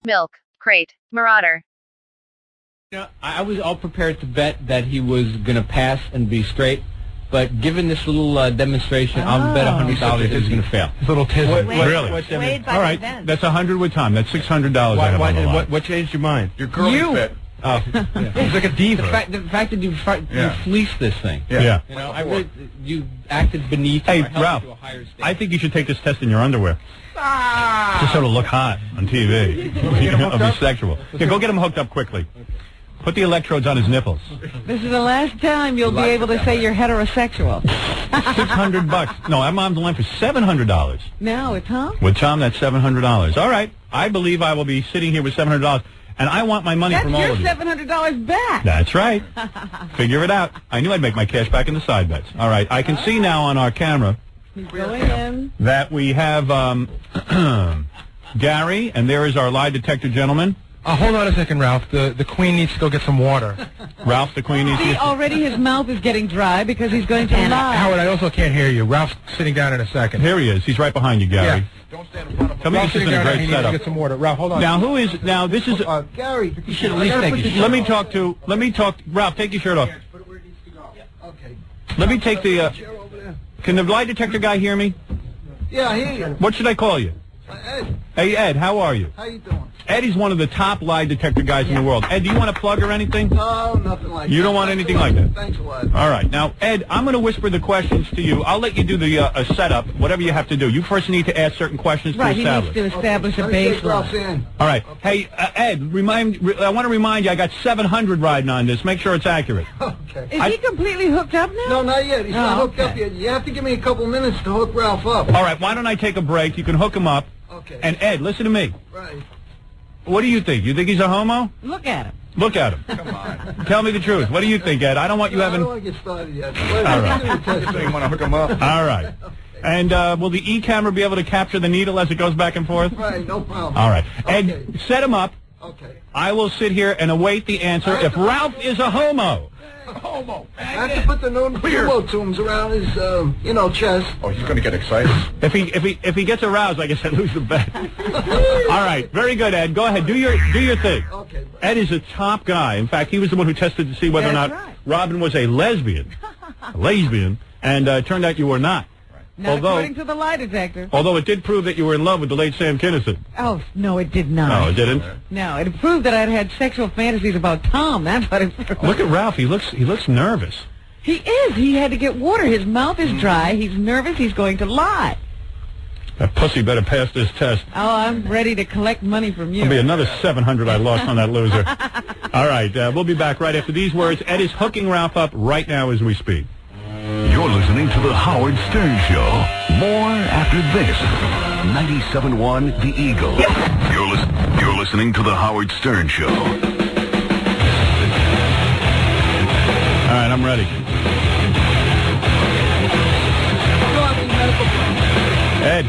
Milk Crate Marauder. You know, I was all prepared to bet that he was going to pass and be straight, but given this little demonstration, I'll bet $100 he's going to fail. His little tizzy. Really? All right, that's $100 with time. That's $600 I have on the line. What changed your mind? Your curly fit. Oh, He's like a diva. The fact that you fleeced this thing. Yeah. You know, you acted beneath. Hey, him, Ralph, to a higher state. I think you should take this test in your underwear. Just sort of look hot on TV. It'll be sexual. Yeah, go get him hooked up quickly. Put the electrodes on his nipples. This is the last time you'll be able to say you're heterosexual. $600. No, I'm on the line for $700. No, it's Tom? With Tom, that's $700. All right. I believe I will be sitting here with $700. And I want my money from all of you. That's your $700 back. That's right. Figure it out. I knew I'd make my cash back in the side bets. All right. I can see now on our camera that we have Gary, and there is our lie detector gentleman. Hold on a second, Ralph. The queen needs to go get some water. Ralph, the queen needs to... See, already his mouth is getting dry because he's going to lie. Howard, I also can't hear you. Ralph's sitting down in a second. Here he is. He's right behind you, Gary. Yeah. Don't stand in front of him. Tell me this isn't a great setup. Get some water. Ralph, hold on. Now, this is... Gary, you should at least take your shirt off. Let me talk... Ralph, take your shirt off. Okay. Let me take the... Can the lie detector guy hear me? Yeah, I hear you. What should I call you? Ed. Hey, Ed, how are you? How you doing? Eddie's one of the top lie detector guys in the world. Ed, do you want to plug or anything? No, nothing like that. You don't want anything like that? Thanks a lot. All right. Now, Ed, I'm going to whisper the questions to you. I'll let you do the setup, whatever you have to do. You first need to ask certain questions to establish. He needs to establish a baseline. All right. Hey, Ed, I want to remind you, I got 700 riding on this. Make sure it's accurate. Okay. Is he completely hooked up now? No, not yet. He's not hooked up yet. You have to give me a couple minutes to hook Ralph up. All right. Why don't I take a break? You can hook him up. Okay. And Ed, listen to me. Right. What do you think? You think he's a homo? Look at him. Look at him. Come on. Tell me the truth. What do you think, Ed? I don't want you having... I don't want to get started yet. All right. You want to hook him up? All right. And will the E-camera be able to capture the needle as it goes back and forth? Right, no problem. All right. Okay. Ed, set him up. Okay. I will sit here and await the answer if Ralph is a homo. Homo. I have to put the pneumotomes around his, chest. Oh, he's going to get excited. If he gets aroused, I guess I lose the bet. All right, very good, Ed. Go ahead, do your thing. Okay. Ed is a top guy. In fact, he was the one who tested to see whether or not Robin was a lesbian, and it turned out you were not. Not according to the lie detector. Although it did prove that you were in love with the late Sam Kinison. Oh, no, it did not. No, it didn't? No, it proved that I'd had sexual fantasies about Tom. That's what it proved. Look at Ralph. He looks nervous. He is. He had to get water. His mouth is dry. He's nervous. He's going to lie. That pussy better pass this test. Oh, I'm ready to collect money from you. There'll be another 700 I lost on that loser. All right, we'll be back right after these words. Ed is hooking Ralph up right now as we speak. You're listening to The Howard Stern Show. More after this. 97.1 The Eagle. You're listening to The Howard Stern Show. All right, I'm ready. Ed.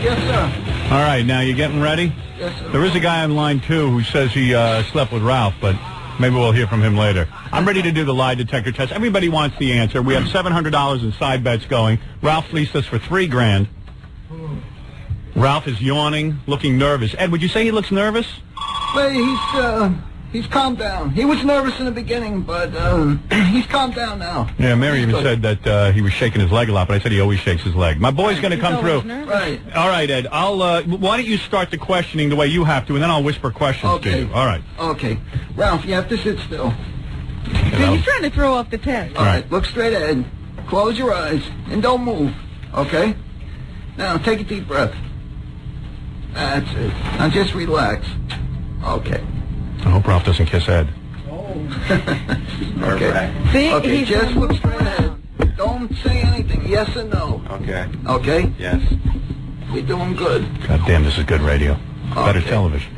Yes, sir. All right, now you getting ready? Yes, sir. There is a guy on line 2 who says he slept with Ralph, but maybe we'll hear from him later. I'm ready to do the lie detector test. Everybody wants the answer. We have $700 in side bets going. Ralph fleeced us for $3,000. Ralph is yawning, looking nervous. Ed, would you say he looks nervous? Well, he's calmed down. He was nervous in the beginning, but he's calmed down now. Yeah, Mary even said that he was shaking his leg a lot, but I said he always shakes his leg. My boy's going to come through. Right. All right, Ed. Why don't you start the questioning the way you have to, and then I'll whisper questions to you. All right. Okay. Ralph, you have to sit still. He's trying to throw off the test. All right. Look straight ahead. Close your eyes, and don't move. Okay? Now, take a deep breath. That's it. Now, just relax. Okay. I hope Ralph doesn't kiss Ed. Okay. See, okay, just look straight ahead. Don't say anything. Yes or no. Okay. Okay? Yes. You're doing good. God damn, this is good radio. Better television.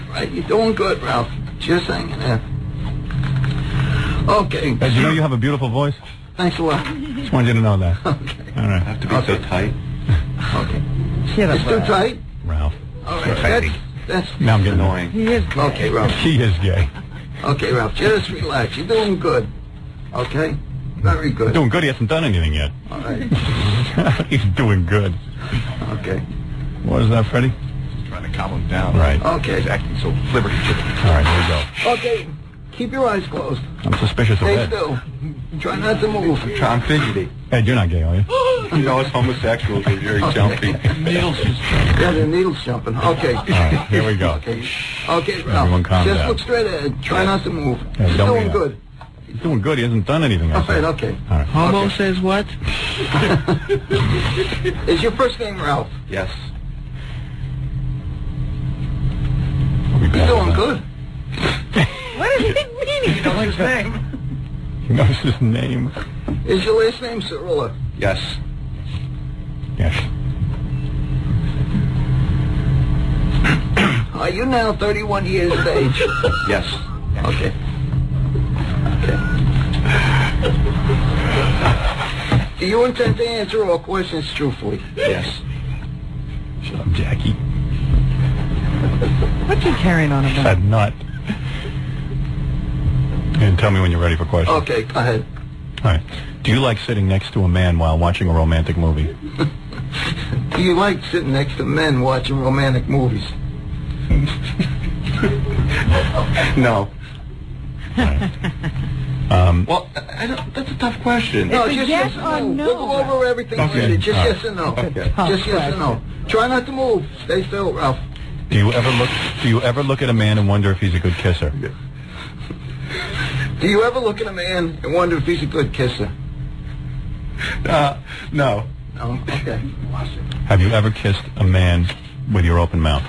Right, you're doing good, Ralph. Just hanging there. Okay. Ed, you know you have a beautiful voice? Thanks a lot. Just wanted you to know that. Okay. All right. Have to be so tight. Okay. It's too tight? Ralph. All right. That's now I'm getting annoying. He is gay. Okay, Ralph. He is gay. Okay, Ralph, just relax. You're doing good. Okay? Very good. Doing good. He hasn't done anything yet. All right. He's doing good. Okay. What is that, Freddie? to calm him down. Right. Okay. He's acting so flibbertigibbet. All right, here we go. Okay. Keep your eyes closed. I'm suspicious of Stay Ed. still. Try not to move. I'm fidgety. Ed, you're not gay, are you? You know, it's homosexuals. They're very jumpy. Yeah, the needle's jumping. Okay. All right, here we go. Okay. Okay. Everyone calm Just down. look straight ahead. Try not to move. Yeah, He's don't doing be good. He's doing good. He hasn't done anything. All right. Okay. All right. Homo says what? Is your first name Ralph? Yes. We'll be He's back doing with good. What does it mean? He knows his name. that. He knows his name. Is your last name Cirilla? Yes. Yes. Are you now 31 years of age? Yes. Okay. Okay. Do you intend to answer all questions truthfully? Yes. Shut up, Jackie. What's he carrying on about? That nut. And tell me when you're ready for questions. Okay, go ahead. All right. Do you like sitting next to a man while watching a romantic movie? Do you like sitting next to men watching romantic movies? No. All Well, I don't, that's a tough question. No, It's a just yes yes or or no. no. We'll go over everything Okay. later. Just All right. yes or no. Okay. Just yes or no. Try not to move. Stay still, Ralph. Do you ever look at a man and wonder if he's a good kisser? Do you ever look at a man and wonder if he's a good kisser? No. No. Okay. Have you ever kissed a man with your open mouth?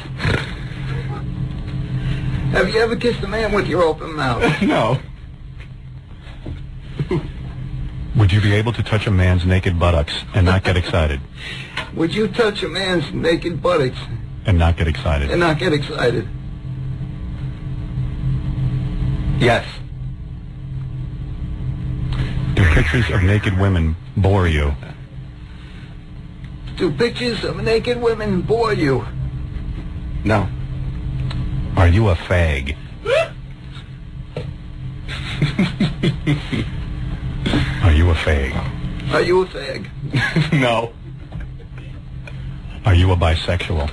Have you ever kissed a man with your open mouth? No. Would you be able to touch a man's naked buttocks and not get excited? Would you touch a man's naked buttocks And not get excited? and not get excited? Yes. Do pictures of naked women bore you? Do pictures of naked women bore you? No. Are you a fag? Are you a fag? Are you a fag? No. Are you a bisexual?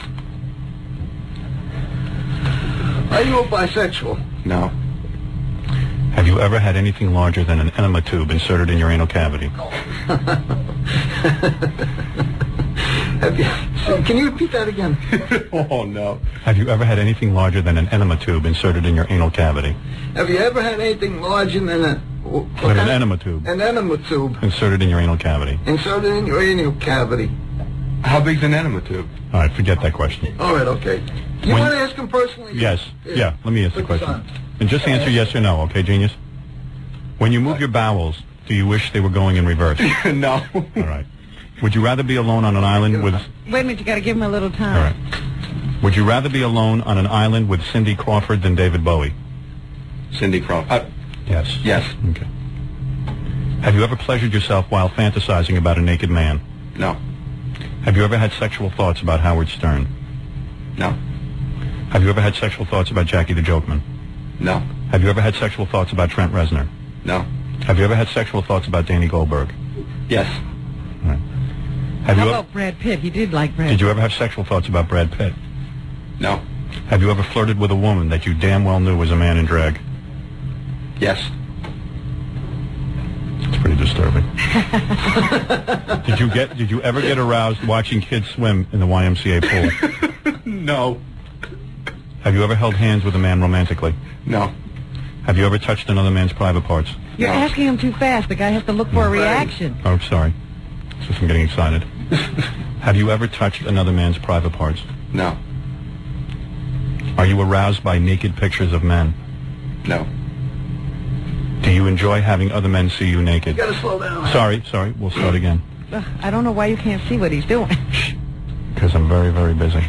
Are you a bisexual? No. Have you ever had anything larger than an enema tube inserted in your anal cavity? Have you? Can you repeat that again? Oh, no. Have you ever had anything larger than an enema tube inserted in your anal cavity? Have you ever had anything larger than An enema tube an enema tube inserted in your anal cavity. inserted in your anal cavity? How big's an enema tube? All right, forget that question. All right, okay. You When- want to ask him personally? Yes. Yeah, let me answer the Put this question. on. And just answer yes or no, okay, genius? When you move your bowels, do you wish they were going in reverse? No. All right. Would you rather be alone on an island with... Wait a minute, you got to give him a little All time. right. Would you rather be alone on an island with Cindy Crawford than David Bowie? Cindy Crawford. Yes. Yes. Okay. Have you ever pleasured yourself while fantasizing about a naked man? No. Have you ever had sexual thoughts about Howard Stern? No. Have you ever had sexual thoughts about Jackie the Jokeman? No. Have you ever had sexual thoughts about Trent Reznor? No. Have you ever had sexual thoughts about Danny Goldberg? Yes. All right. Have How you about Brad Pitt? He did like Brad Did you Pitt. ever have sexual thoughts about Brad Pitt? No. Have you ever flirted with a woman that you damn well knew was a man in drag? Yes. It's pretty disturbing. Did you ever get aroused watching kids swim in the YMCA pool? No. Have you ever held hands with a man romantically? No. Have you ever touched another man's private parts? You're asking him too fast. The guy has to look for a reaction. Oh, sorry. It's just I'm getting excited. Have you ever touched another man's private parts? No. Are you aroused by naked pictures of men? No. Do you enjoy having other men see you naked? You got to slow down. Sorry, we'll start again. Ugh, I don't know why you can't see what he's doing. Because I'm very, very busy.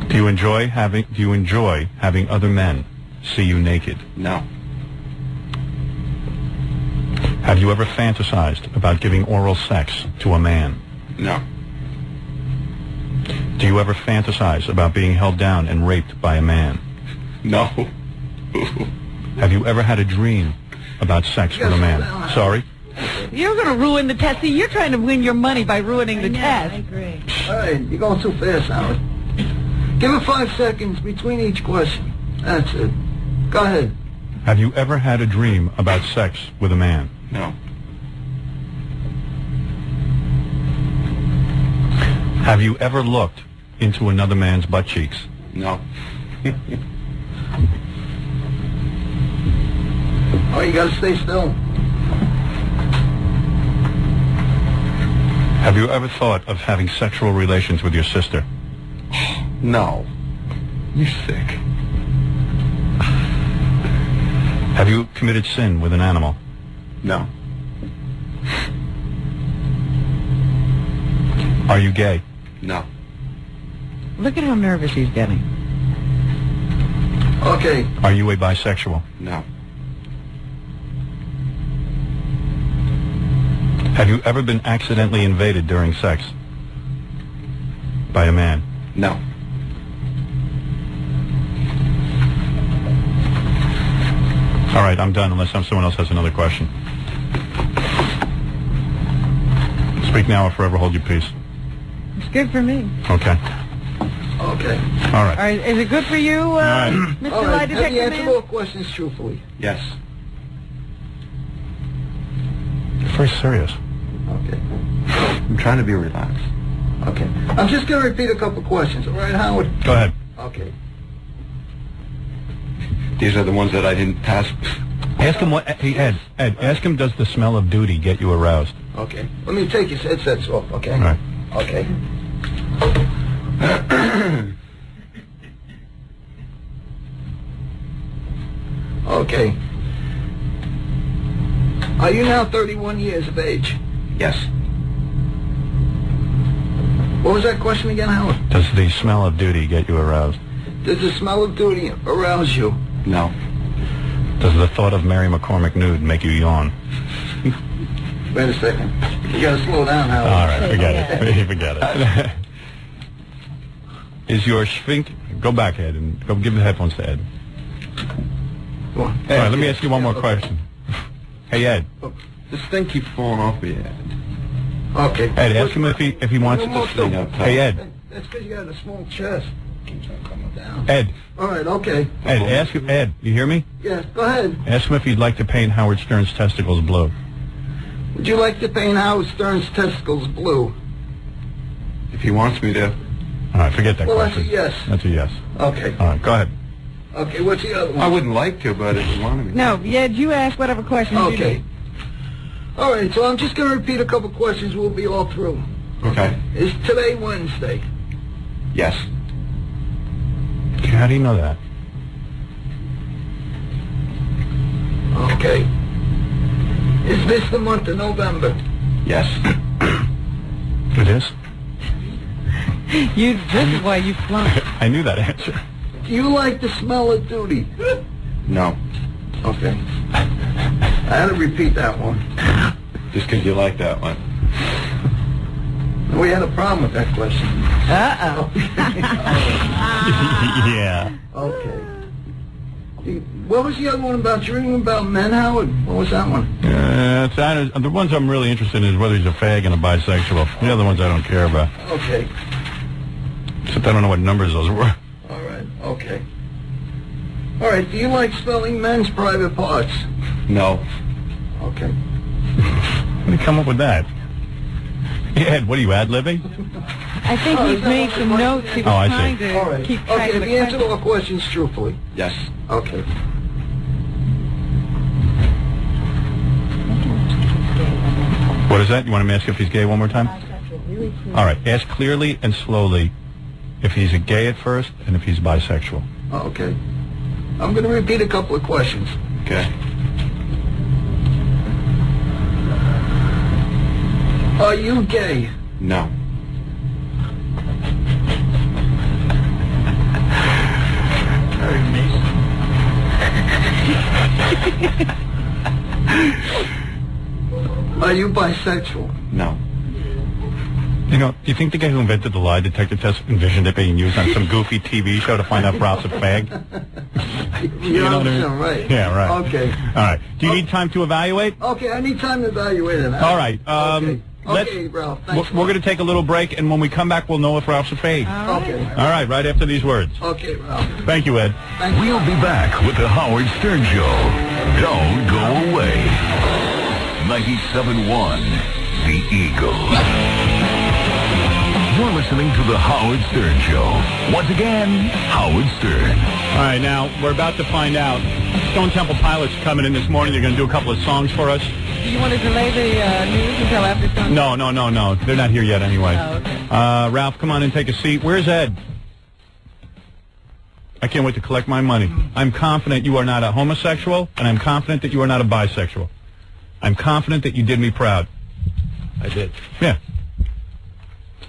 Do you enjoy having other men see you naked? No. Have you ever fantasized about giving oral sex to a man? No. Do you ever fantasize about being held down and raped by a man? No. Have you ever had a dream about sex with a man? Sorry? You're going to ruin the test. See, you're trying to win your money by ruining the test. All right, you're going too fast, Howard. Give it 5 seconds between each question. That's it. Go ahead. Have you ever had a dream about sex with a man? No. Have you ever looked into another man's butt cheeks? No. Oh, you gotta stay still. Have you ever thought of having sexual relations with your sister? No. You're sick. Have you committed sin with an animal? No. Are you gay? No. Look at how nervous he's getting. Okay. Are you a bisexual? No. Have you ever been accidentally invaded during sex? By a man? No. All right, I'm done unless someone else has another question. Speak now or forever hold your peace. It's good for me. Okay. Okay. All right. All right, is it good for you, right. Mr. All Lie right. Have you Detector answered Man? all questions truthfully? Yes. You're very serious. Okay. I'm trying to be relaxed. Okay. I'm just gonna repeat a couple questions. All right, Howard? Go ahead. Okay. These are the ones that I didn't pass. Ask him what... Hey, Ed, ask him, does the smell of duty get you aroused? Okay. Let me take his headsets off, okay? All right. Okay. Okay. Are you now 31 years of age? Yes. What was that question again, Howard? Does the smell of duty get you aroused? Does the smell of duty arouse you? No. Does the thought of Mary McCormick nude make you yawn? Wait a second. You gotta slow down, Howard. All right, forget it. Forget it. Is your sphincter... Go back, Ed, and go give the headphones to Ed. Go on. All right, let me ask you one more question. Hey, Ed. This thing keeps falling off of you. Okay. Ed, ask him if he wants No more to... thing up top. Hey, Ed. That's because you got a small chest. Keeps on coming down. Ed. All right, okay. Ed, ask him... Ed, you hear me? Yes, go ahead. Ask him if he'd like to paint Howard Stern's testicles blue. Would you like to paint Howard Stern's testicles blue? If he wants me to. All right, forget that Well, that's question. a yes. That's a yes. Okay. All right, go ahead. Okay, what's the other one? I wouldn't like to, but if you wanted me to. No, Ed, you ask whatever questions you Okay. need. All right, so I'm just going to repeat a couple questions. We'll be all through. Okay. Is today Wednesday? Yes. How do you know that? Okay. Is this the month of November? Yes. It is? This is why you flunked. I knew that answer. Do you like the smell of duty? No. Okay. I had to repeat that one. Just because you like that one. We had a problem with that question. Uh-oh. Yeah. Okay. What was the other one about? Dreaming about men, Howard? What was that one? The ones I'm really interested in is whether he's a fag and a bisexual. The other ones I don't care about. Okay. Except I don't know what numbers those were. All right. Okay. All right. Do you like smelling men's private parts? No. Okay. How did you come up with that? Ed, what are you, ad-libbing? I think he's made some notes. He was I see. trying to All right. keep track Okay. of Have the you answered questions. all questions truthfully? Yes. Okay. What is that? You want him to ask if he's gay one more time? All right. Ask clearly and slowly if he's a gay at first and if he's bisexual. Okay. I'm going to repeat a couple of questions. Okay. Are you gay? No. Are you bisexual? No. You know, do you think the guy who invented the lie detector test envisioned it being used on some goofy TV show to find out if Ralph's a fag? You know what I mean? understand, right? Yeah, right. Okay. All right. Do you need time to evaluate? Okay, I need time to evaluate it. All right. Okay. Okay, Ralph. Thanks. We're going to take a little break, and when we come back, we'll know if Ralph's a fake. Okay. All right after these words. Okay, Ralph. Thank you, Ed. We'll be back with the Howard Stern Show. Don't go away. 97.1 The Eagle. You're listening to the Howard Stern Show. Once again, Howard Stern. All right, now, we're about to find out. Stone Temple Pilots coming in this morning. They're going to do a couple of songs for us. Do you want to delay the news until after Sunday? No. They're not here yet anyway. Oh, okay. Ralph, come on and take a seat. Where's Ed? I can't wait to collect my money. I'm confident you are not a homosexual, and I'm confident that you are not a bisexual. I'm confident that you did me proud. I did. Yeah.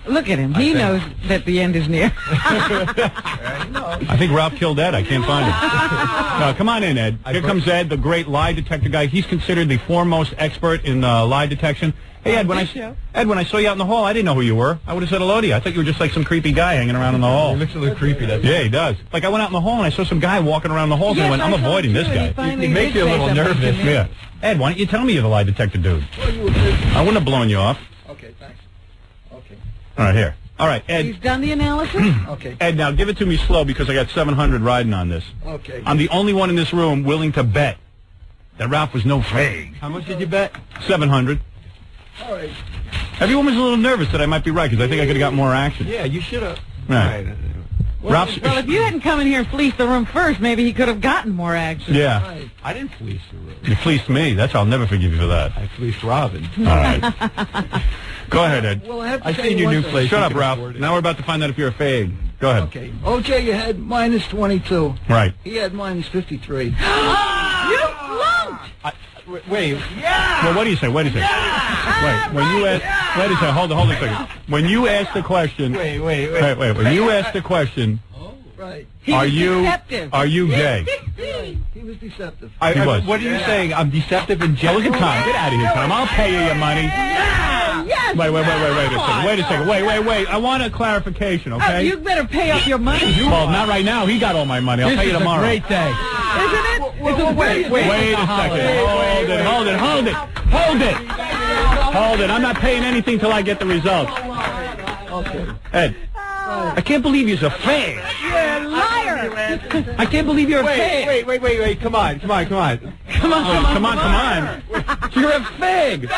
Look at him. He knows that the end is near. I think Ralph killed Ed. I can't find him. No, come on in, Ed. Here comes Ed, the great lie detector guy. He's considered the foremost expert in lie detection. Hey, Ed, when I saw you out in the hall, I didn't know who you were. I would have said hello to you. I thought you were just like some creepy guy hanging around in the hall. He looks a little creepy, doesn't he? Yeah, he does. Like, I went out in the hall and I saw some guy walking around the halls, and I went, I'm avoiding this guy. He makes you a little nervous. Yeah. Ed, why don't you tell me you're the lie detector dude? I wouldn't have blown you off. Okay, thanks. Okay. All right, here. All right, Ed. He's done the analysis? Okay. Ed, now give it to me slow because I got 700 riding on this. Okay. I'm the only one in this room willing to bet that Ralph was no fake. How much did you bet? 700. All right. Everyone was a little nervous that I might be right because I think I could have got more action. Yeah, you should have. Right. Ralph's, Well, if you hadn't come in here and fleeced the room first, maybe he could have gotten more action. yeah. Right. I didn't fleece the room. You fleeced me. That's I'll never forgive you for that. I fleeced Robin. All right. Go ahead, Ed. Well, I have to I've tell seen you your one new thing. place. Shut You up, can Ralph. afford it. Now we're about to find out if you're a fade. Go ahead. Okay. OJ, you had minus 22. Right. He had minus 53. You flunked! Wait. Well, what do you say? Wait a second. Wait. When you ask, wait a second. Hold on a second. When you ask the question. Wait. When you ask the question, Right. are you gay? He was deceptive. He was. What are you saying? I'm deceptive in Oh, general? look at Tom. Get out of here, Tom. I'll pay you your money. Yes! Wait a second. Wait. I want a clarification, okay? You better pay up your money. Well, not right now. He got all my money. I'll This pay you is a tomorrow. great day. Isn't it? Wait a second. Hold it. I'm not paying anything till I get the results. Okay. Ed, I can't believe you're a fag. You're a liar! I can't believe you're a fag. Wait. Come on. Come on. You're a fag.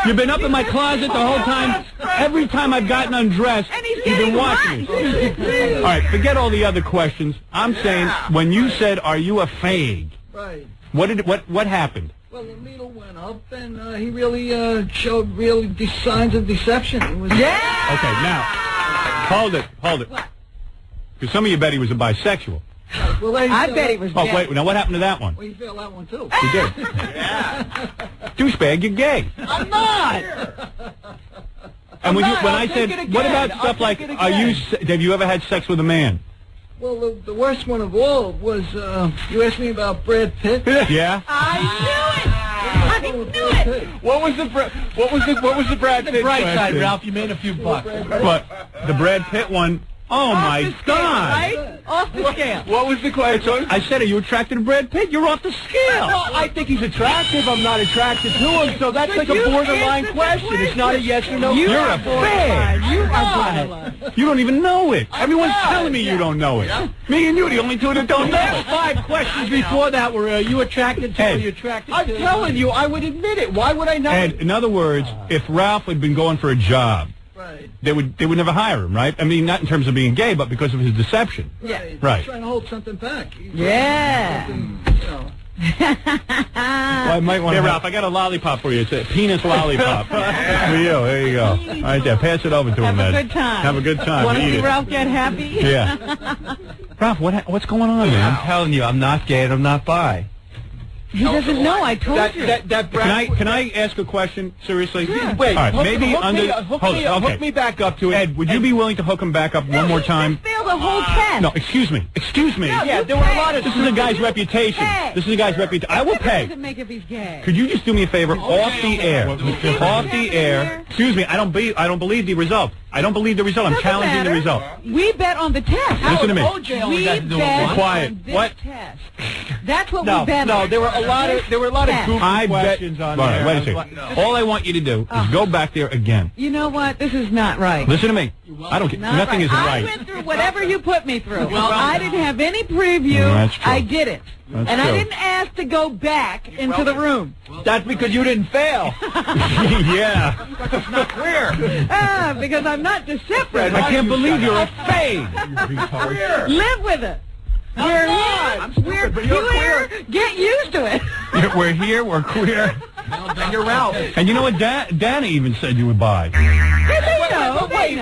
You've been up in my closet the whole time. Every time I've gotten undressed, you've been watching me. All right, forget all the other questions. I'm saying, when you said, "Are you a fag?" Right. What happened? Well, the needle went up, and he really showed signs of deception. It was Okay, now hold it. Because some of you bet he was a bisexual. Well, I bet he was Oh, gay. wait. Now what happened to that one? Well, you failed that one too. You did. Douchebag, you're gay. I'm not. And when I take said, it again. what about I'll stuff like, take it have you ever had sex with a man? Well, the worst one of all was you asked me about Brad Pitt. Yeah. I knew it! What was the Brad Pitt bright side, question? Ralph? You made a few bucks. But the Brad Pitt one, oh my God. Right? Off the scale. What was the question? I said, are you attracted to Brad Pitt? You're off the scale. Well, I think he's attractive. I'm not attracted to him, so that's like a you borderline answered the question. It's not a yes or no. You're a question. fag. You are God. borderline. You don't even know it. Everyone's telling me you don't know it. Me and you are the only two that don't know Next it. 5 questions before that were, are you attracted to? Ed. Are you attracted to? I'm telling you, I would admit it. Why would I not? And in other words, if Ralph had been going for a job, Right. they would never hire him, right? I mean, not in terms of being gay, but because of his deception. Right. He's trying to hold something back. Yeah. I might want Hey, Ralph, I got a lollipop for you. It's a penis lollipop. For you. There you go. All right there. Pass it over to him, Have a Ed. good time. Have a good time. Want to Eat see it. Ralph get happy? Yeah. Ralph, what's going on, man? I'm telling you, I'm not gay and I'm not bi. He doesn't know. I told you. Can I ask a question seriously? Sure. Wait, all right, hook maybe me back up to it. Ed, would you be willing to hook him back up one more time? Fail the whole test. No, excuse me. Yeah, there were a lot of. This is a guy's reputation. Pay. This is a guy's reputation. I will That pay. doesn't make if he's gay. Could you just do me a favor off the air? Off the air. Excuse me. I don't believe the result. I don't believe the result. I'm Doesn't challenging the matter. result. We bet on the test. Listen to me. OJ only We got to do bet it once. Quiet. on this What? test. That's what we've been. No, there were a lot of goofy I bet. questions on All right, there. wait a second. All I want you to do is go back there again. You know what? This is not right. Listen to me. I don't care. Nothing is I right. went through whatever you put me through. I didn't have any preview. That's true. I did it. That's and true. I didn't ask to go back into the room. That's because you didn't fail. Yeah. Because I'm not deceptive. I can't believe you're a fake. Live with it. We're here. We're queer. Get used to it. We're here. We're queer. And you're Ralph. And you know what? Dana even said you would buy. Wait,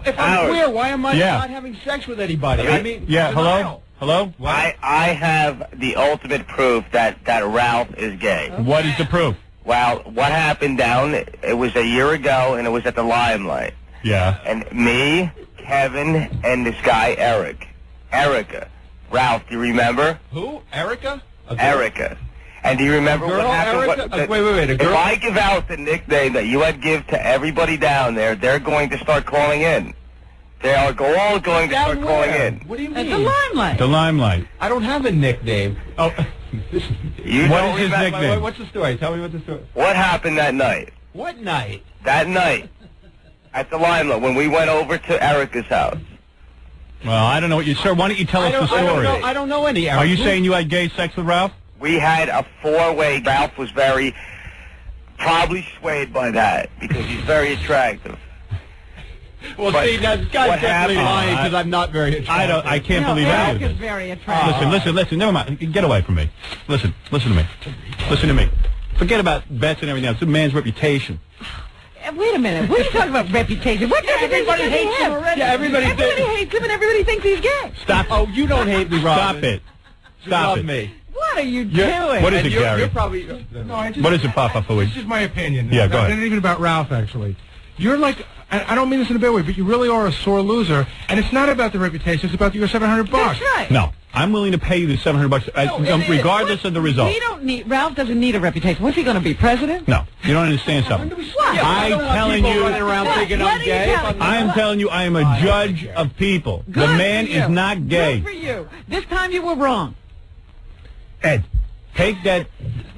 if I'm queer, why am I Yeah. not having sex with anybody? I mean, Yeah. Hello. Hello. I have the ultimate proof that Ralph is gay. What is the proof? Well, what happened down, it was a year ago, and it was at the Limelight. Yeah. And me, Kevin, and this guy, Erica. Ralph, do you remember? Who? Erica? Erica. And do you remember Girl, what happened? Erica? Wait, a girl? If I give out the nickname that you had give to everybody down there, they're going to start calling in. They are all going to start calling in. What do you At mean? the Limelight. The Limelight. I don't have a nickname. Oh, You What don't is his remember- nickname? what's the story? Tell me what the story. What happened that night? What night? That night at the Limelight when we went over to Erica's house. Well, I don't know what you, sir. Why don't you tell us the story? I don't know any Erica. Are you saying you had gay sex with Ralph? We had a four-way. Ralph was probably swayed by that because he's very attractive. Well, But see, now this guy's what definitely happened? lying because I'm not very attractive. I can't believe any of Erica's this. very attractive. Listen. Never mind. Get away from me. Listen to me. Listen to me. Forget about bets and everything else. It's a man's reputation. Wait a minute. What are you talking about reputation? What reputation everybody does he hates him have? already. Yeah, everybody hates him and everybody thinks he's gay. Stop. Oh, you don't hate me, Robin. Stop it. You Stop love it. me. What are you doing? What is And it, you're Gary? probably... What is it, Papa Fooey? This is my opinion. Yeah, go ahead. Not even about Ralph, actually. You're like, I don't mean this in a bad way, but you really are a sore loser. And it's not about the reputation. It's about your $700. That's right. No. I'm willing to pay you the $700 regardless of the result. Ralph doesn't need a reputation. What's he going to be, president? No. You don't understand something. What? I'm telling you... running around thinking What I'm are you gay. telling me? I am telling you, I am a judge of people. Good The man for you. is not gay. Good for you. This time you were wrong. Ed, take that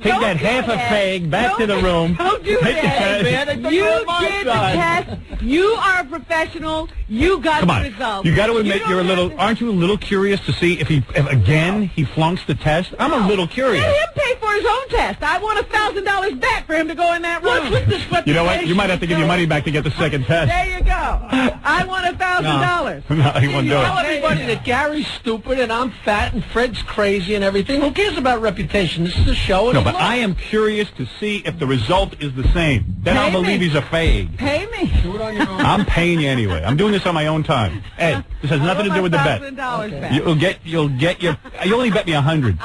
Don't do half a that. fag back to the room. Don't do Take the that. test. You did the test. You are a professional. You got Come the on. results. You got to admit don't you're a little. have to- Aren't you a little curious to see if again he flunks the test? I'm a little curious. Let him pay for his own test. I want $1,000 back for him to go in that room. You know what? You might have to give your money back to get the second test. There you go. I want $1,000. No, he won't do Tell it. everybody that Gary's stupid and I'm fat and Fred's crazy and everything. Who cares about reputation? This is a show. No, but I am curious to see if the result is the same. Then I'll Pay me. believe he's a fag. Pay me. I'm paying you anyway. I'm doing this on my own time. Ed, this has nothing to do with the bet. $1,000 back. You'll get your. You only bet me 100.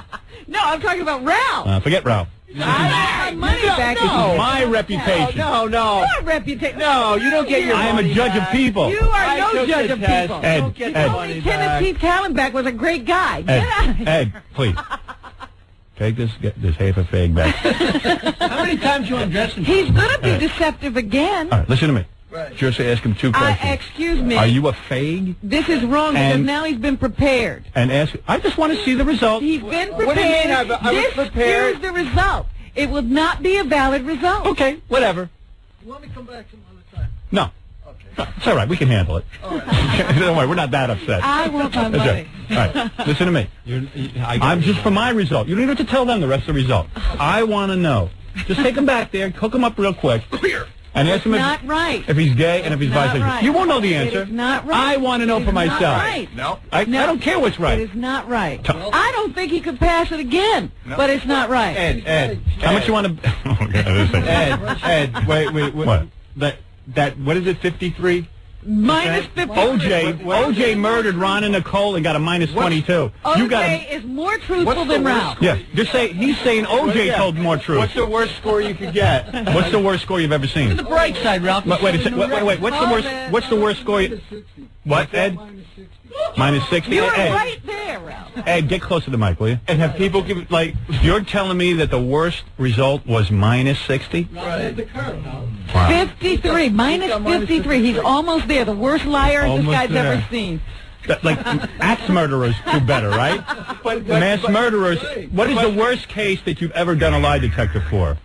No, I'm talking about Ralph. Forget Ralph. I want my money back. This is my reputation. No. Your reputation. No, you don't get your I am a money judge back. of people. You are I no took judge the of test. people. Ed, Don't get Ed. your money Only back. Kenneth Keith Callenbeck was a great guy. Get out of here. Ed, please. Take this half a fag back. How many times you undressed him? He's going to be deceptive again. All right, listen to me. Just ask him two questions. Excuse me. Are you a fag? This is wrong because And- now he's been prepared. And ask. I just want to see the result. He's been prepared. What do you mean? I was This prepared. is the result. It will not be a valid result. Okay, whatever. You want me to come back some other time? No. No, it's all right. We can handle it. Don't worry. We're not that upset. I want my That's money. right. All right. Listen to me. I'm just for my result. You don't even have to tell them the rest of the result. I want to know. Just take him back there, hook him up real quick, and ask him Not right. if he's gay and if he's Not bisexual. right. You won't know the answer. It is not right. I want to know It for is not myself. right. I don't care what's right. It is not right. No. I don't think he could pass it again, but it's not right. Ed. How much you want to? Oh, God, this thing. Ed, wait. What? What is it, 53? Minus 50. OJ murdered Ron and Nicole and got a minus 22. You got OJ is more truthful What's the than worst? Ralph. Yeah, just say he's saying OJ told more truth. What's the worst score you could get? What's the worst score you've ever seen? The bright side, Ralph. Wait a second. Wait. What's the worst? What's the worst score? What, Ed? Minus 60. You were Ed, right there, Ralph. Ed, get closer to the mic, will you? And have people give like... You're telling me that the worst result was minus 60? Right. 53. Minus 53. He's almost there. The worst liar this Almost guy's there. ever seen. Like, axe murderers do better, right? Mass murderers. What is the worst case that you've ever done a lie detector for?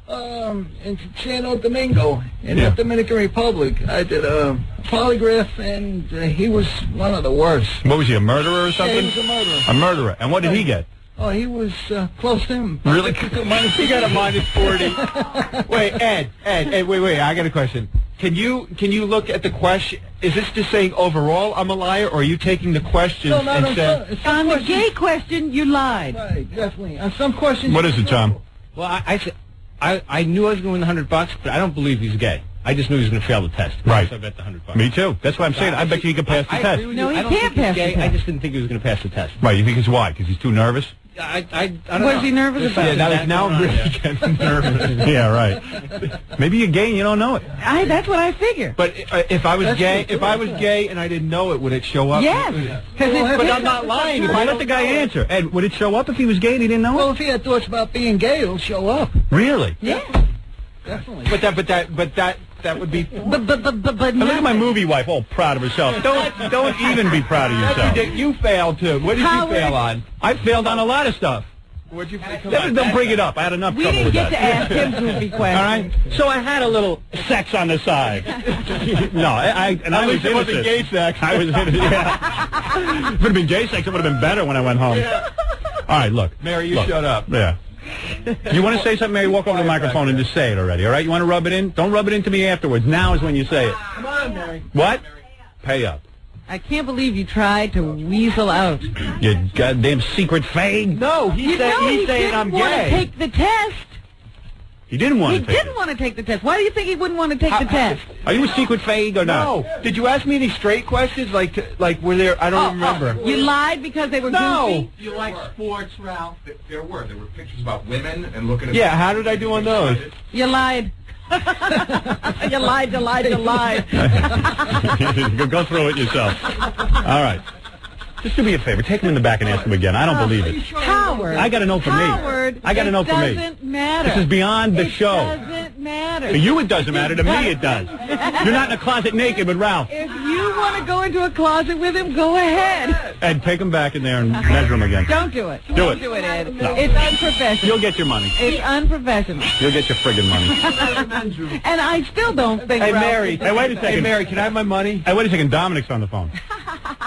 In Santo Domingo, in the Dominican Republic, I did a polygraph, and he was one of the worst. What was he, a murderer or something? Yeah, he was a murderer. A murderer. And what did he get? Oh, he was close to him. Really? He got a minus 40. Wait, Ed, wait, I got a question. Can you look at the question? Is this just saying overall I'm a liar, or are you taking the questions and saying... On the gay question, you lied. Right, definitely. On some questions... What is it, Tom? Well, I knew I was going to win the $100, but I don't believe he's gay. I just knew he was going to fail the test. Right. So I bet the $100. Me too. That's what I'm saying. I bet you he could pass the test. No, he I don't can't think he's pass the gay. test. I just didn't think he was going to pass the test. Right, you think it's why? Because he's too nervous? I don't know. Was he nervous about it? Now I'm really getting nervous. Yeah, right. Maybe you're gay and you don't know it. That's what I figure. But if I was gay, and I didn't know it, would it show up? Yes. But I'm not lying. If I Let the guy answer. Ed, would it show up if he was gay and he didn't know Well, it? if he had thoughts about being gay, it'll show up. Really? Yeah. Definitely. But that would be. But Now, look at my movie wife, all proud of herself. Don't even be proud of yourself. You failed too. What did you fail on? I failed on a lot of stuff. What'd you fail Don't bring it up. I had enough we trouble didn't with get that. to ask him goofy questions. All right? So I had a little sex on the side. No, I was it wasn't innocent. gay sex. I was innocent, yeah. If it would have been gay sex, it would have been better when I went home. All right, look. Mary, you shut up. Yeah. You want to say something, Mary? Walk over to the microphone and just say it already, all right? You want to rub it in? Don't rub it into me afterwards. Now is when you say it. Come on, Mary. What? Pay up. I can't believe you tried to weasel out. You goddamn secret fag. No, he's saying I'm He didn't want to gay. take the test. He didn't want He to take didn't want to take the test. Why do you think he wouldn't want to take the test? Are you a secret fag or not? No. Did you ask me any straight questions? Like were there? I don't remember. You lied because they were goofy? You like sports, Ralph? There were pictures about women and looking at... Yeah, how did I do on those? You lied. You lied. Go through it yourself. All right. Just do me a favor. Take him in the back and ask him again. I don't believe it. Howard. I got to know for me. Howard. I got to know for me. It doesn't matter. This is beyond the show. It doesn't matter. To you it doesn't matter. To me it does. You're not in a closet naked with Ralph. If you want to go into a closet with him, go ahead. Ed, take him back in there and measure him again. Don't do it. Do it. Don't do it, Ed. No. It's unprofessional. You'll get your money. It's unprofessional. You'll get your friggin' money. And I still don't think Hey, Ralph Mary. is- Hey, wait a second. Hey, Mary, can I have my money? Hey, wait a second. Dominic's on the phone.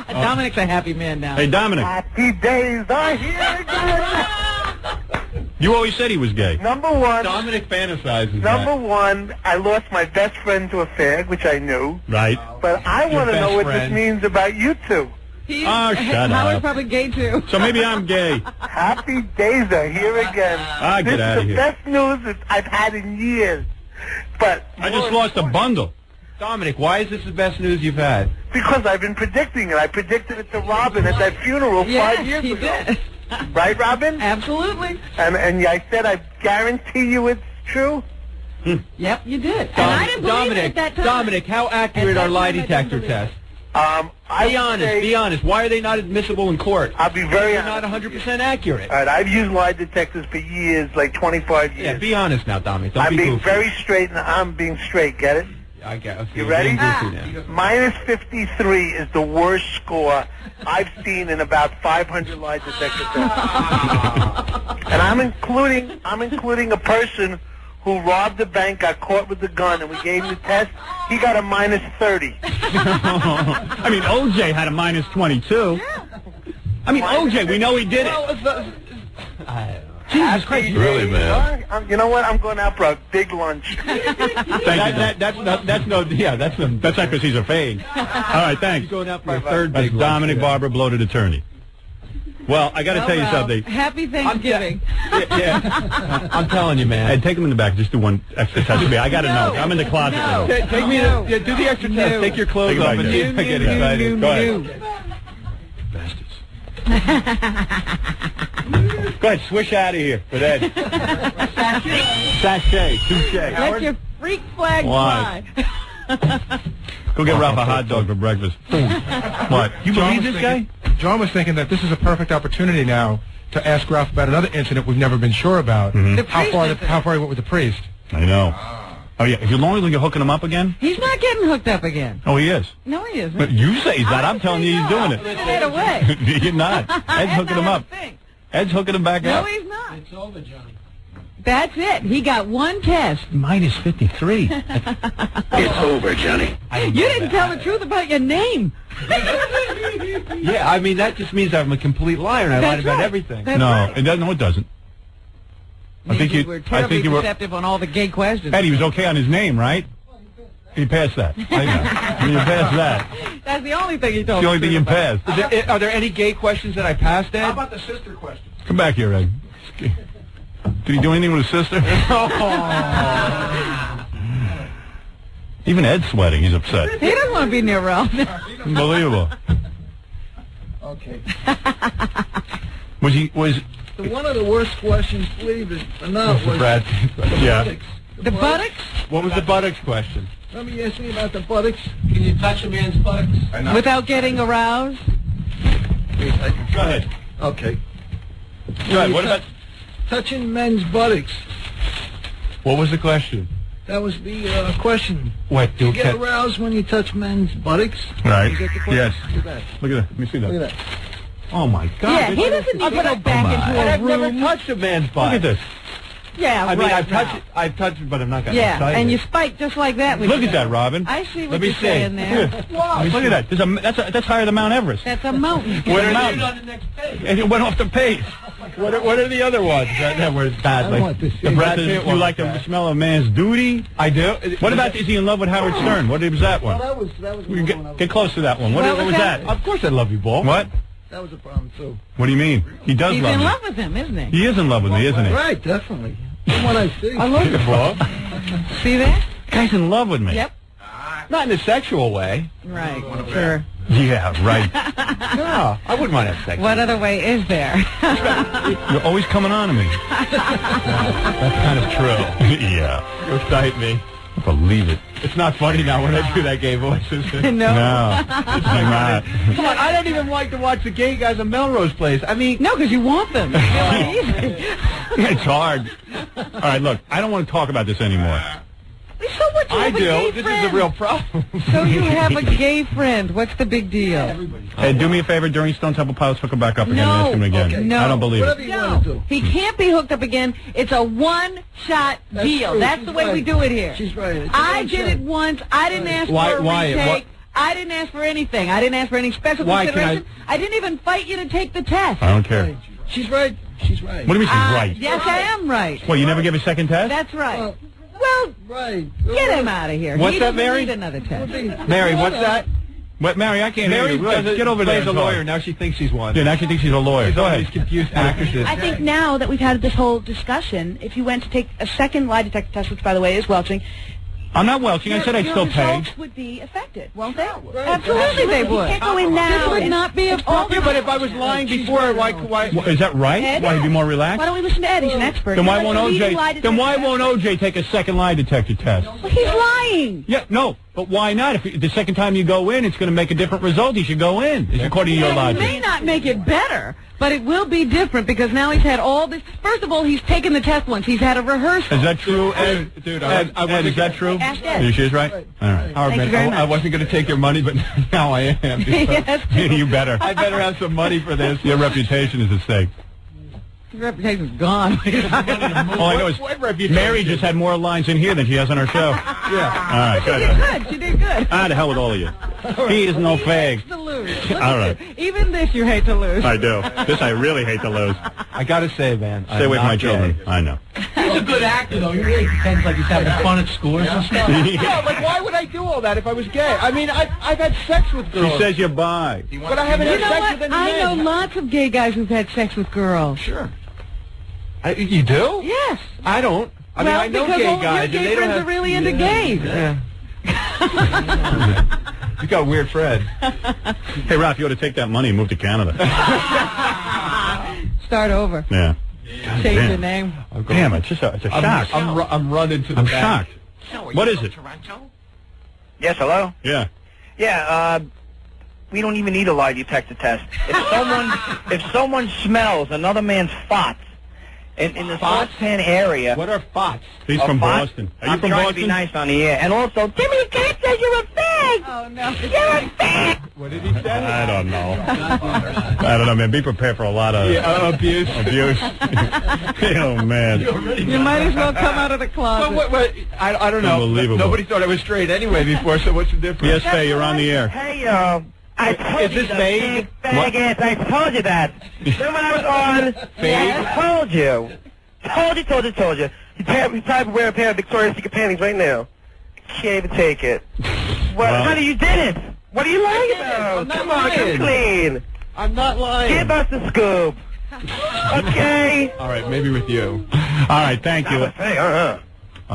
Dominic's a happy man now. Hey, Dominic. Happy days are here again. You always said he was gay. Number one, Dominic fantasizes number one, I lost my best friend to a fag, which I knew. Right. But I want to best know what friend. this means about you two. Oh, shut Howard's up. probably gay too. So maybe I'm gay. Happy days are here again. Get This out of is the here. best news that I've had in years. But I just lost a bundle. Dominic, why is this the best news you've had? because I've been predicting it. I predicted it to Robin at that funeral 5 years he ago. did. Right, Robin? Absolutely. And I said I guarantee you it's true. Yep, you did. And I didn't believe it at that time. Dominic, how accurate At are that lie time, I detector didn't believe tests? Be Be honest. Why are they not admissible in court? I'll be very They're not honest. 100% accurate. All right, I've used lie detectors for years, like 25 years. Yeah, be honest now, Dominic. Don't I'm be being goofy. very straight, and I'm being straight. Get it? I get. Okay, You you're ready? being goofy now. Minus 53 is the worst score I've seen in about 500 lie detector tests. And I'm including a person who robbed a bank, got caught with the gun, and we gave him the test. He got a minus 30. I mean, OJ had a minus 22. I mean, OJ, we know he did it. Jesus Christ. Really, man. You know what? I'm going out for a big lunch. Thank you. That's not That's not because he's a fake. All right, thanks. You're going out for a third That's big lunch Dominic today. Barber, bloated attorney. Well, I got to tell you something. Happy Thanksgiving. Yeah. I'm telling you, man. Hey, take him in the back. Just do one extra test for me. I got to know. I'm in the closet now. Take me to do the extra test. No. Take your clothes Take it off back and there. see if I get excited. Go ahead. Bastards. Go ahead, swish out of here with Ed. Sachet. Touche. Let your freak flag Why? fly. Go get Ralph a hot dog for breakfast. What? You believe this guy? John was thinking that this is a perfect opportunity now to ask Ralph about another incident we've never been sure about. Mm-hmm. The How priest far incident. how far he went with the priest. I know. Oh, yeah. As long as you're hooking him up again? He's not getting hooked up again. Oh, he is. No, he isn't. But you say he's not. I'm telling you he's doing it. Get away. You're not. Ed's hooking him up. Ed's hooking him back up. No, he's not. It's over, Johnny. That's it. He got one test. Minus 53. It's over, Johnny. You didn't tell the truth about your name. Yeah, I mean, that just means I'm a complete liar and I lied about everything. It doesn't. No, it doesn't. I think you were terribly deceptive on all the gay questions. Ed, he was okay on his name, right? He passed that. I know. You passed that. That's the only thing he told It's the only thing you about. passed. Are there any gay questions that I passed, Ed? How about the sister question? Come back here, Ed. Did he do anything with his sister? Even Ed's sweating. He's upset. He doesn't want to be near Ralph. Unbelievable. Okay. Was One of the worst questions, believe it or not, was Brad. Yeah. buttocks. The buttocks? What was the buttocks question? Remember you asked me about the buttocks? Can you touch a man's buttocks? Without getting aroused? Go ahead. Okay. Go ahead. What about... Touching men's buttocks. What was the question? That was the question. What? Do you get aroused when you touch men's buttocks? Right. You get the question? Yes. Look at that. Look at that. Let me see that. Look at that. Oh, my God. Yeah, he doesn't need to go back into a I've never room. touched a man's butt. Look at this. Yeah, I mean, right, I've touched it, but I'm not going to Yeah, excited. and you spike just like that. Look at that, Robin. I see what Let me you're see. saying there. Wow. Look at that. That's higher than Mount Everest. That's a mountain. What a Put mountain. it on the next page. And it went off the page. What are the other ones that were bad? I don't want to see The breath Brad is, Pitt you one like was the bad. smell of a man's duty? I do. What about, is he in love with Howard Stern? What was that one? Well, that was the one I Get close to that one. What was that? Of course I love you, Bull. What? That was a problem, too. What do you mean? He does He's love in me. love with him, isn't he? He is in love with me, isn't he? Right, definitely. The one I see. I love you, Bull. See that? Guy's in love with me. Yep. Not in a sexual way. Right. Sure. Yeah, right. No, I wouldn't mind having sex. What other way is there? You're always coming on to me. That's kind of true. Yeah. You excite me. I believe it. It's not funny now when I do that gay voice, is it? No. No, it's not. Come on, I don't even like to watch the gay guys on Melrose Place. I mean... No, because you want them. It's easy. It's hard. All right, look, I don't want to talk about this anymore. So what? You I have a do. gay This friend. is a real problem. So you have a gay friend. What's the big deal? Hey, do me a favor, during Stone Temple Pilots, hook him back up again and No. ask him again. Okay. No. I don't believe Whatever it. you want to do. He can't be hooked up again. It's a one-shot deal. true. That's She's the way we right. do it here. She's right. It's a I one did shot. it once. I didn't ask Why- for a why- retake. what- I didn't ask for anything. I didn't ask for any special Why can consideration. I didn't even fight you to take the test. I don't care. Right. She's right. She's right. What do you mean she's right? Yes, I am right. Well, you never give a second test? That's right. Well, Well, right. get him out of here. What's He that, doesn't Mary? need another test. Mary, what's that? What, Mary, I can't Mary hear you. Get over there. plays a and talk. lawyer. Now she thinks she's one. Yeah, now she thinks she's a lawyer. She's Go one of ahead. these confused actresses. I think now that we've had this whole discussion, if you went to take a second lie detector test, which by the way is welching, I'm not welching. I said I'd your still pay. results would be affected, won't they? Absolutely they You would. can't go in now. This would and- not be a Yeah, but if I was lying before, why? Well, is that right? Ed? Why, be more relaxed? Why don't we listen to Ed? He's an expert. Then why He's won't a leading lie OJ? detector Then why expert. won't OJ take a second lie detector test? Well, he's lying. Yeah, no, but why not? If the second time you go in, it's going to make a different result. He should go in, according to your It logic. may not make it better, but it will be different because now he's had all this. First of all, he's taken the test once. He's had a rehearsal. Is that true, Ed? Dude, Ed, is that true? Ask Ed. You sure she's right? All right. Howard, Thank you very I much. wasn't going to take your money, but now I am. Yes. You better. I better have some money for this. Your reputation is at stake. His reputation's gone. All I know is What reputation? Mary just had more lines in here than she has on her show. Yeah. All right, She good. did good. She did good. Ah, to hell with all of you. He is no He fag. hates to lose. Look All at right. you. Even this you hate to lose. I do. This I really hate to lose. I got to say, man. Stay away from my children. I know. He's a good actor, though. He really pretends like he's having fun at school and stuff. Yeah, like why would I do all that if I was gay? I mean, I've had sex with girls. She says you're bi. But I haven't You had know sex what? with any I know men. lots of gay guys who've had sex with girls. Sure. You do? Yes. I don't. I mean, well, I know because gay all guys, your and gay they don't friends have. are really into gays. Yeah. You got a weird Fred. Hey, Ralph, you ought to take that money and move to Canada. Start over. Yeah. Change damn. your name. Damn, it's a shock. I'm running to the I'm back. shocked. What is it? Yes, hello? Yeah. Yeah, we don't even need a lie detector test. If someone smells another man's farts, in the saucepan area. What are fots? He's from Boston. Are you I'm from trying Boston? to be nice on the air. And also, Timmy Cat says you're a fag! Oh, no. You're a fag! What did he say? I don't know. I don't know, man. Be prepared for a lot of abuse. Abuse. Oh, man. You might as well come out of the closet. What, I don't know. Unbelievable. Nobody thought I was straight anyway before, so what's the difference? Yes, Faye, you're on the air. Hey, I told Is this vague? Faggot, I told you that. Then when I was on, I told you. Told you. You probably wear a pair of Victoria's Secret panties right now. Can't even take it. Well, honey, you did it. What are you lying about? Come on, come clean. I'm not lying. Give us the scoop. Okay? All right, maybe with you. All right, thank you. Hey, All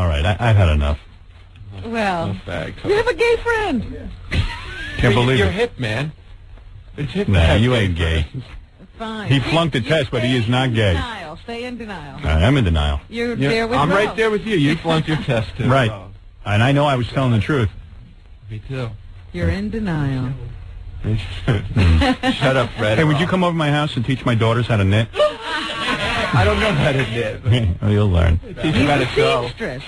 right, I've had enough. Well, you have a gay friend. Can't believe You're it. hip, man. It's hip. Nah, you ain't gay. Fine. He flunked the test, but he is not gay. Denial. Stay in denial. I am in denial. You're there with I'm Ralph. right there with you. You flunked your test, too. Right. And I know I was telling the truth. Me too. You're in denial. Shut up, Fred. Hey, would you come over to my house and teach my daughters how to knit? I don't know how to knit. Oh, you'll learn. Teach them how to sew. Hey,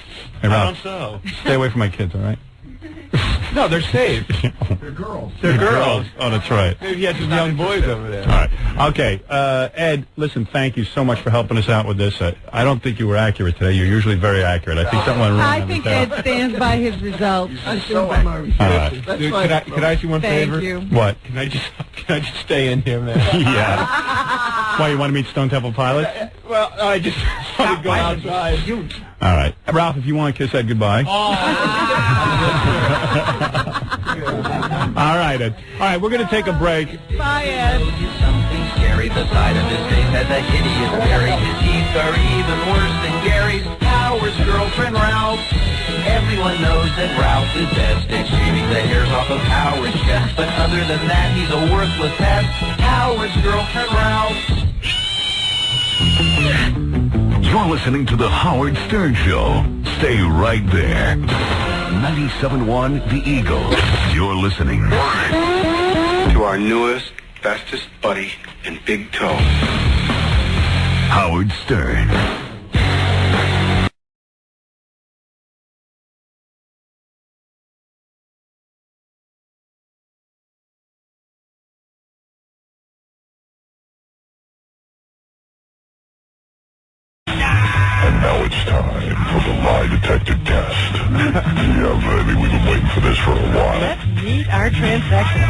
I Ralph, don't sew. stay away from my kids, all right? No, they're safe. They're girls. They're girls. Oh, that's right. Maybe he had some young boys over there. All right. Okay. Ed, listen, thank you so much for helping us out with this. I don't think you were accurate today. You're usually very accurate. I think something went wrong. I think Ed stands by his results. I stand by my results. All right. Dude, can I ask you one Thank favor? you. What? Can I just stay in here, man? Yeah. Why, you want to meet Stone Temple Pilots? Well, I just want to go outside. All right. Ralph, if you want to kiss Ed goodbye. All right, Ed. All right, we're going to take a break. Bye, Ed. Something scary. The side of his face has a hideous berry. His teeth are even worse than Gary's. Howard's girlfriend, Ralph. Everyone knows that Ralph is best at shaving the hairs off of Howard's chest. But other than that, he's a worthless pest. Howard's girlfriend, Ralph. You're listening to The Howard Stern Show. Stay right there. 97.1 The Eagle. You're listening To our newest, bestest buddy and big toe. Howard Stern. And now it's time for the lie detector test. Yeah, baby, we've been waiting for this for a while. Let's meet our transsexual.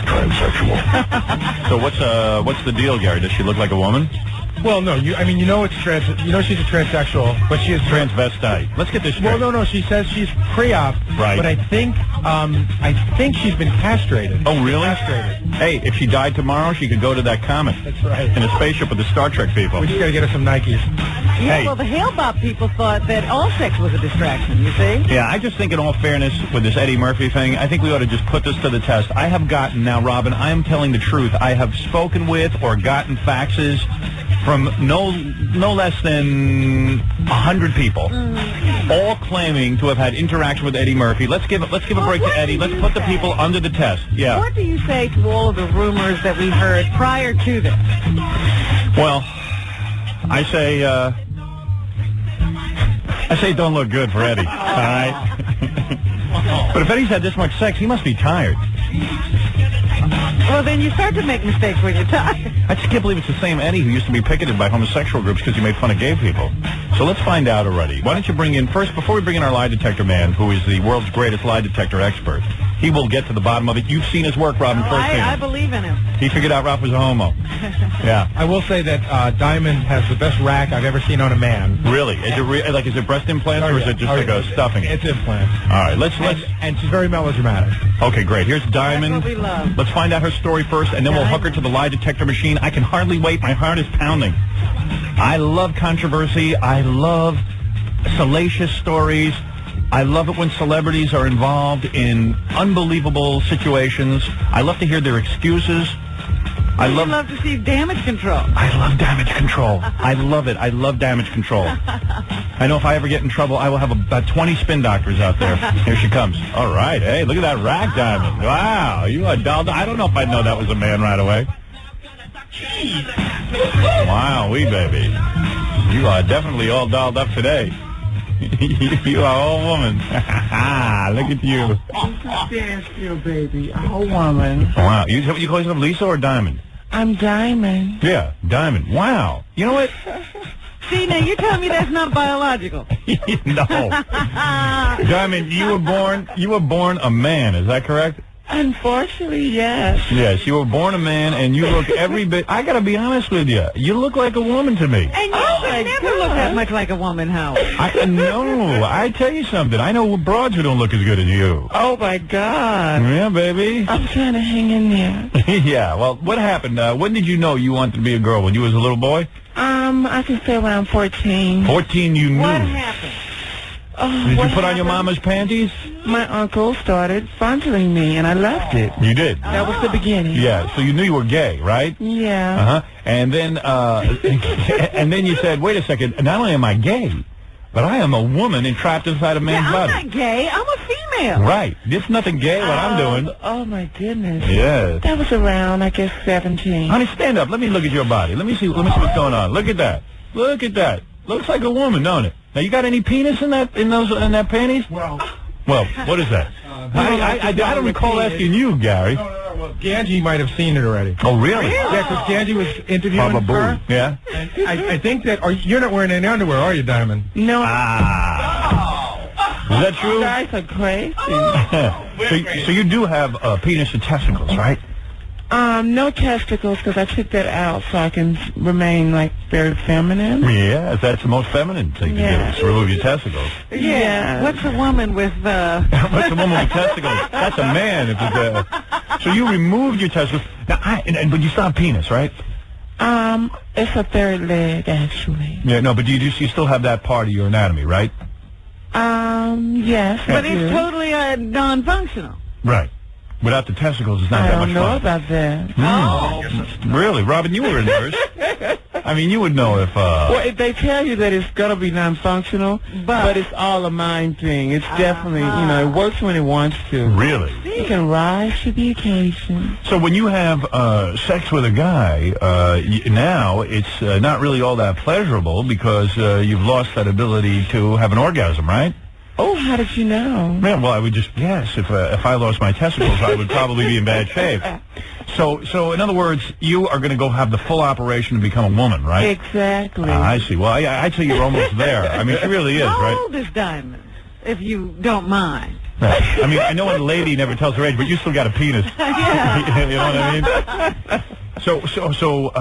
Transsexual. So what's the deal, Gary? Does she look like a woman? Well, no, she's a transsexual, but she is transvestite. Let's get this straight. Well, no, she says she's pre-op, right? But I think she's been castrated. Oh, really? Castrated. Hey, if she died tomorrow, she could go to that comet. That's right. In a spaceship with the Star Trek people. We just gotta get her some Nikes. Yeah, well, the Hail Bop people thought that all sex was a distraction, you see? Yeah, I just think in all fairness, with this Eddie Murphy thing, I think we ought to just put this to the test. I have gotten, now, Robin, I am telling the truth, I have spoken with or gotten faxes from no less than 100 people, all claiming to have had interaction with Eddie Murphy. Let's give a break to Eddie. Let's put the people under the test. Yeah. What do you say to all of the rumors that we heard prior to this? Well, I say don't look good for Eddie. All right. But if Eddie's had this much sex, he must be tired. Well, then you start to make mistakes when you're tired. I just can't believe it's the same Eddie who used to be picketed by homosexual groups because he made fun of gay people. So let's find out already. Why don't you bring in, first, before we bring in our lie detector man, who is the world's greatest lie detector expert, he will get to the bottom of it. You've seen his work, Robin, firsthand. I believe in him. He figured out Ralph was a homo. Yeah. I will say that Diamond has the best rack I've ever seen on a man. Really? Is it breast implants or is it just like a stuffing? It's implants. All right, let's and she's very melodramatic. Okay, great. Here's Diamond. That's what we love. Let's find out her story first, and then we'll hook her to the lie detector machine. I can hardly wait. My heart is pounding. I love controversy. I love salacious stories. I love it when celebrities are involved in unbelievable situations. I love to hear their excuses. I love to see damage control. I love damage control. I love it. I love damage control. I know if I ever get in trouble, I will have about 20 spin doctors out there. Here she comes. All right. Hey, look at that rack, Diamond. Wow. You are doll. I don't know if I'd know that was a man right away. Wow, baby. You are definitely all dolled up today. You are all woman. Look at you. Stand still, baby. A whole woman. Wow. You call yourself Lisa or Diamond? I'm Diamond. Yeah, Diamond. Wow. You know what? See, now you're telling me that's not biological. No. Diamond, you were born a man, is that correct? Unfortunately, yes. Yes, you were born a man, and you look every bit... I gotta be honest with you. You look like a woman to me. And you never look that much like a woman, Howard. No, I tell you something. I know broads who don't look as good as you. Oh, my God. Yeah, baby. I'm trying to hang in there. Yeah, well, what happened? When did you know you wanted to be a girl? When you was a little boy? I can say when I'm 14. 14, you knew. What happened? Did you put on your mama's panties? My uncle started fondling me, and I loved it. You did? That was the beginning. Yeah, so you knew you were gay, right? Yeah. Uh-huh. And then, and then you said, wait a second, not only am I gay, but I am a woman entrapped inside a man's body. I'm not gay. I'm a female. Right. There's nothing gay what I'm doing. Oh, my goodness. Yes. That was around, I guess, 17. Honey, stand up. Let me look at your body. Let me see what's going on. Look at that. Look at that. Looks like a woman, don't it? Now, you got any penis in that panties? Well, what is that? I don't recall asking you, Gary. No. Well, Ganji might have seen it already. Oh, really? Yeah, because Ganji was interviewing her. Yeah. And I think that... you're not wearing any underwear, are you, Diamond? No. Is that true? You guys are crazy. So you do have penis and testicles, right? No testicles, because I took that out so I can remain, like, very feminine. Yes, that's the most feminine thing to do, is to remove your testicles. Yeah. What's a woman with, What's a woman with testicles? That's a man. If it's so you removed your testicles. Now, but you still have penis, right? It's a third leg, actually. Yeah, no, but you still have that part of your anatomy, right? Yes. But it's totally non-functional. Right. Without the testicles, it's not I that don't much know fun. about that. Really? Robin, you were a nurse. I mean, you would know if... Well, if they tell you that it's going to be non-functional, but it's all a mind thing. It's definitely, it works when it wants to. Really? You can rise to the occasion. So when you have sex with a guy, now it's not really all that pleasurable because you've lost that ability to have an orgasm, right? Oh, how did you know? Yeah, well, I would just guess if I lost my testicles, I would probably be in bad shape. So in other words, you are going to go have the full operation to become a woman, right? Exactly. I see. Well, I'd say you're almost there. I mean, she really is, right? How old is Diamond, if you don't mind? I mean, I know a lady never tells her age, but you still got a penis. Yeah. You know what I mean? So,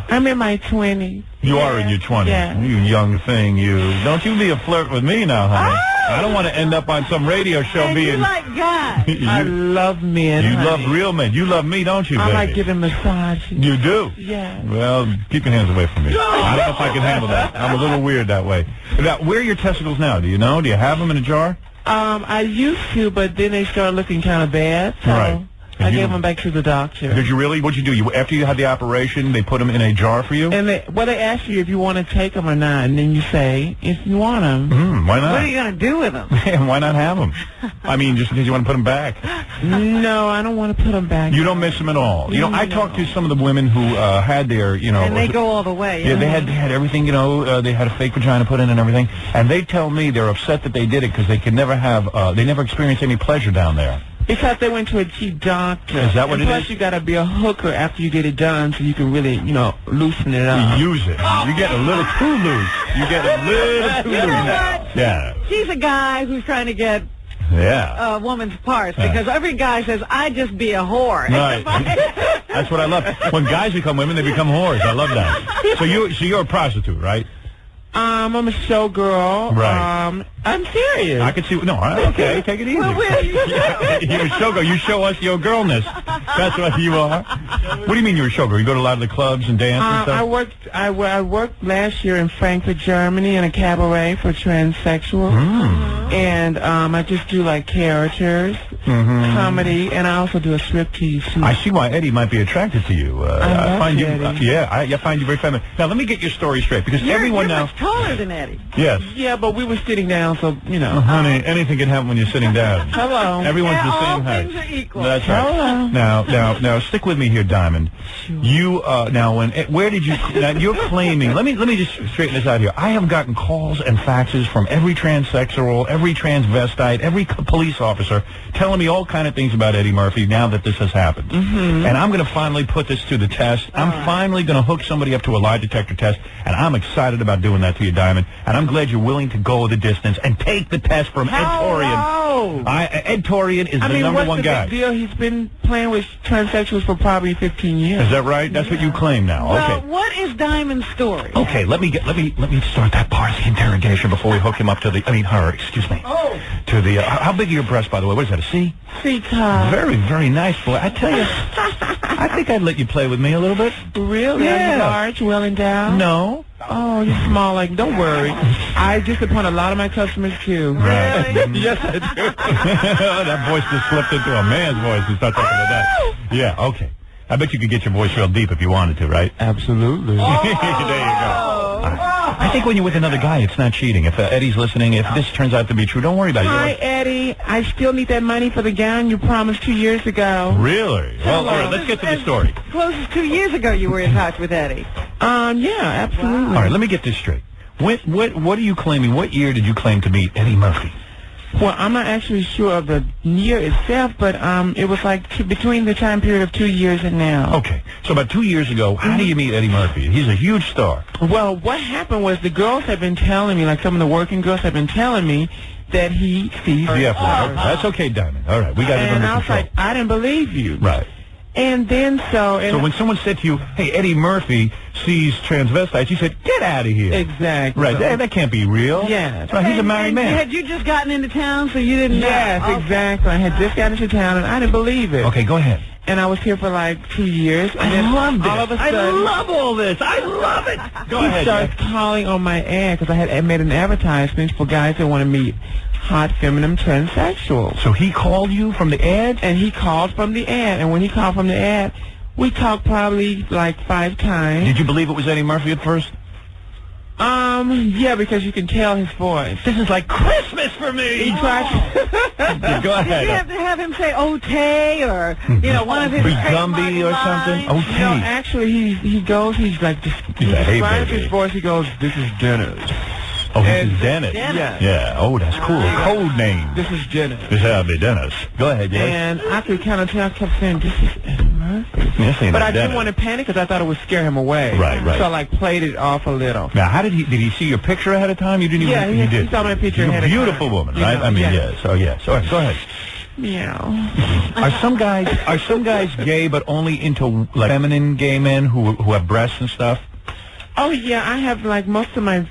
I'm in my 20s. You are in your 20s. Yeah. You young thing, you. Don't you be a flirt with me now, honey. I don't want to end up on some radio show And being... you like guys. I love men, You honey. love real men. You love me, don't you, I baby? like giving massages. You do? Yeah. Well, keep your hands away from me. I don't know if I can handle that. I'm a little weird that way. Now, where are your testicles now? Do you know? Do you have them in a jar? I used to, but then they started looking kind of bad, so Right. I gave them back to the doctor. Did you really? What'd you do? After you had the operation, they put them in a jar for you? And they ask you if you want to take them or not, and then you say if you want them. Why not? What are you going to do with them? Why not have them? I mean, just because you want to put them back. No, I don't want to put them back. You don't miss them at all. You know, I talked to some of the women who had their, And they go all the way. Yeah, they had everything, they had a fake vagina put in and everything. And they tell me they're upset that they did it because they could never have, they never experienced any pleasure down there. Because they went to a cheap doctor. Is that what it plus is? you got to be a hooker after you get it done so you can really, loosen it up. You use it. You get a little too loose. You get a little too You know loose. what? Yeah. She's a guy who's trying to get Yeah. a woman's parts because every guy says, I'd just be a whore. Right. That's what I love. When guys become women, they become whores. I love that. So you're a prostitute, right? I'm a showgirl. Right. I'm serious. I can see. No, okay, take it easy. Well, where are you You're a showgirl. You show us your girlness. That's what you are. What do you mean you're a showgirl? You go to a lot of the clubs and dance and stuff? I worked last year in Frankfurt, Germany, in a cabaret for transsexuals. And I just do like characters. comedy, and I also do a striptease. I see why Eddie might be attracted to you. I find you, I find you very feminine. Now, let me get your story straight, because everyone you're now... much taller than Eddie. Yes. Yeah, but we were sitting down, so, you know. Honey, anything can happen when you're sitting down. Hello. Everyone's the same height. All things are equal. That's right. Hello. Now, stick with me here, Diamond. Sure. You, where did you... Now, you're claiming... Let me just straighten this out here. I have gotten calls and faxes from every transsexual, every transvestite, every police officer telling me all kind of things about Eddie Murphy now that this has happened. And I'm going to finally put this to the test. I'm finally going to hook somebody up to a lie detector test, and I'm excited about doing that to you, Diamond. And I'm glad you're willing to go the distance and take the test from Ed Torian. Ed Torian is the number one guy. What's the big deal? He's been playing with transsexuals for probably 15 years. Is that right? That's what you claim now. Well, okay. what is Diamond's story? Okay, let me start that part of the interrogation before we hook him up to her, excuse me. To the, how big are your breasts, by the way? What is that, a C? C cup. Very, very nice, boy. I tell you, I think I'd let you play with me a little bit. Really? Yeah. Are you large, well endowed? No. Oh, you're small. Like, don't worry. I disappoint a lot of my customers, too. Right. Yes, I do. That voice just slipped into a man's voice and start talking about that. Yeah, okay. I bet you could get your voice real deep if you wanted to, right? Absolutely. There you go. I think when you're with another guy, it's not cheating. If Eddie's listening, if this turns out to be true, don't worry about it. Hi, Eddie. I still need that money for the gown you promised 2 years ago. Really? Well, all right, let's get to the story. Close as 2 years ago you were in touch with Eddie. Yeah, absolutely. All right, let me get this straight. What are you claiming? What year did you claim to meet Eddie Murphy? Well, I'm not actually sure of the year itself, but it was like between the time period of 2 years and now. Okay, so about 2 years ago, how do you meet Eddie Murphy? He's a huge star. Well, what happened was the girls have been telling me, like some of the working girls have been telling me, that he sees Yeah, that's okay, Diamond. All right, we got it under control. And I was control. like, I didn't believe you. Right. And then so when someone said to you, hey, Eddie Murphy sees transvestites, you said, get out of here. Exactly. Right, that can't be real. Yeah. Right, he's a married man. Had you just gotten into town, so you didn't know? Yes, exactly. I had just gotten into town, and I didn't believe it. Okay, go ahead. And I was here for like 2 years. And then love this. All of a sudden, I love all this. I love it. Go ahead. He starts calling on my ad, because I had made an advertisement for guys that want to meet hot, feminine transsexuals. So he called you from the ad? And he called from the ad. And when he called from the ad, we talked probably like 5 times. Did you believe it was Eddie Murphy at first? Yeah, because you can tell his voice. This is like Christmas for me. He tried to... Go ahead. Did you have to have him say "Ote" or one of his Gumby or something? No, actually, he's like he describes his voice. He goes, "This is Dennis." Oh, this is Dennis. Yeah. Oh, that's cool. Code name. This is Dennis. This is Dennis. Go ahead, yes. And I could kind of tell. I kept saying, "This is Eddie Murphy." But I didn't want to panic because I thought it would scare him away. Right. So I like played it off a little. Now, how did he see your picture ahead of time? You didn't even. Yeah, he did. He saw my picture ahead of time. Beautiful woman, right? I mean, yes. Oh, yes. All right, go ahead. Meow. Are some guys gay but only into like feminine gay men who have breasts and stuff? Oh yeah, I have like most of my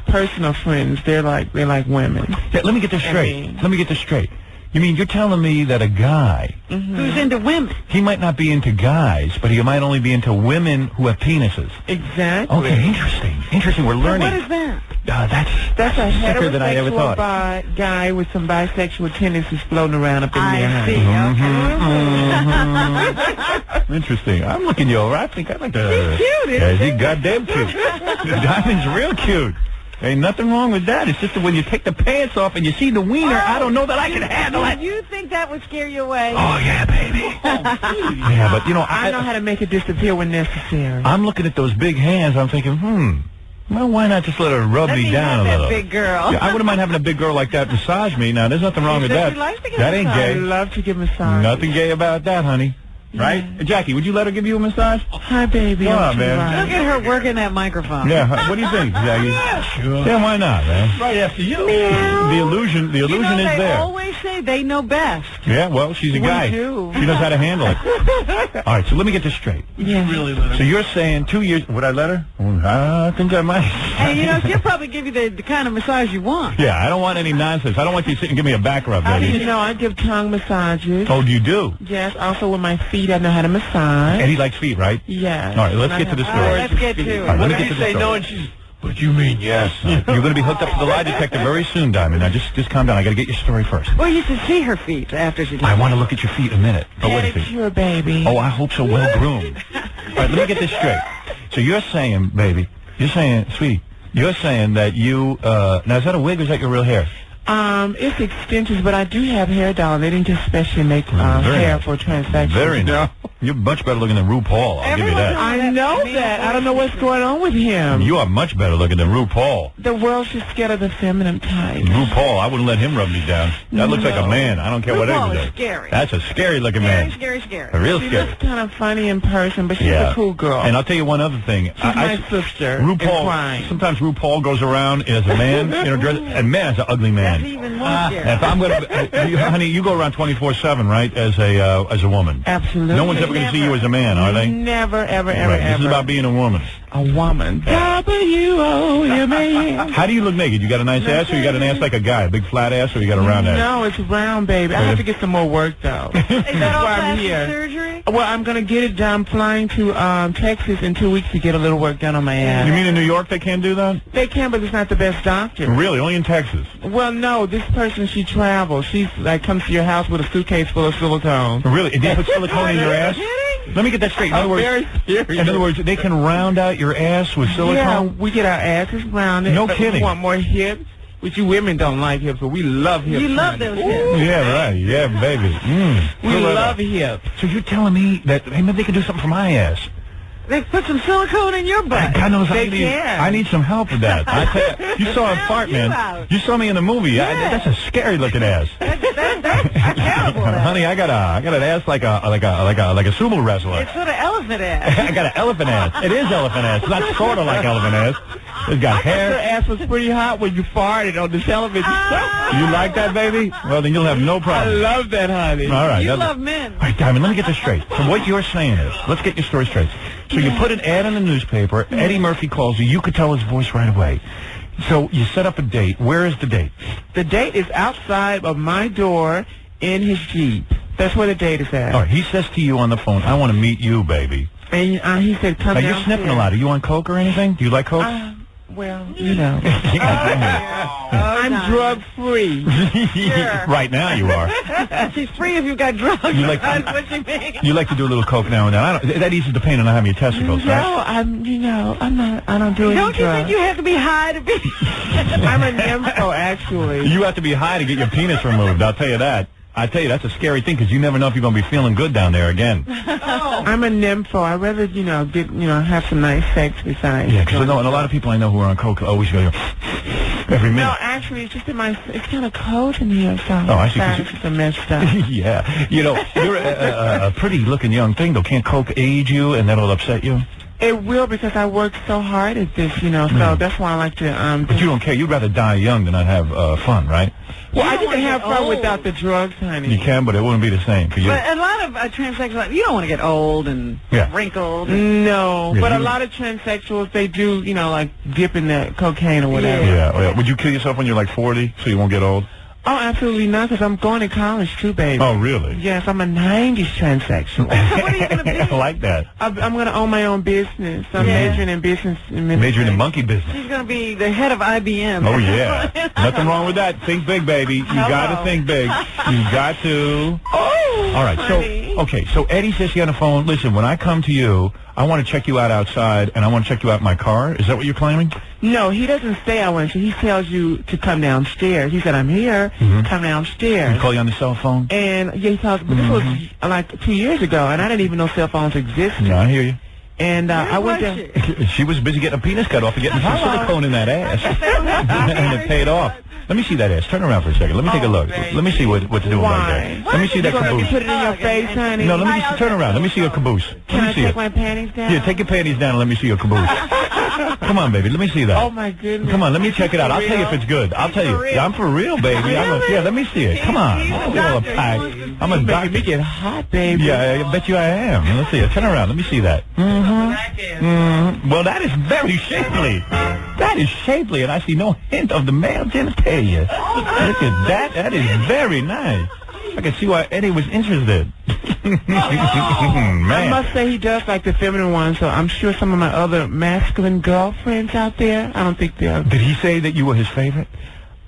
personal friends. They're like women. Yeah, let me get this straight. You mean you're telling me that a guy who's into women, he might not be into guys, but he might only be into women who have penises? Exactly. Okay, interesting. We're learning. What is that? That's a sicker than I ever thought. Guy with some bisexual tendencies floating around up in there. I see. Okay. Interesting. I'm looking you over. I think I'd like to. He's cute, isn't he? Goddamn cute. Diamond's real cute. Ain't nothing wrong with that. It's just that when you take the pants off and you see the wiener, I don't know that I can handle it. You think that would scare you away? Oh, yeah, baby. Yeah, but, I know how to make it disappear when necessary. I'm looking at those big hands. I'm thinking, well, why not just let her rub me down a little? That big girl. Yeah, I wouldn't mind having a big girl like that massage me. Now, there's nothing wrong with that. That ain't gay. I love to give massage. Nothing gay about that, honey. Right? Yeah. Jackie, would you let her give you a massage? Hi, baby. Come on, man. Look at her working that microphone. Yeah, what do you think, Jackie? Sure. Yeah, why not, man? Right after you. The illusion is they there. They always say they know best. Yeah, well, she's a guy. Do. She knows how to handle it. All right, so let me get this straight. Yeah. Really let her. So you're saying 2 years... Would I let her? I think I might. Hey, she'll probably give you the kind of massage you want. Yeah, I don't want any nonsense. I don't want you to sit and give me a back rub, baby. You know, I give tongue massages. Oh, you do? Yes, also with my feet, I know how to massage. And he likes feet, right? Yeah. All right, let's get to the story. Let's get to it. All right, What let me did get you to the say? story. No, and she's What you mean, yes? You're going to be hooked up to the lie detector very soon, Diamond. Now, just calm down. I got to get your story first. Well, you should see her feet after she does. I want to look at your feet in a minute. But what do you think? Baby. Oh, I hope so. Well groomed. All right, let me get this straight. So you're saying, baby, sweetie, you're saying that you, now is that a wig or is that your real hair? It's extensions, but I do have hair, darling. They didn't just specially make hair for transsexual. Very nice. You're much better looking than RuPaul, I'll give you that. I know that. I don't know what's going on with him. You are much better looking than RuPaul. The world's just scared of the feminine type. RuPaul, I wouldn't let him rub me down. That looks like a man. I don't care what RuPaul he is does. scary. That's a scary looking man. Scary. A real She scary. looks kind of funny in person, but she's a cool girl. And I'll tell you one other thing. She's my sister. RuPaul, sometimes RuPaul goes around as a man in her dress, and man's an ugly man. That's even more scary. If I'm gonna, honey, you go around 24/7, right? As a woman. Absolutely. No one's ever going to see you as a man, are they? Never, ever, Right. ever. This is about being a woman. A woman. W-O-M-A-N. How do you look naked? You got a nice ass, or you got an ass like a guy, a big flat ass, or you got a round ass? No, it's round, baby. I have to get some more work, though. Is that all I'm plastic here. surgery? Well, I'm going to get it done. I'm flying to Texas in 2 weeks to get a little work done on my ass. You mean in New York they can't do that? They can, but it's not the best doctor. Really? Only in Texas? Well, no. This person, she travels. She's like comes to your house with a suitcase full of silicone. Really? And they put silicone in your ass? Let me get that straight. In other words, they can round out your ass with silicone? Yeah, we get our asses rounded. No but kidding. We want more hips, which you women don't like hips, but we love hips. You love those hips. Yeah, right. Yeah, baby. We love hips. So you're telling me that maybe they can do something for my ass? They put some silicone in your butt. God knows They can. I need some help with that. I tell you saw a fart, man. You saw me in the movie. That's a scary looking ass. That's terrible. Honey, I got an ass like a sumo wrestler. It's sort of elephant ass. I got an elephant ass. It is elephant ass. It's not sort of like elephant ass. It's got hair. Your ass was pretty hot when you farted on the television. You like that, baby? Well, then you'll have no I problem. love that, honey. All right. You love men. All right, Diamond, let me get this straight. So what you're saying is, let's get your story straight. So you put an ad in the newspaper, Eddie Murphy calls you, you could tell his voice right away. So you set up a date. Where is the date? The date is outside of my door in his Jeep. That's where the date is at. All right, he says to you on the phone, I want to meet you, baby. And he said, come Now, down. you're sniffing a lot. Are you on coke or anything? Do you like coke? Well, you know. I'm drug-free. Right now you are. She's free if you've got drugs. That's what she means. You like to do a little coke now and then. That eases the pain of not having your testicles, No, right? I don't do any Don't you think you have to be high to be... I'm a nympho, actually. You have to be high to get your penis removed, I'll tell you that. I tell you, that's a scary thing because you never know if you're going to be feeling good down there again. I'm a nympho. I'd rather, have some nice sex besides. Yeah, because I know, and a lot of people I know who are on coke always go every minute. No, actually, it's just it's kind of cold in here, so I see. it's a messed up. Yeah. You're a pretty-looking young thing, though. Can't coke age you, and that'll upset you? It will, because I work so hard at this, so that's why I like to... But you don't care. You'd rather die young than not have fun, right? Well, I can have fun without the drugs, honey. You can, but it wouldn't be the same for you. But a lot of transsexuals, you don't want to get old and wrinkled. No, Yeah, but a lot of transsexuals, they do, like dip in the cocaine or whatever. Yeah. Would you kill yourself when you're like 40 so you won't get old? Oh, absolutely not, because I'm going to college too, baby. Oh, really? Yes, I'm a 90s transsexual. What are you going to be? I like that. I'm going to own my own business. I'm majoring in business administration. Majoring in monkey business. She's going to be the head of IBM. Oh, yeah. Nothing wrong with that. Think big, baby. You got to think big. You got to. Oh, all right. honey. So Eddie says here on the phone, listen, when I come to you, I want to check you out outside, and I want to check you out in my car. Is that what you're claiming? No, he doesn't say I want to. He tells you to come downstairs. He said, I'm here. Come downstairs. He call you on the cell phone? And, this was like 2 years ago, and I didn't even know cell phones existed. No, I hear you. And I went there. She was busy getting a penis cut off and getting some silicone in that ass. And it paid off. Let me see that ass. Turn around for a second. Let me take a look. Let me see what to do about that. Let me see that caboose. Put it in your face, honey. No, let me just turn around. Let me see your caboose. Can I take my panties down? Yeah, take your panties down and let me see your caboose. Come on, baby. Let me see that. Oh, my goodness. Come on, let me check it out. I'll tell you if it's good. I'll tell you. Yeah, I'm for real, baby. Yeah, let me see it. Come on. I'm a doctor. Make it hot, baby. Yeah, I bet you I am. Let's see it. Turn around. Let me see that. Well, that is very shapely. That is shapely, and I see no hint of the male genitalia. Look at that. That is very nice. I can see why Eddie was interested. Man. I must say he does like the feminine one, so I'm sure some of my other masculine girlfriends out there, I don't think they're... Did he say that you were his favorite?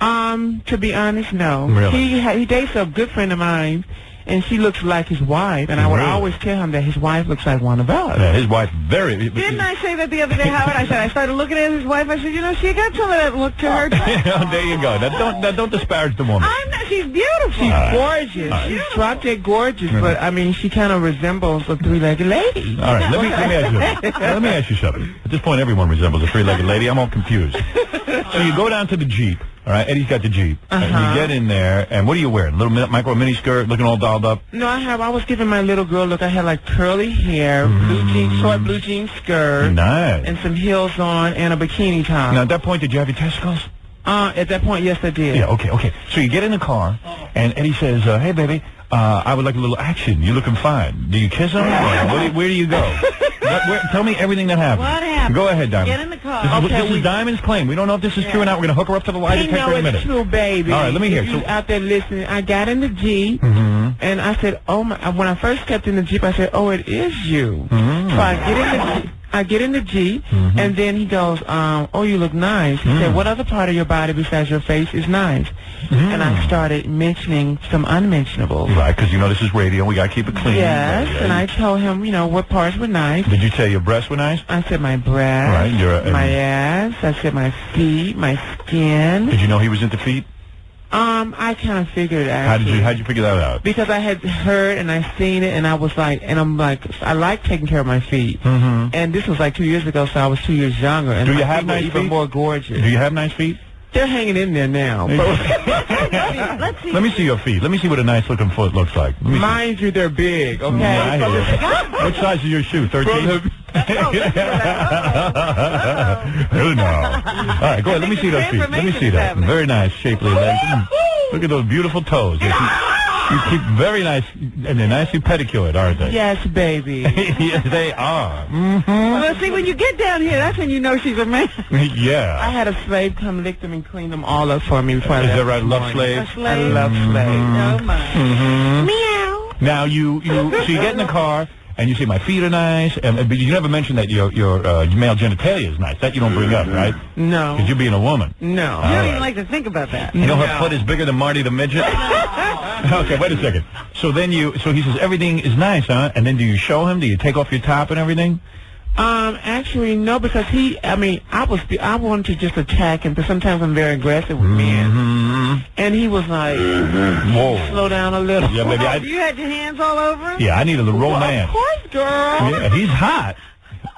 To be honest, no. Really? He dates a good friend of mine, and she looks like his wife, and I would always tell him that his wife looks like one of us. Yeah, his wife very... Didn't I say that the other day, Howard? I said, I started looking at his wife, I said, you know, she got some of that look to her. There you go. Now don't disparage the woman. I'm not, she's beautiful. She's gorgeous. She's drop dead gorgeous, but, I mean, she kind of resembles a three-legged lady. All right, let me ask you something. At this point, everyone resembles a three-legged lady. I'm all confused. So you go down to the Jeep. All right, Eddie's got the Jeep. And you get in there, and what are you wearing? A little micro mini skirt, looking all dolled up? No, I was giving my little girl look. I had like curly hair, short blue jean skirt, nice, and some heels on, and a bikini top. Now, at that point, did you have your testicles? At that point, yes, I did. Yeah, okay. So you get in the car, and Eddie says, hey, baby, I would like a little action. You're looking fine. Do you kiss him? Where do you go? Tell me everything that happened. What happened? Go ahead, Diamond. Get in the car. This is Diamond's claim. We don't know if this is true or not. We're going to hook her up to the lie detector in a minute. It's true, baby. All right, let me hear. If you out there listening, I got in the Jeep, and I said, oh, my. When I first stepped in the Jeep, I said, oh, it is you. So I get in the Jeep, and then he goes, oh, you look nice. He said, what other part of your body besides your face is nice? And I started mentioning some unmentionables. Right, because, you know, this is radio. We got to keep it clean. Yes, and I told him, you know, what parts were nice. Did you say your breasts were nice? I said my breasts, my ass. I said my feet, my skin. Did you know he was into feet? I kind of figured it out. How'd you figure that out? Because I had heard and I seen it, and I was like, I like taking care of my feet. And this was like 2 years ago, so I was 2 years younger. And do you have nice even feet? More gorgeous. Do you have nice feet? They're hanging in there now. Let's see. Let me see your feet. Let me see what a nice looking foot looks like. Mind you, they're big. Okay. What size is your shoe? 13? Hell no. All right, go ahead. Let me see those feet. Let me see that. Very nice, shapely legs. Look at those beautiful toes. You keep very nice, and they're nicely pedicured, aren't they? Yes, baby. Yes, they are. Well, see, when you get down here, that's when you know she's a man. Yeah. I had a slave come lick them and clean them all up for me before I left. Is that right? Love slaves? I love slaves. Oh, my. Meow. Now, so you get in the car, and you say, my feet are nice, but you never mention that your male genitalia is nice. That you don't bring up, right? No. Because you're being a woman. No. You don't even like to think about that. You know her foot is bigger than Marty the Midget? Okay, wait a second. So he says, everything is nice, huh? And then do you show him? Do you take off your top and everything? Actually, no, because I wanted to just attack him, because sometimes I'm very aggressive with men. And he was like, whoa, slow down a little. Yeah, baby. You had your hands all over him? Yeah, I need a romance. Of course, girl. Yeah, he's hot.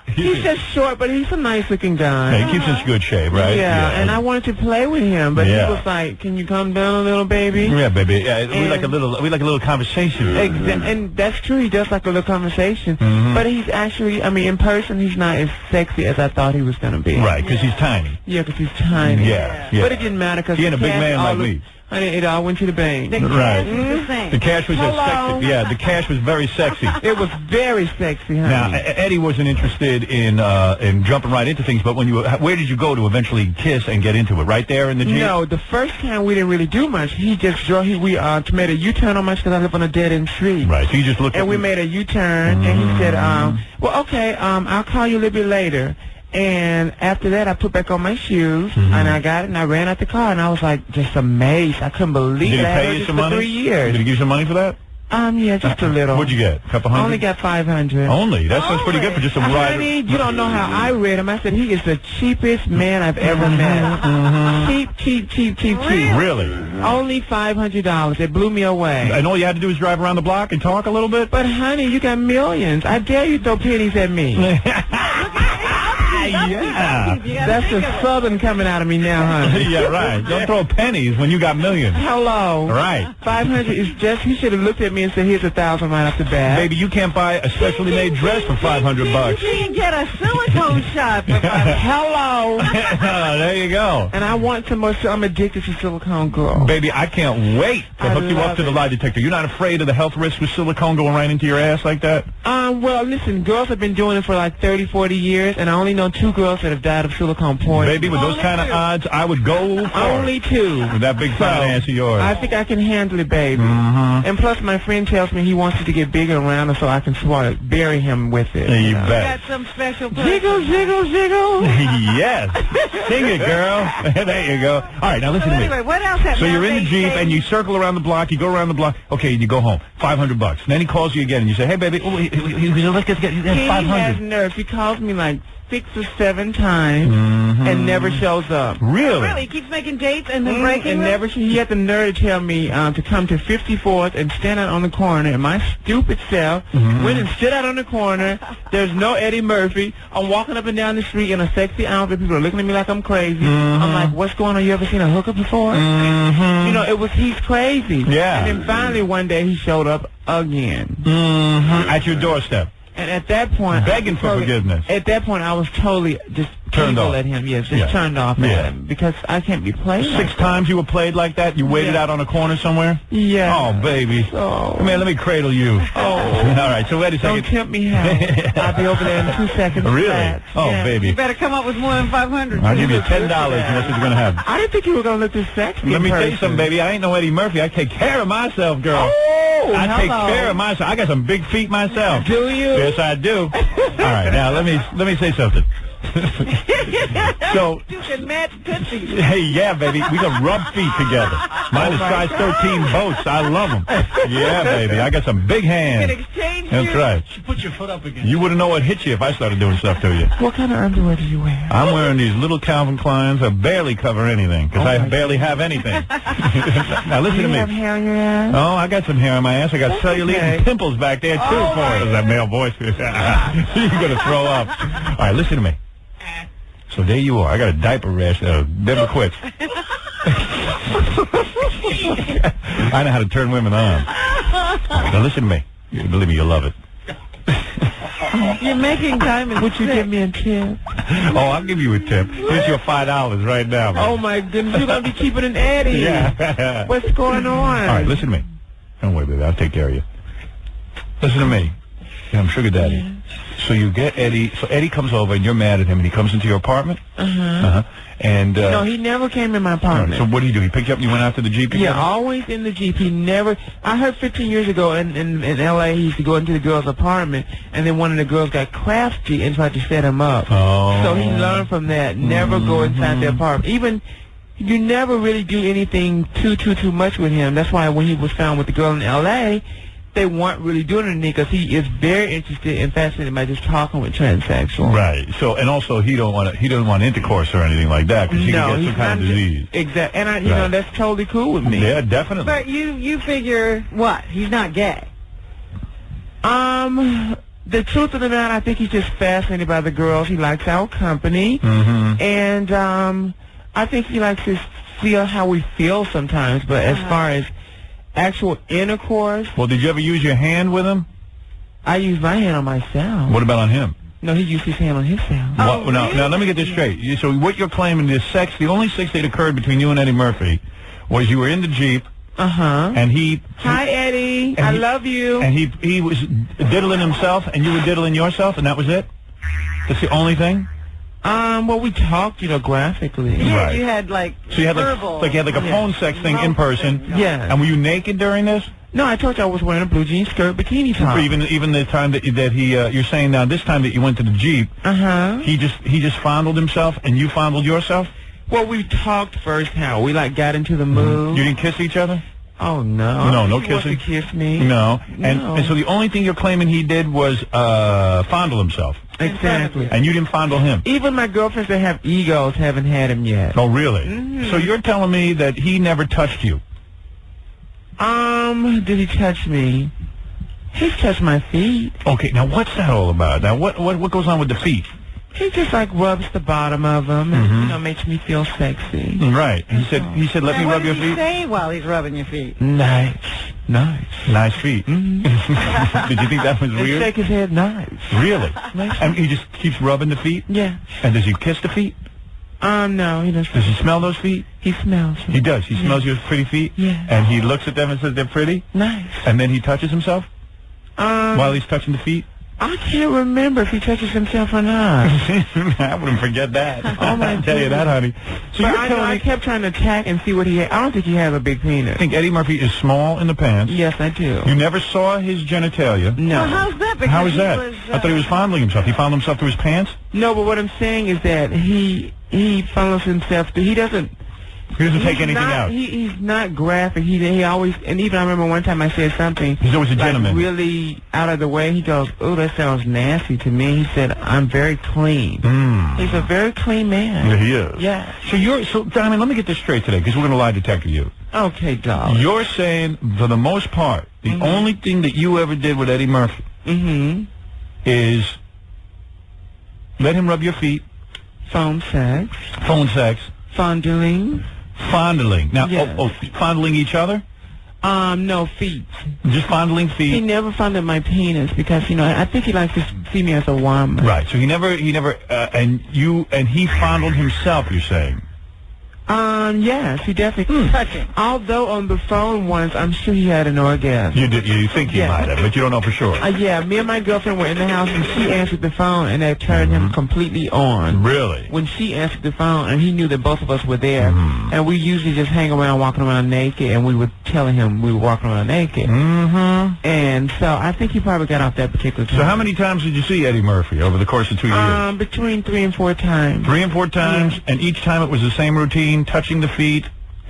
He's just short, but he's a nice-looking guy. Yeah, he keeps in good shape, right? Yeah, and I wanted to play with him, but he was like, "Can you calm down a little, baby?" Yeah, baby. Yeah, we like a little conversation. And that's true. He does like a little conversation, but he's actually, I mean, in person, he's not as sexy as I thought he was going to be. Right, because he's tiny. Yeah, because he's tiny. Yeah. But it didn't matter because he ain't a big man like me. Honey, it all went to the bank. Right. The cash was sexy. Yeah, the cash was very sexy. It was very sexy, honey. Now, Eddie wasn't interested in jumping right into things, but where did you go to eventually kiss and get into it? Right there in the Jeep? No, the first time we didn't really do much. He just drove. We made a U-turn on my because I live on a dead-end street. Right. So you just looked. And we made a U-turn, and he said, "Well, okay, I'll call you a little bit later." And after that, I put back on my shoes, and I got it, and I ran out the car, and I was like just amazed. I couldn't believe it. Did he pay you some money? 3 years. Did he give you some money for that? Yeah, just a little. What'd you get? A couple hundred? I only got $500. Only? That's pretty good for just a ride. Honey, you don't know how I read him. I said, he is the cheapest man I've ever met. Cheap. Really? Only $500. It blew me away. And all you had to do was drive around the block and talk a little bit? But, honey, you got millions. I dare you throw pennies at me. Yeah. That's the Southern coming out of me now, honey. Yeah, right. Don't throw pennies when you got millions. Hello. Right. 500 is just, he should have looked at me and said, here's 1,000 right off the bat. Baby, you can't buy a specially made dress for $500. You can't get a silicone silicone shot. Hello. There you go. And I want some more. I'm addicted to silicone, girl. Baby, I can't wait to hook you up to the lie detector. You're not afraid of the health risks with silicone going right into your ass like that? Well, listen, girls have been doing it for like 30, 40 years, and I only know 2 girls that have died of silicone poisoning. Baby, with those kind of odds, I would go for only 2. With that big fat ass of yours. I think I can handle it, baby. And plus, my friend tells me he wants it to get bigger around her so I can swallow it, bury him with it. You bet. Got some special Jiggle, jiggle, jiggle. Yes. Sing it, girl. There you go. All right, now listen to me. Anyway, what else happened? So you're in the Jeep, and you circle around the block, you go around the block, okay, and you go home. $500. And then he calls you again, and you say, hey, baby, let's get He 500. has nerve. He calls me like 6 or 7 times and never shows up. Really? Really? He keeps making dates and then breaking and them? never. He had the nerve to tell me to come to 54th and stand out on the corner, and my stupid self went and stood out on the corner. There's no Eddie Murphy. I'm walking up and down the street in a sexy outfit. People are looking at me like I'm crazy. I'm like, what's going on? You ever seen a hooker before? You know, he's crazy. Yeah. And then finally one day he showed up again. At your doorstep. And at that point, begging for forgiveness. At that point, I was totally just turned off at him. Yes, just turned off at him because I can't be played. 6 times you were played like that? You waited out on a corner somewhere? Yeah. Oh, baby. Oh. Man, let me cradle you. Oh. All right, so wait a second. Don't tempt me, Hal. I'll be over there in 2 seconds. Really? flat. Oh, Yeah. baby. You better come up with more than 500. I'll give you $10 and that's what you're going to have. I didn't think you were going to look this sexy. Let in me tell you person. something, baby. I ain't no Eddie Murphy. I take care of myself, girl. Oh, I take hello. care of myself. I got some big feet myself. Do you? Yes, I do. All right, now let me say something. So, You can match tootsies. hey, yeah, baby, we can rub feet together. Mine is size 13 boats. I love them. Yeah, baby, I got some big hands. You can exchange That's right. Put your foot up again. You wouldn't know what hit you if I started doing stuff to you. What kind of underwear do you wear? I'm wearing these little Calvin Kleins that barely cover anything because I barely have anything. Now listen Do to you me. have hair in your ass? Oh, I got some hair on my ass. I got cellulite and pimples back there too for it. That male voice. You're gonna throw up. All right, listen to me. So there you are. I got a diaper rash. Never quits. I know how to turn women on. Now listen to me. Believe me, you'll love it. You're making time. Would you give me a tip? Oh, I'll give you a tip. Here's your $5 right now, man. Oh my goodness, you're gonna be keeping an Eddie. Yeah. What's going on? All right, listen to me. Don't worry, baby. I'll take care of you. Listen to me. Yeah, I'm sugar daddy. So you get Eddie. So Eddie comes over, and you're mad at him, and he comes into your apartment. And no, he never came in my apartment. So what did he do? He picked you up and you went out to the Jeep? Yeah, always in the Jeep. He never. I heard 15 years ago in L.A. he used to go into the girl's apartment, and then one of the girls got crafty and tried to set him up. Oh. So he learned from that. Never go inside the apartment. Even you never really do anything too much with him. That's why when he was found with the girl in L.A., they weren't really doing anything because he is very interested and fascinated by just talking with transsexuals. Right. So, and also he doesn't want intercourse or anything like that because he can get some kind of disease. Exactly. And you know, that's totally cool with me. Yeah, definitely. But you figure what? He's not gay. The truth of the matter, I think he's just fascinated by the girls. He likes our company, and I think he likes to feel how we feel sometimes. But as far as actual intercourse. Well, did you ever use your hand with him? I used my hand on myself. What about on him? No, he used his hand on himself. Now, let me get this straight. So what you're claiming is sex, the only sex that occurred between you and Eddie Murphy was you were in the Jeep. And he... Hi, Eddie. I love you. And he was diddling himself, and you were diddling yourself, and that was it? That's the only thing? Well, we talked, graphically. Yeah, Right. you had like So you had verbal. like you had like a phone sex thing in person. Yeah. And were you naked during this? No, I told you I was wearing a blue jean skirt, bikini top. Or even the time that he you're saying now this time that you went to the Jeep. He just fondled himself and you fondled yourself. Well, we talked first. How we got into the mood. You didn't kiss each other? Oh no. No He kissing. wanted to kiss me. No. And so the only thing you're claiming he did was fondle himself. Exactly. And you didn't fondle him. Even my girlfriends that have egos haven't had him yet. Oh, really? So you're telling me that he never touched you? Did he touch me? He's touched my feet. Okay, now what's that all about? Now what goes on with the feet? He just like rubs the bottom of them and makes me feel sexy. Right. He said, let me rub your feet. What does he say while he's rubbing your feet? Nice feet. Did you think that was weird? Shake his head, nice. Really? And he just keeps rubbing the feet? Yeah. And does he kiss the feet? No, he doesn't. Does he smell those feet? He smells them. He does. He smells your pretty feet? Yeah. And he looks at them and says they're pretty? Nice. And then he touches himself? While he's touching the feet? I can't remember if he touches himself or not. I wouldn't forget that. Oh, my I'll tell you that, honey. So but I kept trying to attack and see what he had. I don't think he has a big penis. I think Eddie Murphy is small in the pants. Yes, I do. You never saw his genitalia? No. Well, how's that? Because How is that? I thought he was fondling himself. He fondled himself through his pants? No, but what I'm saying is that he fondles himself. He doesn't take anything out. He's not graphic. He always, and even I remember one time I said something. He's always a gentleman. Really out of the way. He goes, "Oh, that sounds nasty to me." He said, "I'm very clean." He's a very clean man. Yeah, he is. Yeah. So Diamond, let me get this straight today, because we're going to lie detector you. Okay, darling. You're saying, for the most part, the only thing that you ever did with Eddie Murphy is let him rub your feet. Phone sex. Fondling. Now, Yes. fondling each other? No, feet. Just fondling feet? He never fondled my penis because, I think he likes to see me as a woman. Right, so he never, and he fondled himself, you're saying? Yes, he definitely. Touching. Although on the phone once, I'm sure he had an orgasm. You think he might have, but you don't know for sure. Yeah, me and my girlfriend were in the house, and she answered the phone, and that turned him completely on. Really? When she answered the phone, and he knew that both of us were there, and we usually just hang around walking around naked, and we were telling him we were walking around naked. And so I think he probably got off that particular time. So how many times did you see Eddie Murphy over the course of 2 years? Between 3 and 4 times. 3 and 4 times, and each time it was the same routine, touching the feet,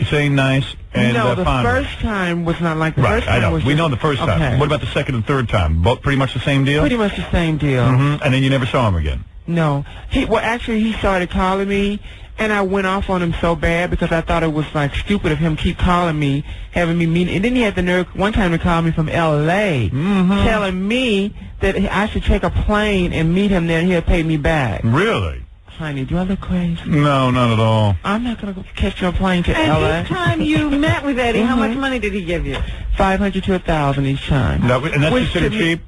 saying nice, and no, the fondling. first time was not like the Right, first time. I know. Was We just, know the first time. okay. What about the second and third time? Both pretty much the same deal? Pretty much the same deal. And then you never saw him again? No. Actually, he started calling me, and I went off on him so bad because I thought it was, like, stupid of him keep calling me, having me meet. And then he had the nerve one time to call me from L.A., telling me that I should take a plane and meet him there, and he'll pay me back. Really? Honey, do I look crazy? No, not at all. I'm not going to catch your plane to And L.A. each time you met with Eddie, how much money did he give you? $500 to $1,000 each time. And that's considered cheap?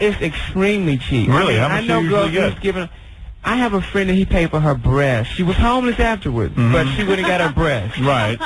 It's extremely cheap. Really? How much I know do you girls usually who's giving. I have a friend that he paid for her breast. She was homeless afterwards, but she went and got her breast. Right.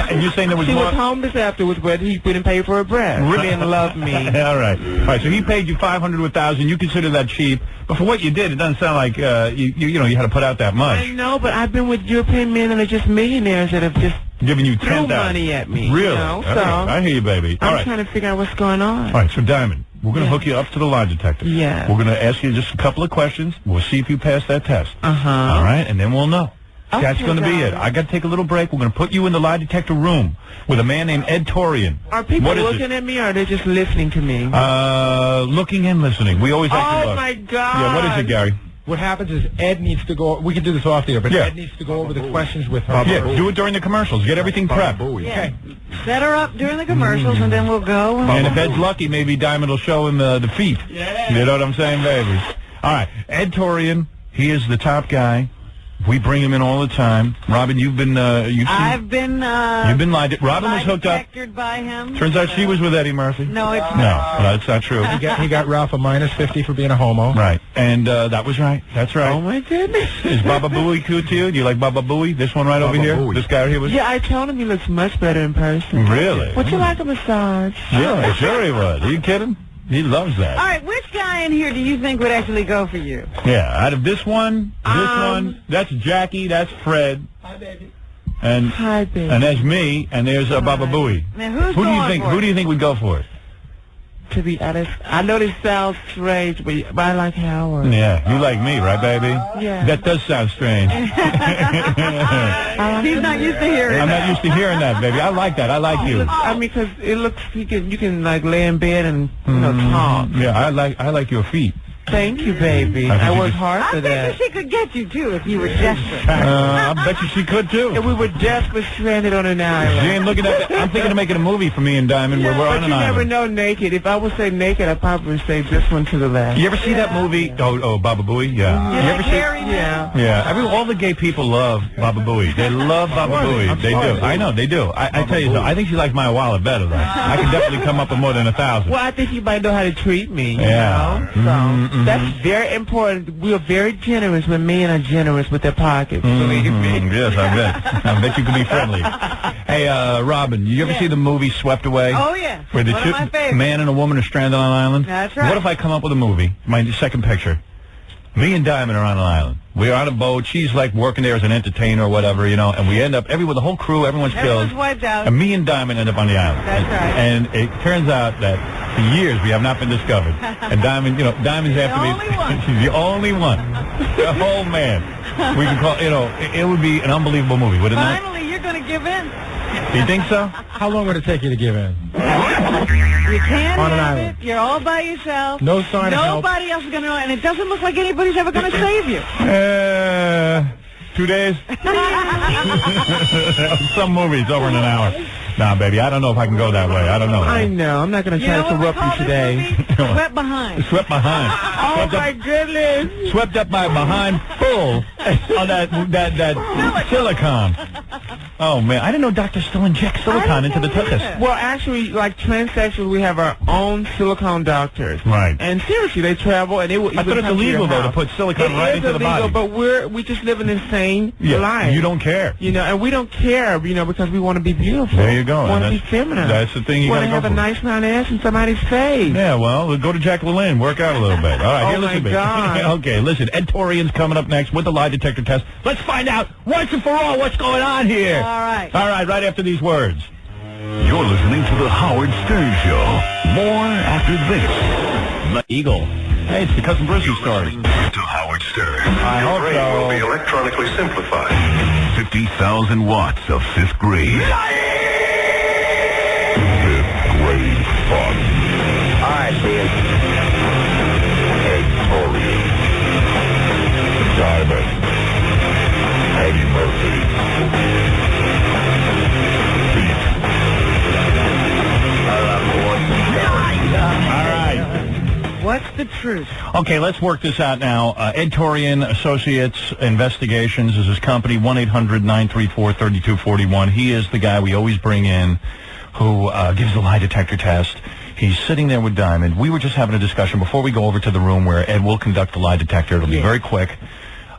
And you're saying there was She more? was homeless afterwards, but he went and paid for her breast. Really didn't love me. All right. All right, so he paid you $500 to $1,000. You consider that cheap. But for what you did, it doesn't sound like you had to put out that much. I know, but I've been with European men that are just millionaires that have just giving you threw $10,000 money at me. Really? You know? Okay. So I hear you, baby. All I'm right. trying to figure out what's going on. All right, so Diamond, we're going to hook you up to the lie detector. Yeah. We're going to ask you just a couple of questions. We'll see if you pass that test. All right, and then we'll know. Okay, That's going to be it. I got to take a little break. We're going to put you in the lie detector room with a man named Ed Torian. Are people What is looking at me, or are they just listening to me? Looking and listening. We always like to look. Oh, my God. Yeah, what is it, Gary? What happens is Ed needs to go. We can do this off the air, but Yeah. Ed needs to go over the questions with her. Yeah, do it during the commercials. Get everything prepped. Yeah. Set her up during the commercials, and then we'll go. And if Ed's lucky, maybe Diamond will show him the feet. Yeah. You know what I'm saying, baby? All right. Ed Torian, he is the top guy. We bring him in all the time. Robin, you've been I've been lied to. Robin was hooked up. by him. Turns out she was with Eddie Murphy. No, it's No, that's not true. He got Ralph a -50 for being a homo. Right. And that was right. That's right. Oh, my goodness. Is Baba Booey cool to you? Do you like Baba Booey? This one right over here? Booey. This guy right here was... Yeah, I told him he looks much better in person. Really? Would you like a massage? Yeah, sure he would. Are you kidding? He loves that. All right, which guy in here do you think would actually go for you? Yeah, out of this one, that's Jackie, that's Fred. Hi, baby. And Hi, baby. And there's me, and there's Baba Booey. Now, who's Who do you going think? for Who it? do you think would go for it? To be honest, I know this sounds strange, but I like Howard. Yeah, you like me, right, baby? Yeah. That does sound strange. He's not used to hearing I'm that. not used to hearing that, baby. I like that. I like you. I mean, because it looks you can like lay in bed and talk. Yeah, I like your feet. Thank you, baby. I worked hard for I bet that. you she could get you, too, if you were desperate. I bet you she could, too. And we were desperate, stranded on an island. She ain't looking at I'm thinking of making a movie for me and Diamond where we're on But an you never island. know naked. If I would say naked, I'd probably say this one to the left. You ever see that movie? Oh, Baba Booey? Yeah. You ever see? Yeah. Yeah. All the gay people love Baba Booey. They love Baba Booey. They do. I know, they do. I tell you so. I think she likes my wallet better, though. I can definitely come up with more than 1,000. Well, I think you might know how to treat me. You Yeah. know? So that's very important. We are very generous when men are generous with their pockets. Believe me. Yes, I bet you can be friendly. Hey, Robin, you ever see the movie Swept Away? Oh, yeah. Where the One of my favorites. man and a woman are stranded on an island? That's right. What if I come up with a movie, my second picture? Me and Diamond are on an island. We're on a boat. She's like working there as an entertainer or whatever, you know, and we end up, the whole crew, everyone's killed. Wiped out. And me and Diamond end up on the island. That's right. And it turns out that for years we have not been discovered. And Diamond, Diamond's after me. She's the only one. The whole man. We can call, it would be an unbelievable movie, would it not? Finally, you're going to give in. Do you think so? How long would it take you to give in? You can't On an have island. it. You're all by yourself. No sign of help. Nobody else is going to know, and it doesn't look like anybody's ever going to save you. 2 days? Some movies over in an hour. Nah, baby, I don't know if I can go that way. I don't know. I know. I'm not going to try to interrupt you today. Swept behind. Swept behind. Oh, my goodness. Swept up my behind full on that silicone. Oh, man. I didn't know doctors still inject silicone into the tuchus. Well, actually, like transsexuals, we have our own silicone doctors. Right. And seriously, they travel and they will. I thought it's illegal, though, to put silicone right into the body. But we just live an insane life. You don't care. And we don't care, because we want to be beautiful. There you go. Want to be feminine. That's the thing you got to go want to have a nice round ass in somebody's face. Yeah, well, go to Jack LaLanne, work out a little bit. All right, here, listen to me. God. Okay, listen, Ed Torian's coming up next with the lie detector test. Let's find out once and for all what's going on here. All right, right after these words. You're listening to the Howard Stern Show. More after this. Eagle. Hey, it's the Cousin Brucey story. To Howard Stern. I hope Brain so. will be electronically simplified. 50,000 watts of fifth grade. Fifth grade fun. All right, Ian. Ed Torian. Diamond. Eddie Murphy. What's the truth? Okay, let's work this out now. Ed Torian Associates Investigations is his company, 1-800-934-3241. He is the guy we always bring in who gives the lie detector test. He's sitting there with Diamond. We were just having a discussion before we go over to the room where Ed will conduct the lie detector. It'll be very quick.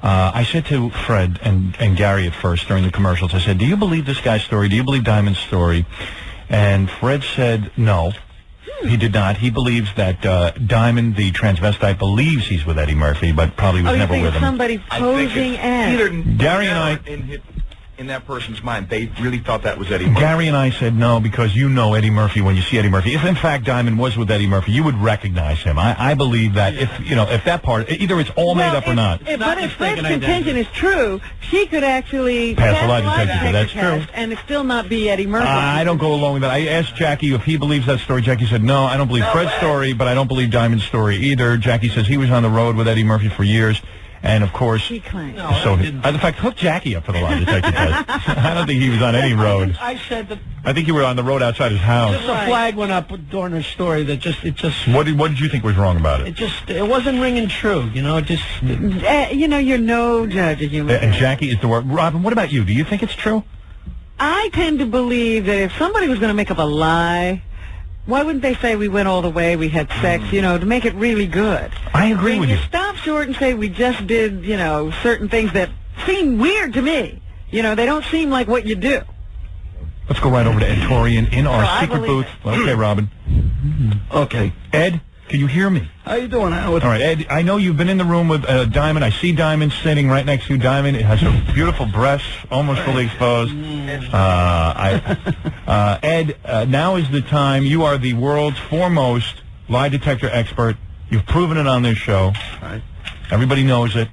I said to Fred and Gary at first during the commercials, I said, do you believe this guy's story? Do you believe Diamond's story? And Fred said no. He did not. He believes that Diamond, the transvestite, believes he's with Eddie Murphy, but probably was never with him. Somebody posing as. Gary and I... In that person's mind, they really thought that was Eddie Murphy. Gary and I said no because you know Eddie Murphy when you see Eddie Murphy. If in fact Diamond was with Eddie Murphy, you would recognize him. I believe that if that part, either it's all made up or not. But if Fred's contention is true, she could actually pass the lie detector. That's true. And it still not be Eddie Murphy. I don't go along with that. I asked Jackie if he believes that story. Jackie said no, I don't believe Fred's story, but I don't believe Diamond's story either. Jackie says he was on the road with Eddie Murphy for years. And, of course, he claims. in fact, hook Jackie up for the lie detector test. I don't think he was on any road. I said that. I think you were on the road outside his house. Just a flag went up during her story that it just. What did you think was wrong about it? It wasn't ringing true, It just. You're no judge of human. And Jackie is the word. Robin, what about you? Do you think it's true? I tend to believe that if somebody was going to make up a lie, why wouldn't they say we went all the way, we had sex, to make it really good? I agree with you. Stop short and say we just did, certain things that seem weird to me. They don't seem like what you do. Let's go right over to Ed Torian in our secret booth. Okay, Robin. Okay. Ed, can you hear me? How you doing, Howard? All right, Ed, I know you've been in the room with Diamond. I see Diamond sitting right next to you. Diamond, it has a beautiful breast, almost fully exposed. Ed, now is the time. You are the world's foremost lie detector expert. You've proven it on this show. Right. Everybody knows it.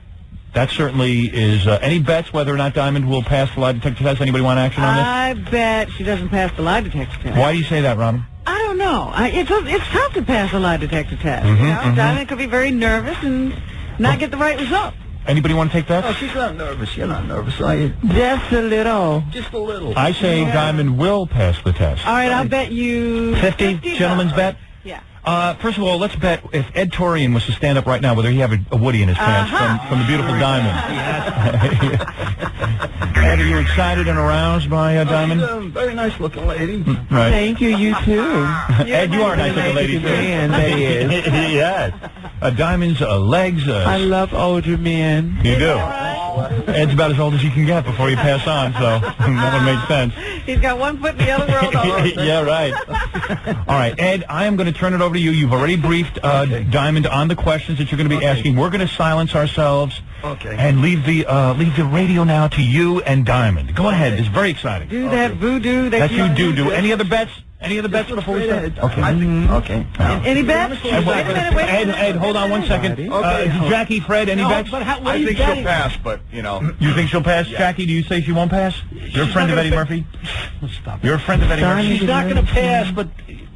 That certainly is. Any bets whether or not Diamond will pass the lie detector test? Anybody want action on this? I bet she doesn't pass the lie detector test. Why do you say that, Robin? I don't know. No, it's tough to pass a lie detector test. Mm-hmm, You know, Diamond could be very nervous and not get the right result. Anybody want to take that? Oh, she's not nervous. You're not nervous, are you? Just a little. Just a little. I say Diamond will pass the test. All right, I'll bet you 50, gentlemen's bet? Yeah. First of all, let's bet if Ed Torian was to stand up right now, whether he have a Woody in his pants from the beautiful Diamond. Ed, are you excited and aroused by Diamond? She's a very nice looking lady. Right. Thank you, you too. Ed, you are a nice looking lady, too. Man, that is. Yes. Diamond's legs. I love older men. You do. Ed's about as old as you can get before you pass on, so that would make sense. He's got one foot in the other world. Yeah, right. All right, Ed, I am going to turn it over to you. You've already briefed Diamond on the questions that you're going to be asking. We're going to silence ourselves and leave the radio now to you and Diamond. Go ahead. It's very exciting. Do that voodoo. That's you do. Any other bets? Any other bets before we start? Okay. Okay. Any bets? Wait a minute. Ed, hold on 1 second. Jackie, Fred, any bets? I think she'll pass, but, you know. You think she'll pass? Yeah. Jackie, do you say she won't pass? You're a friend of Eddie Murphy? You're a friend of Eddie Murphy? She's not going to pass, but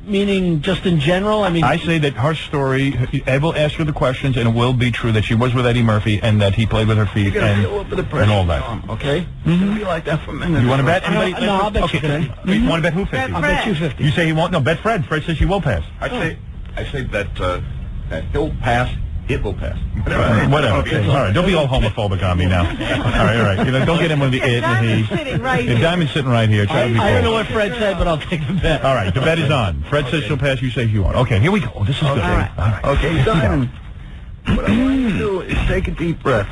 meaning just in general? I mean, I say that her story, Ed will ask her the questions, and it will be true that she was with Eddie Murphy and that he played with her feet and all that. Okay? It's going to be like that for a minute. You want to bet? Anybody? No, I'll bet you 50. You want to bet who 50? I'll bet you 50. You say he won't? No, bet Fred. Fred says she will pass. I say that he'll pass. It will pass. Whatever. Okay. All right. Don't be all homophobic on me now. All right. You know, don't get in with the it and he. Diamond's sitting right here. I don't know what Fred said, but I'll take the bet. All right. The bet is on. Fred says she'll pass. You say she won't. Okay. Here we go. This is good. All right. Okay, Diamond. What I want you to do is take a deep breath.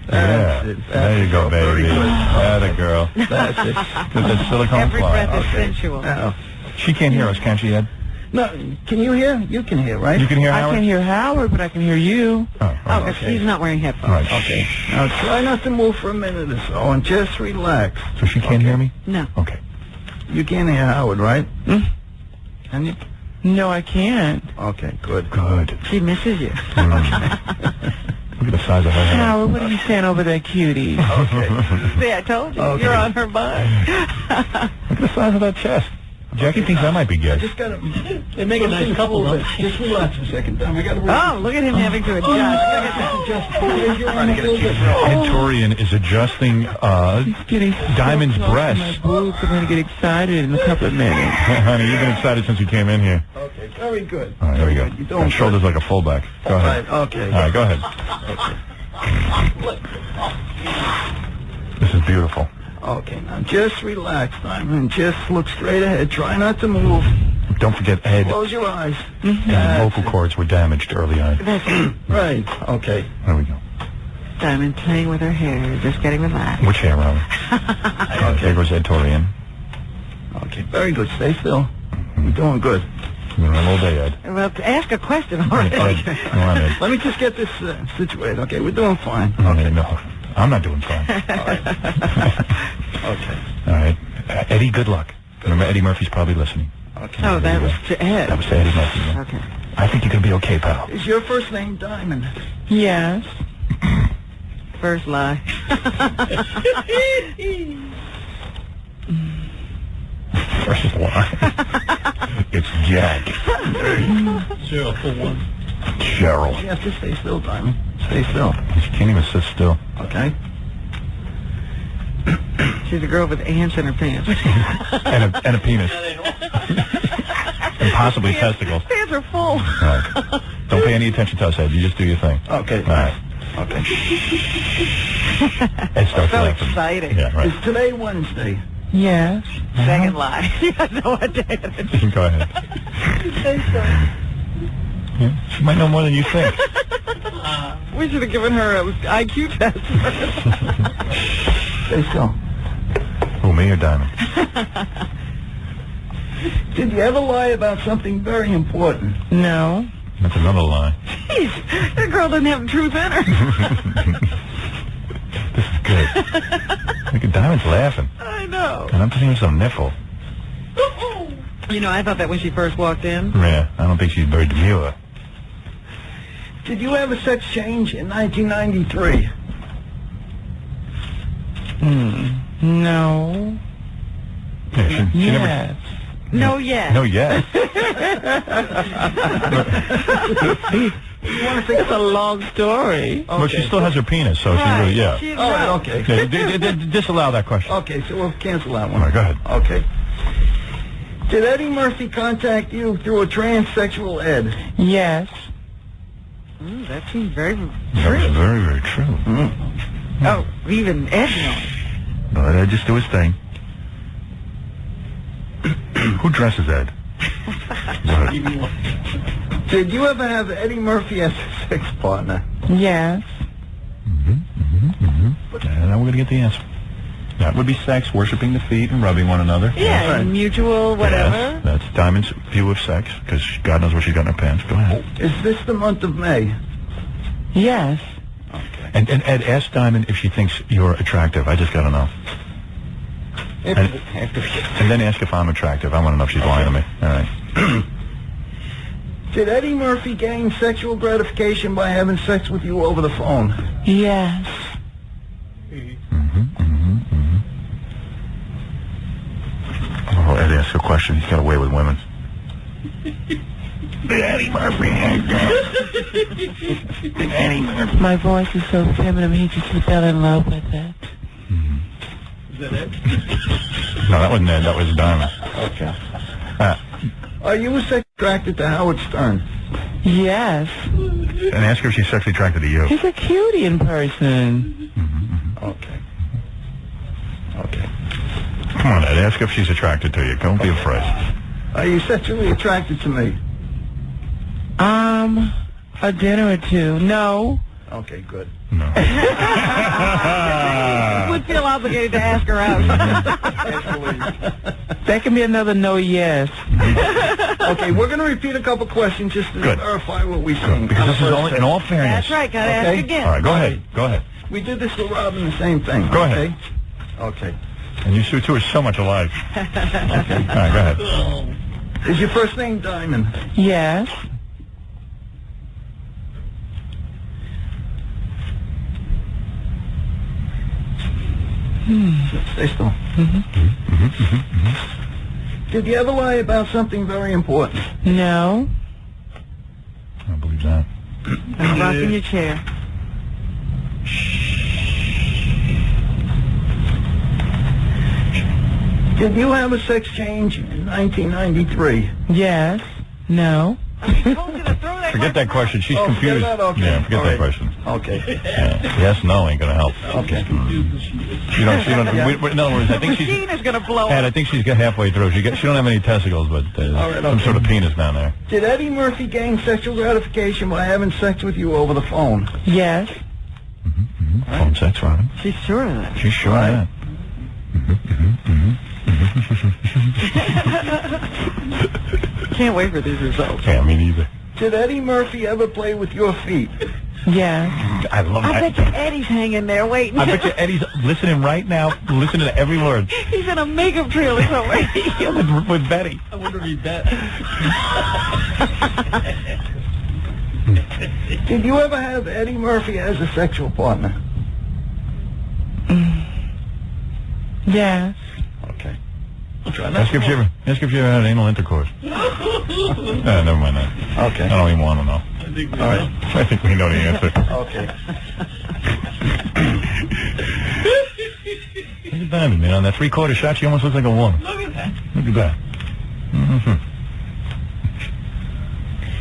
There you go, baby. Atta girl. That's it. With the silicone Every fly. breath is sensual. Now, she can't hear us, can she, Ed? no, can you hear? You can hear, right? You can hear I Howard? can hear Howard, but I can hear you. Because he's not wearing headphones. All right. Okay. Now try not to move for a minute or so and just relax. So she can't hear me? No. Okay. You can't hear Howard, right? Can you? No, I can't. Okay, good. Good. She misses you. Look at the size of her head. Howard, what are you saying over there, cutie? Okay. See, I told you. Okay. You're on her mind. Look at the size of that chest. Jackie thinks I might be gay. Just gotta. They make a nice couple, though. Just relax a second, Tom. I gotta. Oh, look at him having to adjust. Look at that. Ed Torian is adjusting Diamond's breasts. My boobs are going to get excited in a couple of minutes. Honey, you've been excited since you came in here. Okay, very good. All right, there we go. You're doing Shoulders like a fullback. Go ahead. Okay. All right, go ahead. This is beautiful. Okay, now just relax, Diamond. Just look straight ahead. Try not to move. Don't forget, Ed. Close your eyes. The vocal cords were damaged early on. Right. Okay. There we go. Diamond playing with her hair, just getting relaxed. Which hair, Robin? There goes Ed Torian. Okay, very good. Stay still. You're doing good. You're doing all day, Ed. Well, ask a question already. Ed, come on, Ed. Let me just get this situated. Okay, we're doing fine. Okay, no. I'm not doing fine. Okay. All right. Eddie, good luck. Remember, Eddie Murphy's probably listening. Okay. Oh, that was to Ed. That was to Eddie Murphy. Yeah. Okay. I think you're going to be okay, pal. Is your first name Diamond? Yes. First lie. First lie. It's Jack. Zero for one. Cheryl. You have to stay still, Diamond. Stay still. She can't even sit still. Okay. She's a girl with ants in her pants. and a penis. And possibly testicles. Pants are full. All right. Don't pay any attention to us, Ed. You just do your thing. Okay. All right. Okay. Ed starts So laughing. exciting. Yeah, right. Is today Wednesday? Yes. Second lie. She has no idea. Go ahead. Yeah, she might know more than you think. We should have given her an IQ test first. Stay still. Who, me or Diamond? Did you ever lie about something very important? No. That's another lie. Jeez, that girl doesn't have truth in her. This is good. Look at Diamond's laughing. I know. And I'm seeing some nipple. You know, I thought that when she first walked in. Yeah, I don't think she's very demure. Did you have a sex change in 1993? No. Yeah, she Yes. No, yes. No, yes. It's a long story. Well, she still has her penis, so she really, yeah. All right, okay. Disallow that question. Okay, so we'll cancel that one. All right, go ahead. Okay. Did Eddie Murphy contact you through a transsexual Ed? Yes. That seems very true. That was very, very true. Oh, even Ed knows. No, let Ed just do his thing. Who dresses Ed? Did you ever have Eddie Murphy as a sex partner? Yes. And now we're going to get the answer. That would be sex, worshiping the feet and rubbing one another. Yeah, and mutual whatever. Yes, that's Diamond's view of sex, because God knows what she's got in her pants. Go ahead. Is this the month of May? Yes. Okay. And Ed, ask Diamond if she thinks you're attractive. I just got to know. And then ask if I'm attractive. I want to know if she's lying to me. All right. Did Eddie Murphy gain sexual gratification by having sex with you over the phone? Yes. Oh, Ed asked a question. He's got away with women. Eddie Murphy. Eddie Murphy. My voice is so feminine, he just fell in love with it. Is that it? No, that wasn't Ed. That was Diamond. Okay. Are you sex attracted to Howard Stern? Yes. And ask her if she's sexually attracted to you. He's a cutie in person. Okay. Come on, Ed. Ask if she's attracted to you. Don't be afraid. Are you sexually attracted to me? A dinner or two. No. Okay, good. No. You would feel obligated to ask her out. That can be another no yes. Okay, we're going to repeat a couple questions just to verify what we think. Because this is all, in all fairness. That's right, gotta ask again. All right, go ahead. Go ahead. We did this with Robin, the same thing. Go ahead. Okay. And you two are so much alike. Okay. All right, go ahead. Is your first name Diamond? Yes. Stay still. Did you ever lie about something very important? No. I don't believe that. I'm rocking your chair. Did you have a sex change in 1993? Yes. No. Forget that question. She's confused. Okay. Yeah, forget that question. Okay. Yeah. Yes, no ain't gonna help. Okay. She don't. In other words, I think she's. Machine is gonna blow Ed, up. I think she's got halfway through. She don't have any testicles, but some sort of penis down there. Did Eddie Murphy gain sexual gratification by having sex with you over the phone? Yes. Phone sex, Robin. She's sure of that. She's sure of that. Can't wait for these results. Yeah, me neither. Did Eddie Murphy ever play with your feet? Yes. I love I that. bet you Eddie's hanging there waiting. I bet you Eddie's listening right now, listening to every word. He's in a makeup trailer somewhere. with Betty. I wonder if he bet. Did you ever have Eddie Murphy as a sexual partner? Yes. Okay. Ask if you ever had anal intercourse. Never mind that. Okay. I don't even want to know. All right. I think we know the answer. Okay. Look at Diamond, man. On that 3/4 shot, she almost looks like a woman. Look at that. Look at that.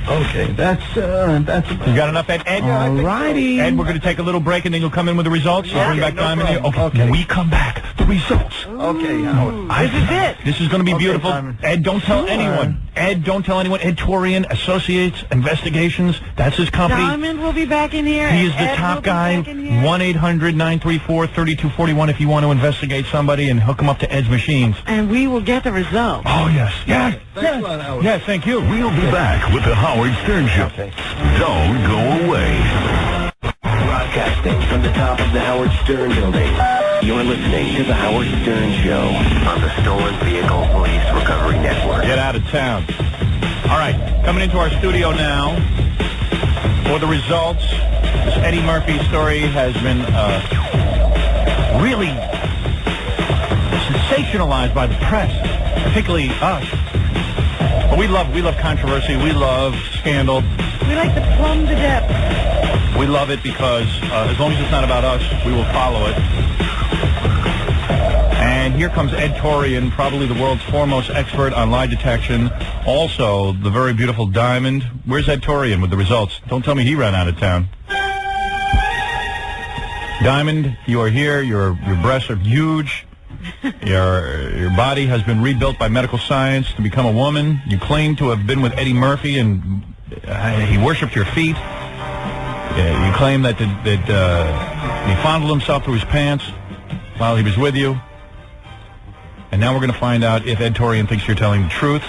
Okay, that's about You got enough, Ed? All righty. Ed, we're going to take a little break, and then you'll come in with the results. You'll bring back Diamond here. Okay. When we come back, the results. Okay, Howard. This is it. This is going to be beautiful. Simon. Ed, don't tell anyone. Ed, don't tell anyone. Ed Torian, Associates, Investigations. That's his company. Diamond will be back in here. He is the Ed will top be guy. back in here. 1-800-934-3241 if you want to investigate somebody and hook them up to Ed's machines. And we will get the results. Oh, yes. Yes. Thanks a lot, Howard. Yes, thank you. We'll be back with the Howard Stern Show. Don't go away. Broadcasting from the top of the Howard Stern building. You're listening to the Howard Stern Show on the Stolen Vehicle Police Recovery Network. Get out of town. All right, coming into our studio now for the results. This Eddie Murphy story has been really sensationalized by the press, particularly us. We love controversy. We love scandal. We like to plumb the depths. We love it because as long as it's not about us, we will follow it. And here comes Ed Torian, probably the world's foremost expert on lie detection. Also, the very beautiful Diamond. Where's Ed Torian with the results? Don't tell me he ran out of town. Diamond, you are here. Your breasts are huge. Your body has been rebuilt by medical science to become a woman. You claim to have been with Eddie Murphy, and he worshipped your feet. You claim that he fondled himself through his pants while he was with you. And now we're going to find out if Ed Torian thinks you're telling the truth.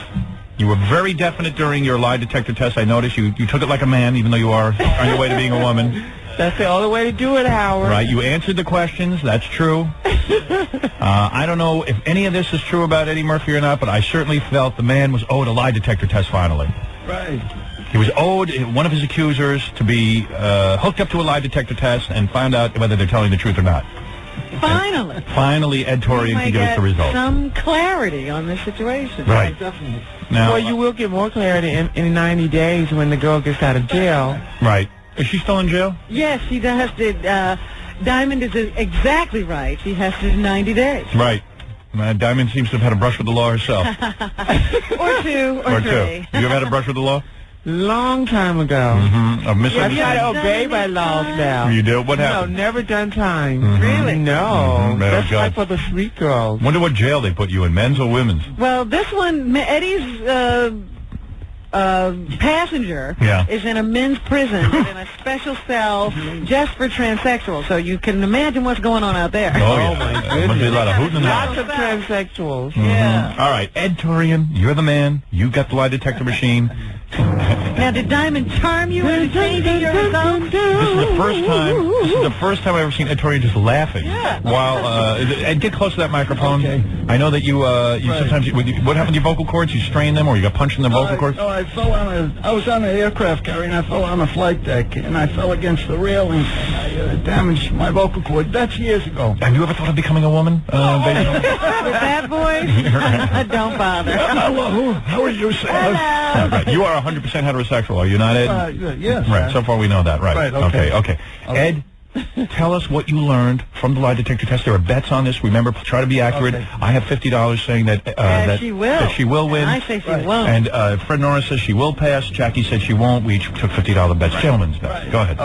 You were very definite during your lie detector test. I noticed you took it like a man, even though you are on your way to being a woman. That's the only way to do it, Howard. Right, you answered the questions. That's true. I don't know if any of this is true about Eddie Murphy or not, but I certainly felt the man was owed a lie detector test finally. Right. He was owed one of his accusers to be hooked up to a lie detector test and find out whether they're telling the truth or not. Finally. Finally, Ed Torian can give us the results. Some clarity on this situation. Right. Definitely. Now, well, you will get more clarity in 90 days when the girl gets out of jail. Right. Is she still in jail? Yes, she has to. Diamond is exactly right. She has to do 90 days. Right. Diamond seems to have had a brush with the law herself. Or two, or three. You ever had a brush with the law? Long time ago. Mm-hmm. I try to obey my laws now. You do? What happened? No, never done time. Mm-hmm. Really? No. Mm-hmm. That's like for the street girls. Wonder what jail they put you in, men's or women's? Well, this one, Eddie's passenger is in a men's prison in a special cell just for transsexuals. So you can imagine what's going on out there. Oh, yeah. My goodness. Must be a lot of hooting and Lots hollering. of transsexuals. Mm-hmm. Yeah. All right, Ed Torian, you're the man. You got the lie detector machine. Now, did Diamond charm you into changing your results? This is the first time I've ever seen Ed Torian just laughing. Yeah. While Ed, get close to that microphone. Okay. I know that you sometimes what happened to your vocal cords? You strained them, or you got punched in the vocal cords? No, I was on an aircraft carrier and I fell on a flight deck and I fell against the railing and I damaged my vocal cord. That's years ago. Have you ever thought of becoming a woman? With that voice? Don't bother. Hello, how are you, Sam? Hello. Right. You are 100% heterosexual, are you not, Ed? Yes. Right, so far we know that, right. Right, okay. Ed, tell us what you learned from the lie detector test. There are bets on this. Remember, try to be accurate. Okay. I have $50 saying that she will. That she will win. And I say she won't. And Fred Norris says she will pass. Jackie said she won't. We each took $50 bets. Gentlemen's bets. Right. Go ahead.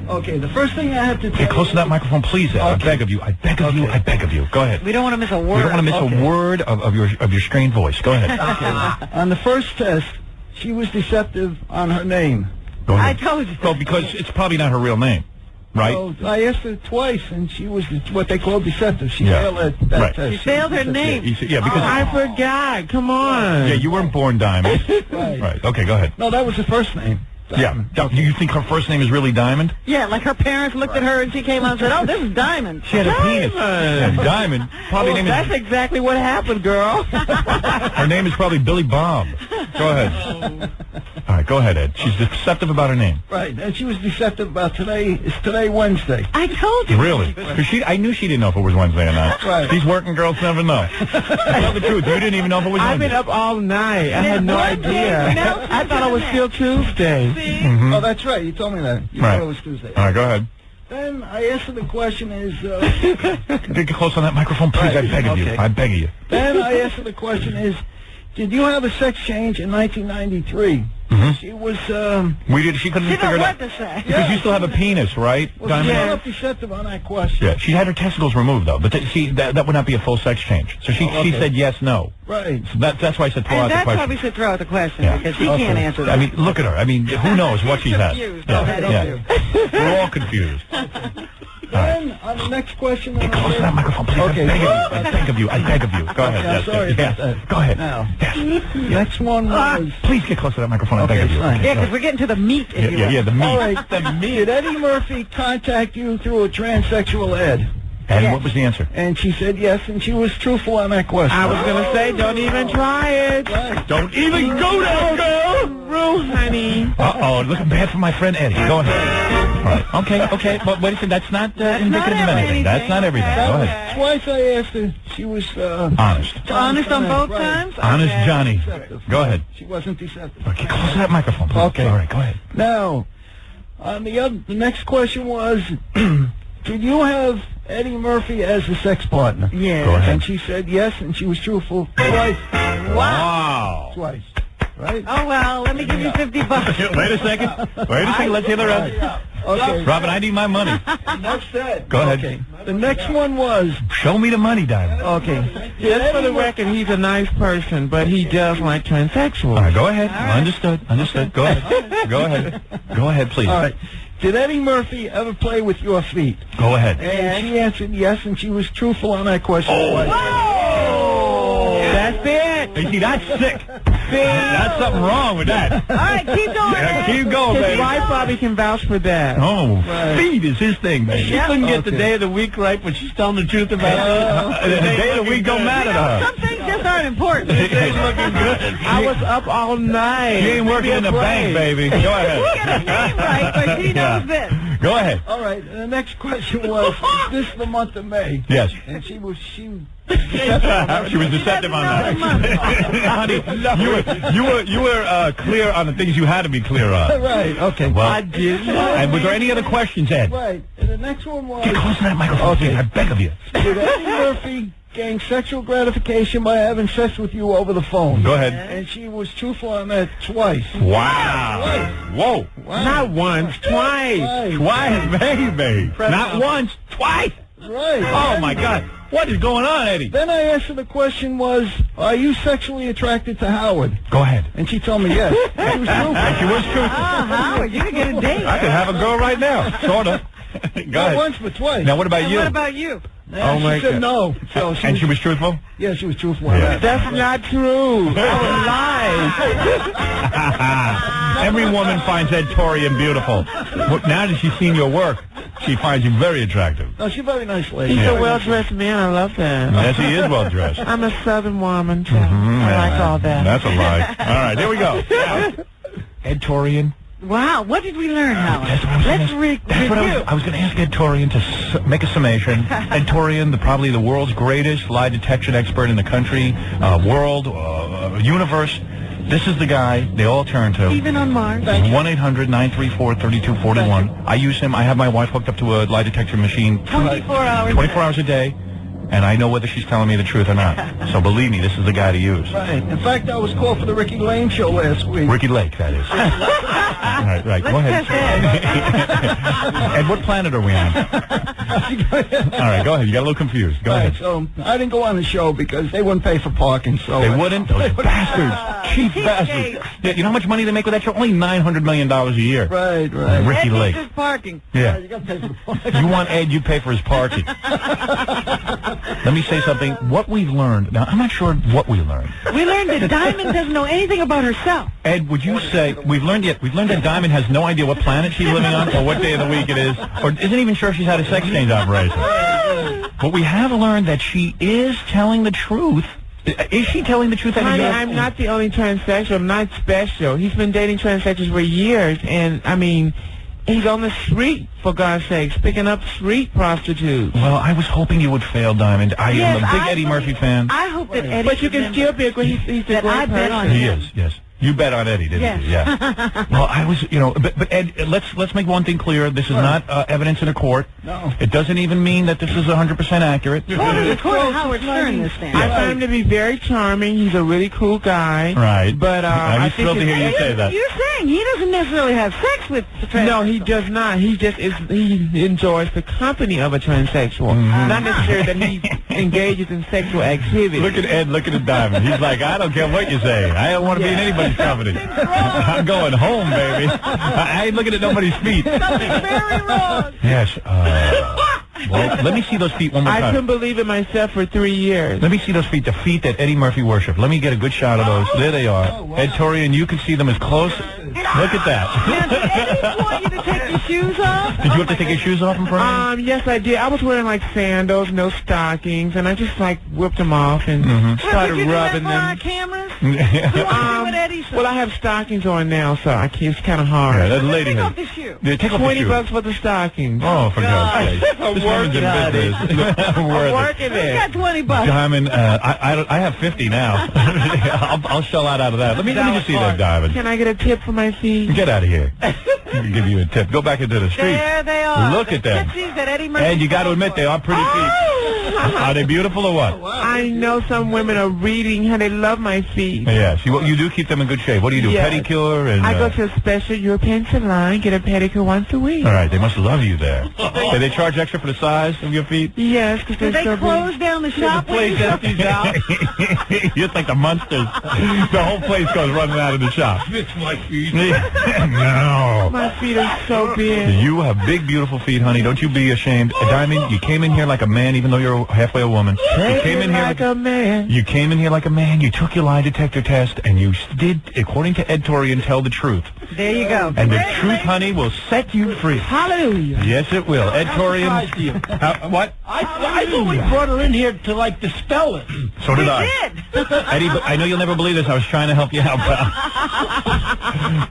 Okay, the first thing I have to tell Get close to that microphone, please, Ed. I beg of you. I beg of you. I beg of you. Go ahead. We don't want to miss a word. We don't want to miss a word of your strained voice. Go ahead. Okay. On the first test, she was deceptive on her name. I told you. Well, because it's probably not her real name, right? Well, I asked her twice, and she was what they call deceptive. She failed that test. She failed her name. Yeah, because I forgot. Come on. Yeah, you weren't born Diamond. Right. Okay, go ahead. No, that was the first name. Diamond. Yeah. Do you think her first name is really Diamond? Yeah, like her parents looked at her and she came out and said, "Oh, this is Diamond." She had a penis. Yeah, Diamond. Probably name that's exactly what happened, girl. Her name is probably Billy Bob. Go ahead. All right, go ahead, Ed. She's deceptive about her name. Right, and she was deceptive about today. Is today Wednesday? I told you. Really? Because I knew she didn't know if it was Wednesday or not. Right. These working girls never know. Tell the truth. You didn't even know if it was Wednesday. I've been up all night. I had no idea. I thought it was still Tuesday. Mm-hmm. Oh, that's right. You told me that. You thought it was Tuesday. All right, go ahead. Then I answered the question is... Get close on that microphone, please. Right. I beg of you. I beg of you. Then I answered the question is, did you have a sex change in 1993? Mm-hmm. She was... She couldn't figure it out. to say. Because you still have a penis, right? Well, she was deceptive on that question. Yeah, she had her testicles removed, though. But that would not be a full sex change. So she said yes, no. Right. So that's why I said throw out the question. And that's why we should throw out the question, because she can't answer that. I mean, look at her. I mean, who knows what she's had. We're all confused. Then, on the next question... Get close to that microphone, please. Okay. I beg of you. I beg of you. Go ahead. I'm sorry about that. Go ahead. Now, yes. Next one was... Please get close to that microphone. I beg of you. Yeah, because we're getting to the meat, if you will. Yeah, the meat. All right, the meat. Did Eddie Murphy contact you through a transsexual ad? And what was the answer? And she said yes, and she was truthful on that question. I was going to say, don't even try it. Don't even go there, girl. Rue, honey. Uh-oh, looking bad for my friend Eddie. Go ahead. All right. Okay. But wait a second. That's not indicative of anything. That's not everything. Go ahead. Twice I asked her. She was honest. Honest on both times? Honest Johnny. Go ahead. She wasn't deceptive. Okay, close that microphone, please. Okay. All right, go ahead. Now, the next question was, did you have Eddie Murphy as a sex partner? Yeah. Go ahead. And she said yes, and she was truthful twice. Wow. Twice. Right? Oh, well, let me give you $50. Wait a second. Let's hear the rest. Okay. Robin, I need my money. That's it. Go ahead. Okay. The next one was... Show me the money, Diamond. Okay. Just for the record, he's a nice person, but he does like transsexuals. All right, go ahead. Understood. Go ahead. Go ahead, please. All right. Did Eddie Murphy ever play with your feet? Go ahead. And she answered yes, and she was truthful on that question. That's it. Hey, see, that's sick. That's something wrong with that. All right, keep going. Yeah, keep going, His baby. wife probably can vouch for that. Oh, feet is his thing, baby. She couldn't get the day of the week right, but she's telling the truth about The day of the week don't matter to her. Some things just aren't important. She's looking good. I was up all night. She ain't working in the bank, baby. Go ahead. She got her name right, but she knows this. Go ahead. All right. The next question was, is this the month of May? Yes. And she was She was deceptive on that. Honey, you were clear on the things you had to be clear on. Right. Okay. Well, I did. And was there any other questions, Ed? Right. And the next one was... Get close to that microphone, please. I beg of you. Did Eddie Murphy gain sexual gratification by having sex with you over the phone? Go ahead. And she was truthful on that twice. Wow. Whoa. Wow. Not once, twice. Twice, baby. Not once, twice. Right. Oh, my God. What is going on, Eddie? Then I asked her the question was, are you sexually attracted to Howard? Go ahead. And she told me yes. She was truthful. She was truthful. Howard, you're going to get a date. I could have a girl right now. Sort of. Go Not ahead. once, but twice. Now, what about you? What about you? Oh, my she said no. So And she was truthful? Yeah, she was truthful on that. That's not true. I was lying. Every woman finds Ed Torian beautiful. Now that she's seen your work, she finds him very attractive. No, she's a very nice lady. He's a well-dressed man. I love that. Yes, he is well dressed. I'm a Southern woman, too. I like all that. That's a lie. All right, here we go. Ed Torian. Wow, what did we learn, Howard? Let's review. I was going to ask Ed Torian to make a summation. Ed Torian, probably the world's greatest lie detection expert in the country, world, universe. This is the guy they all turn to. Even on Mars. 1-800-934-3241. I use him. I have my wife hooked up to a lie detector machine 24 hours. 24 hours a day. And I know whether she's telling me the truth or not. So believe me, this is the guy to use. Right. In fact, I was called for the Ricky Lane show last week. Ricky Lake, that is. right. Go ahead. And what planet are we on? All right, go ahead. You got a little confused. Go ahead. So I didn't go on the show because they wouldn't pay for parking. So they wouldn't? Those bastards. Cheap bastards. Yeah, you know how much money they make with that show? Only $900 million a year. Right. Ricky Lake. Ed parking. Yeah. You got to pay for the parking. You want Ed, you pay for his parking. Let me say something. What we've learned, now I'm not sure what we learned. We learned that Diamond doesn't know anything about herself. Ed, would you say, we've learned that Diamond has no idea what planet she's living on or what day of the week it is, or isn't even sure she's had a sex change operation. But we have learned that she is telling the truth. Is she telling the truth? Honey, I'm not the only transsexual. I'm not special. He's been dating transsexuals for years, and, I mean, he's on the street, for God's sakes, picking up street prostitutes. Well, I was hoping you would fail, Diamond. I am a big Eddie Murphy fan. I hope that Eddie... But you can still be a great... He's a great person. He is, yes. You bet on Eddie, didn't you? Yeah. Well, I was, but Ed, let's make one thing clear. This is not evidence in a court. No. It doesn't even mean that this is 100% accurate. Howard Stern this thing. I find him to be very charming. He's a really cool guy. Right. But I was thrilled to hear you say that. You're saying he doesn't necessarily have sex with the transsexual. No, he does not. He just he enjoys the company of a transsexual. Not necessarily that he engages in sexual activity. Look at Ed, look at Diamond. He's like, I don't care what you say. I don't want to be in anybody's company. I'm going home, baby. I ain't looking at nobody's feet. Something's very wrong. Yes. Well, let me see those feet one more time. I couldn't believe it myself for 3 years. Let me see those feet, the feet that Eddie Murphy worshipped. Let me get a good shot of those. There they are. Ed Torian, you can see them as close. Look at that. Now, did Eddie want you to take your shoes off? Did you have to take your shoes off in front of him? Yes, I did. I was wearing like sandals, no stockings, and I just like whipped them off and started rubbing them. Our cameras? We want to see what Eddie said. Well, I have stockings on now, so I can't, it's kind of hard. Yeah, that lady Take has. off the shoe. Yeah, take off the shoe. $20 for the stockings. Oh, for God's sake. I'm This woman's in working business. I'm working We it. got $20. Diamond, I have 50 now. I'll shell out of that. Let me just see that, Diamond. Can I get a tip for my feet? Get out of here. I can give you a tip. Go back into the street. There they are. Look at them. Tipsies that Eddie Murphy And you got to admit, they are pretty feet. Are they beautiful or what? I know some women are reading how they love my feet. Yes. You do keep them in good shape. What do you do? Yes. Pedicure? And, I go to a special European salon, get a pedicure once a week. all right. They must love you there. Do they charge extra for the size of your feet? Yes, because Do they close down the shop? It's like the Munsters. The whole place goes running out of the shop. It's my feet. No. My feet are so big. You have big, beautiful feet, honey. Don't you be ashamed. Diamond, you came in here like a man, even though you're halfway a woman. You came in here like a man. You came in here like a man. You took your lie detector test, and you did, according to Ed Torian, tell the truth. There you go. And the truth, honey, will set you free. Hallelujah. Yes, it will. Ed Torian. What? I thought we brought her in here to, like, dispel it. So did I. Eddie, but I know you'll never believe this. I was trying to help you out,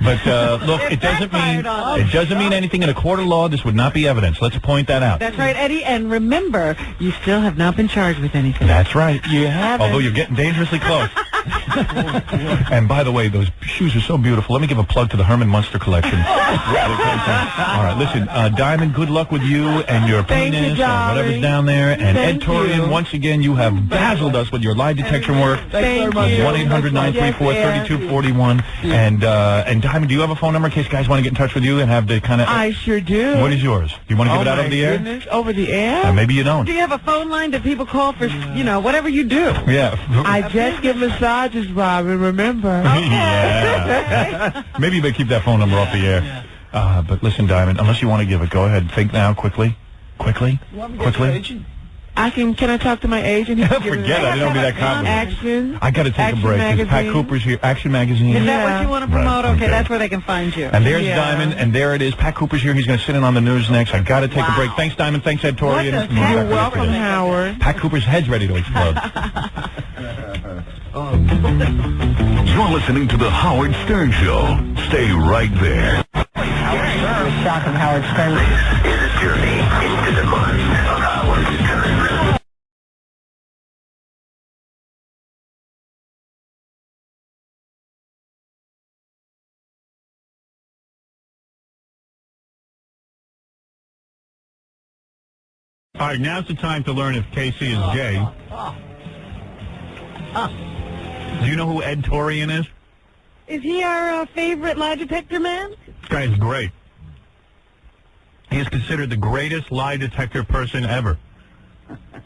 but look, it doesn't mean anything in a court of law. This would not be evidence. Let's point that out. That's right, Eddie. And remember, you still have not been charged with anything. That's right. You haven't. Although you're getting dangerously close. And by the way, those shoes are so beautiful. Let me give a plug to the Herman Munster collection. All right, listen, Diamond, good luck with you and your penis and whatever's down there. And Ed Torian, once again, you have dazzled us with your lie detection work. Thanks very much. 1-800-934-3241. And Diamond, do you have a phone number in case guys want to get in touch with you and have the kind of... I sure do. What is yours? Do you want to give it out over the air? Goodness, over the air? Maybe you don't. Do you have a phone line that people call for, whatever you do? Yeah. I just give massages, Robin, remember. Yeah. Maybe you better keep that phone number off the air. But listen, Diamond, unless you want to give it, go ahead. Think now, quickly. Quickly. Can I talk to my agent? Forget it. It don't be that complicated. Action. I got to take a break. Because Pat Cooper's here. Action Magazine. Is that what you want to promote? Right. Okay, that's where they can find you. And there's Diamond, and there it is. Pat Cooper's here. He's going to sit in on the news next. I got to take a break. Thanks, Diamond. Thanks, Ed Torian. You're welcome, Howard. Pat Cooper's head's ready to explode. You're listening to the Howard Stern Show. Stay right there. Shock of Howard Stern. This is a journey into the mind of Howard Stern. All right, now's the time to learn if Casey is gay. Do you know who Ed Torian is? Is he our favorite lie detector man? This guy is great. He is considered the greatest lie detector person ever.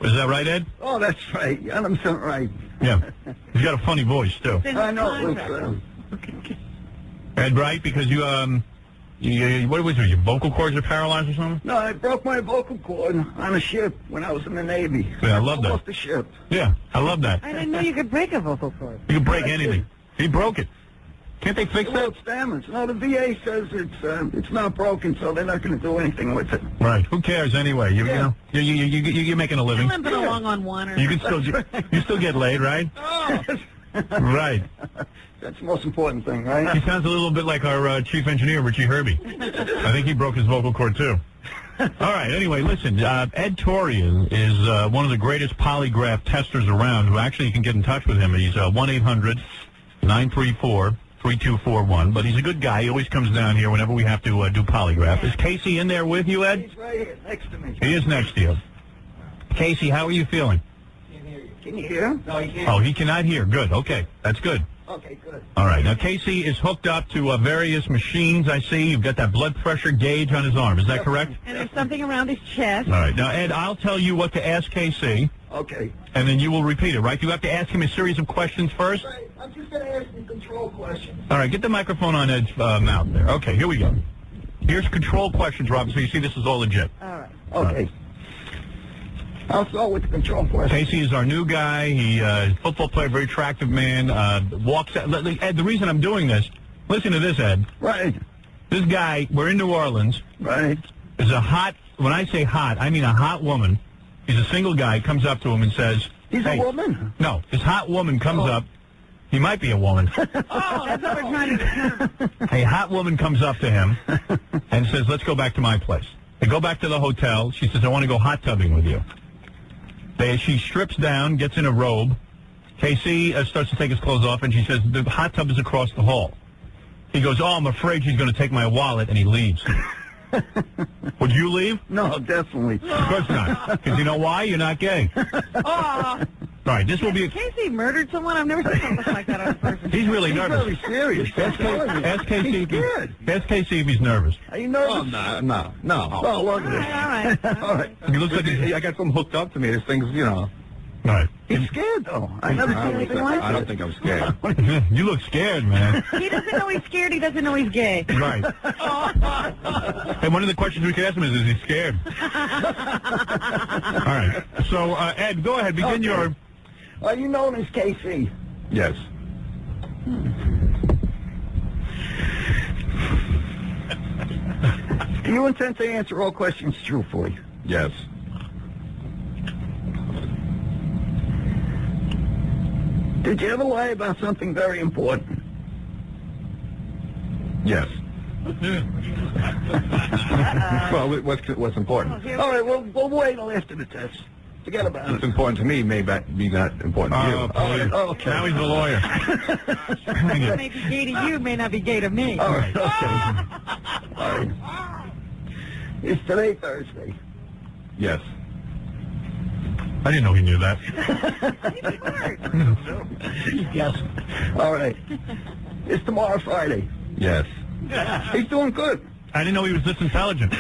Is that right, Ed? Oh, that's right. You're 100% right. Yeah. He's got a funny voice, too. I know. Ed, right? Because you what was it? Your vocal cords are paralyzed or something? No, I broke my vocal cord on a ship when I was in the Navy. Yeah, I love that. Off the ship. Yeah, I love that. I didn't know you could break a vocal cord. You can break anything. He broke it. Can't they fix that? It's damaged. No, the VA says it's not broken, so they're not going to do anything with it. Right. Who cares anyway? You know, you're making a living. Limping along on one or you can still get laid, right? Right. That's the most important thing, right? He sounds a little bit like our chief engineer, Richie Herbie. I think he broke his vocal cord, too. All right, anyway, listen, Ed Torian is one of the greatest polygraph testers around, who actually you can get in touch with him. He's 1-800-934-3241, but he's a good guy. He always comes down here whenever we have to do polygraph. Is Casey in there with you, Ed? He's right here, next to me. He is next to you. Casey, how are you feeling? Can you hear him? No, he can't. Oh, he cannot hear. Good. Okay, that's good. Okay, good. All right. Now, Casey is hooked up to various machines, I see. You've got that blood pressure gauge on his arm. Is that correct? And there's something around his chest. All right. Now, Ed, I'll tell you what to ask Casey. Okay. And then you will repeat it, right? You have to ask him a series of questions first? Right. I'm just going to ask him control questions. All right. Get the microphone on Ed's mouth there. Okay, here we go. Here's control questions, Robin, so you see this is all legit. All right. Okay. I'll start with the control question. Casey is our new guy. He's a football player, very attractive man. Walks out. Ed, the reason I'm doing this Listen to this, Ed. Right. This guy, we're in New Orleans. Right. Is a hot, when I say hot, I mean a hot woman. He's a single guy, comes up to him and says... He's a woman? No, this hot woman comes up. He might be a woman. Oh, that's what we're trying to determine. A hot woman comes up to him and says, let's go back to my place. They go back to the hotel. She says, I want to go hot tubbing with you. She strips down, gets in a robe. KC starts to take his clothes off, and she says, the hot tub is across the hall. He goes, oh, I'm afraid she's going to take my wallet, and he leaves. Would you leave? No, definitely. Of course not. Because you know why? You're not gay. All right, this will be... Casey murdered someone? I've never seen something like that on a person. He's really nervous. He's very serious. Ask Casey if he's nervous. Are you nervous? Oh, no. Oh, look at this. All right. He looks like I got something hooked up to me. This thing's, you know. All right. He's scared, though. I never seen anything like I don't this. think I'm scared. You look scared, man. He doesn't know he's scared. He doesn't know he's gay. Right. And one of the questions we could ask him is he scared? All right. So, Ed, go ahead. Begin your... Are you known as KC? Yes. Do you intend to answer all questions truthfully? Yes. Did you ever lie about something very important? Yes. Well, what's important? All right, we'll wait till after the test. Forget about What's it. important to me may be not important to you. Okay. Now he's the lawyer. What may be gay to you may not be gay to me. All right, okay. All right. Is today Thursday? Yes. I didn't know he knew that. Yes. All right. Is tomorrow Friday? Yes. He's doing good. I didn't know he was this intelligent.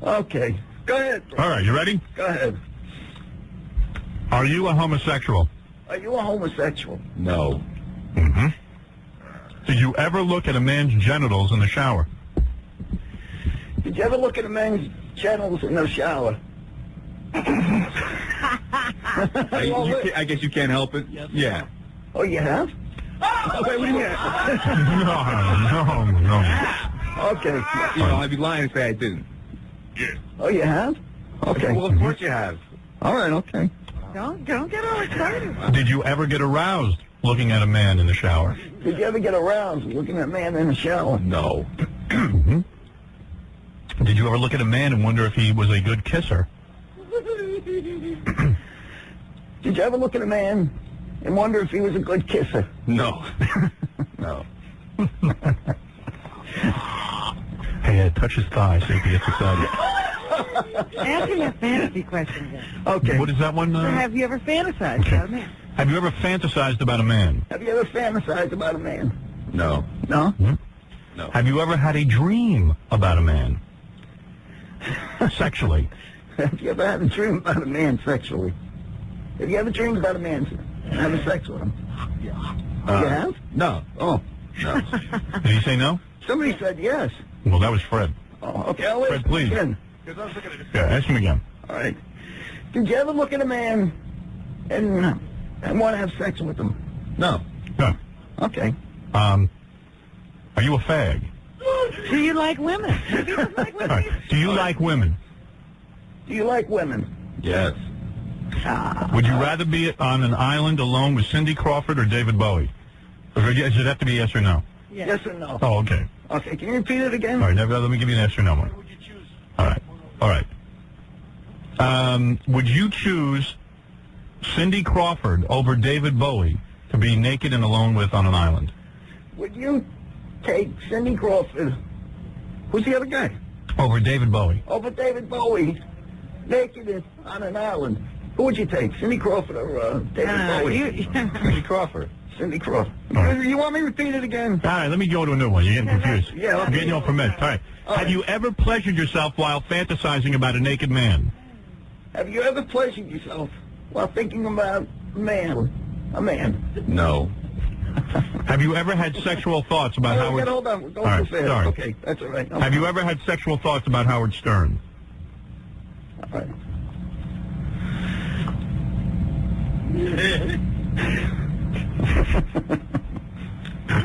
Okay. Go ahead. All right, you ready? Go ahead. Are you a homosexual? Are you a homosexual? No. Mm-hmm. Did you ever look at a man's genitals in the shower? Did you ever look at a man's genitals in the shower? I guess you can't help it. Yes. Yeah. Oh, you have? Oh, wait, what do you mean? No. Okay. You know, I'd be lying if I didn't. Yeah. Oh, you have? Okay. Well, of course you have. All right, okay. Don't get all excited. Did you ever get aroused looking at a man in the shower? Did you ever get aroused looking at a man in the shower? No. Mm-hmm. Did you ever look at a man and wonder if he was a good kisser? Did you ever look at a man and wonder if he was a good kisser? No. No. Hey, Ed, touch his thigh, see if he gets excited. Ask him a fantasy question then. Okay. What is that one? So have you ever fantasized about a man? Have you ever fantasized about a man? Have you ever fantasized about a man? No. No? Hmm? No. Have you ever had a dream about a man? Sexually? Have you ever had a dream about a man sexually? Have you ever dreamed about a man having sex with him? You have? No. Oh. No. Did he say no? Somebody said yes. Well, that was Fred. Oh, okay. I'll Fred, ask please. again. Yeah, ask him again. All right. Did you ever look at a man and want to have sex with him? No. No. Okay. Are you a fag? Do you like women? Maybe he doesn't like women. All right. Do you like women? Do you like women? Yes. Would you rather be on an island alone with Cindy Crawford or David Bowie? Or does it have to be yes or no? Yes or no? Oh, okay. Okay, can you repeat it again? All right, let me give you an yes or no one. All right. Would you choose Cindy Crawford over David Bowie to be naked and alone with on an island? Would you take Cindy Crawford, who's the other guy? Over David Bowie. Over David Bowie, naked on an island. Who would you take, Cindy Crawford or David Bowie? Cindy Crawford. Cindy Crawford. Right. You want me to repeat it again? All right, let me go to a new one. You're getting confused. Yeah, okay. I'm getting you all from Ed. All right. Have you ever pleasured yourself while fantasizing about a naked man? Have you ever pleasured yourself while thinking about a man? No. Have you ever had sexual thoughts about Howard... Hold on. We're going all right, too fast. sorry. Okay, that's all right. Have you ever had sexual thoughts about Howard Stern? All right.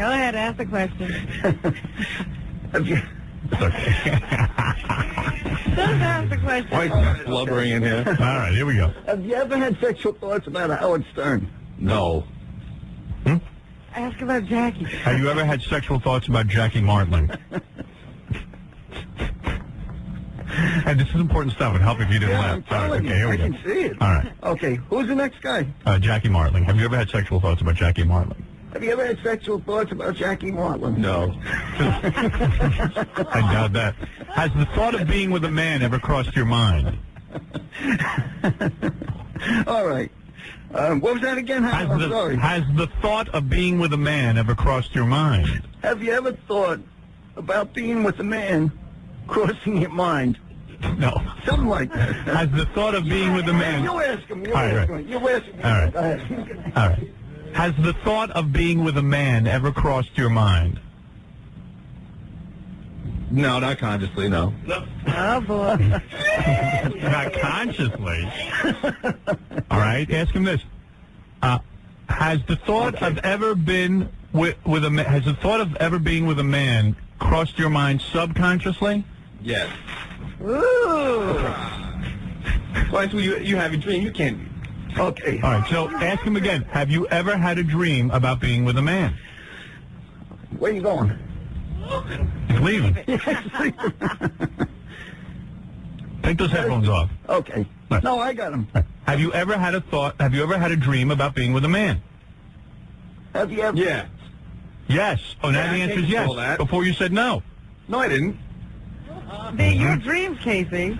Go ahead, ask the question. Have you... Don't ask the question. Quite blubbering in here. All right, here we go. Have you ever had sexual thoughts about Howard Stern? No. Ask about Jackie. Have you ever had sexual thoughts about Jackie Martling? And this is important stuff. It'd help if you didn't laugh. I'm telling Okay, here we I go. can see it. All right. Okay, who's the next guy? Jackie Martling. Have you ever had sexual thoughts about Jackie Martling? Have you ever had sexual thoughts about Jackie Martling? No. I doubt that. Has the thought of being with a man ever crossed your mind? All right. What was that again? I'm sorry. Has the thought of being with a man ever crossed your mind? Have you ever thought about being with a man crossing your mind? No. Something like that. Has the thought of being with a man... You ask him. You All right, ask right. him. You ask him. All right. Go ahead. All right. Has the thought of being with a man ever crossed your mind? No, not consciously, no. Oh, boy. Not consciously. All right. Ask him this. Has the thought of ever been with a man... Has the thought of ever being with a man crossed your mind subconsciously? Yes. Ooh. Twice you have a dream, you can't... Okay. All right, so ask him again. Have you ever had a dream about being with a man? Where you going? He's leaving. Take those headphones off. Okay. Right. No, I got him. Have you ever had a dream about being with a man? Have you ever? Yeah. Yes. Oh, now the I answer is think yes. so, that. Before you said no. No, I didn't. They're your dreams, Casey.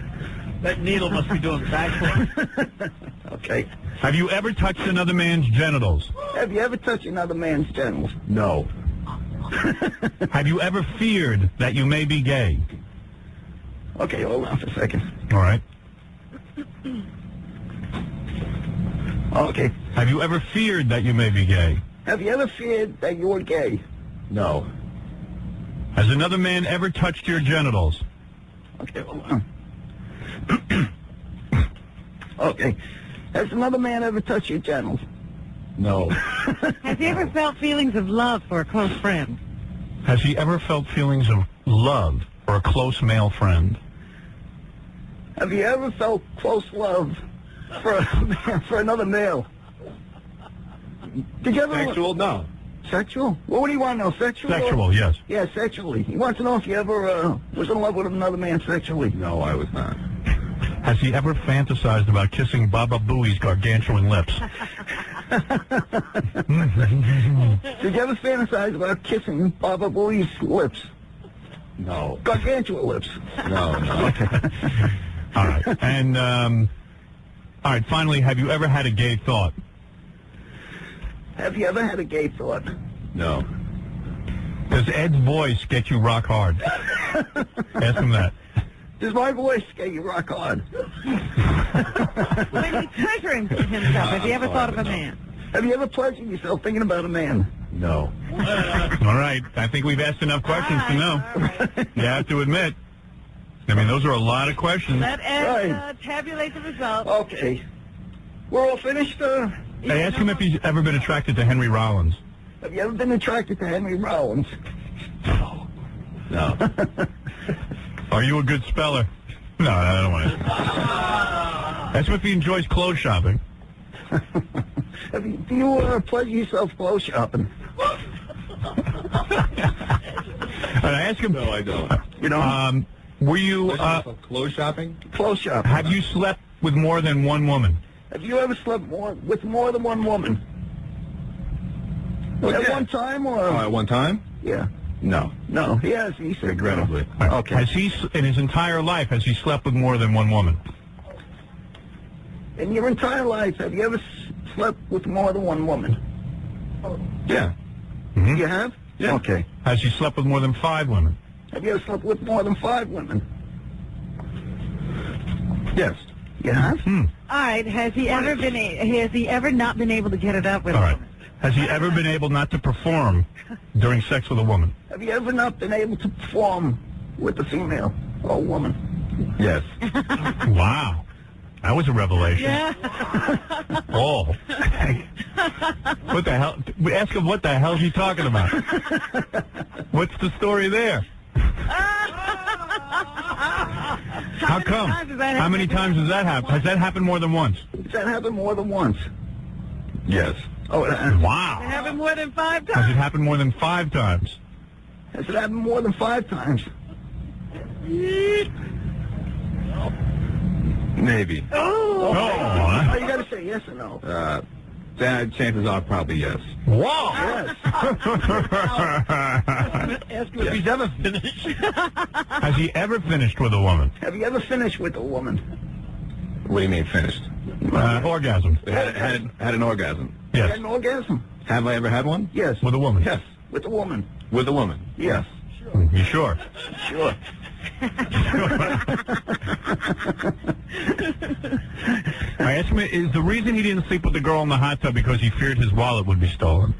That needle must be doing backflips. Okay. Have you ever touched another man's genitals? Have you ever touched another man's genitals? No. Have you ever feared that you may be gay? Okay, hold on for a second. All right. Okay. Have you ever feared that you may be gay? Have you ever feared that you were gay? No. Has another man ever touched your genitals? Okay, hold on. Okay. Has another man ever touched your genitals? No. Has he ever felt feelings of love for a close friend? Has he ever felt feelings of love for a close male friend? Have you ever felt close love for another male? Did you ever... Sexual? No. Sexual? Well, what do you want to know? Sexual? Sexual, yes. Yeah, sexually. He wants to know if you ever was in love with another man sexually. No, I was not. Has he ever fantasized about kissing Baba Booey's gargantuan lips? Did you ever fantasize about kissing Baba Booey's lips? No. Gargantuan lips? No, no. All right. And, all right, finally, have you ever had a gay thought? Have you ever had a gay thought? No. Does Ed's voice get you rock hard? Ask him that. Does my voice get you rock hard? When he's pleasuring himself, has he ever thought of a man? Have you ever pleasured yourself thinking about a man? No. All right. I think we've asked enough questions to know. You have to admit. I mean, those are a lot of questions. Let Ed tabulate the results. Okay. We're all finished? Hey, ask him if he's ever been attracted to Henry Rollins. Have you ever been attracted to Henry Rollins? No. No. Are you a good speller? No, I don't want to. Ask him if he enjoys clothes shopping. Do you pleasure yourself clothes shopping? I ask him. No, I don't. You know? Were you clothes shopping? Clothes shopping. Have you slept with more than one woman? Have you ever slept with more than one woman? At one time, or? At one time? Yeah. No. No, he has. He said Regrettably. Okay. Has he, in his entire life, has he slept with more than one woman? In your entire life, have you ever slept with more than one woman? Yeah. Mm-hmm. You have? Yeah. Okay. Has he slept with more than 5 women? Have you ever slept with more than 5 women? Yes. You have? All right. Has he ever not been able to get it up with All a right. woman? Has he ever been able not to perform during sex with a woman? Have you ever not been able to perform with a female or a woman? Yes. Wow. That was a revelation. Yeah. Oh. What the hell? We ask him what the hell is he talking about. What's the story there? How come? How many times has that happened? Has that happened more than once? Has that happened more than once? Yes. Oh, wow. It happened more than 5 times. Has it happened more than 5 times? Has it happened more than 5 times? Maybe. Oh, huh? you got to say yes or no. Chances are probably yes. Whoa! Yes. Ask him if he's ever finished. Has he ever finished with a woman? Have you ever finished with a woman? What do you mean finished? Orgasm. Had an orgasm. Yes. Had an orgasm? Have I ever had one? Yes. With a woman? Yes. With a woman? With a woman? Yes. You sure? Sure. I asked him, is the reason he didn't sleep with the girl in the hot tub because he feared his wallet would be stolen?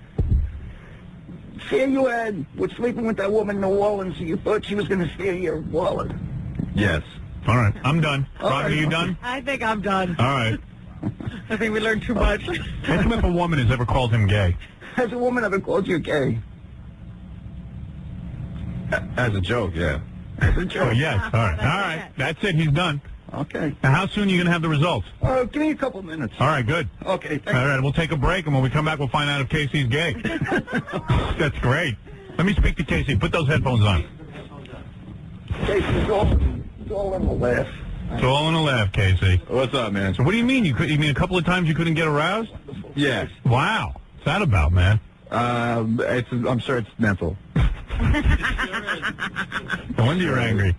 Fear you had with sleeping with that woman in New Orleans, you thought she was going to steal your wallet. Yes. All right, I'm done. Rob, are you done? I think I'm done. All right. I think we learned too much. Ask him if a woman has ever called him gay. Has a woman ever called you gay? As a joke, yeah. As a joke? Oh, yes. All right. All right. That's it. He's done. Okay. Now, how soon are you going to have the results? Give me a couple minutes. All right, good. Okay, thank All right, we'll take a break, and when we come back, we'll find out if Casey's gay. That's great. Let me speak to Casey. Put those headphones on. Casey's all in the laugh. It's all in a laugh, Casey. What's up, man? So what do you mean? You mean a couple of times you couldn't get aroused? Yes. Wow. What's that about, man? I'm sure it's mental. No wonder you're angry.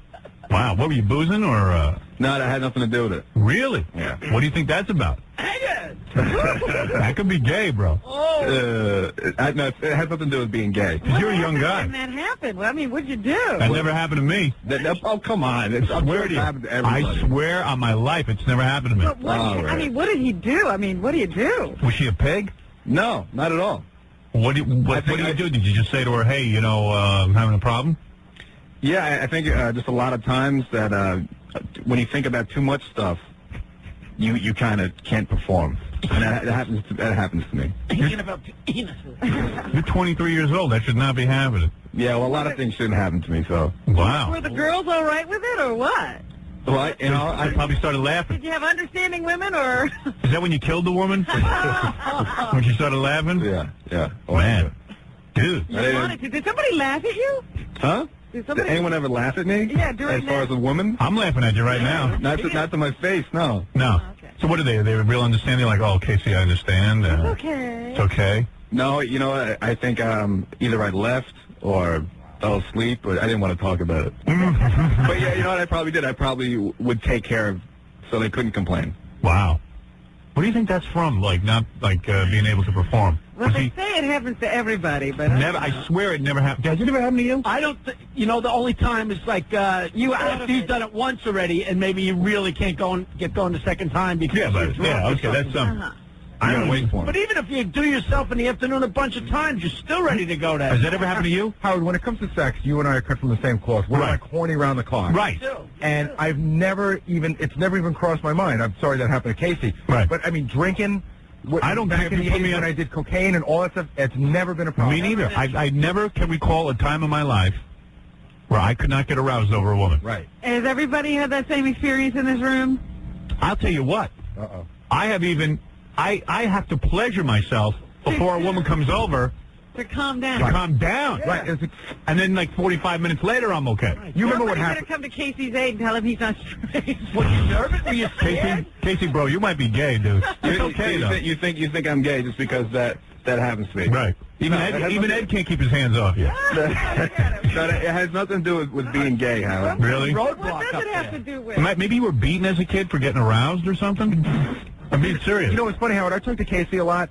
Wow. What were you, boozing or? No, that had nothing to do with it. Really? Yeah. What do you think that's about? That could be gay, bro. No, it has nothing to do with being gay. Because you're a young guy. When that happened, well, I mean, what'd you do? That never happened to me. Oh, come on. I swear to you. Happened to everybody. I swear on my life it's never happened to me. But what I mean, what did he do? I mean, what do you do? Was she a pig? No, not at all. What do you do? Did you just say to her, hey, you know, I'm having a problem? Yeah, I think just a lot of times that when you think about too much stuff, you kind of can't perform. And that happens to me. Thinking about penises. You're 23 years old. That should not be happening. Yeah, well, a lot of things shouldn't happen to me, so. Wow. Were the girls all right with it, or what? Well, I probably started laughing. Did you have understanding women, or? Is that when you killed the woman? When she started laughing? Yeah. Oh, man. Dude. You wanted to. Did somebody laugh at you? Huh? Did anyone ever laugh at me? Yeah, during as far as a woman? I'm laughing at you right now. Not to my face, no. No. Oh, okay. So what are they? Are they real understanding? Like, oh, Casey, I understand. Okay. It's okay. No, you know, I think either I left or fell asleep, or I didn't want to talk about it. But yeah, you know what I probably did? I probably would take care of, so they couldn't complain. Wow. What do you think that's from? Like, not like being able to perform? Well, they say it happens to everybody, but never. I swear it never happened. Has it ever happened to you? I don't. You know, the only time is like after you've done it once already, and maybe you really can't get going the second time because you're drunk or okay, that's something. I don't wait for But even if you do yourself in the afternoon a bunch of times, you're still ready to go there. Has that ever happened to you? Howard, when it comes to sex, you and I are cut from the same cloth. We're like horny around the clock. Right. And it's never even crossed my mind. I'm sorry that happened to Casey. Right. But, I mean, drinking, I don't back in the 80s when I did cocaine and all that stuff, it's never been a problem. Me neither. I never can recall a time in my life where I could not get aroused over a woman. Right. Has everybody had that same experience in this room? I'll tell you what. Uh-oh. I have to pleasure myself before a woman comes over. To calm down. To calm down. Yeah. Right. And then like 45 minutes later, I'm okay. Right. You remember what happened? Come to Casey's aid and tell him he's not straight. Were you nervous? Were you scared? Casey, bro, you might be gay, dude. It's okay, though. You think I'm gay just because that happens to me. Right. Even Ed can't keep his hands off you. It has nothing to do with being gay, Howard. Really? What does it have to do with? Maybe you were beaten as a kid for getting aroused or something? I'm being serious. You know, it's funny, Howard. I talk to Casey a lot,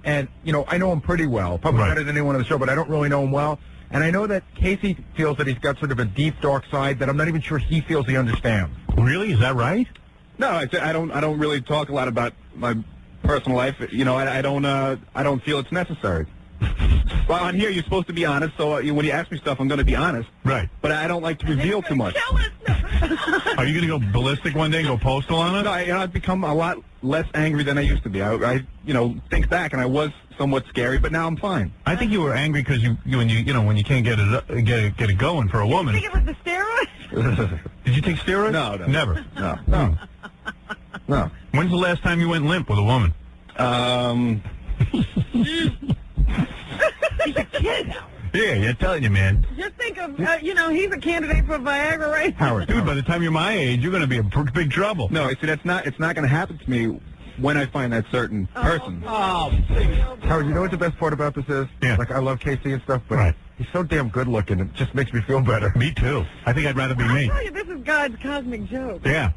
and, you know, I know him pretty well. Probably better than anyone on the show, but I don't really know him well. And I know that Casey feels that he's got sort of a deep, dark side that I'm not even sure he feels he understands. Really? Is that right? No, I don't really talk a lot about my personal life. You know, I don't feel it's necessary. Well, on here, you're supposed to be honest, so when you ask me stuff, I'm going to be honest. Right. But I don't like to reveal too much. Are you going to go ballistic one day and go postal on it? No, I've become a lot less angry than I used to be. I think back, and I was somewhat scary, but now I'm fine. I think you were angry because when you can't get it going for a woman. You think it was the steroids? Did you take steroids? No. Never. No. When's the last time you went limp with a woman? He's a kid. Yeah, you're telling you, man. Just think of, he's a candidate for Viagra right now. Howard, dude, by the time you're my age, you're going to be in big trouble. No, see, it's not going to happen to me when I find that certain person. Oh, Howard, you know what the best part about this is? Yeah. Like, I love Casey and stuff, but he's so damn good looking. It just makes me feel better. Me too. I think I'd rather be me. I tell you, this is God's cosmic joke. Yeah.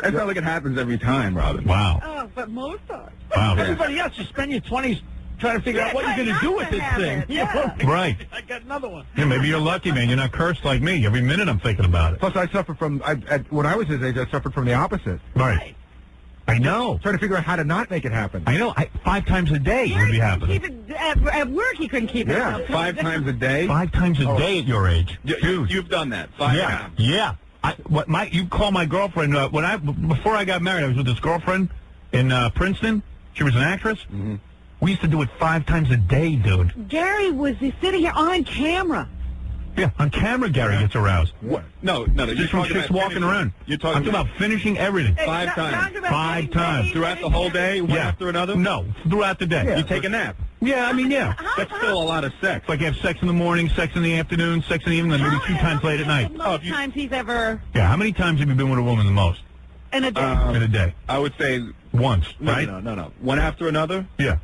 It's not like it happens every time, Robin. Wow. Oh, but most times. Wow. Everybody else, you spend your 20s trying to figure out what you're going to do with this thing. Yeah. Right. I got another one. Yeah, maybe you're lucky, man. You're not cursed like me. Every minute I'm thinking about it. Plus, I suffer from, when I was his age, I suffered from the opposite. Right. I know. Trying to figure out how to not make it happen. I know. 5 times a day would be happening. Keep it, at work, he couldn't keep it. Yeah. 5 times a day? 5 times a day at your age. Dude. You've done that 5 times. Yeah. You call my girlfriend, before I got married, I was with this girlfriend in Princeton. She was an actress. Mm-hmm. We used to do it 5 times a day, dude. Gary was sitting here on camera. Yeah, on camera, Gary gets aroused. What? No. Just from chicks walking around. You're I'm talking about finishing everything. 5 times. 5 times. Throughout the whole day, one after another? No, throughout the day. Yeah. You take a nap? Yeah, I mean, yeah. That's still a lot of sex. Like you have sex in the morning, sex in the afternoon, sex in the evening, maybe 2 times late at night. Most times he's ever Yeah, how many times have you been with a woman the most? in a day. In a day? I would say Once, right? No. One after another? Yeah.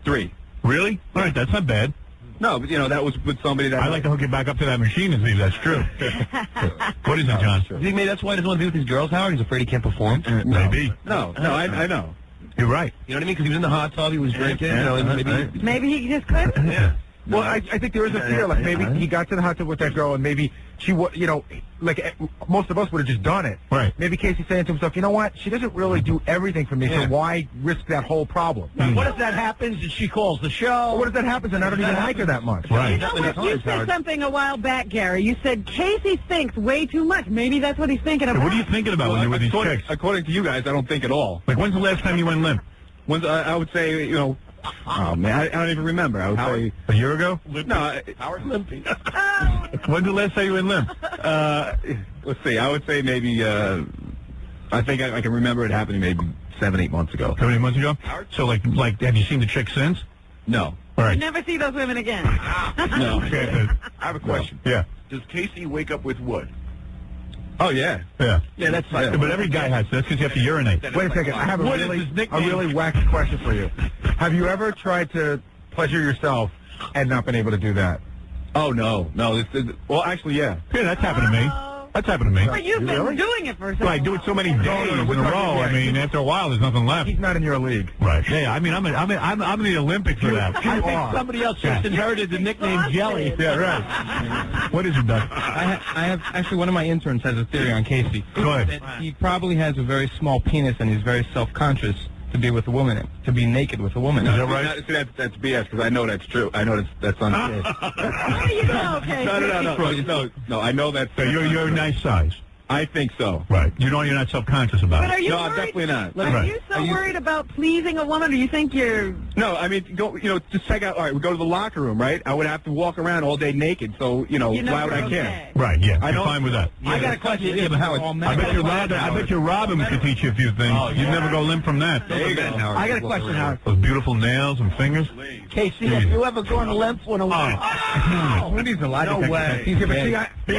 3. Really? All right, that's not bad. No, but that was with somebody that... I'd like to hook it back up to that machine and see if that's true. What is it, John? Do you think maybe that's why he doesn't want to be with these girls, Howard? He's afraid he can't perform? Maybe. No, I know. You're right. You know what I mean? Because he was in the hot tub, he was drinking, Maybe he just couldn't. Yeah. Well, I think there is a fear. Like, maybe he got to the hot tub with that girl, and maybe she would, like most of us would have just done it. Right. Maybe Casey's saying to himself, you know what? She doesn't really do everything for me, so why risk that whole problem? What if that happens and she calls the show? What if that happens and I don't even like her that much? Right. You know what? You said something a while back, Gary. You said Casey thinks way too much. Maybe that's what he's thinking about. What are you thinking about when you're with these chicks? According to you guys, I don't think at all. Like, when's the last time you went limp? I would say, oh, man, I don't even remember. I would say... A year ago? No, Howard limping. When's the last time you went limp? let's see. I would say maybe, I think I can remember it happening maybe 7-8 months ago. 7 8 months ago? So, like, have you seen the chick since? No. All You right. never see those women again. No. Okay. I have a question. Yeah. Does Casey wake up with wood? Oh, yeah. Yeah. Yeah, that's fine. Yeah, but every guy has. That's because you have to urinate. Wait a second. I have a really wacky question for you. Have you ever tried to pleasure yourself and not been able to do that? Oh, no. No. Well, actually, yeah. Yeah, that's happened to me. That's happened to me. But you've been doing it for so Well, I do it so many days in a row. I mean, after a while, there's nothing left. He's not in your league. Right. Yeah, I mean, I'm in the Olympics for that. I think somebody else just inherited the nickname Jelly. Yeah, right. What is it, Doug? I have actually one of my interns has a theory on Casey. Go ahead. That he probably has a very small penis and he's very self-conscious to be with a woman, to be naked with a woman. Is that right? See, that's BS because I know that's true. I know that's untrue. How do you know, Casey? No. I know that. So you're a nice size. I think so. Right. You're not self-conscious about But it. are you No, worried? I'm definitely not. Are you so worried about pleasing a woman, or you think you're... No, I mean, just check out. All right, we go to the locker room, right? I would have to walk around all day naked, so why would I care? Right. Yeah. I You're don't- fine with that. I got a question. Yeah, but Howard, I bet you Robin could teach you a few things. You'd never go limp from that. There you go. I got a question, Howard. Those beautiful nails and fingers. Casey, have you ever gone limp when a woman... who needs a lie No detector way. test?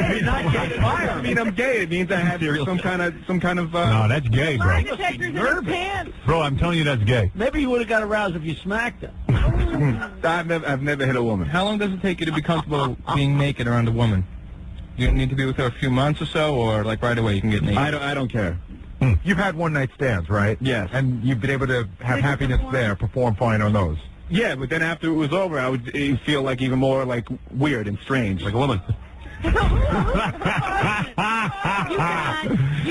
He's not gay. I mean, I'm gay. It means I have some kind of. No, that's gay, bro. Lie detectors in his pants. Bro, I'm telling you that's gay. Maybe you would have got aroused if you smacked her. I've never hit a woman. How long does it take you to be comfortable being naked around a woman? You need to be with her a few months or so, or like right away you can get naked? I don't care. You've had one-night stands, right? Yes. And you've been able to have happiness there, perform fine on those. Yeah, but then after it was over, I would feel like even more like weird and strange, like a woman. You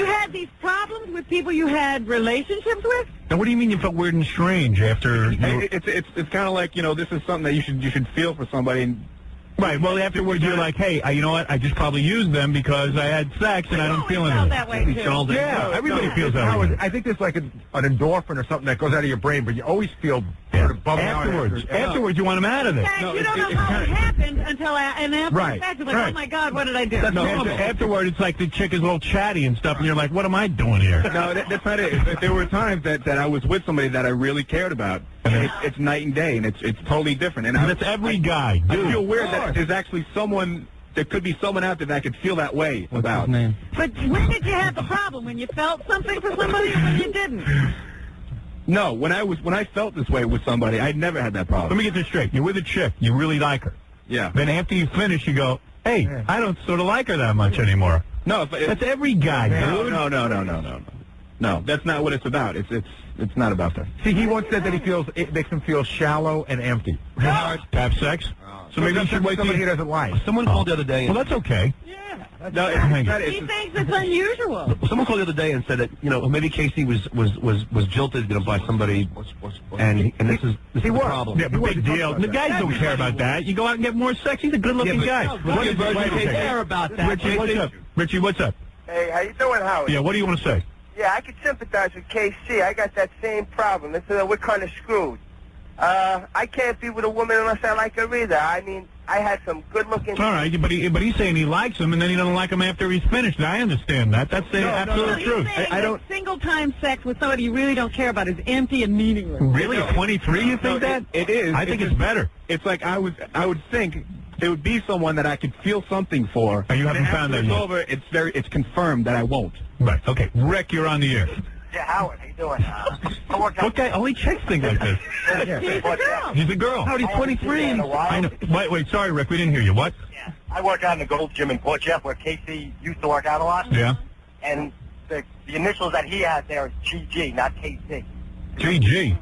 had these problems with people you had relationships with? Now, what do you mean you felt weird and strange after? It's kind of like this is something that you should feel for somebody, and Right. Well, afterwards you're like, hey, you know what? I just probably used them because I had sex and I don't feel anything. that way, too. Yeah, everybody feels that way. I think there's like an endorphin or something that goes out of your brain, but you always feel sort of bummed out Afterwards, you want them out of there. You don't know how it happened until after the fact, you're like, oh my God, what did I do? No, afterward, it's like the chick is all chatty and stuff, and you're like, what am I doing here? No, that's not it. There were times that I was with somebody that I really cared about. And it's night and day, and it's totally different. And that's every guy. I feel weird that there's actually someone. There could be someone out there that I could feel that way about. But when did you have the problem? When you felt something for somebody, or when you didn't? No, when I felt this way with somebody, I never had that problem. Let me get this straight. You're with a chick. You really like her. Yeah. Then after you finish, you go, hey, I don't sort of like her that much anymore. No, that's every guy, dude. No, that's not what it's about. It's not about that. See, he once said that it makes him feel shallow and empty. Have sex? So maybe you should wait somebody he doesn't like. Someone called the other day. Well, that's okay. No, He thinks it's unusual. Someone called the other day and said that maybe Casey was jilted by somebody, and this is the problem. Yeah, but big deal. The guys don't care about that. You go out and get more sex. He's a good-looking guy. They care about that. Richie, what's up? Richie, what's up? Hey, how you doing, Howard? Yeah, what do you want to say? Yeah, I could sympathize with KC. I got that same problem. We're kind of screwed. I can't be with a woman unless I like her either. I mean, I had some good-looking... All right, but he's saying he likes him, and then he doesn't like him after he's finished. I understand that. That's the absolute truth. I don't... Single-time sex with somebody you really don't care about is empty and meaningless. Really? At 23, you think that? It is. I think it's better. It's like I would think it would be someone that I could feel something for. And you haven't found that yet. yet. Over, it's confirmed that I won't. Right. Okay. Rick, you're on the air. Yeah, Howard, how you doing? What guy? Only chicks think like this. He's a girl. He's a girl. Howard, he's 23. I know. Wait. Sorry, Rick. We didn't hear you. What? Yeah. I work out in the Gold Gym in Port Jeff, where Casey used to work out a lot. Yeah. And the initials that he has there is GG, not KC. GG.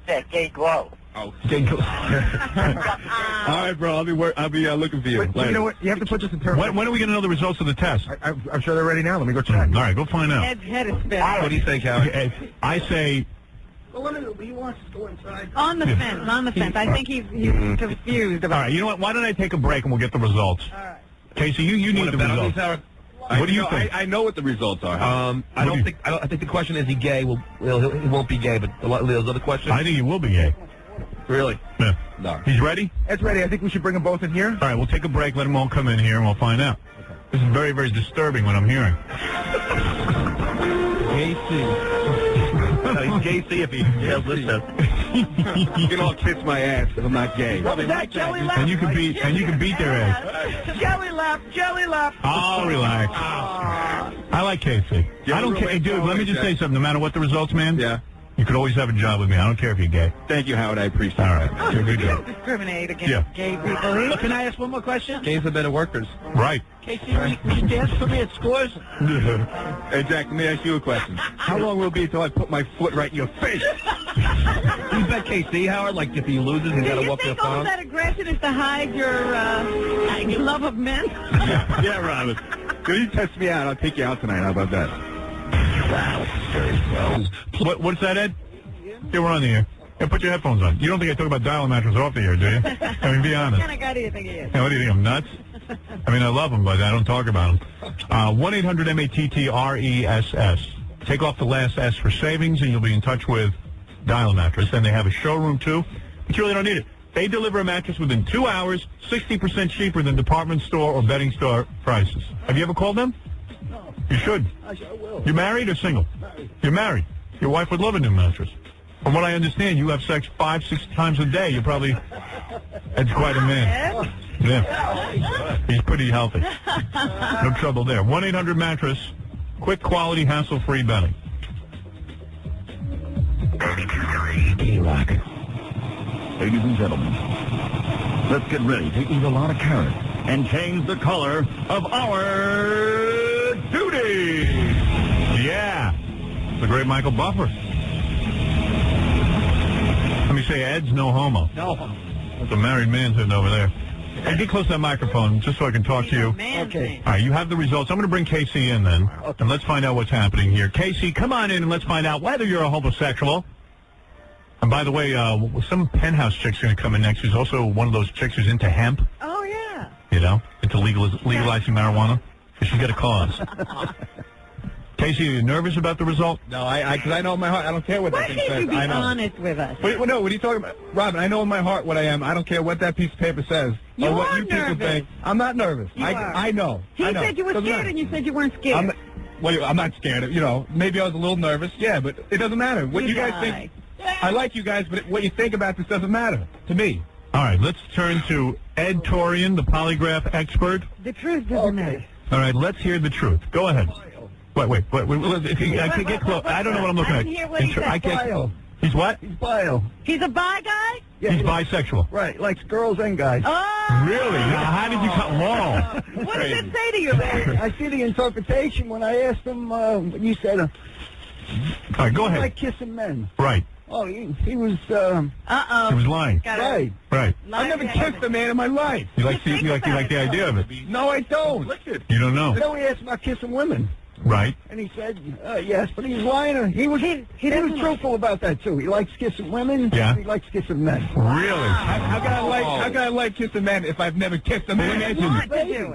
Yeah, Gay Glow. Oh, Gay Glow. All right, bro. I'll be looking for you. Wait, you know what? You have to put this in terms. When are we going to know the results of the test? I'm sure they're ready now. Let me go check. All right, go find out. Ed's head is spinning. What do you think, Howard? I say... Well, he wants to go inside. On the fence. I think he's confused about All right, you know what? Why don't I take a break and we'll get the results? All right. Casey, you need the results. What do you think? I know what the results are. I think the question is he gay? Well, he won't be gay, but those other questions. I think he will be gay. Really? Yeah. No. He's ready? Ed's ready. I think we should bring them both in here. All right, we'll take a break. Let them all come in here, and we'll find out. Okay. This is very, very disturbing what I'm hearing. He's Casey if he does listen. You can all kiss my ass because I'm not gay. What was that, Jelly Lap? And you can beat their ass. Jelly Lap. Oh, relax. I like Casey. I don't care. Hey, dude, let me just say something. No matter what the results, man. Yeah. You could always have a job with me. I don't care if you're gay. Thank you, Howard. I appreciate it. All right. You're a good Don't guy. discriminate against gay people. Can I ask one more question? Gays are better workers. Right. Casey, will you dance for me at Scores? Hey, Jack, let me ask you a question. How long will it be until I put my foot right in your face? You bet KC, Howard, like if he loses, he's got to whoop their Do you think all phone. that aggression is to hide your love of men? Yeah, Robin. If you test me out, I'll take you out tonight. How about that? What's that, Ed? Yeah, we're on the air. Yeah, put your headphones on. You don't think I talk about dial mattress off the air, do you? I mean, be honest. What kind of guy do you think he is? Yeah, what do you think? I'm nuts? I mean, I love them, but I don't talk about them. 1-800-MATTRESS. Take off the last S for savings, and you'll be in touch with Dial Mattress. And they have a showroom, too, but you really don't need it. They deliver a mattress within 2 hours, 60% cheaper than department store or bedding store prices. Have you ever called them? No. You should. I will. You married or single? Married. You're married. Your wife would love a new mattress. From what I understand, you have sex 5-6 times a day. You're probably... That's quite a man. Yeah. He's pretty healthy. No trouble there. 1-800-MATTRESS. Quick, quality, hassle-free bedding. K-Rock. Ladies and gentlemen, let's get ready to eat a lot of carrot and change the color of our duty. Yeah. The great Michael Buffer. Let me say, Ed's no homo. No. That's a married man sitting over there. Hey, get close to that microphone just so I can talk to you. Okay. All right, you have the results. I'm going to bring Casey in then, and let's find out what's happening here. Casey, come on in and let's find out whether you're a homosexual. And by the way, some penthouse chick's going to come in next who's also one of those chicks who's into hemp. Oh, yeah. you know, into legalizing marijuana? Because she's got a cause. Casey, are you nervous about the result? No, because I know in my heart, I don't care what that thing says. Why can't you be I know. honest with us? Wait, no, what are you talking about? Robin, I know in my heart what I am. I don't care what that piece of paper says. You or what are you people nervous. think. I'm not nervous. I know. He I know. said you were Doesn't scared, matter. and you said you weren't scared. I'm not scared of, maybe I was a little nervous. Yeah, but it doesn't matter. What you guys think, I like you guys, but what you think about this doesn't matter to me. All right, let's turn to Ed Torian, the polygraph expert. The truth doesn't matter. All right, let's hear the truth. Go ahead. Wait. If you, I can get close. I don't know what I'm looking I at. didn't hear what he said. Bio. He's what? He's bio. He's a bi guy? Yeah, He's bisexual. Right, likes girls and guys. Oh! Really? Now, how did you cut long? What does it say to you, man? I see the interpretation when I asked him what you said. All right, go ahead. Like kissing men. Right. Oh, he was. Uh-oh. He was lying. Right. Right. I never kissed a man in my life. You like the idea of it. No, I don't. You don't know. Then we asked about kissing women. Right. And he said, yes, but he was lying. He was truthful about that, too. He likes kissing women. Yeah. He likes kissing men. Really? How can I like kissing men if I've never kissed a man?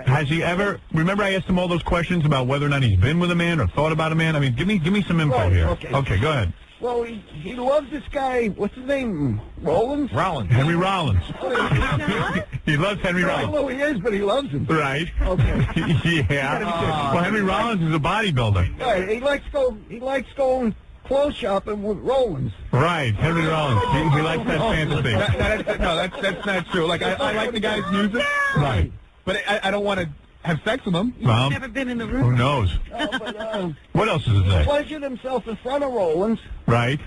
Has he ever? Remember, I asked him all those questions about whether or not he's been with a man or thought about a man. I mean, give me some info here. Okay, go ahead. Well, he loves this guy. What's his name? Rollins. Henry Rollins. He loves Henry I Rollins. don't know who he is, but he loves him. Right. Okay. Yeah. Well, Henry Rollins is a bodybuilder. Right. He likes going clothes shopping with Rollins. Right. Henry Rollins. He likes that fantasy. That's not true. Like I like the guy's music. Right. But I don't want to have sex with him. Well, Never been in the room. who knows? What else does it say? Pleasured himself in front of Rollins. Right.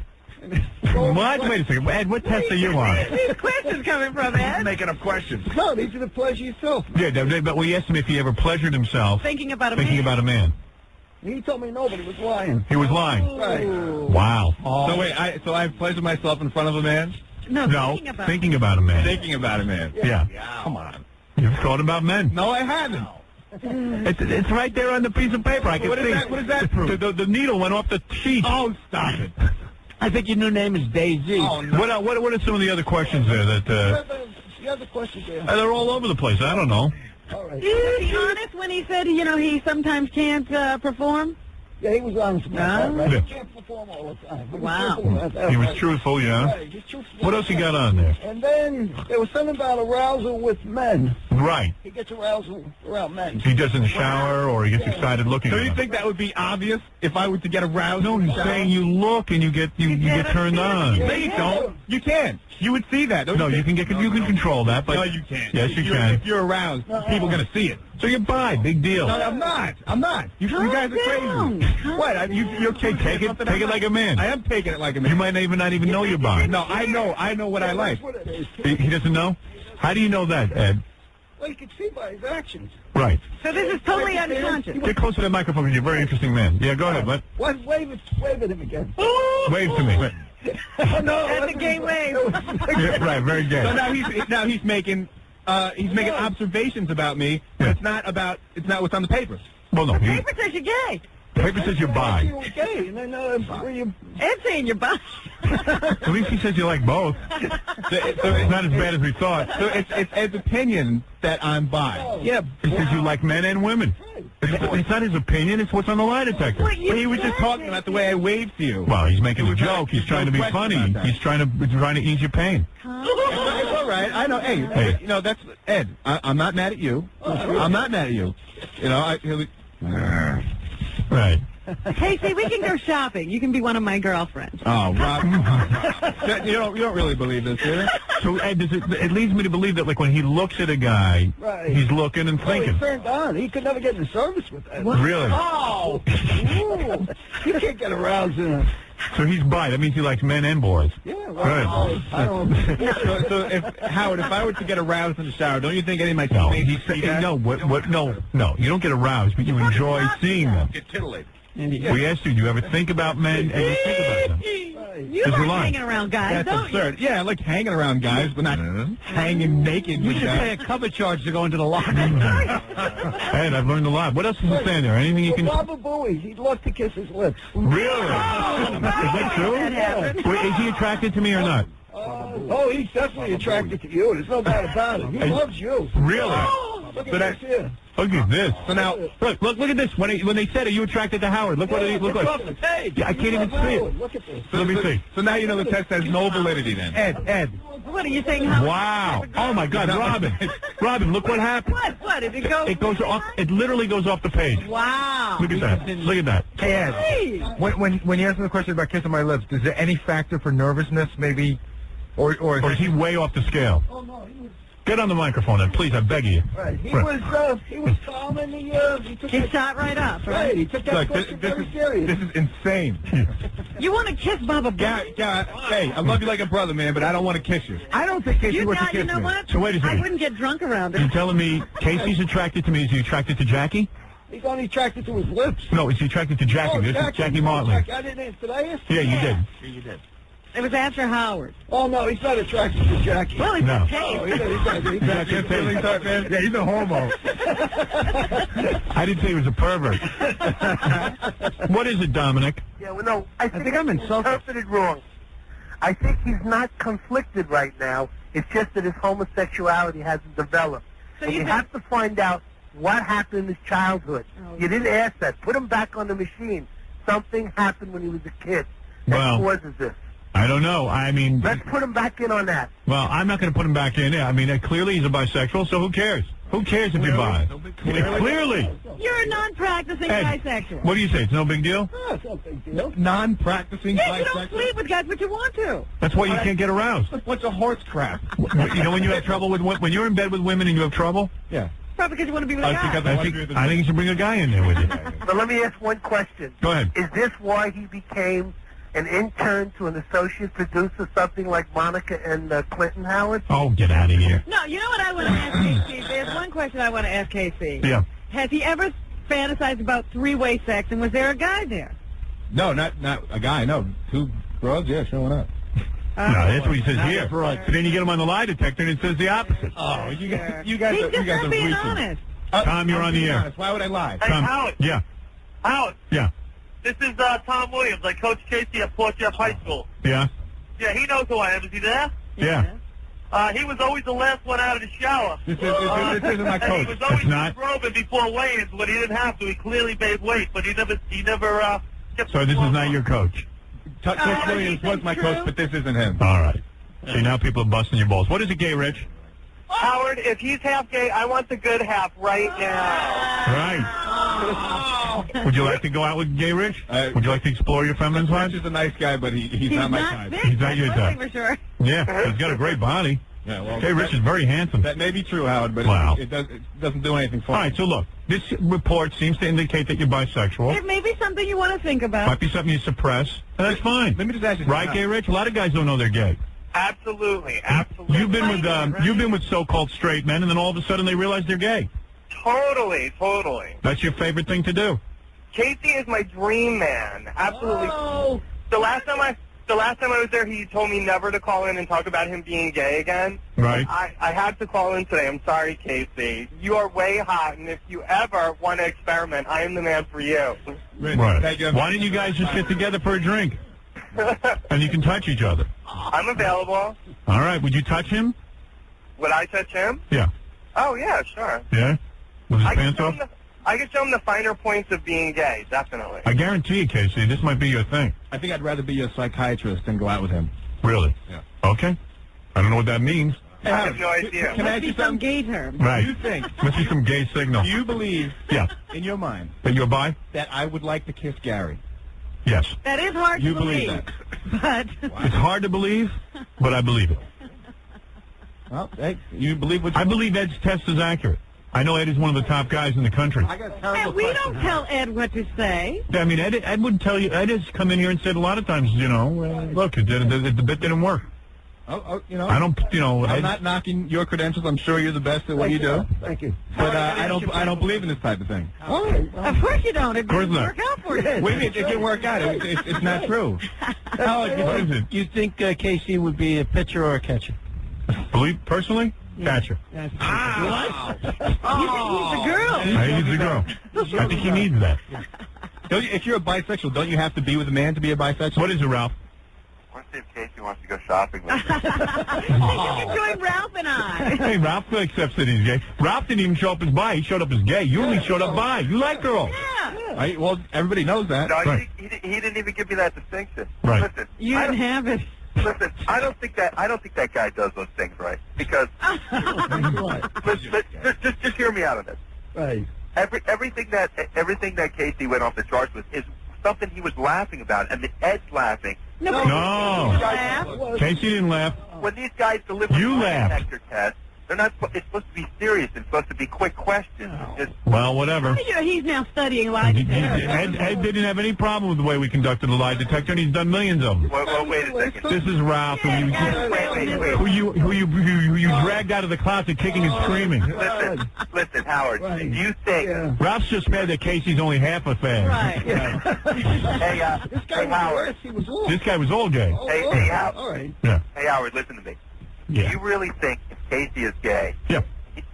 What? Wait a second. Ed, what test are you on? These questions coming from Ed. Making up questions. No, these are the pleasure yourself. Yeah, but we asked him if he ever pleasured himself Thinking about a man. He told me no, but he was lying. He was lying. Right. Wow. So wait, I've pleasured myself in front of a man? No, thinking about a man. Thinking about a man. Yeah. Come on. You've thought about men. No, I haven't. It's right there on the piece of paper. I can see. What does that prove? The needle went off the sheet. Oh, stop it. I think your new name is Daisy. Oh, no. What are some of the other questions there that The other questions there. they're all over the place? I don't know. All right. Was he honest when he said, he sometimes can't perform? Yeah, he was honest about that, right? Yeah. He can't perform all the time. Wow. He was truthful, yeah. Right, he's truthful. What else you got on there? And then there was something about arousal with men. Right. He gets arousal around men. He does in the shower, or he gets excited looking at So you them. think that would be obvious if I were to get aroused? No, in the he's shower? saying you look and you get turned on. No, you don't. You can. You would see that. No, you can control that, but No, you can't. Yes, you can. If you're aroused, people are going to see it. So you're bi, big deal. No, I'm not. You guys are crazy. What? You're Okay, take it like a man. I am taking it like a man. You might not even know you're bi. No, I know what I like. He doesn't know? How do you know that, Ed? Well, you can see by his actions. Right. So this is totally unconscious. Get close to the microphone because you're a very interesting man. Yeah, go ahead, bud. Wave at him again. Wave to me. No, That's a gay wave. Yeah, right, very gay. So now he's making observations about me, but it's not what's on the paper. Well, no. Paper says you're gay. Paper says you're bi. Okay, and then Ed's saying you're bi. At least he says you like both. So it's not as bad as we thought. So it's Ed's opinion that I'm bi. Yeah, he says you like men and women. It's not his opinion, it's what's on the lie detector. But he was just talking about the way I waved to you. Well, he's making a joke. He's trying to be funny. He's trying to ease your pain. It's all right. I know. Hey, that's Ed. I'm not mad at you. I'm not mad at you. Right. Casey, we can go shopping. You can be one of my girlfriends. Oh, Rob. you don't really believe this, do you? So, Ed, it leads me to believe that, like, when he looks at a guy, he's looking and thinking. He's turned on. He could never get in service with that. What? Really? Oh! Ooh. You can't get aroused in a... So he's bi. That means he likes men and boys. Yeah, well, Good. I don't... so Howard, if I were to get aroused in the shower, don't you think any of my No, teammates he's would see that? No. You don't get aroused, but you enjoy seeing them. Get titillated. We asked you, do you ever think about men and you think about them? You like hanging around guys, That's don't absurd. Yeah, I like hanging around guys, but not hanging naked You with should pay a guys. cover charge to go into the locker. Ed, I've learned a lot. What else is it saying there? Anything you can... Robert Bowie, he'd love to kiss his lips. Really? Is that true? Wait, is he attracted to me or not? Oh, he's definitely attracted to you. There's no doubt about it. He loves you. Really? Look at this here. Look at this. So now, look at this. When they said, "Are you attracted to Howard?" Look what. Look what. I can't even see it. Look at this. So let me see. So now you know the test has no validity then. Ed. What are you saying? Howard? Wow. Oh my God, Robin, look what happened. What? Did it go? It goes off. It literally goes off the page. Wow. Look at that. Look at that. Hey, Ed, when you answer the question about kissing my lips, is there any factor for nervousness, maybe, or is he way off the scale? Oh no, he was. Get on the microphone, then, please. I beg you. Right. He was calm and he took. He shot right up. Right. He took that question very serious. This is insane. You want to kiss Baba Booey? Hey, I love you like a brother, man, but I don't want to kiss you. I don't think Casey wants to kiss You know me. what? So wait a second. I wouldn't get drunk around it. You're telling me Casey's attracted to me? Is he attracted to Jackie? He's only attracted to his lips. No, is he attracted to Jackie? Oh, This is Jackie Martley. I didn't answer. Did I answer? Yeah, you did. Yeah, you did. It was after Howard. Oh, no, he's not attracted to Jackie. Well, he's No. okay. Oh, Yeah, he's a homo. I didn't say he was a pervert. What is it, Dominic? Yeah, well, no, I think I'm interpreted wrong. I think he's not conflicted right now. It's just that his homosexuality hasn't developed. So and you you have to find out what happened in his childhood. Oh, You didn't ask that. Put him back on the machine. Something happened when he was a kid. That Well- causes this. I don't know. I mean, Let's put him back in on that. well, I'm not going to put him back in. I mean, clearly he's a bisexual, so who cares? Who cares if you're bi? Clearly. You're a non-practicing Ed, bisexual. what do you say? It's no big deal? Oh, it's no big deal. Non-practicing Yeah, you don't bisexual. sleep with guys, but you want to. That's why you can't get aroused. What's a horse crap? You know when you have trouble with when you're in bed with women and you have trouble? Yeah. Probably because you want to be with a guy. I think you should bring a guy in there with you. But let me ask one question. Go ahead. Is this why he became an intern to an associate producer, something like Monica and Clinton Howard? Oh, get out of here. No, you know what I want to ask Casey? There's one question I want to ask Casey. Yeah. Has he ever fantasized about three-way sex, and was there a guy there? No, not a guy. No, two girls. Yeah, sure, why not? No, that's what he says here. But then you get him on the lie detector and it says the opposite. Oh, you guys He's are just not being reaching. honest. Tom, you're on the air. Why would I lie? Hey, Tom, Howard. yeah, Howard, yeah, this is Tom Williams. I coach Casey at Port Jeff High School. yeah, Yeah, he knows who I am. Is he there? yeah. He was always the last one out of the shower. This isn't my And he coach. was always It's not. Robin before weigh-ins when he didn't have to. He clearly made weight, but he never kept So this is not your coach. Coach Williams was my coach, but this isn't him. All right. See, now people are busting your balls. What is it, Gay Rich? Howard, if he's half gay, I want the good half right now. Right. Would you like to go out with Gay Rich? Would you like to explore your feminine side? Rich is a nice guy, but he's not my type. He's not your type. For sure. Yeah, he's got a great body. Yeah, well, Gay Rich is very handsome. That may be true, Howard, but Wow. it doesn't do anything for All me. right, so look, this report seems to indicate that you're bisexual. It may be something you want to think about. Might be something you suppress, and that's fine. Let me just ask you Right, Gay Rich? A lot of guys don't know they're gay. Absolutely. You've been with so-called straight men, and then all of a sudden they realize they're gay. Totally. That's your favorite thing to do. Casey is my dream man. Absolutely. Oh. The last time I was there, he told me never to call in and talk about him being gay again. Right. I had to call in today. I'm sorry, Casey. You are way hot, and if you ever want to experiment, I am the man for you. Right. Thank you. Why didn't you guys just get together for a drink? And you can touch each other. I'm available. All right. Would you touch him? Would I touch him? Yeah. Oh, yeah, sure. Yeah? With his pants off? I can show him the finer points of being gay, definitely. I guarantee you, Casey, this might be your thing. I think I'd rather be a psychiatrist than go out with him. Really? Yeah. Okay. I don't know what that means. I have no idea. Can I ask you Some something? gay term. Right. Do you think, Must be some gay signal. do you believe, Yeah. in your mind, That you're bi? that I would like to kiss Gary? Yes. That is hard You to believe believe. that? But It's hard to believe, but I believe it. Well, hey, you believe what you I believe Ed's test is accurate. I know Ed is one of the top guys in the country. I got a terrible and we question. don't tell Ed what to say. Yeah, I mean, Ed would tell you. Ed has come in here and said a lot of times, look, the bit didn't work. Oh, you know, I don't, I'm Ed, not knocking your credentials. I'm sure you're the best at what you do. Thank you. But I don't believe in this type of thing. All right. Of course you don't. It course didn't not. work out for you. Wait a minute, it didn't work out. It's not true. what is it? You think Casey would be a pitcher or a catcher? Believe personally? Catcher. You think he's a girl? I think he's a girl. I think he needs that. If you're a bisexual, don't you have to be with a man to be a bisexual? What is it, Ralph? want to see if Casey wants to go shopping with me. You can join Ralph and I. Hey, Ralph accepts that he's gay. Ralph didn't even show up as bi. He showed up as gay. You only showed up bi. You like girls. Yeah. Well, everybody knows that. No, Right. he didn't even give me that distinction. Right. Listen, You didn't have it. Listen, I don't think that guy does those things right. Because just hear me out on this. Right. Everything that Casey went off the charts with is something he was laughing about, and Ed's laughing. No. Casey didn't laugh. When these guys deliver You lie laughed. detector tests, they're not. It's supposed to be serious. It's supposed to be quick questions. Just, Well, whatever. He's now studying lie detector. Ed didn't have any problem with the way we conducted the lie detector, and he's done millions of them. well, wait a second. This is Ralph, who you dragged out of the closet kicking and screaming. Listen, Howard. Do you think? Ralph's just mad that Casey's only half a fan. Hey, Howard. This guy was all gay. Hey, Howard. All right. Yeah. Hey, Howard. Listen to me. Yeah. Do you really think if Casey is gay? Yeah.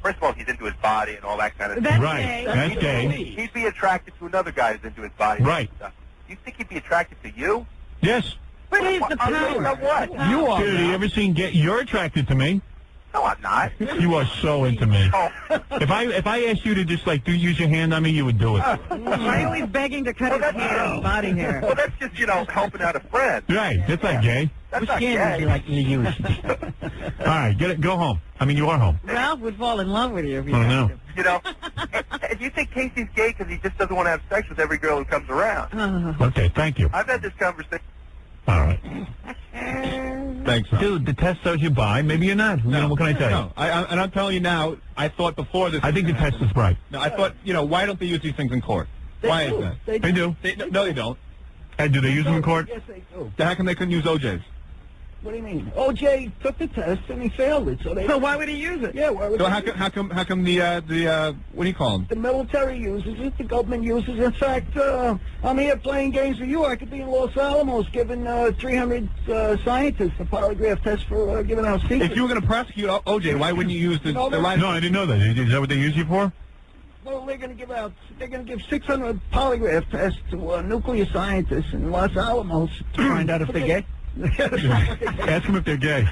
First of all, he's into his body and all that kind of That's stuff. Right. gay. That's gay. He'd be attracted to another guy who's into his body. Right. And stuff. You think he'd be attracted to you? Yes. But he's the power. What? You are. Dude, you ever seen gay? You're attracted to me. No, I'm not. You are so into me. Oh. If I asked you to just use your hand on me, you would do it. Riley's begging to cut his hair, body hair. Well, that's just, helping out a friend. Right. That's not gay. That's Which not hand would gay. you like to use? All right, get it. Go home. I mean, you are home. Ralph would fall in love with you if you I asked know. him. And you think Casey's gay because he just doesn't want to have sex with every girl who comes around. Okay, thank you. I've had this conversation. All right. Thanks. Dude, the test says you're bi. Maybe you're not. What can I tell you? No, and I'm telling you now, I thought before this... I think the test is right. No, I thought, why don't they use these things in court? Why is that? They do. No, they don't. And do they use them in court? Yes, they do. How come they couldn't use OJ's? What do you mean? OJ took the test and he failed it, So why would he use it? Yeah, why would So he how use it? come the what do you call them? The military uses it, the government uses it. In fact, I'm here playing games with you. I could be in Los Alamos giving 300 scientists a polygraph test for giving out secrets. If you were going to prosecute OJ, why wouldn't you use the lie? No, I didn't know that. Is that what they use you for? Well, they're going to give 600 polygraph tests to nuclear scientists in Los Alamos to find out if they're gay. Ask them if they're gay.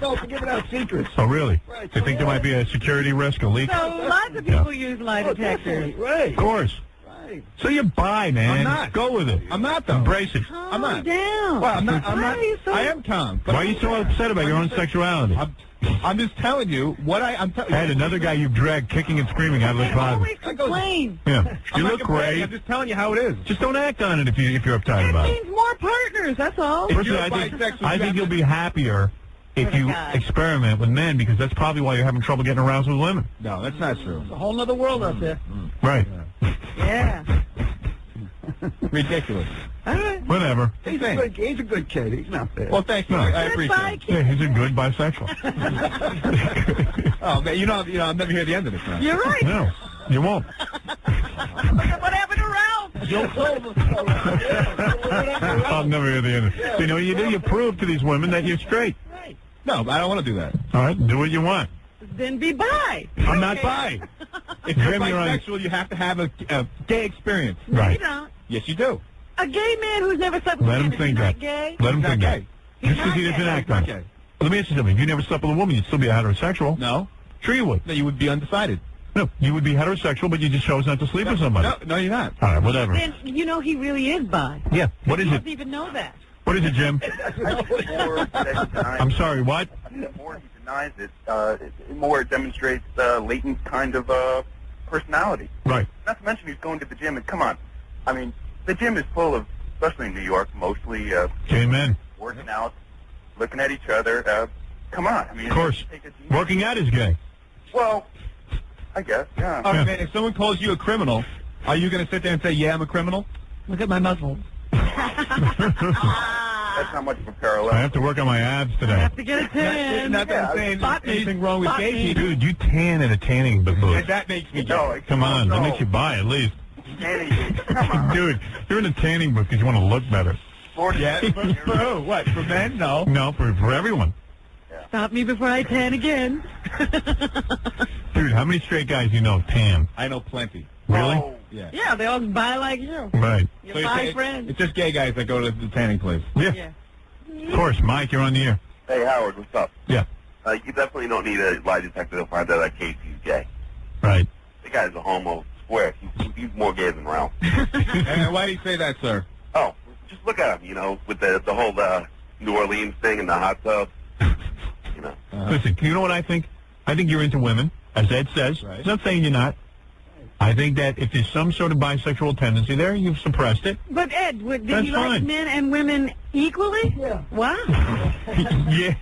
No, for giving out secrets. Oh, really? Right. They think there might be a security risk, a leak? So lots of people use lie detectors. Right. Of course. Right. So you're bi, man. I'm not. Go with it. I'm not, though. Embrace it. Calm I'm not. down. Well, I'm not. Why are you so... I am Tom. Why are you so upset about your own sexuality? I'm just telling you what I'm telling you. Ed, another guy you've dragged kicking and screaming out of the closet. Always complain. Yeah. You look complaining. great. I'm just telling you how it is. Just don't act on it if you're uptight about It it. means more partners, that's all. Personally, you're I bisexual, think you'll be happier if With a you guy. experiment with men, because that's probably why you're having trouble getting aroused with women. No, that's not true. It's a whole other world out there. Right. Yeah. Ridiculous. All right. Whatever. He's a good kid. He's not bad. Well, thank you. No. I appreciate it. Yeah, he's a good bisexual. Oh, man, I'll never hear the end of this now. You're right. No, you won't. What happened to Ralph? Joke's over. I'll never hear the end of it. So you know what you do? You prove to these women that you're straight. No, I don't want to do that. All right, do what you want. Then be bi. I'm not bi. If you're Jim, you're on- bisexual, you have to have a gay experience. You Right. don't. Yes, you do. A gay man who's never slept with Let a him man, think is that. not gay? Let him He's think not that. gay. Just because he not doesn't gay. act on He's not it. gay. Let me ask you something. If you never slept with a woman, you'd still be heterosexual. No. Sure you would. No, you would be undecided. No, you would be heterosexual, but you just chose not to sleep with somebody. No, you're not. All right, whatever. Then you know he really is bi. Yeah, what is He it? doesn't even know that. What is it, Jim? I'm sorry, what? The more he denies it, the more it demonstrates latent kind of personality. Right. Not to mention he's going to the gym, and come on. I mean, the gym is full of, especially in New York, mostly Gay men. working out, looking at each other. Come on. I mean, Of course. Working out is gay. Well, I guess, yeah. All right, man, if someone calls you a criminal, are you going to sit there and say, yeah, I'm a criminal? Look at my muscles. That's not much of a parallel. I have to work on my abs today. Have to get a tan. Not that I'm saying Spot me. anything wrong with Spot gay me. people. Dude, you tan in a tanning booth. And that makes me gay. No, Come on, that makes you bi at least. Come on. Dude, you're in a tanning booth because you want to look better. Yeah, for who? What, for men? No. No, for everyone. Stop me before I tan again. Dude, how many straight guys do you know tan? I know plenty. Really? Oh, Yeah. Yeah, they all bi like you. Right. Your bi friends. It's just gay guys that go to the tanning place. Yeah. Yeah. Of course, Mike, you're on the air. Hey, Howard, what's up? Yeah. You definitely don't need a lie detector to find out that Casey's gay. Right. The guy's a homo square. He's more gay than Ralph. And why do you say that, sir? Oh, just look at him, you know, with the whole New Orleans thing and the hot tub. You know. Listen, you know what I think? I think you're into women, as Ed says. Right. I'm not saying you're not. I think that if there's some sort of bisexual tendency there, you've suppressed it. But Ed, did That's you like fine. men and women equally? Yeah. Wow. Yeah.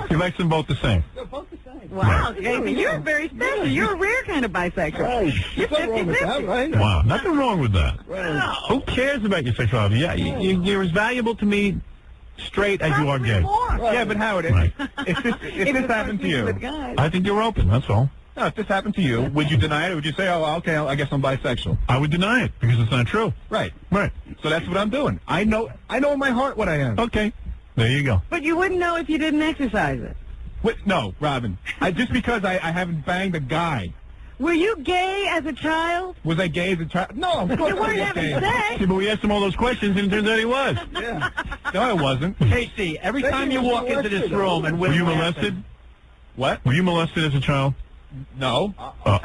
You like them both the same. They're both the same. Wow, Casey, you're very special. You're a rare kind of bisexual. Right. You're Nothing wrong with that, 50-50. right? Wow, nothing wrong with that. Right. Who cares about your sexuality? Yeah, you're as valuable to me straight as you are gay. Right. Yeah, but Howard, Right. if this happened to you, With guys. I think you're open, that's all. no, if this happened to you, would you deny it, or would you say, oh, okay, I guess I'm bisexual? I would deny it because it's not true. Right. Right. So that's what I'm doing. I know in my heart what I am. Okay. There you go. But you wouldn't know if you didn't exercise it. Wait, no, Robin. Just because I haven't banged a guy. Were you gay as a child? Was I gay as a child? No, of course You I weren't was having gay. sex. See, but we asked him all those questions, and it turns out he was. Yeah. No, I wasn't. Casey, every time you walk into this room and Were women you laugh molested? What? Were you molested as a child? No. What?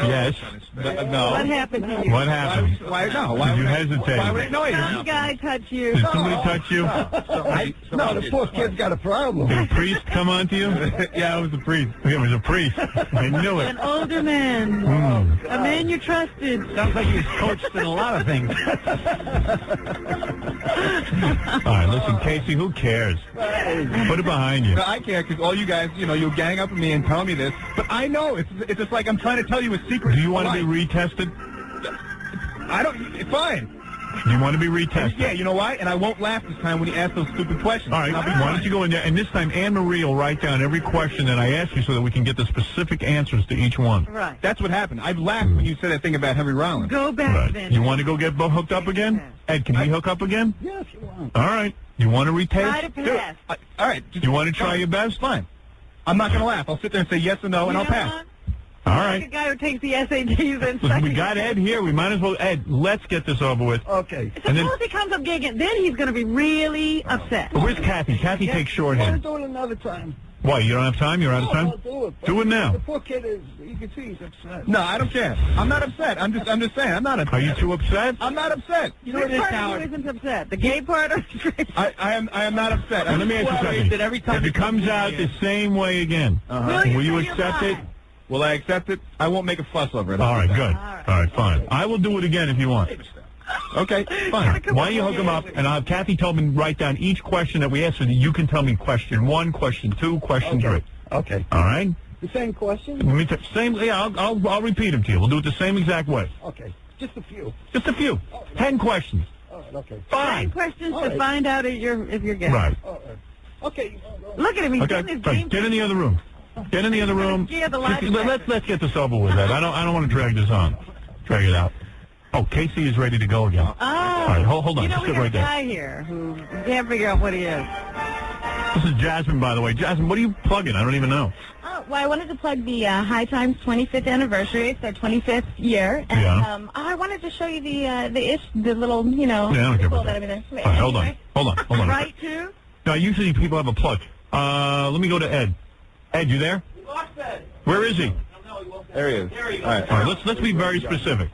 Yes. No. What happened to you? What happened? Why no? Did you hesitate? Why would I know Some guy touch you. Did somebody touch you? No, the poor kid's got a problem. Did a priest come on to you? Yeah, it was a priest. It was a priest. I knew it. An older man. A man you trusted. Sounds like he's coached in a lot of things. All right, listen, Casey, who cares? Put it behind you. No, I care because all you guys, you gang up on me and tell me this. But I know it's just like I'm trying to tell you a secret. Do you want to be retested? I don't. Fine. Do you want to be retested? Yeah, you know why? And I won't laugh this time when you ask those stupid questions. All right, why don't you go in there? And this time, Anne-Marie will write down every question that I ask you so that we can get the specific answers to each one. Right. That's what happened. I laughed when you said that thing about Henry Rollins. Go back Right. then. You want to go get hooked up again? Ed, can we hook up again? Yes, you want. All right. You want to Try retest? to pass. All right. You want to try your best? Fine. I'm not going to laugh. I'll sit there and say yes or no, and I'll pass. What? All Like a right. guy who takes the SATs and Listen, we got Ed here. We might as well. Ed, let's get this over with. Okay. And then, Suppose he comes up gay again. Then he's going to be really upset. where's Kathy? Kathy takes We'll shorthand. do it another time. Why, you don't have time? You're out of I'll time? do it. Do it now. The poor kid is, you can see he's upset. No, I don't care. I'm not upset. I'm just saying. I'm not upset. Are you too upset? I'm not upset. You know Which what it is, part of Howard? you isn't upset? The gay part or the straight? I am not upset. Well, let me ask you something. That every time If it comes out the same way again, will you accept it? Will I accept it? I won't make a fuss over it. All right, good. All right, fine. I will do it again if you want. Okay, Fine. Why don't you hook him up, and I'll have Kathy Tobin write down each question that we ask, so that you can tell me question 1, question 2, question 3. Okay. All right? The same question? Let me same. Yeah, I'll repeat them to you. We'll do it the same exact way. Okay. Just a few. Just a few. 10 questions. All right, okay. 5 questions to find out if you're gay. Right. All right. Okay. Look at him. He's Okay. doing his Fine. game. Get in the other room. Get in the other room. Yeah, the lie detector. Let's get this over with. That I don't want to drag this on. Drag it out. Oh, Casey is ready to go again. Oh. All right, hold on. You know, Just we sit got right a there. guy here who can't figure out what he is. This is Jasmine, by the way. Jasmine, what are you plugging? I don't even know. Oh, well, I wanted to plug the High Times 25th anniversary. It's their 25th year, and Yeah. I wanted to show you the little, Yeah, I don't care about that. that. All right, hold on. Right to? Now, usually people have a plug. Let me go to Ed. Ed, you there? Where is he? There he is. All right, let's be very specific.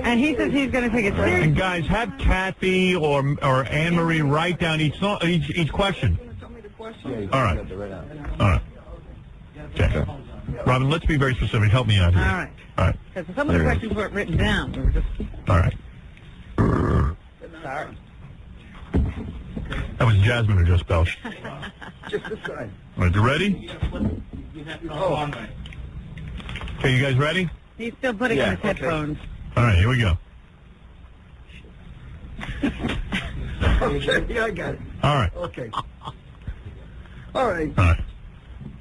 And he says he's going to take it seriously. And guys, have Kathy or Anne-Marie write down each question. All right. All right. Okay. Robin, let's be very specific. Help me out here. All right. All right. Because some of the questions weren't written down. We were just... All right. Sorry. That was Jasmine who just belched. Just this side. All right, you ready? Oh. Okay, you guys ready? He's still putting on his headphones. All right, here we go. Okay, yeah, I got it. All right. Okay. All right. All right.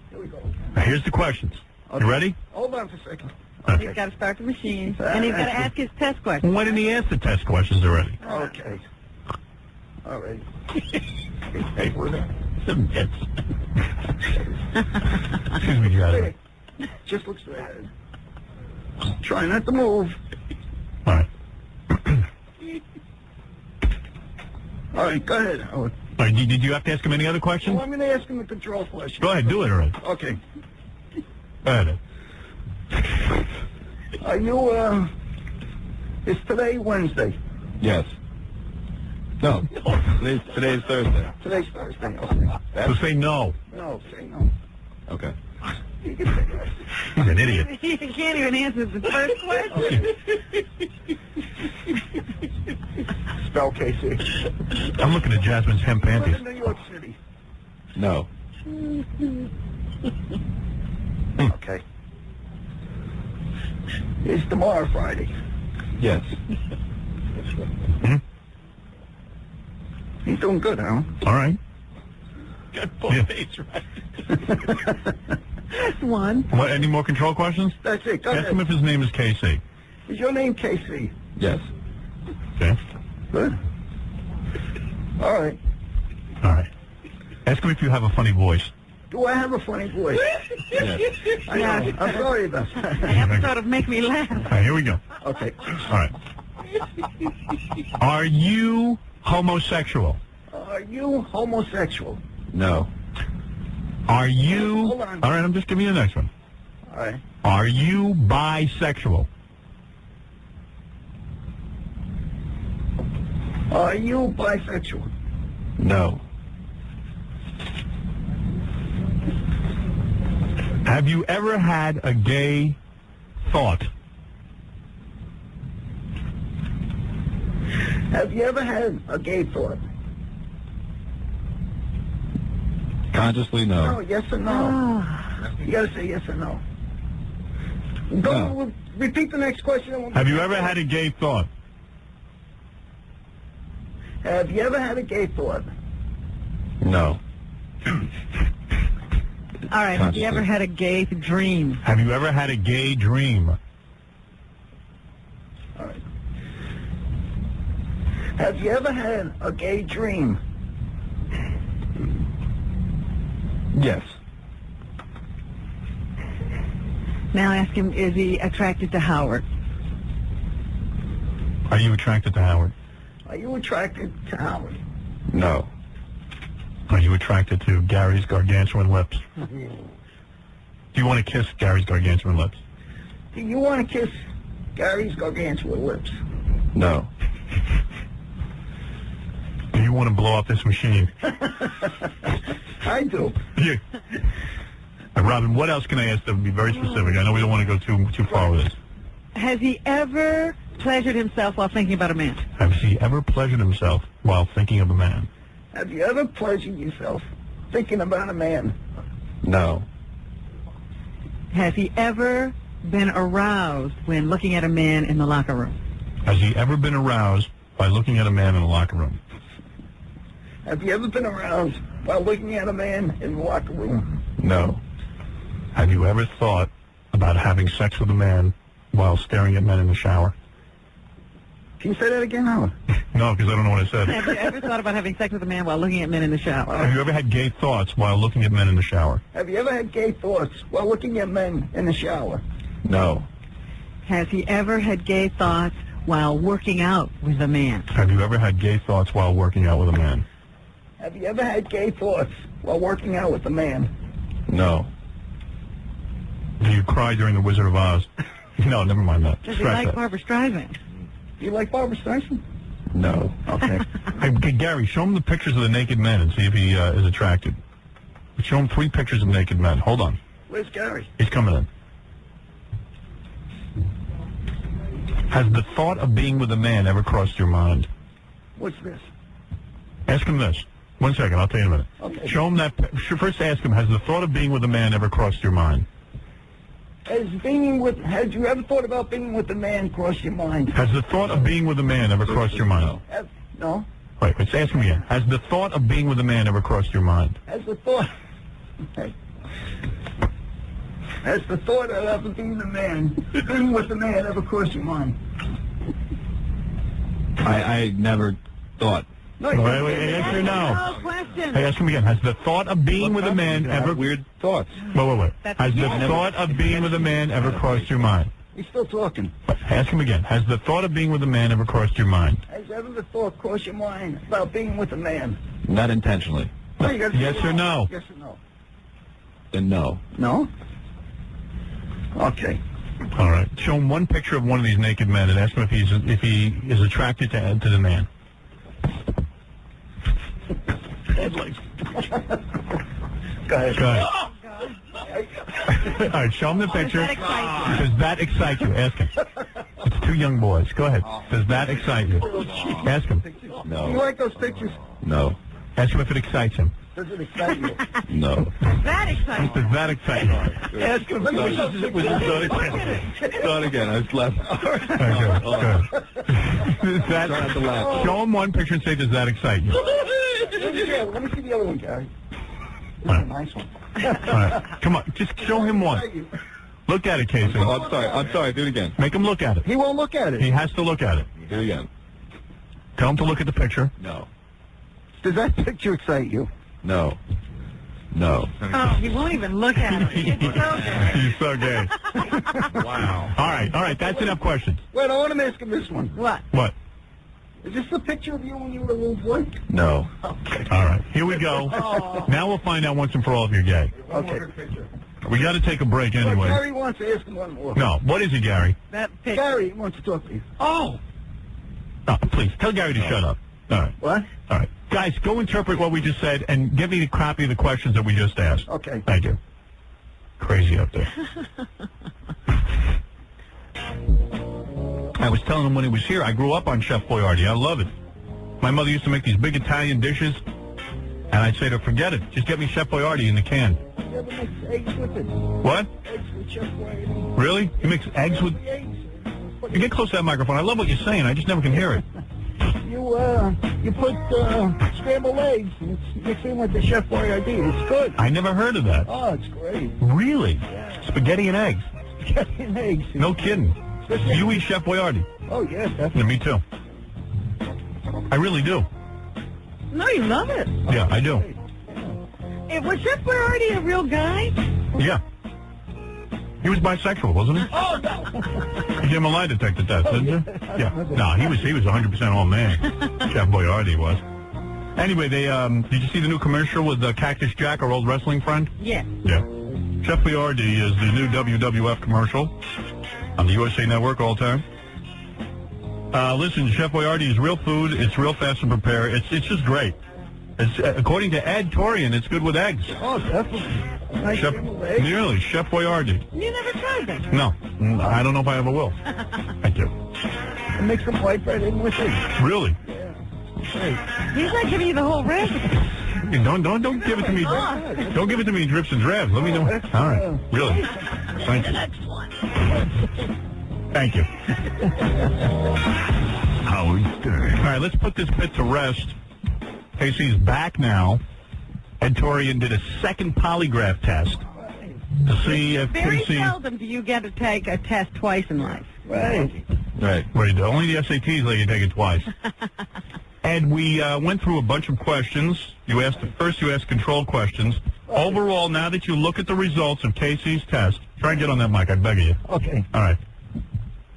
Here we go. Now, here's the questions. You ready? Hold on for a second. He's got to start the machine. And he's got to ask his test question. Why didn't he ask the test questions already? Okay. All right. Hey, where's that? Some bits. Excuse me, Jasmine. Just looks bad. Try not to move. All right. All right, go ahead, Howard. All right, did you have to ask him any other questions? Well, I'm going to ask him the control question. Go ahead, do it already. Okay. Go ahead. Are you, is today Wednesday? Yes. No. Today's Thursday. Today's Thursday, okay. So say no. No, say no. Okay. You can say yes. He's an idiot. You can't even answer the first question. Spell Casey. I'm looking at Jasmine's hemp Live panties. in New York City. No. Okay. Is tomorrow Friday? Yes. He's doing good, Al. All right. Got both dates right. That's one. What, any more control questions? That's it. Go Ask ahead. him if his name is KC. Is your name Casey? Yes. Okay. Good. All right. All right. Ask him if you have a funny voice. Do I have a funny voice? Yes. I know. I'm sorry about that. The episode of Make Me Laugh. All right, here we go. Okay. All right. Are you homosexual? Are you homosexual? No. Are you... Hold on. All right, I'm just giving you the next one. All right. Are you bisexual? Are you bisexual? No. Have you ever had a gay thought? Have you ever had a gay thought? Consciously, No, no. yes or no? You gotta say yes or no. Go. Repeat the next question. and we'll- Have you ever had a gay thought? Have you ever had a gay thought? No. All right. Have you ever had a gay dream? Have you ever had a gay dream? All right. Have you ever had a gay dream? Yes. Now ask him, is he attracted to Howard? Are you attracted to Howard? Are you attracted to Howard? No. Are you attracted to Gary's gargantuan lips? Do you want to kiss Gary's gargantuan lips? Do you want to kiss Gary's gargantuan lips? No. Do you want to blow up this machine? I do. Yeah. Robin, what else can I ask that would be very specific? I know we don't want to go too far with this. Has he ever pleasured himself while thinking about a man? Has he ever pleasured himself while thinking of a man? Have you ever pleasured yourself thinking about a man? No. Has he ever been aroused when looking at a man in the locker room? Has he ever been aroused by looking at a man in a locker room? Have you ever been aroused while looking at a man in the locker room? No. Have you ever thought about having sex with a man while staring at men in the shower? Can you say that again, Howard? No, because I don't know what I said. Have you ever thought about having sex with a man while looking at men in the shower? Have you ever had gay thoughts while looking at men in the shower? Have you ever had gay thoughts while looking at men in the shower? No. Has he ever had gay thoughts while working out with a man? Have you ever had gay thoughts while working out with a man? Have you ever had gay thoughts while working out with a man? No. Do you cry during The Wizard of Oz? No, never mind that. Does he Scratch like that. Barbara Streisand? Do you like Barbara Streisand? No. Okay. Hey, Gary, show him the pictures of the naked men and see if he is attracted. Show him 3 pictures of naked men. Hold on. Where's Gary? He's coming in. Has the thought of being with a man ever crossed your mind? What's this? Ask him this. 1 second, I'll tell you in a minute. Okay. Show him that. First ask him, has the thought of being with a man ever crossed your mind? Had you ever thought about being with a man cross your mind? Has the thought of being with a man ever crossed your mind? No. Wait, let's ask him again. Has the thought of being with a man ever crossed your mind? Has the thought... Okay. Has the thought of ever being with a man ever crossed your mind? I never thought. No, wait, answer no. Question. Hey, ask him again. Has the thought of being with a man ever... Weird thoughts. Wait. That's Has the yes. thought of being with a man ever crossed your mind? He's still talking. Ask him again. Has the thought of being with a man ever crossed your mind? Has ever the thought crossed your mind about being with a man? Not intentionally. No, you gotta Yes say or no? Yes or no? Then no. No? Okay. All right. Show him one picture of one of these naked men and ask him if he is attracted to the man. Go ahead. Go ahead. All right, show him the picture. Does that excite you? Ask him. It's two young boys. Go ahead. Does that excite you? Ask him. No. You like those pictures? No. Ask him if it excites him. Does it excite you? No. That exciting. Does that excite you? Ask him. Start again. I slept. Okay, good. Does that, show him one picture and say, does that excite you? Let me see the other one, Gary. This is a nice one. All right. Come on. Just show him one. Look at it, Casey. Oh, I'm sorry. Do it again. Make him look at it. He won't look at it. He has to look at it. Do it again. Tell him to look at the picture. No. Does that picture excite you? No. No. Oh, he won't even look at it. He's so gay. Wow. All right. That's enough questions. Wait, I want to ask him this one. What? What? Is this the picture of you when you were a little boy? No. Okay. All right. Here we go. Now we'll find out once and for all if you're gay. Okay. We got to take a break Well, anyway. Gary wants to ask him one more. No. What is it, Gary? That picture. Gary wants to talk to you. Oh! Oh, please. Tell Gary to shut up. All right. What? All right. Guys, go interpret what we just said and give me a copy of the questions that we just asked. Okay. Thank you. Crazy up there. I was telling him when he was here, I grew up on Chef Boyardee. I love it. My mother used to make these big Italian dishes, and I'd say to her, forget it. Just get me Chef Boyardee in the can. You ever mix eggs with it? What? Eggs with Chef Boyardee. Really? You mix eggs with... You get close to that microphone. I love what you're saying. I just never can hear it. You put scrambled eggs and it's mixed in with the Chef Boyardee. It's good. I never heard of that. Oh, it's great. Really? Yeah. Spaghetti and eggs? Spaghetti and eggs. No kidding. You eat Chef Boyardee? Oh, yeah, definitely. Yeah, me too. I really do. No, you love it. Yeah, I do. Was Chef Boyardee a real guy? Yeah. He was bisexual, wasn't he? Oh, no. You gave him a lie detector test, didn't you? Yeah. No, he was 100% all man. Chef Boyardee was. Anyway, they did you see the new commercial with Cactus Jack, our old wrestling friend? Yeah. Yeah. Chef Boyardee is the new WWF commercial on the USA Network all time. Listen, Chef Boyardee is real food. It's real fast to prepare. It's just great. It's according to Ed Torian, it's good with eggs. Oh, definitely. Nice Chef, eggs. nearly Chef Boyardee. You never tried that? No, I don't know if I ever will. Thank you. And mix some white bread in with it. Really? Yeah. He's not giving you the whole recipe. Hey, don't give it to me. Don't give it to me in drips and drabs. Let me know. All right. Really. Thank you. Thank you. Howard Stern. All right, let's put this bit to rest. Casey's back now. Ed Torian did a second polygraph test to see if Very Casey... seldom do you get to take a test twice in life. Right. Right. Only the SATs let you take it twice. And we went through a bunch of questions. You asked control questions. Overall, now that you look at the results of Casey's test, try and get on that mic, I beg of you. Okay. All right.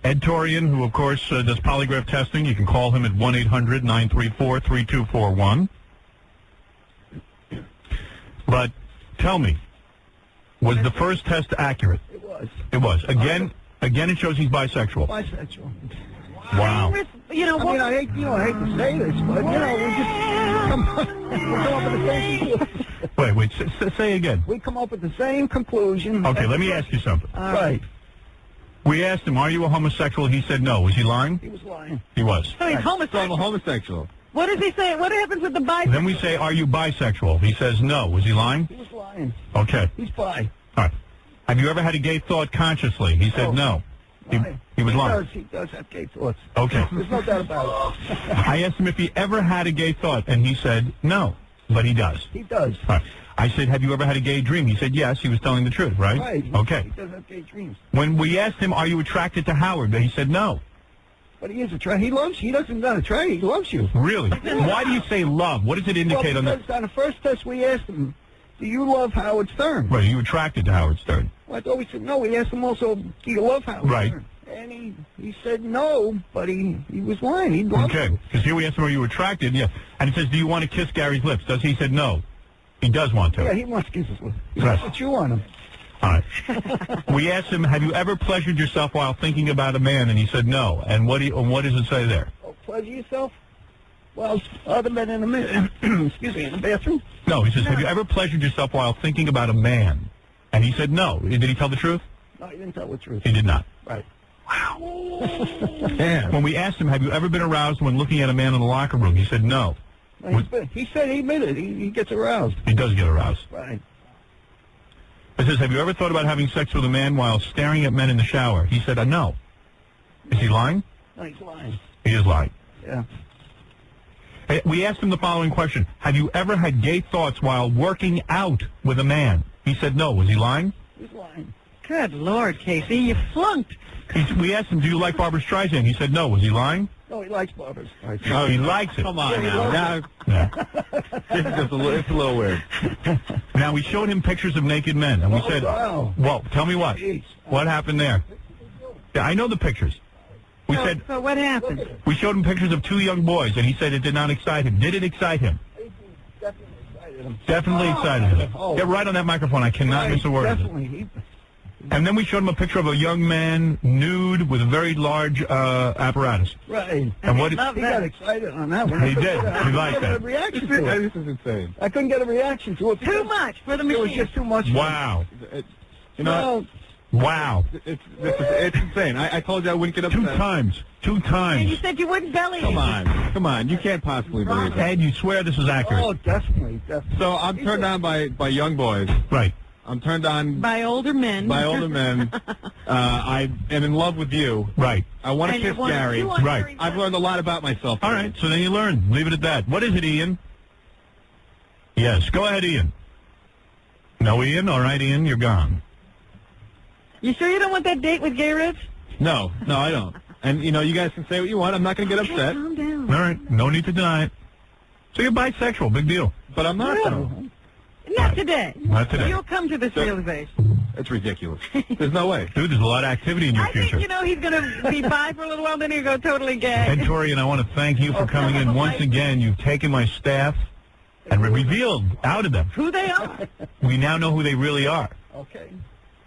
Ed Torian, who, of course, does polygraph testing. You can call him at 1-800-934-3241. But tell me, was the first test accurate? It was. It was. Again, it shows he's bisexual. Bisexual. Wow. You know, I hate to say this, but, we just come up with the same conclusion. Wait, say again. We come up with the same conclusion. Okay, let me ask you something. Right. We asked him, are you a homosexual? He said no. Was he lying? He was lying. He was. So he's homosexual. I'm a homosexual. What does he say? What happens with the bisexual? Then we say, are you bisexual? He says no. Was he lying? He was lying. Okay. He's bi. All right. Have you ever had a gay thought consciously? He said no. He was lying. He does have gay thoughts. Okay. There's no doubt about it. I asked him if he ever had a gay thought, and he said no, but he does. He does. All right. I said, have you ever had a gay dream? He said yes. He was telling the truth, right? Right. Okay. He does have gay dreams. When we asked him, are you attracted to Howard? He said no. But he is attracted. He loves you. He doesn't not attracted. He loves you. Really? Why do you say love? What does it indicate on that? Because on the first test we asked him, do you love Howard Stern? Right, you attracted to Howard Stern. Well, I thought we said no. We asked him also, do you love Howard Right. Stern? And he said no, but he was lying. He loved Okay, because here we asked him, are you attracted? Yeah. And it says, do you want to kiss Gary's lips? Does he said no? He does want to. Yeah, he wants to kiss his lips. He Right. wants to chew on him. All right. We asked him, have you ever pleasured yourself while thinking about a man? And he said no. And what does it say there? Oh, pleasure yourself? Well, other than in the excuse me, in the bathroom? No, he says, have you ever pleasured yourself while thinking about a man? And he said no. Did he tell the truth? No, he didn't tell the truth. He did not. Right. Damn. When we asked him, have you ever been aroused when looking at a man in the locker room? He said no. He said he admitted he gets aroused. He does get aroused. Right. It says, have you ever thought about having sex with a man while staring at men in the shower? He said, no. Is he lying? No, he's lying. He is lying. Yeah. Hey, we asked him the following question. Have you ever had gay thoughts while working out with a man? He said no. Was he lying? He's lying. Good Lord, Casey, you flunked. We asked him, do you like Barbra Streisand? He said no. Was he lying? No, he likes Barbra Streisand. No, he likes it. Come on Yeah, now. This is just it's a little weird. Now, we showed him pictures of naked men, and we said, wow. well, tell me what. Jeez. What happened there? Yeah, I know the pictures. We said, So what happened? we showed him pictures of two young boys, and he said it did not excite him. Did it excite him? Definitely excited him. Oh. Get right on that microphone. I cannot miss a word of it. Definitely. And then we showed him a picture of a young man nude with a very large apparatus. Right. And what he got excited on that one. He did. He liked I couldn't get that. a reaction to it. This is insane. I couldn't get a reaction to it. Too much for the machine. It was just too much. Wow. You know, Wow. it's insane. I told you I wouldn't get upset. Two And you times. said you wouldn't belly Come on. You can't possibly believe it. Ed, you swear this is accurate. Oh, definitely. So I'm turned on by young boys. Right. I'm turned on by older men. by older men. I am in love with you. Right. I want to And you kiss want- Gary. you want Right. Gary- I've learned a lot about myself. All right, so then you learn. Leave it at that. What is it, Ian? Yes, go ahead, Ian. No, Ian? All right, Ian, you're gone. You sure you don't want that date with Gay Rich? No, I don't. And, you guys can say what you want. I'm not going to get upset. Calm down. All right, no need to deny it. So you're bisexual, big deal. But I'm not, though. Not today. Not today. You'll come to this realization. It's ridiculous. There's no way. Dude, there's a lot of activity in your I future. think, he's going to be bi for a little while, then he'll go totally gay. Ed Torian, I want to thank you for coming in once again. You've taken my staff and revealed, outed them. Who they are. We now know who they really are. Okay.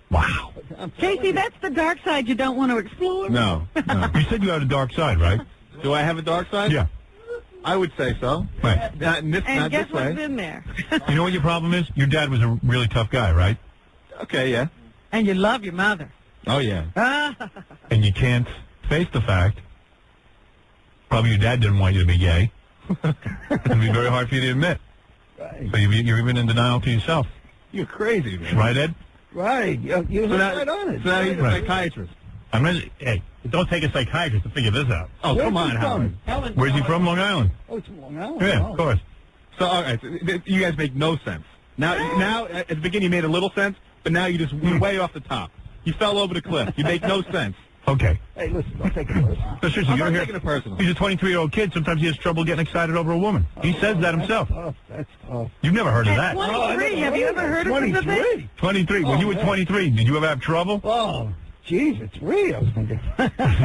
Wow. Casey, that's the dark side you don't want to explore. No. You said you had a dark side, right? Do I have a dark side? Yeah. I would say so. Right. Not And not guess this way. what's in there? You know what your problem is? Your dad was a really tough guy, right? Okay, yeah. And you love your mother. Oh, yeah. And you can't face the fact. Probably your dad didn't want you to be gay. It'd be very hard for you to admit. Right. So you're even in denial to yourself. You're crazy, man. Right, Ed? Right. You hit right on it. So now he's a Right. psychiatrist. Hey, don't take a psychiatrist to figure this out. Oh, Where's come he on, from? Howard. Where's he from? Long Island. Oh, it's from Long Island. Yeah, Oh. of course. So, all right, so you guys make no sense. Now, at the beginning you made a little sense, but now you're way off the top. You fell over the cliff. You make no sense. Okay. Hey, listen, don't take it personal. So seriously, I'm you not don't hear. taking it personal. He's a 23-year-old kid. Sometimes he has trouble getting excited over a woman. He says that himself. That's tough. You've never heard of At that. 23, have you ever heard of such a thing? 23? 23. When you were 23, did you ever have trouble? Oh, jeez, it's real. I was thinking.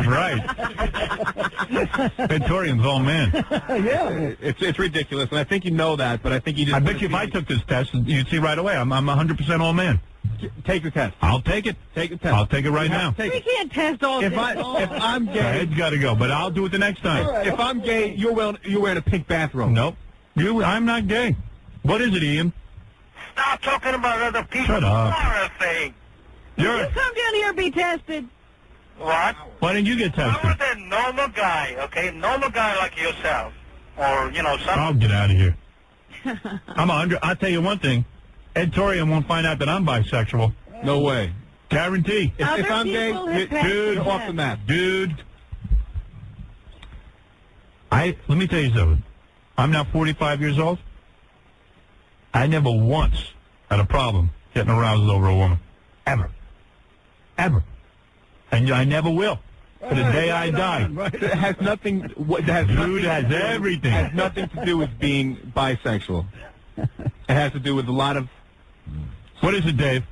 Right. Ed Torian's all man. Yeah. It's ridiculous, and I think you know that, but I think you just... I bet you if I took this test, you'd see right away. I'm 100% all man. Take the test. I'll take it. Take the test. I'll take it right now. Take We it. can't test all If this. I'm gay, Ed's got to go, but I'll do it the next time. All right. if I'm gay, you're wearing a pink bathrobe. Nope. I'm not gay. What is it, Ian? Stop talking about other people. Shut up. You're a thing. You come down here and be tested. What? Why didn't you get I tested? was a normal guy, okay? Normal guy like yourself. Or, some... I'll get out of here. I'll tell you one thing. Ed Torian won't find out that I'm bisexual. No way. Guarantee. If I'm gay, people have passed dude, the off test. the map. Dude. Let me tell you something. I'm now 45 years old. I never once had a problem getting aroused over a woman. Ever. Ever. And I never will. To the day I die. It has nothing... Dude has everything. It has nothing to do with being bisexual. It has to do with a lot of What is it, Dave?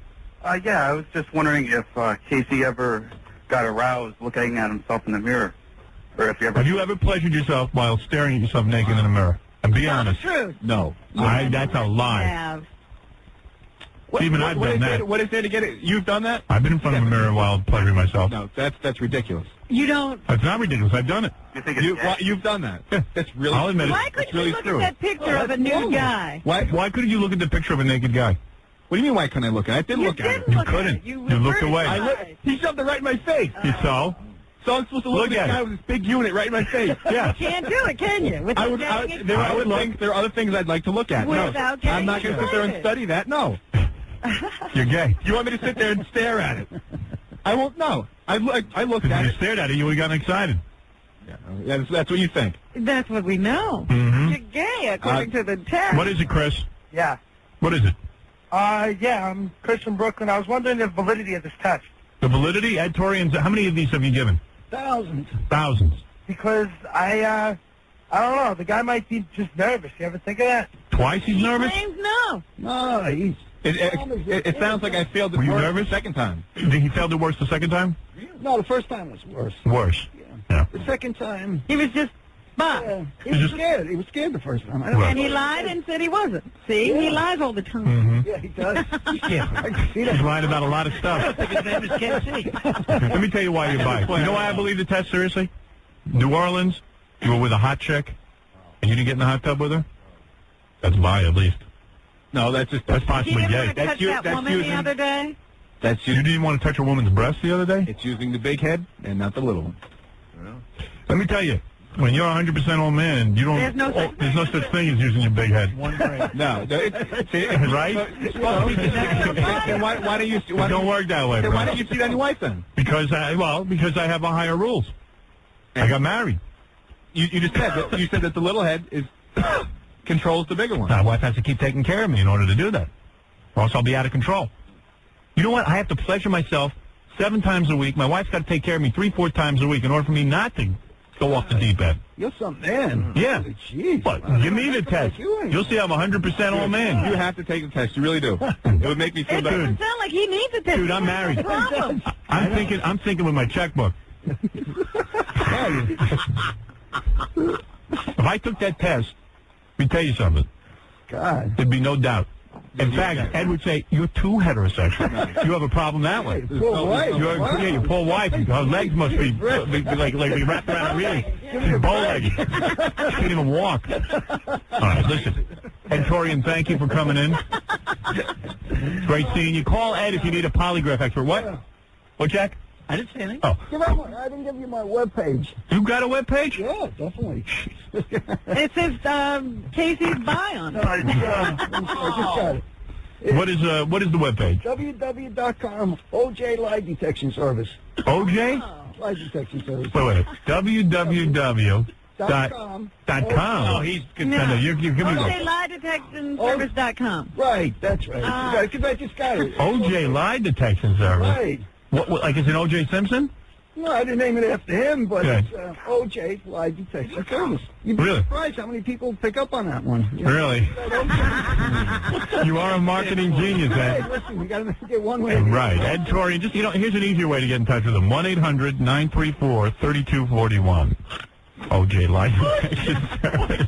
Yeah, I was just wondering if Casey ever got aroused looking at himself in the mirror, or if you ever. Have you ever pleasured yourself while staring at yourself naked in the mirror? And be honest. True. No. That's a lie. Have. Even I've done that. What is there to get it? You've done that? I've been in front of a mirror while pleasuring myself. No, that's ridiculous. You don't. That's not ridiculous. I've done it. You think it's You've done that? Yeah. That's really. I'll admit it. Why couldn't really you look true. at that picture of a nude guy? Why couldn't you look at the picture of a naked guy? What do you mean? Why couldn't I look at it? I did You look at it. didn't You look at couldn't. it. You looked away. He shoved it right in my face. So I'm supposed to look at this guy with this big unit right in my face. Yeah. You can't do it, can you? With There are other things I'd like to look at. No, Without I'm not going to sit there and getting study that. No. You're gay. You want me to sit there and stare at it? I won't. No. I looked If at you it. stared at it, you would have gotten excited. Yeah, that's what you think. That's what we know. Mm-hmm. You're gay, according to the test. What is it, Chris? Yeah. What is it? Yeah, I'm Chris from Brooklyn. I was wondering the validity of this test. The validity? Ed Torian, how many of these have you given? Thousands. Thousands. Because I don't know. The guy might be just nervous. You ever think of that? Twice he's nervous? Claims no. No, he's... It sounds like I failed it Were you worse nervous? the second time. He failed it worse the second time? No, the first time was worse. Worse. Yeah. The second time... He was just buff. He was scared. He was scared the first time. I don't Right. And he lied and said he wasn't. See? Yeah. He lies all the time. Mm-hmm. Yeah, he does. Yeah. I can see that. He's lying about a lot of stuff. His name is Casey. Let me tell you why you buy it. You know why I believe the test, seriously? New Orleans, you were with a hot chick, and you didn't get in the hot tub with her? That's bi, at least. No, that's He possibly didn't gay. want to touch that woman the other day? You didn't want to touch a woman's breast the other day? It's using the big head and not the little one. Let me tell you, when you're 100% old man, you don't. There's no such there's no such thing as using your big head. No, Right? Then why don't you? It don't work that way. Then bro. why don't you cheat on your wife then? Because I have higher rules. I got married. You just said that. You said that the little head is controls the bigger one. My wife has to keep taking care of me in order to do that, or else I'll be out of control. You know what? I have to pleasure myself 7 times a week. My wife's got to take care of me 3-4 times a week in order for me not to go off the deep end. You're some man. Yeah. Jeez. But give me the test. You'll see I'm 100% old man. You have to take the test. You really do. It would make me feel It better. doesn't sound like he needs a test. Dude, I'm married. Problem. I'm thinking with my checkbook. If I took that test, let me tell you something. God. There'd be no doubt. In fact, Ed would say, you're too heterosexual. You have a problem that way. Poor wife. Your poor wife. Her legs must be like wrapped around really. She's bow-legged. She can't even walk. All right, listen. Ed Torian, thank you for coming in. It's great seeing you. Call Ed if you need a polygraph expert. What? What, Jack? I didn't say anything. Oh. I didn't give you my webpage. You got a webpage? Yeah, definitely. It says Casey's buy on it. I just got it. What is the webpage? www.com, OJ Lie Detection Service. OJ? Lie Detection Service. Wait. www.com. Oh, he's No. you give me OJ Lie Detection Service.com. Right, that's right. Because I just got it. OJ Lie Detection Service. Right. What, like, is it O.J. Simpson? No, I didn't name it after him, but Good. it's OJ Lie Detection Service. You'd be Really? surprised how many people pick up on that one. You know? Really? You are a marketing genius, Hey, Ed. listen, we got to make it one way. or the Right. other. Ed Torian, just, here's an easier way to get in touch with him. 1-800-934-3241. OJ Lie Detection Service.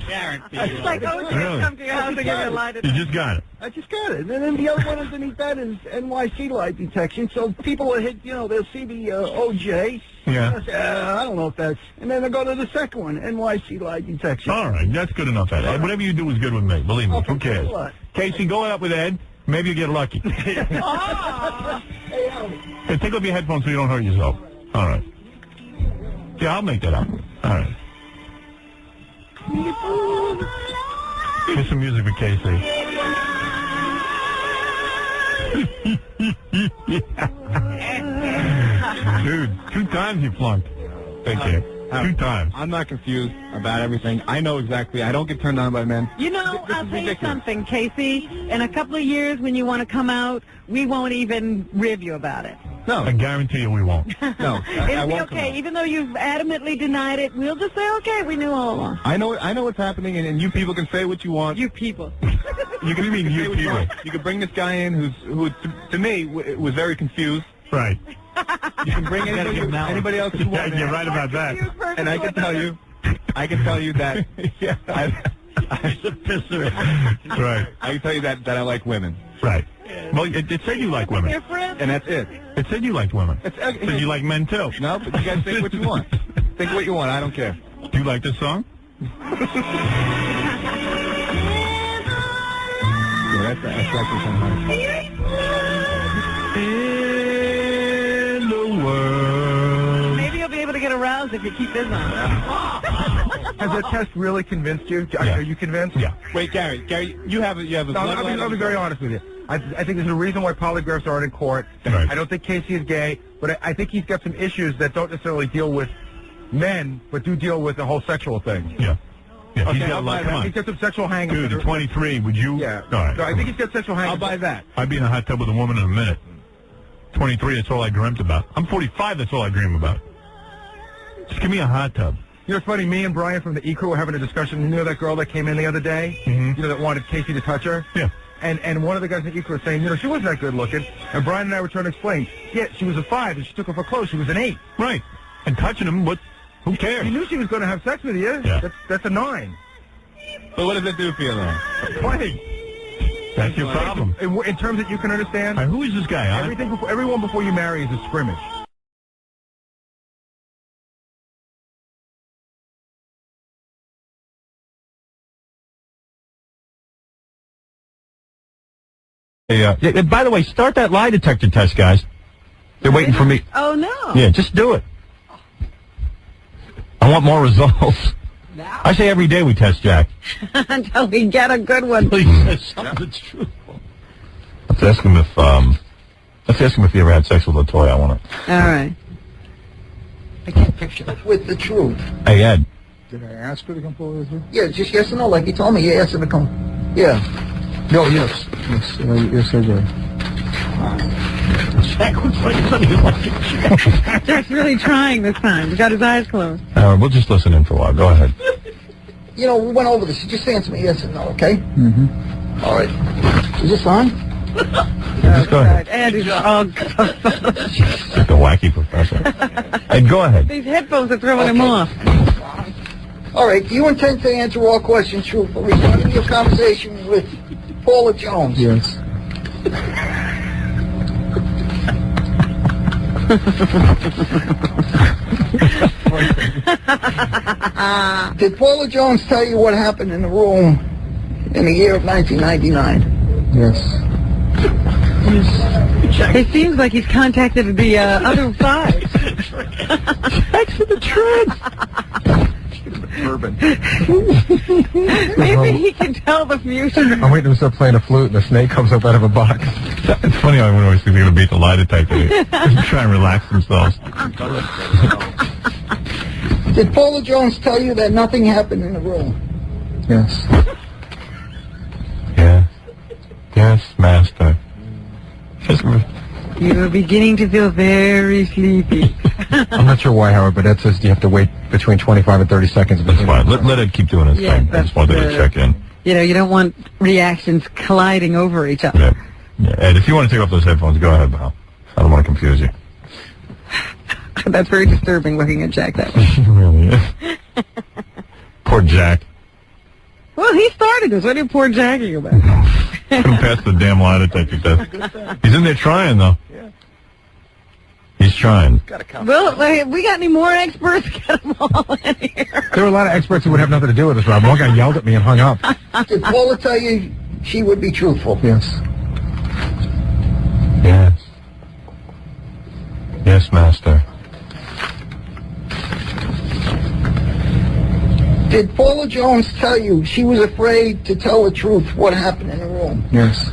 It's like OJ Really? come to your house and give you a lie You detector. just got it. I just got it. And then the other one underneath that is NYC Lie Detection. So people will hit, they'll see the OJ. Yeah. I don't know if that's... And then they'll go to the second one, NYC Lie Detection. All right. That's good enough, Ed. Whatever you do is good with me. Believe me. Who cares? thanks a lot. Casey, go up with Ed. Maybe you get lucky. Hey, Howard. Hey, take off your headphones so you don't hurt yourself. All right. Yeah, I'll make that up. All right. Here's some music for Casey. Dude, 2 times you flunked. Thank you. 2 times. I'm not confused about everything. I know exactly. I don't get turned on by men. You know, I'll tell you something, Casey. In a couple of years, when you want to come out, we won't even rib you about it. No. I guarantee you we won't. No. It'll be okay. Even though you've adamantly denied it, we'll just say, okay, we knew all along. I know what's happening, and you people can say what you want. You people. You can mean you people. You could bring this guy in who to me was very confused. Right. You can bring anybody else you want. You're right about that. And I can tell you that He's a pisser. Right. I can tell you that I like women. Right. Well, it said you like women. And that's it. It said you liked women. It said you like men too. No, but you guys think what you want. Think what you want. I don't care. Do you like this song? Yeah, that's actually kind of In the world. Maybe you'll be able to get aroused if you keep this on. Has that test really convinced you? Are you convinced? Yeah. Wait, Gary, you have a No, I'll be very honest with you. I think there's a reason why polygraphs aren't in court. Right. I don't think Casey is gay, but I think he's got some issues that don't necessarily deal with men, but do deal with the whole sexual thing. Yeah. Yeah, Okay, he's got a lot. Come on. He's got some sexual hang-ups. Dude, at 23, would you? Yeah. All right. No, I think he's got sexual hang-ups. I'll buy that. I'd be in a hot tub with a woman in a minute. 23, that's all I dreamt about. I'm 45, that's all I dream about. Just give me a hot tub. You know, it's funny, me and Brian from the E-Crew were having a discussion. You know that girl that came in the other day? Mm-hmm. You know, that wanted Casey to touch her? Yeah. And one of the guys in the E-Crew was saying, you know, she wasn't that good looking. And Brian and I were trying to explain. Yeah, she was a 5, and she took off her clothes. She was an 8. Right. And touching him, who cares? You knew she was going to have sex with you. Yeah. That's a 9. But what does it do for you, then? Plenty. That's your problem. In terms that you can understand. All right, who is this guy? Everyone before you marry is a scrimmage. Yeah. By the way, start that lie detector test, guys. They're waiting for me. Oh, no. Yeah, just do it. I want more results. I say every day we test Jack. Until we get a good one. Please say something that's truthful. Let's ask him if he ever had sex with a toy. I want to. All right. I can't picture it. With the truth. Hey, Ed. Did I ask her to come forward with you? Yeah, just yes or no, like you told me. You asked her to come. Yeah. No, yes. Yes, yes, I did. Jack looks like something like it. Jack's really trying this time. He's got his eyes closed. We'll just listen in for a while. Go ahead. You know, we went over this. Just answer me yes or no, okay? Mm-hmm. All right. Is this on? Just go ahead. Andy's Like a wacky professor. Hey, go ahead. These headphones are throwing him off. All right. Do you intend to answer all questions truthfully regarding your conversation with Paula Jones? Yes. Did Paula Jones tell you what happened in the room in the year of 1999? Yes. It seems like he's contacted the other side. Thanks for the trend. Bourbon. Maybe he can tell the future. I'm waiting to start playing a flute, and a snake comes up out of a box. It's funny how everyone always thinks they're going to beat the lie detector. They try and relax themselves. Did Paula Jones tell you that nothing happened in the room? Yes. Yes. Yes, master. You're beginning to feel very sleepy. I'm not sure why, Howard, but Ed says you have to wait between 25 and 30 seconds. That's fine. Let Ed keep doing his thing. I just wanted to check in. You know, you don't want reactions colliding over each other. Yeah. Ed, if you want to take off those headphones, go ahead, pal. I don't want to confuse you. That's very disturbing looking at Jack that way. It really is. Poor Jack. Well, he started this. What are you poor Jacking about? Couldn't pass the damn lie detector test. He's in there trying, though. Yeah. He's trying. Well, we got any more experts? Get them all in here. There were a lot of experts who would have nothing to do with this, Rob. One guy yelled at me and hung up. Did Paula tell you she would be truthful? Yes. Yes. Yes, master. Did Paula Jones tell you she was afraid to tell the truth what happened in the room? Yes.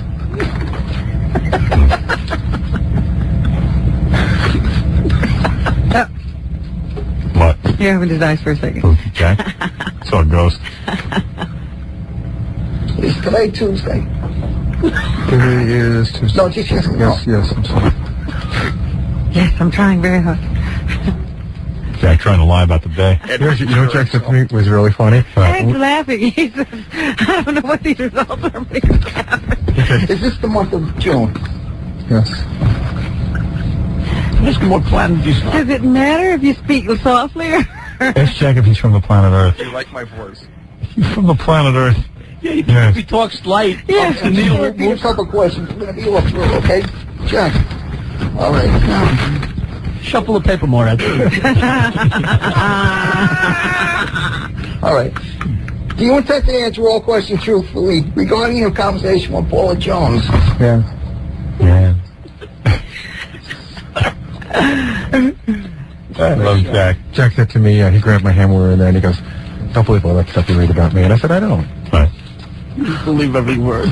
What? You're having his eyes for a second. Jack? Saw a ghost. Is today Tuesday? Today is Tuesday. No, just yes. Yes, I'm sorry. Yes, I'm trying very hard. Jack trying to lie about the day. You know what Jack said to me was really funny? Jack's laughing. He says, I don't know what these results are. Is this the month of June? Yes. Just more planet you saw. Does it matter if you speak softly? Ask Jack if he's from the planet Earth. You like my voice? He's from the planet Earth. Yeah, Yes. if he talks light, Yes. the needle will repeat a couple questions. We're going to be all through, okay? Jack. All right. Now, shuffle the paper more, Ed. All right. Do you intend to answer all questions truthfully regarding your conversation with Paula Jones? Yeah. Yeah. I love Jack. Jack said to me, he grabbed my hand when we were in there, and he goes, don't believe all that stuff you read about me. And I said, I don't. Right. You believe every word.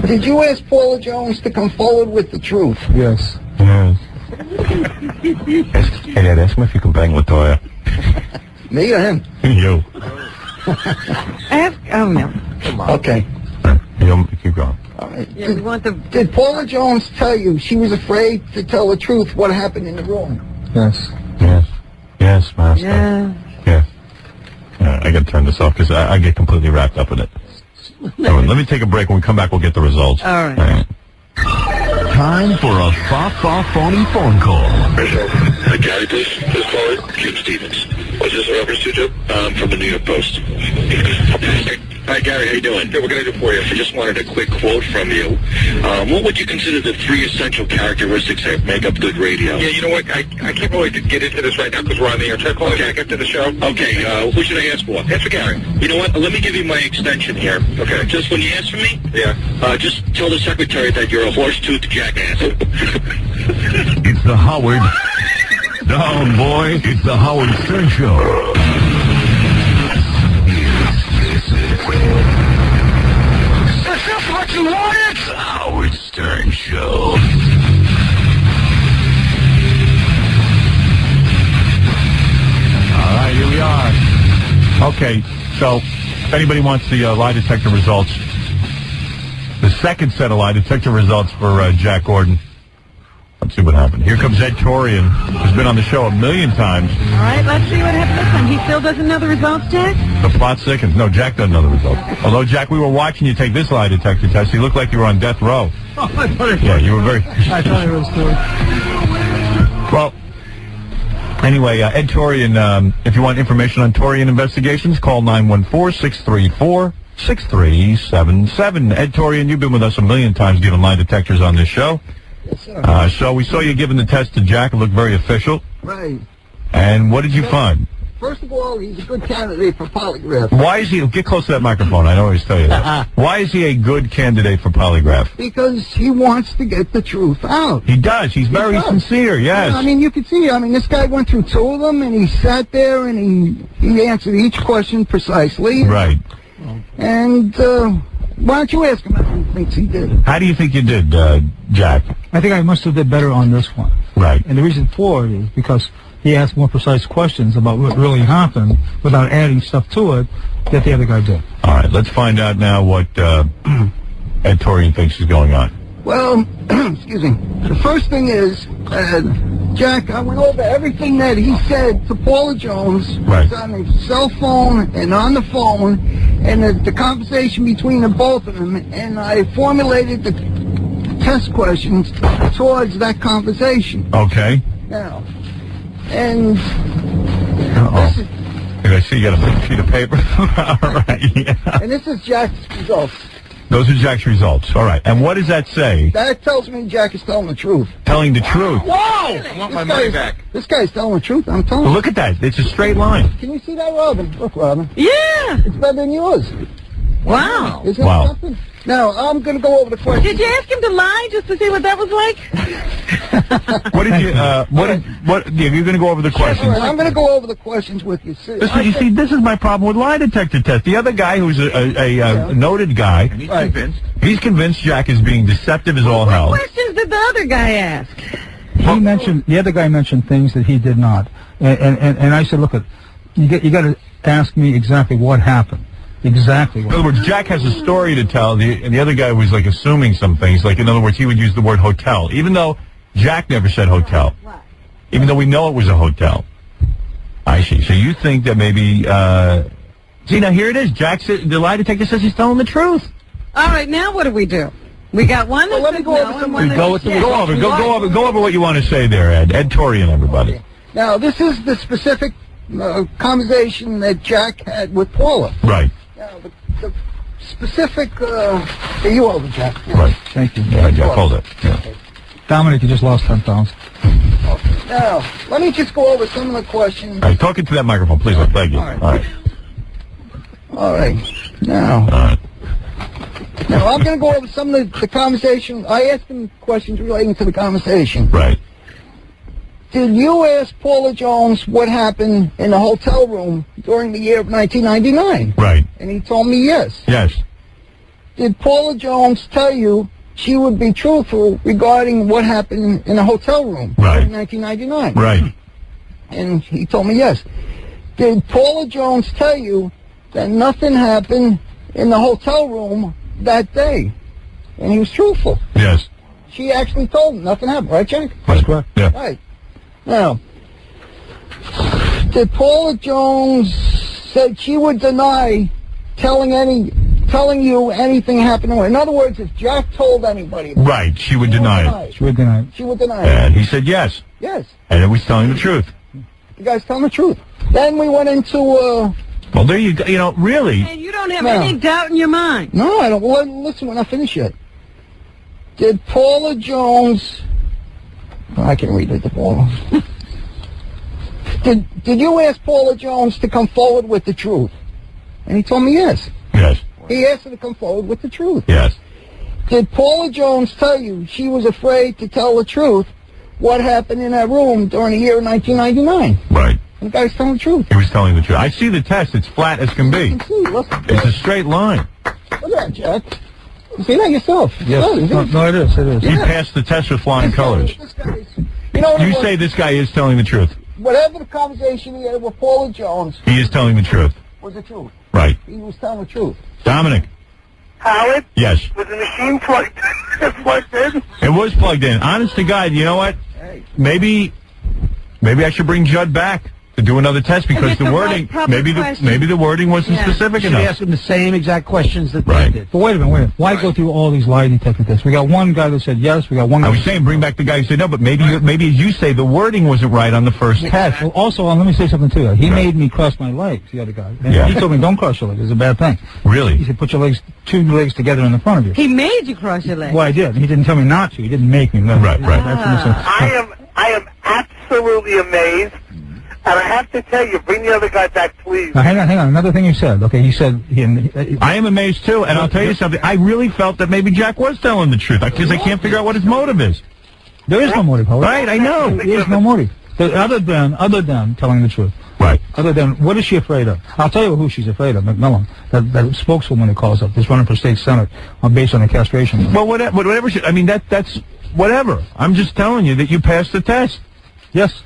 Did you ask Paula Jones to come forward with the truth? Yes. Yes. Hey, Dad, ask him if you can bang Latoya. Me or him? You. Oh, no. Come on. Okay. You keep going. All right. Yeah, we want the... Did Paula Jones tell you she was afraid to tell the truth what happened in the room? Yes. Yes. Yes, Master. Yeah. Yeah. I got to turn this off because I get completely wrapped up in it. Let me take a break. When we come back, we'll get the results. All right. Time for a phony phone call. Gary, please. Who's calling? Jim Stevens. What's this a reference to, Jim? From the New York Post. Hi, Gary. How you doing? Good. We're going to do for you. I just wanted a quick quote from you. What would you consider the 3 essential characteristics that make up good radio? Yeah, you know what? I can't really get into this right now because we're on the air. Try to call Jack after the show. Okay, who should I ask for? Ask for Gary. You know what? Let me give you my extension here. Okay. Just when you answer me, just tell the secretary that you're a horse-toothed jackass. It's the Howard... Down, boy. It's the Howard Stern Show. Is this what you wanted? The Howard Stern Show. All right, here we are. Okay, so if anybody wants the lie detector results, the second set of lie detector results for Jack Gordon. Let's see what happened. Here comes Ed Torian, who's been on the show 1,000,000 times. All right, let's see what happens this time. He still doesn't know the results, Jack? The plot thickens. No, Jack doesn't know the results. Although, Jack, we were watching you take this lie detector test. You looked like you were on death row. Oh, I thought it was. Yeah, you were very... I thought it was too. Well, anyway, Ed Torian, if you want information on Torian investigations, call 914-634-6377. Ed Torian, you've been with us 1,000,000 times giving lie detectors on this show. Yes, sir. So we saw you giving the test to Jack. It looked very official. Right. And what did you find? First of all, he's a good candidate for polygraph. Why is he... Get close to that microphone. I always tell you that. Why is he a good candidate for polygraph? Because he wants to get the truth out. He does. He's very sincere, yes. Yeah, I mean, you can see, this guy went through 2 of them, and he sat there, and he answered each question precisely. Right. And, why don't you ask him how he thinks he did? How do you think you did, Jack? I think I must have did better on this one. Right. And the reason for it is because he asked more precise questions about what really happened without adding stuff to it that the other guy did. All right, let's find out now what Ed Torian thinks is going on. Well, excuse me. The first thing is, Jack, I went over everything that he said to Paula Jones. Right. It's on his cell phone and on the phone, and the conversation between the both of them, and I formulated the test questions towards that conversation. Okay. Now, and this is... I see you got a big sheet of paper. All right, yeah. And this is Jack's results. Those are Jack's results. All right. And what does that say? That tells me Jack is telling the truth. Telling the truth. Wow! I want my money back. This guy's telling the truth. I'm telling Well, you. look at that. It's a straight line. Can you see that, Robin? Look, Robin. Yeah! It's better than yours. Wow. Isn't Wow. it something? Now, I'm going to go over the question. Did you ask him to lie just to see what that was like? What did you, you're going to go over the questions? All right, I'm going to go over the questions with you. This is my problem with lie detector test. The other guy, who's a noted guy, And he's convinced. he's convinced Jack is being deceptive as all hell. What questions did the other guy ask? He mentioned, the other guy mentioned things that he did not. And I said, look, you got to ask me exactly what happened. Exactly. In other words, Jack has a story to tell, and the other guy was like assuming some things. Like, in other words, he would use the word hotel, even though Jack never said hotel. Even though we know it was a hotel. I see. So you think that maybe, see, now here it is. Jack said, the lie detector says he's telling the truth. All right, now what do we do? We got one that says no and one that says yes. Go over what you want to say there, Ed. Ed Torian, everybody. Okay. Now, this is the specific conversation that Jack had with Paula. Right. Now, the specific, here you over, Jack. Yeah. Right. Thank you. Yeah, Jack, hold it. Yeah. Dominic, you just lost 10 pounds. Now, let me just go over some of the questions. All right, talk into that microphone, please. Thank you. All right. All right. All right. Now. All right. Now, I'm going to go over some of the conversation. I asked him questions relating to the conversation. Right. Did you ask Paula Jones what happened in the hotel room during the year of 1999? Right. And he told me yes. Yes. Did Paula Jones tell you she would be truthful regarding what happened in the hotel room in 1999? Right. And he told me yes. Did Paula Jones tell you that nothing happened in the hotel room that day? And he was truthful. Yes. She actually told him nothing happened, right, Jack? That's correct. Yeah. Right. Now, did Paula Jones said she would deny telling you anything happened to her? In other words, if Jack told anybody, Right. She would deny it. She would deny it. She would deny it. And he said yes. Yes. And it was telling the truth. You guys telling the truth. Then we went into Well, there you go. You know, really. And you don't have any doubt in your mind. No, I don't. Well, listen, we're not finished yet. Did Paula Jones... I can read it, Paula. Did you ask Paula Jones to come forward with the truth? And he told me yes. Yes. He asked her to come forward with the truth. Yes. Did Paula Jones tell you she was afraid to tell the truth what happened in that room during the year 1999? Right. And the guy's telling the truth. He was telling the truth. I see the test. It's flat as can be. It's a straight line. Look at that, Jack. You see that yourself? Yes. No, it is. It is. He passed the test with flying colors. You know what You say this guy is telling the truth. Whatever the conversation he had with Paula Jones He is telling the truth. was the truth. Right. He was telling the truth. Dominic. Howard? Yes. Was the machine plugged in? It was plugged in. Honest to God, you know what? Maybe I should bring Judd back to do another test because the wording, maybe the wording wasn't specific enough. Should ask him the same exact questions that they did. But wait a minute. Why go through all these lie detector tests? We got one guy that said yes. We got one guy. I was saying bring back the guy who said no, but maybe as you say, the wording wasn't right on the first test. Well, also, let me say something to you. He made me cross my legs, the other guy. And he told me don't cross your legs. It's a bad thing. Really? He said put your legs, two legs together in the front of you. He made you cross your legs. Well, I did. He didn't tell me not to. He didn't make me. No. Right. I am absolutely amazed. And I have to tell you, bring the other guy back, please. Now, hang on. Another thing he said. Okay, he said... I am amazed, too. And I'll tell you something. I really felt that maybe Jack was telling the truth because I can't figure out what his motive is. There is no motive, Howard. Right, I know. There is no motive. Other than telling the truth. Right. Other than, what is she afraid of? I'll tell you who she's afraid of, McMillan. That spokeswoman that calls up, that's running for state senate based on a castration. Well, whatever that's whatever. I'm just telling you that you passed the test. Yes.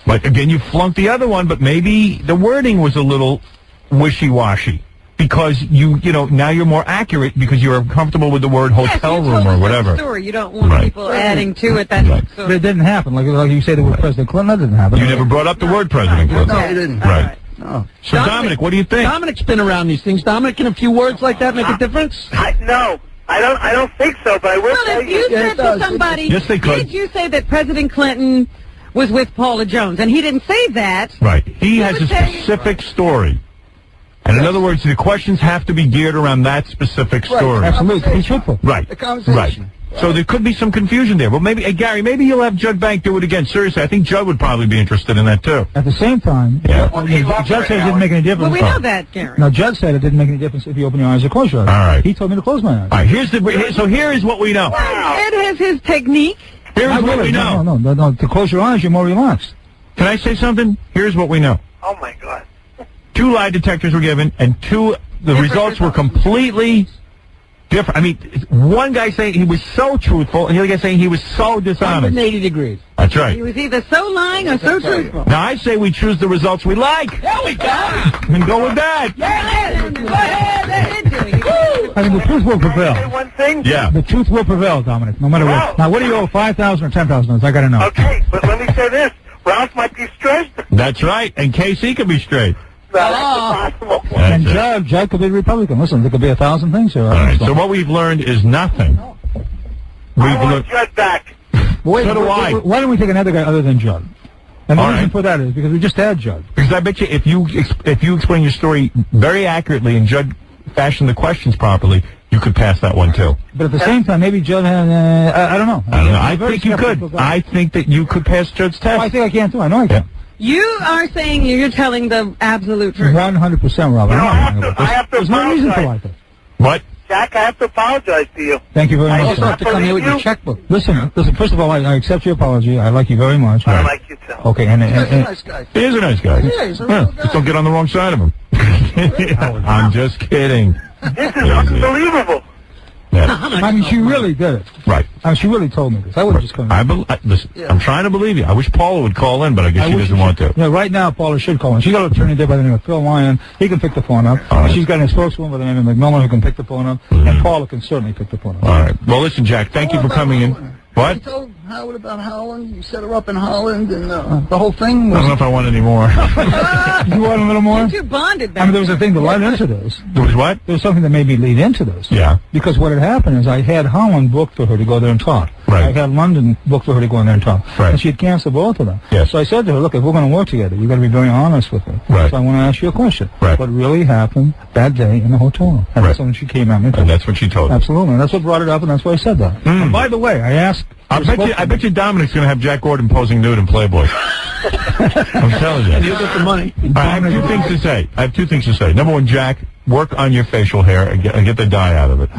But again, you flunked the other one, but maybe the wording was a little wishy-washy because now you're more accurate because you're comfortable with the word hotel room or whatever. Story. You don't want people adding to it. But it didn't happen. Like you say the word President Clinton, that didn't happen. You never brought up the word President Clinton. No, he didn't. Right. No. So Dominic, what do you think? Dominic's been around these things. Dominic, can a few words like that make a difference? No. I don't think so, but I will tell Well, if you said to somebody, yes, they could. Did you say that President Clinton was with Paula Jones? And he didn't say that. Right. He has a specific story. And in other words, the questions have to be geared around that specific story. Absolutely. He's truthful. Right. The conversation. Right. So there could be some confusion there. Well, maybe, hey, Gary, maybe you'll have Judd Bank do it again. Seriously, I think Judd would probably be interested in that, too. At the same time, Judd said it didn't make any difference. Well, we know that, Gary. Now, Judd said it didn't make any difference if you open your eyes or close your eyes. All right. He told me to close my eyes. All right. So here is what we know. Ed has his technique. Here's what we know. No. To close your eyes, you're more relaxed. Can I say something? Here's what we know. Oh, my God. 2 lie detectors were given, and the results were completely different. I mean, one guy saying he was so truthful, and the other guy saying he was so dishonest. 180 degrees. That's right. He was either so lying or so truthful. Now, I say we choose the results we like. There we go. And go with that. I mean, the truth will prevail. One thing? Yeah. The truth will prevail, Dominic, no matter what. Now, what do you owe, $5,000 or $10,000? I got to know. Okay, but let me say this. Ralph might be stressed. That's right. And KC could be straight. That's impossible. And Judd could be Republican. Listen, there could be 1,000 things here. All right. So what we've learned is nothing. I want Judd back. Wait, so do I. Why don't we take another guy other than Judd? And the reason for that is because we just had Judd. Because I bet you if you explain your story very accurately and Judd fashioned the questions properly, you could pass that one too. But at the same time, maybe Judd had, I don't know. I think you could. I think that you could pass Judd's test. I think I can too. I know I can. You are saying you're telling the absolute truth. 100%, Rob. There's no reason for like this. What? Jack, I have to apologize to you. Thank you very much. I also have to come here with your checkbook. Listen, first of all, I accept your apology. I like you very much. I like you too. Okay, and He's a nice guy. He is a nice guy. Yeah, he's a real guy. Just don't get on the wrong side of him. I'm just kidding. This is unbelievable. Yeah. I mean, she really did it. Right. I mean, she really told me this. I would have just come. Listen, I'm trying to believe you. I wish Paula would call in, but I guess she doesn't want to. Yeah, right now, Paula should call in. She got an attorney there by the name of Phil Lyon. He can pick the phone up. Right. She's got a spokeswoman by the name of McMillan who can pick the phone up. And Paula can certainly pick the phone up. All right. Well, listen, Jack, thank you for coming in. What? You told Howard about Holland. You set her up in Holland, and the whole thing was... I don't know if I want any more. You want a little more? You two bonded back. I mean, there was a thing that led into this. There was what? There was something that made me lead into this. Yeah. Because what had happened is I had Holland booked for her to go there and talk. Right. I had London booked for her to go in there and talk. Right. And she had canceled both of them. Yes. So I said to her, look, if we're going to work together, you've got to be very honest with me. Right. So I want to ask you a question. Right. What really happened that day in the hotel? And that's when she came at me. And that's what she told me. Absolutely. And that's what brought it up, and that's why I said that. And by the way, I asked... I bet you Dominic's going to have Jack Gordon posing nude in Playboy. I'm telling you. And he'll get the money. I have two things to say. Number one, Jack, work on your facial hair and get the dye out of it.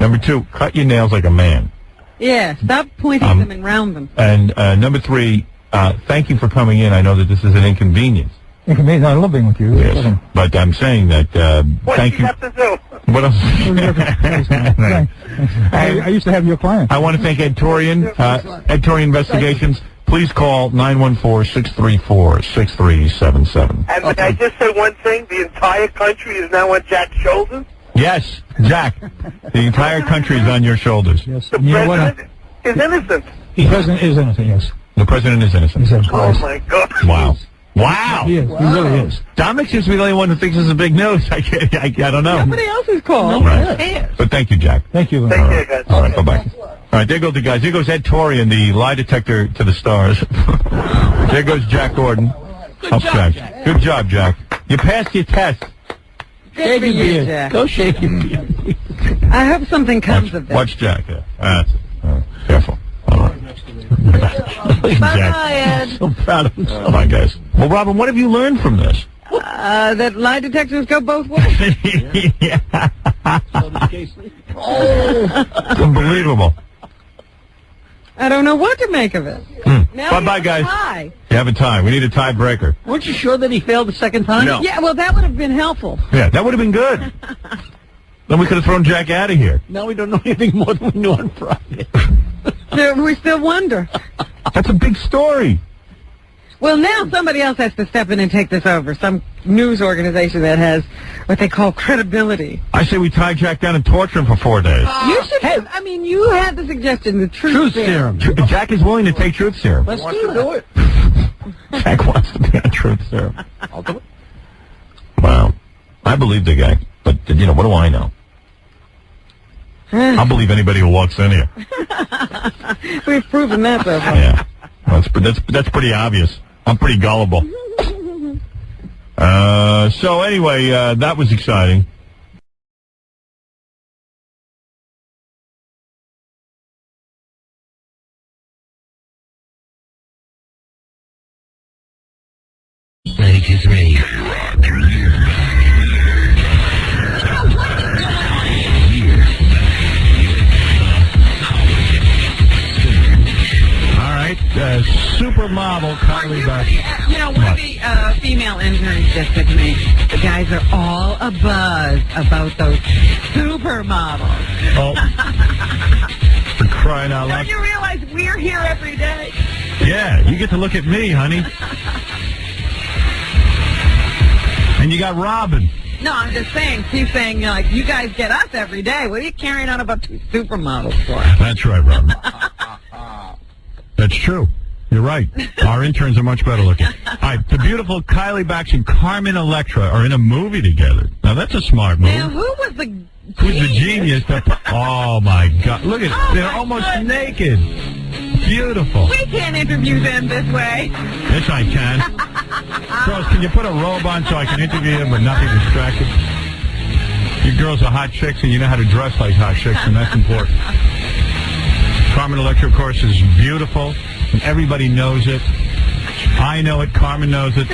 Number two, cut your nails like a man. Yeah, stop pointing them and round them. And number three, thank you for coming in. I know that this is an inconvenience. Inconvenience? I love being with you. Yes. But I'm saying that thank you. What else? I used to have your client. I want to thank Ed Torian, Ed Torian Investigations. Please call 914-634-6377. And may I just say one thing? The entire country is now on Jack's shoulders. Yes, Jack. The entire country is on your shoulders. Yes. The president is innocent. The president is innocent, yes. The president is innocent. Oh, my God. Wow. Wow. He is. He really is. Dominic seems to be the only one who thinks this is big news. I don't know. Somebody else is called. Right. But thank you, Jack. Thank you. Take care, guys. All right, bye-bye. All right, there go the guys. There goes Ed Torian, the lie detector to the stars. There goes Jack Gordon. Good job, Jack. Good job, Jack. You passed your test. Good for you, Jack. Go shake your beard. I hope something comes of this. Watch Jack. Yeah. That's it. Careful. All right. Bye-bye, Ed. So proud of himself. All right, guys. Well, Robin, what have you learned from this? That lie detectors go both ways. Yeah. It's unbelievable. I don't know what to make of it. Bye-bye, guys. Tie. You have a tie. We need a tiebreaker. Weren't you sure that he failed the second time? No. Yeah, well, that would have been helpful. Yeah, that would have been good. Then we could have thrown Jack out of here. Now we don't know anything more than we knew on Friday. We still wonder. That's a big story. Well, now somebody else has to step in and take this over. Some news organization that has what they call credibility. I say we tie Jack down and torture him for 4 days. You should have, I mean, you had the suggestion, the truth serum. Jack is willing to take truth serum. Let's do it. Jack wants to be on truth serum. I'll do it. Wow. I believe the guy, but, what do I know? I'll believe anybody who walks in here. We've proven that so far. Yeah. That's pretty obvious. I'm pretty gullible. So anyway, that was exciting. Supermodel Carly Beth. One of the female interns just said to me, the guys are all abuzz about those supermodels. Oh. For crying out loud. Don't you realize we're here every day? Yeah, you get to look at me, honey. And you got Robin. No, I'm just saying, she's saying, you guys get us every day. What are you carrying on about two supermodels for? That's right, Robin. That's true. You're right. Our interns are much better looking. All right, the beautiful Kylie Bax and Carmen Electra are in a movie together. Now, that's a smart move. Now, who was the Who's the genius? Oh, my God. Look at they're almost naked. Beautiful. We can't interview them this way. Yes, I can. Girls, can you put a robe on so I can interview them but not be distracted? You girls are hot chicks, and you know how to dress like hot chicks, and that's important. Carmen Electra, of course, is beautiful, and everybody knows it. I know it. Carmen knows it.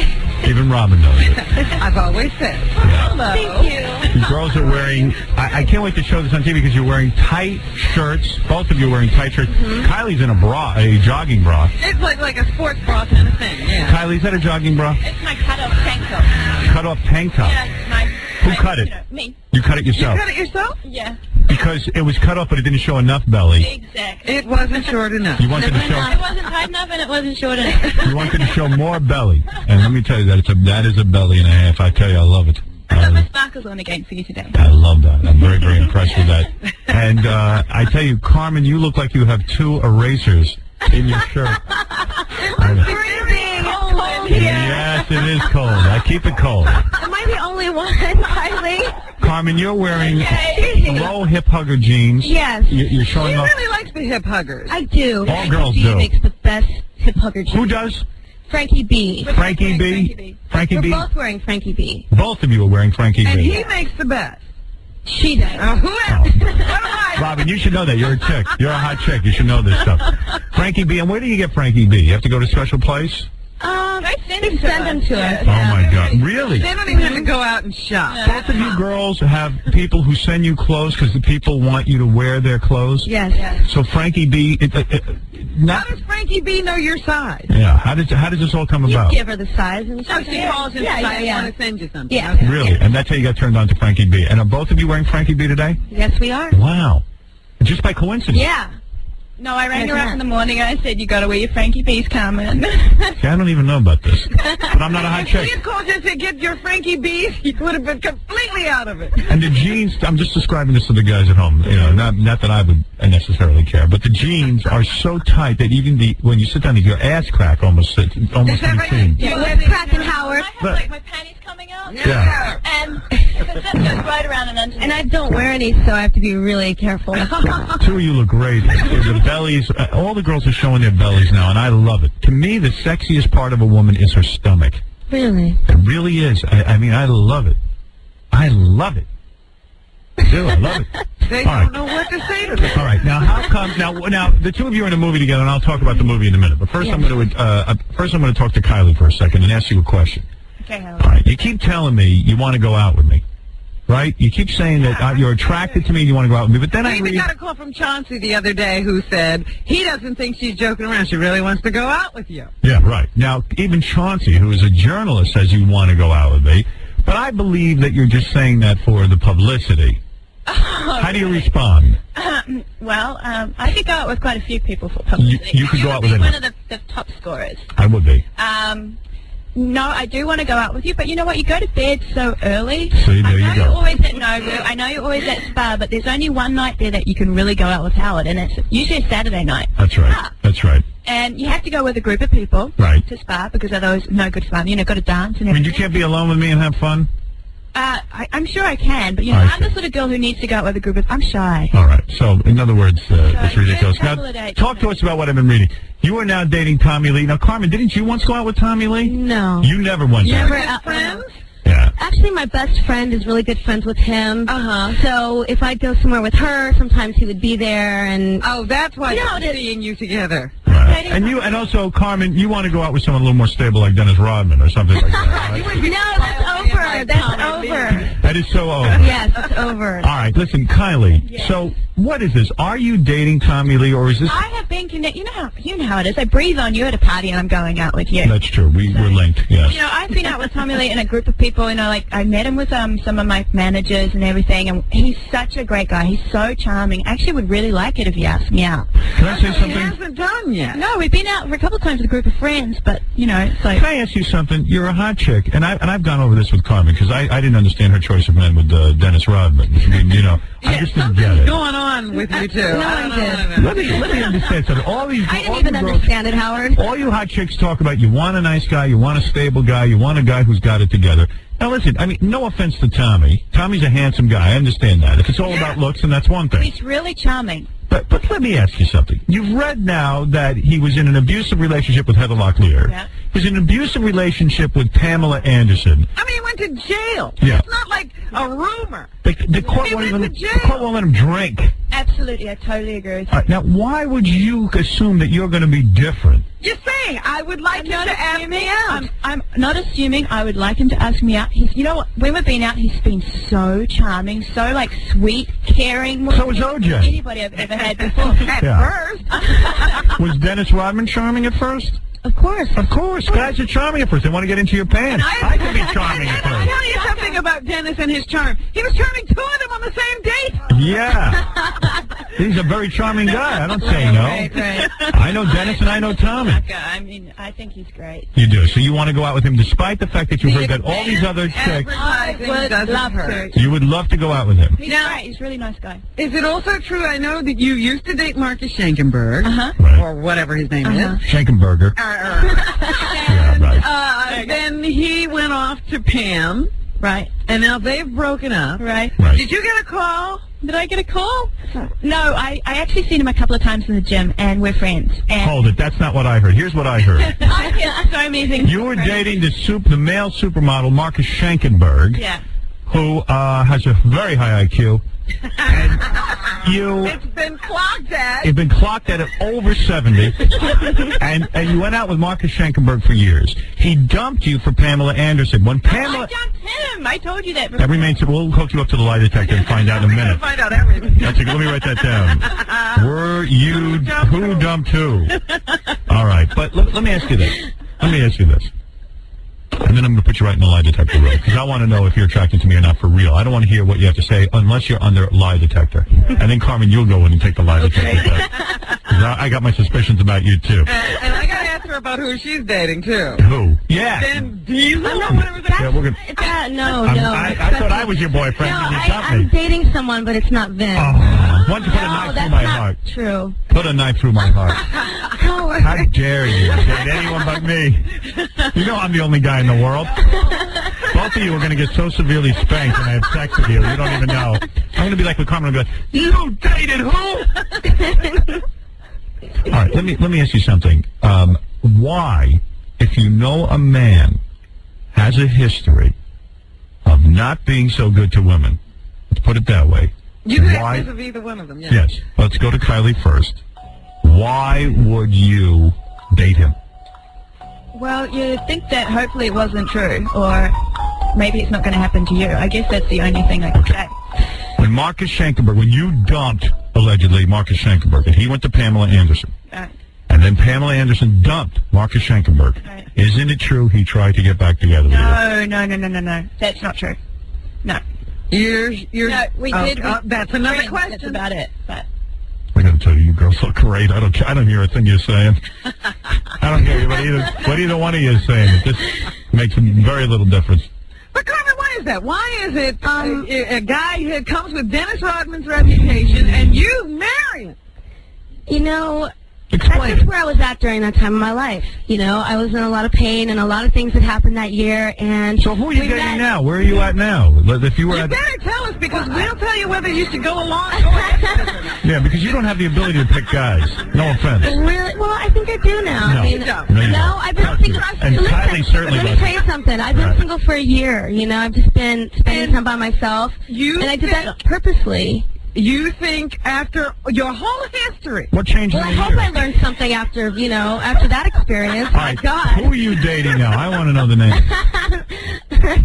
Even Robin knows it. I've always said. Yeah. Thank you. You girls are wearing, I can't wait to show this on TV because you're wearing tight shirts. Both of you are wearing tight shirts. Kylie's in a bra, a jogging bra. It's like a sports bra kind of thing, yeah. Kylie, is that a jogging bra? It's my cut-off tank top. Cut-off tank top? Yeah, my... Who cut it? Me. You cut it yourself? You cut it yourself? Yeah. Because it was cut off, but it didn't show enough belly. Exactly. It wasn't short enough. You wanted to show... It wasn't tight enough and it wasn't short enough. You wanted to show more belly. And let me tell you that is a belly and a half. I tell you, I love it. I got my sparkles on again for you today. I love that. I'm very, very impressed with that. And I tell you, Carmen, you look like you have 2 erasers in your shirt. It's freezing. Cold here. Yes, it is cold. I keep it cold. Am I the only one, Kylie? Carmen, you're wearing low hip hugger jeans. Yes. You're showing She off. really likes the hip huggers. I do. All girls Frankie do. B makes the best hip hugger jeans. Who does? Frankie B. Frankie B? Frankie B? We're both wearing Frankie B. Both of you are wearing Frankie And B. he makes the best. She does. Who else? Robin, you should know that. You're a chick. You're a hot chick. You should know this stuff. Frankie B. And where do you get Frankie B? You have to go to a special place? I They send them to us. Oh, my God. Really? They don't even have to go out and shop. Both of you girls have people who send you clothes because the people want you to wear their clothes? Yes. So Frankie B. How does Frankie B know your size? Yeah. How does this all come about? Give her the size and Oh, she calls and says, I want to send you something. Yeah. Okay. Really? And that's how you got turned on to Frankie B. And are both of you wearing Frankie B today? Yes, we are. Wow. Just by coincidence? Yeah. No, I rang her up in the morning and I said, you got to wear your Frankie B's, Carmen. See, I don't even know about this. But I'm not a hot If she chick. had called you and said, get your Frankie B's, you would have been completely out of it. And the jeans, I'm just describing this to the guys at home. You know, not that I would necessarily care, but the jeans are so tight that even when you sit down, your ass crack almost can be seen. Yeah, we're cracking Howard. But- my panties coming out. Yeah. And the zip goes right around and underneath. And I don't wear any, so I have to be really careful. 2 of you look great. The bellies, all the girls are showing their bellies now, and I love it. To me, the sexiest part of a woman is her stomach. Really? It really is. I mean, I love it. I love it. I do. I love it. They All right. don't know what to say to them. All right. Now, how come? Now, the 2 of you are in a movie together, and I'll talk about the movie in a minute. But first, I'm going to talk to Kylie for a second and ask you a question. Okay, All right. You keep telling me you want to go out with me, right? You keep saying that you're attracted to me and you want to go out with me. But then We even got a call from Chauncey the other day who said he doesn't think she's joking around. She really wants to go out with you. Yeah, right. Now, even Chauncey, who is a journalist, says you want to go out with me. But I believe that you're just saying that for the publicity. How do you respond? Well, I could go out with quite a few people for publicity. You could go out with one anyone. of the top scorers. I would be. No, I do want to go out with you, but you know what? You go to bed so early. See, there you You're go. always at Nobu. I know you're always at Spa, but there's only one night there that you can really go out with Howard, and it's usually a Saturday night. That's right. That's right. And you have to go with a group of people Right. to Spa because otherwise no good fun. You know, got to dance and I mean, everything. you can't be alone with me and have fun? I'm sure I can, but you know, I I'm the sort of girl who needs to go out with a group of. I'm shy. All right. So, in other words, it's ridiculous. a couple Now, of dates. talk to us about what I've been reading. You are now dating Tommy Lee. Now, Carmen, didn't you once go out with Tommy Lee? No. You never once. Never. friends? Yeah. Actually, my best friend is really good friends with him. So if I go somewhere with her, sometimes he would be there. And Oh, that's why You know, they're it- seeing you together. Right. And also, Carmen, you want to go out with someone a little more stable like Dennis Rodman or something like that, right? no, that's over. That's over. That is so over. Yes, it's over. All right, listen, Kylie. So, what is this? Are you dating Tommy Lee, or is this? I have been connected. You know how it is. I breathe on you at a party, and I'm going out with you. That's true. We're linked. Yes. You know, I've been out with Tommy Lee and a group of people. You know, like I met him with some of my managers and everything, and he's such a great guy. He's so charming. I actually would really like it if you asked me out. Can I say He something? hasn't done yet. No, we've been out for a couple of times with a group of friends, but you know, it's like. Can I ask you something? You're a hot chick, and I've gone over this with Carmen because I didn't understand her choice of men with Dennis Rodman. I mean, you know, I just didn't get it. Going on with you two. No one did. Let me understand something. I didn't even understand it, Howard. All you hot chicks talk about, you want a nice guy, you want a stable guy, you want a guy who's got it together. Now listen, I mean, no offense to Tommy. Tommy's a handsome guy. I understand that. If it's all about looks, then that's one thing. He's really charming. But let me ask you something. You've read now that he was in an abusive relationship with Heather Locklear. Yeah. He was in an abusive relationship with Pamela Anderson. I mean, he went to jail. Yeah. It's not like a rumor. The court won't let him drink. Absolutely, I totally agree with you. All right, now, why would you assume that you're going to be different? You're saying I would like him to ask me out. I'm not assuming I would like him to ask me out. You know what? When we've been out, he's been so charming, so like sweet, caring. So was OJ. Anybody I've ever had before. First. Was Dennis Rodman charming at first? Of course. Of course. Guys are charming at first. They want to get into your pants. I can be charming at I'll first. tell you something about Dennis and his charm. He was charming two of them on the same date. Yeah. He's a very charming guy. I don't say no. Right. I know Dennis and I know Tommy. I mean, I think he's great. You do. So you want to go out with him despite the fact that you heard that all these other chicks. I would love her. You would love to go out with him. He's great. He's a really nice guy. Is it also true, I know that you used to date Marcus Schenkenberg, or whatever his name is. Schenkenberger. And then he went off to Pam. Right. And now they've broken up. Right. Did you get a call? Did I get a call? No, I actually seen him a couple of times in the gym, and we're friends. And Hold it. That's not what I heard. Here's what I heard. It's so amazing. You were dating the male supermodel, Marcus Schenkenberg. Yeah. Who has a very high IQ. And It's been clocked at. You've been clocked at over 70. and you went out with Marcus Schenkenberg for years. He dumped you for Pamela Anderson. When Pamela... I dumped him. I told you that before. That remains... We'll hook you up to the lie detector and find out in a minute. Find out everything. Let me write that down. Were you... Who dumped who? All right. But let me ask you this. And then I'm going to put you right in the lie detector room, because I want to know if you're attracted to me or not for real. I don't want to hear what you have to say unless you're under lie detector. And then, Carmen, you'll go in and take the lie detector test. 'Cause I got my suspicions about you, too. And I got to ask her about who she's dating, too. Who? Yeah. Ben Diesel? Yeah, we're gonna, No. I thought I was your boyfriend. No, You dumped me. I'm dating someone, but it's not Vin. Why don't you put a knife through my heart? True. Put a knife through my heart. How dare you date anyone but me? You know I'm the only guy in the world. Both of you are going to get so severely spanked when I have sex with you. You don't even know. I'm going to be like with Carmen. I'm going to be like, you dated who? All right, let me ask you something. Why, if you know a man has a history of not being so good to women, let's put it that way. You could have of either one of them, Yes. Let's go to Kylie first. Why would you date him? Well, you think that hopefully it wasn't true, or maybe it's not going to happen to you. I guess that's the only thing I can say. When Marcus Schenkenberg, when you dumped, allegedly, Marcus Schenkenberg, and he went to Pamela Anderson, and then Pamela Anderson dumped Marcus Schenkenberg, isn't it true he tried to get back together with you? No. That's not true. No. No, we did. That's another friends, question. That's about it. But I gotta tell you girls look great. I don't hear a thing you're saying. I don't hear what either one of you is saying. It just makes very little difference. But Carmen, why is that? Why is it a guy who comes with Dennis Rodman's reputation and you marry him? You know, that's just where I was at during that time of my life. You know, I was in a lot of pain and a lot of things had happened that year. And so who are you dating now? Where are you at now? If you were You better tell us, because we'll tell you whether you should go along or Yeah, because you don't have the ability to pick guys. No offense. Really? Well, I think I do now. No. I mean, No, you don't. I've been single. And Kylie certainly Let me doesn't. tell you something. I've been single for a year. You know, I've just been spending time by myself. And I did that purposely. You think after your whole history? What changed Well, I in a hope year? I learned something after that experience. All My right, God. who are you dating now? I want to know the name.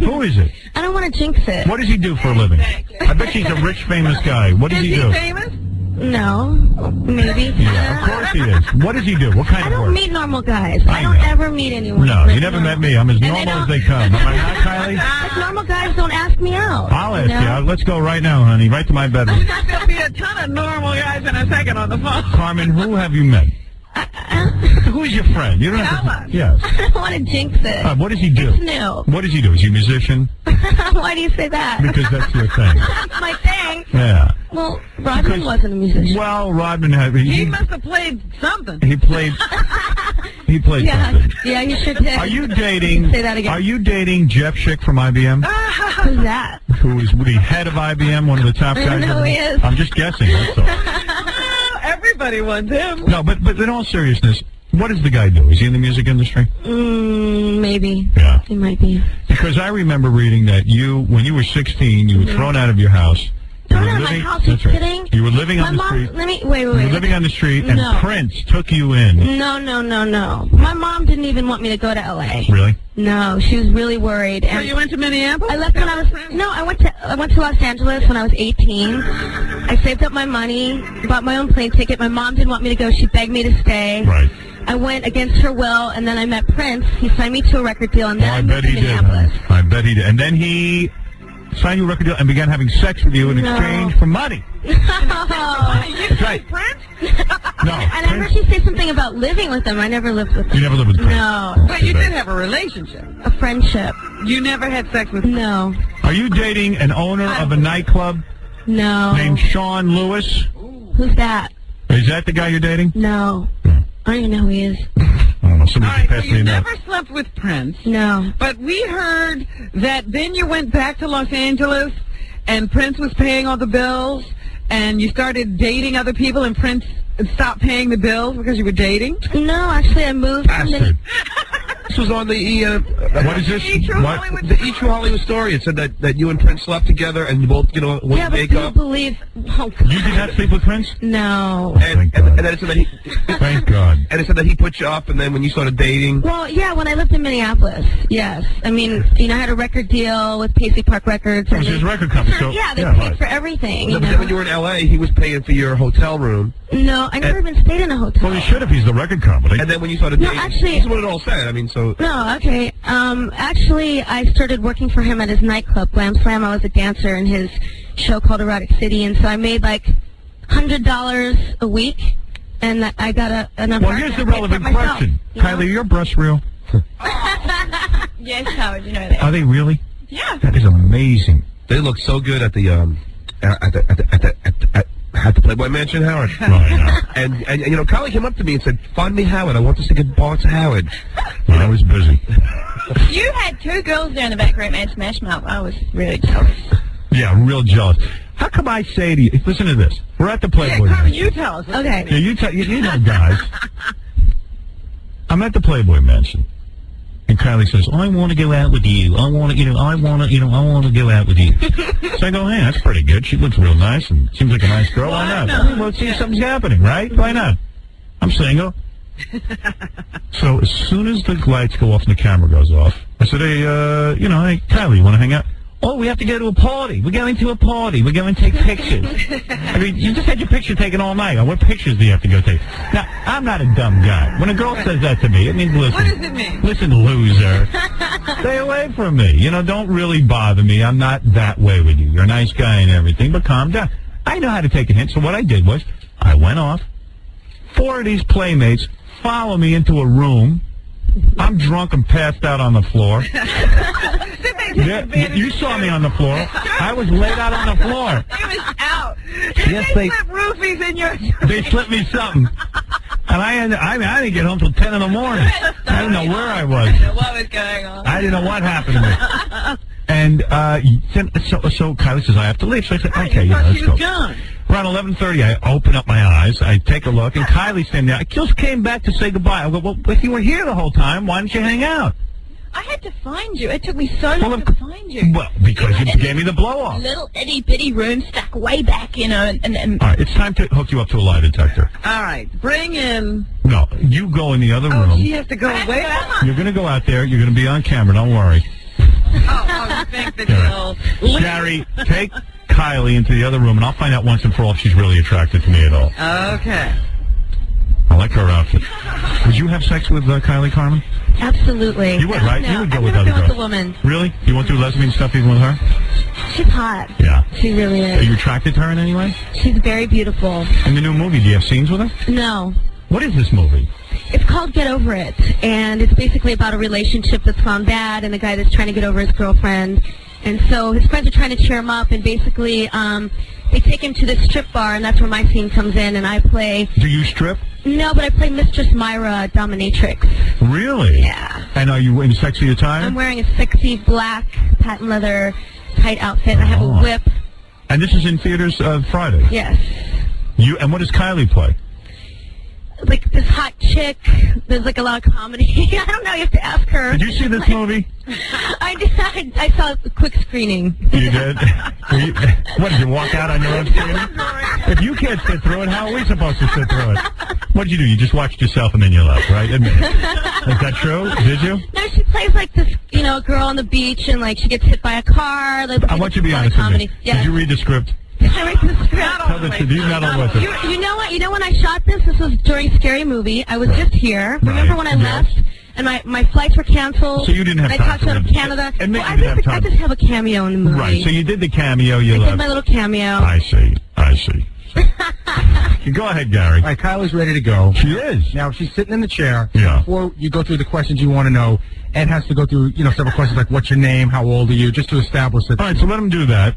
Who is it? I don't want to jinx it. What does he do for a living? I bet he's a rich, famous guy. What does he do? famous? No. Maybe. Yeah, of course he is. What does he do? What kind I of don't work? meet normal guys. I I don't ever meet anyone. No, that's you never normal. met me. I'm as normal as they come. Am I not, Kylie? Like normal guys don't ask me out. I'll ask know? you. Let's go right now, honey. Right to my bedroom. There'll be a ton of normal guys in a second on the phone. Carmen, who have you met? Who's your friend? You don't have to. Yes. I don't want to jinx it. What does he do? It's new. What does he do? Is he a musician? Why do you say that? Because that's your thing. That's my thing. Yeah. Well, Rodman wasn't a musician. Well, Rodman had... He must have played something. He played... He played something. Yeah, he sure did. Are you dating... Say that again. Are you dating Jeff Schick from IBM? Who's that? Who is the head of IBM, one of the top I guys? don't know who he is. I'm just guessing, that's all. Everybody wants him. No, but in all seriousness, what does the guy do? Is he in the music industry? Maybe. Yeah. He might be. Because I remember reading that when you were 16, you were thrown out of your house. Thrown out of my house? Are you kidding? You were living on the mom, street. Wait. You were living on the street, and No. Prince took you in. No. My mom didn't even want me to go to L.A. Really? No, she was really worried. So you went to Minneapolis? I left when I was... No, I went to Los Angeles when I was 18. I saved up my money, bought my own plane ticket. My mom didn't want me to go. She begged me to stay. Right. I went against her will, and then I met Prince. He signed me to a record deal, and then I bet he did. I bet he did. And then he signed you a record deal and began having sex with you in exchange for money. That's right. No. And I heard you say something about living with him. I never lived with him. You never lived with Prince? No. But you did have a relationship. A friendship. You never had sex with him? No. Are you dating an owner of a nightclub No. named Sean Lewis? Who's that? Is that the guy you're dating? No. I don't even know who he is. I don't know. Somebody All right, passed so me you a note. never slept with Prince. No. But we heard that then you went back to Los Angeles and Prince was paying all the bills and you started dating other people and Prince stopped paying the bills because you were dating? No, actually I moved from the... This was on the what is this? The E! True Hollywood story. It said that you and Prince slept together and you both, went Yeah, but people makeup. believe... Oh, You did not sleep with Prince? no. And then it said that he... Thank God. And it said that he put you up, and then when you started dating... Well, yeah, when I lived in Minneapolis, yes. I mean, I had a record deal with Paisley Park Records. It was his record company. So, Yeah, they paid for everything, But then when you were in L.A., he was paying for your hotel room. No, I never even stayed in a hotel. Well, he should if he's the record company. And then when you started No, dating... actually- This is what it all said. I mean, so... No, okay. Actually, I started working for him at his nightclub, Glam Slam. I was a dancer in his show called Erotic City, and so I made like $100 a week, and I got an apartment. Well, here's the relevant question. Kylie, are your breasts real? Yes, Howard, you know that. Are they really? Yeah. That is amazing. They look so good at the Playboy Mansion, Howard. And Kylie came up to me and said, "Find me Howard. I want to get parts of Howard." Well, I was busy. You had two girls there in the back room and Smash Mouth. I was really jealous. Yeah, real jealous. How come I say to you, listen to this. We're at the Playboy Yeah, Mansion. you tell us. Okay. Yeah, you know, guys. I'm at the Playboy Mansion. And Kylie says, "I want to go out with you. I want to go out with you." So I go, "Hey, that's pretty good. She looks real nice and seems like a nice girl. Why not? I mean, let's see if something's happening, right? Why not? I'm single." So as soon as the lights go off and the camera goes off, I said, "Hey, hey, Kylie, you want to hang out?" "Oh, we have to go to a party. We're going to a party. We're going to take pictures." I mean, you just had your picture taken all night. What pictures do you have to go take? Now, I'm not a dumb guy. When a girl says that to me, it means, listen. What does it mean? Listen, loser. Stay away from me. Don't really bother me. I'm not that way with you. You're a nice guy and everything, but calm down. I know how to take a hint, so what I did was I went off. 4 of these playmates follow me into a room. I'm drunk and passed out on the floor. You saw me on the floor. I was laid out on the floor. He was out. Yes, they slip roofies in your... They slipped me something. And I didn't get home till 10 in the morning. I didn't know where I was. I didn't know what was going on. I didn't know what happened to me. And so Kylie says, "I have to leave." So I said, "Okay, let's go." Gone. Around 11:30, I open up my eyes. I take a look, and Kylie's standing there. I just came back to say goodbye. I go, "Well, if you were here the whole time, why didn't you hang out?" I had to find you. It took me so long to find you. Well, because you gave me the blow-off. Little itty-bitty room stuck way back, and All right, it's time to hook you up to a lie detector. All right, bring in... No, you go in the other room. Oh, she has to go away? You're going to go out there. You're going to be on camera. Don't worry. Oh, you think that you'll... Gary, take Kylie into the other room, and I'll find out once and for all if she's really attracted to me at all. Okay. I like her outfit. Would you have sex with Kylie Carmen? Absolutely. You would, right? No, You would go I've with never other been girls. with a woman. Really? You won't do lesbian stuff even with her? She's hot. Yeah. She really Are is. you attracted to her in any way? She's very beautiful. In the new movie, do you have scenes with her? No. What is this movie? It's called Get Over It, and it's basically about a relationship that's gone bad and the guy that's trying to get over his girlfriend. And so his friends are trying to cheer him up, and basically they take him to the strip bar, and that's where my scene comes in, and I play... Do you strip? No, but I play Mistress Myra, dominatrix. Really? Yeah. And are you in sexy attire? I'm wearing a sexy black patent leather tight outfit, and I have a whip. And this is in theaters Friday? Yes. And what does Kylie play? Like this hot chick. There's like a lot of comedy. I don't know. You have to ask her. Did you see this movie? I did. I saw a quick screening. You did? What, did you walk out on your own screening? If you can't sit through it, how are we supposed to sit through it? What did you do? You just watched yourself and then you left, right? Admit it. Is that true? Did you? No, she plays like this, girl on the beach, and like she gets hit by a car. Like, I want you to be honest with me. Yeah. Did you read the script? I read the script. Tell the truth. You meddled with it. You know what? You know when I shot this was during Scary Movie. I was just here. Remember when I left? And my flights were canceled. So you didn't have I time talked for out of it. Canada. Admit Well, you didn't have time. I just have a cameo in the movie. Right, so you did the cameo, you I left. did my little cameo. I see. Go ahead, Gary. All right, Kylie's ready to go. She is. Now, she's sitting in the chair. Yeah. Before you go through the questions you want to know, Ed has to go through, several questions like, what's your name, how old are you, just to establish that. All right, so let him do that.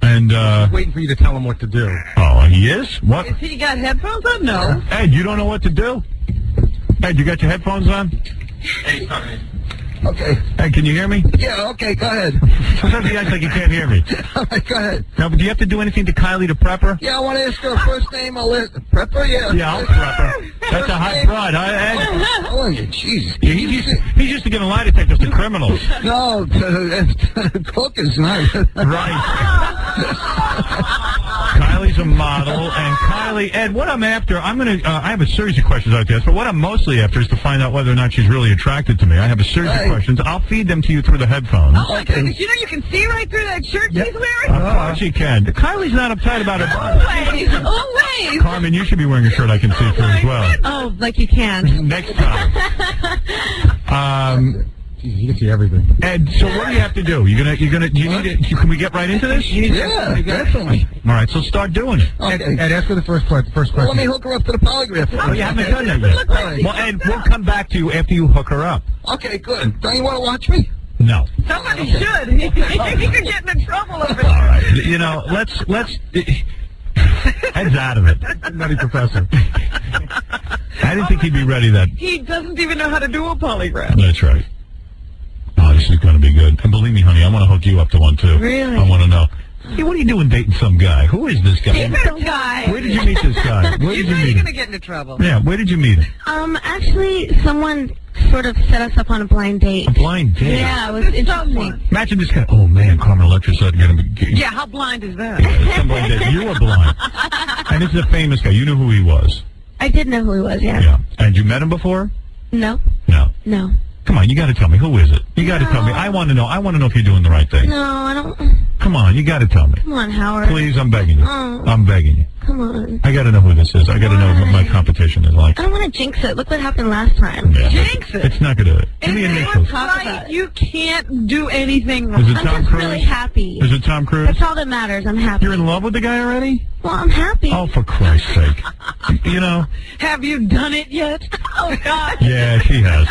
And, he's waiting for you to tell him what to do. Oh, he is? What? Is he got headphones on? No. Ed, you don't know what to do? Ed, you got your headphones on? Hey, sorry. Okay. Hey, can you hear me? Yeah, okay, go ahead. Sometimes he acts like he can't hear me. All right, go ahead. Now, but do you have to do anything to Kylie to prep her? Yeah, I want to ask her first name. I'll let Prepper, yeah. Yeah, I'll prep her. That's a hot broad, huh, Ed? Oh, jeez. Yeah, he's used to giving lie detectors to criminals. No, Cook is not. Right. Kylie's a model, and Kylie, Ed, what I'm after, I have a series of questions out there, but what I'm mostly after is to find out whether or not she's really attracted to me. I have a series of questions. I'll feed them to you through the headphones. Oh, my goodness. You can see right through that shirt she's wearing? Of course you can. Kylie's not uptight about her body. Always. Carmen, you should be wearing a shirt I can see through as well. Oh, like you can. Next time. You can see everything. Ed, so what do you have to do? Can we get right into this? Yeah, definitely. All right, so start doing it. Okay. Ed, ask her the first question. Well, let me hook her up to the polygraph. Oh, you haven't done that yet. Right. Well, Ed, we'll come back to you after you hook her up. Okay, good. Don't you want to watch me? No. Somebody should. He could get in trouble over All right. Let's. Ed's out of it. Nutty professor. I didn't think he'd be ready that. He doesn't even know how to do a polygraph. That's right. Oh, this is going to be good. And believe me, honey, I want to hook you up to one, too. Really? I want to know. Hey, what are you doing dating some guy? Who is this guy? He's some guy. Where did you meet this guy? Where did you meet You're him? going to get into trouble. Yeah, where did you meet him? Actually, someone sort of set us up on a blind date. A blind date? Yeah, it was interesting. Imagine this guy. Oh, man, Carmen Electra said you're going to be... Yeah, how blind is that? Some blind date. You were blind. And this is a famous guy. You knew who he was. I did know who he was, yeah. Yeah. And you met him before? No. No. No. Come on, you got to tell me. Who is it? You got to tell me. I want to know. I want to know if you're doing the right thing. No, I don't... Come on, you got to tell me. Come on, Howard. Please, I'm begging you. Oh. I'm begging you. Come on. I got to know who this is. I got to know what my competition is like. I don't want to jinx it. Look what happened last time. Yeah, Jinx it. It's not going to do it. Give me initials. You can't do anything wrong. Is it Tom I'm just Cruise? really happy. Is it Tom Cruise? That's all that matters. I'm happy. You're in love with the guy already? Well, I'm happy. Oh, for Christ's sake. You know? Have you done it yet? Oh, God. Yeah, she has.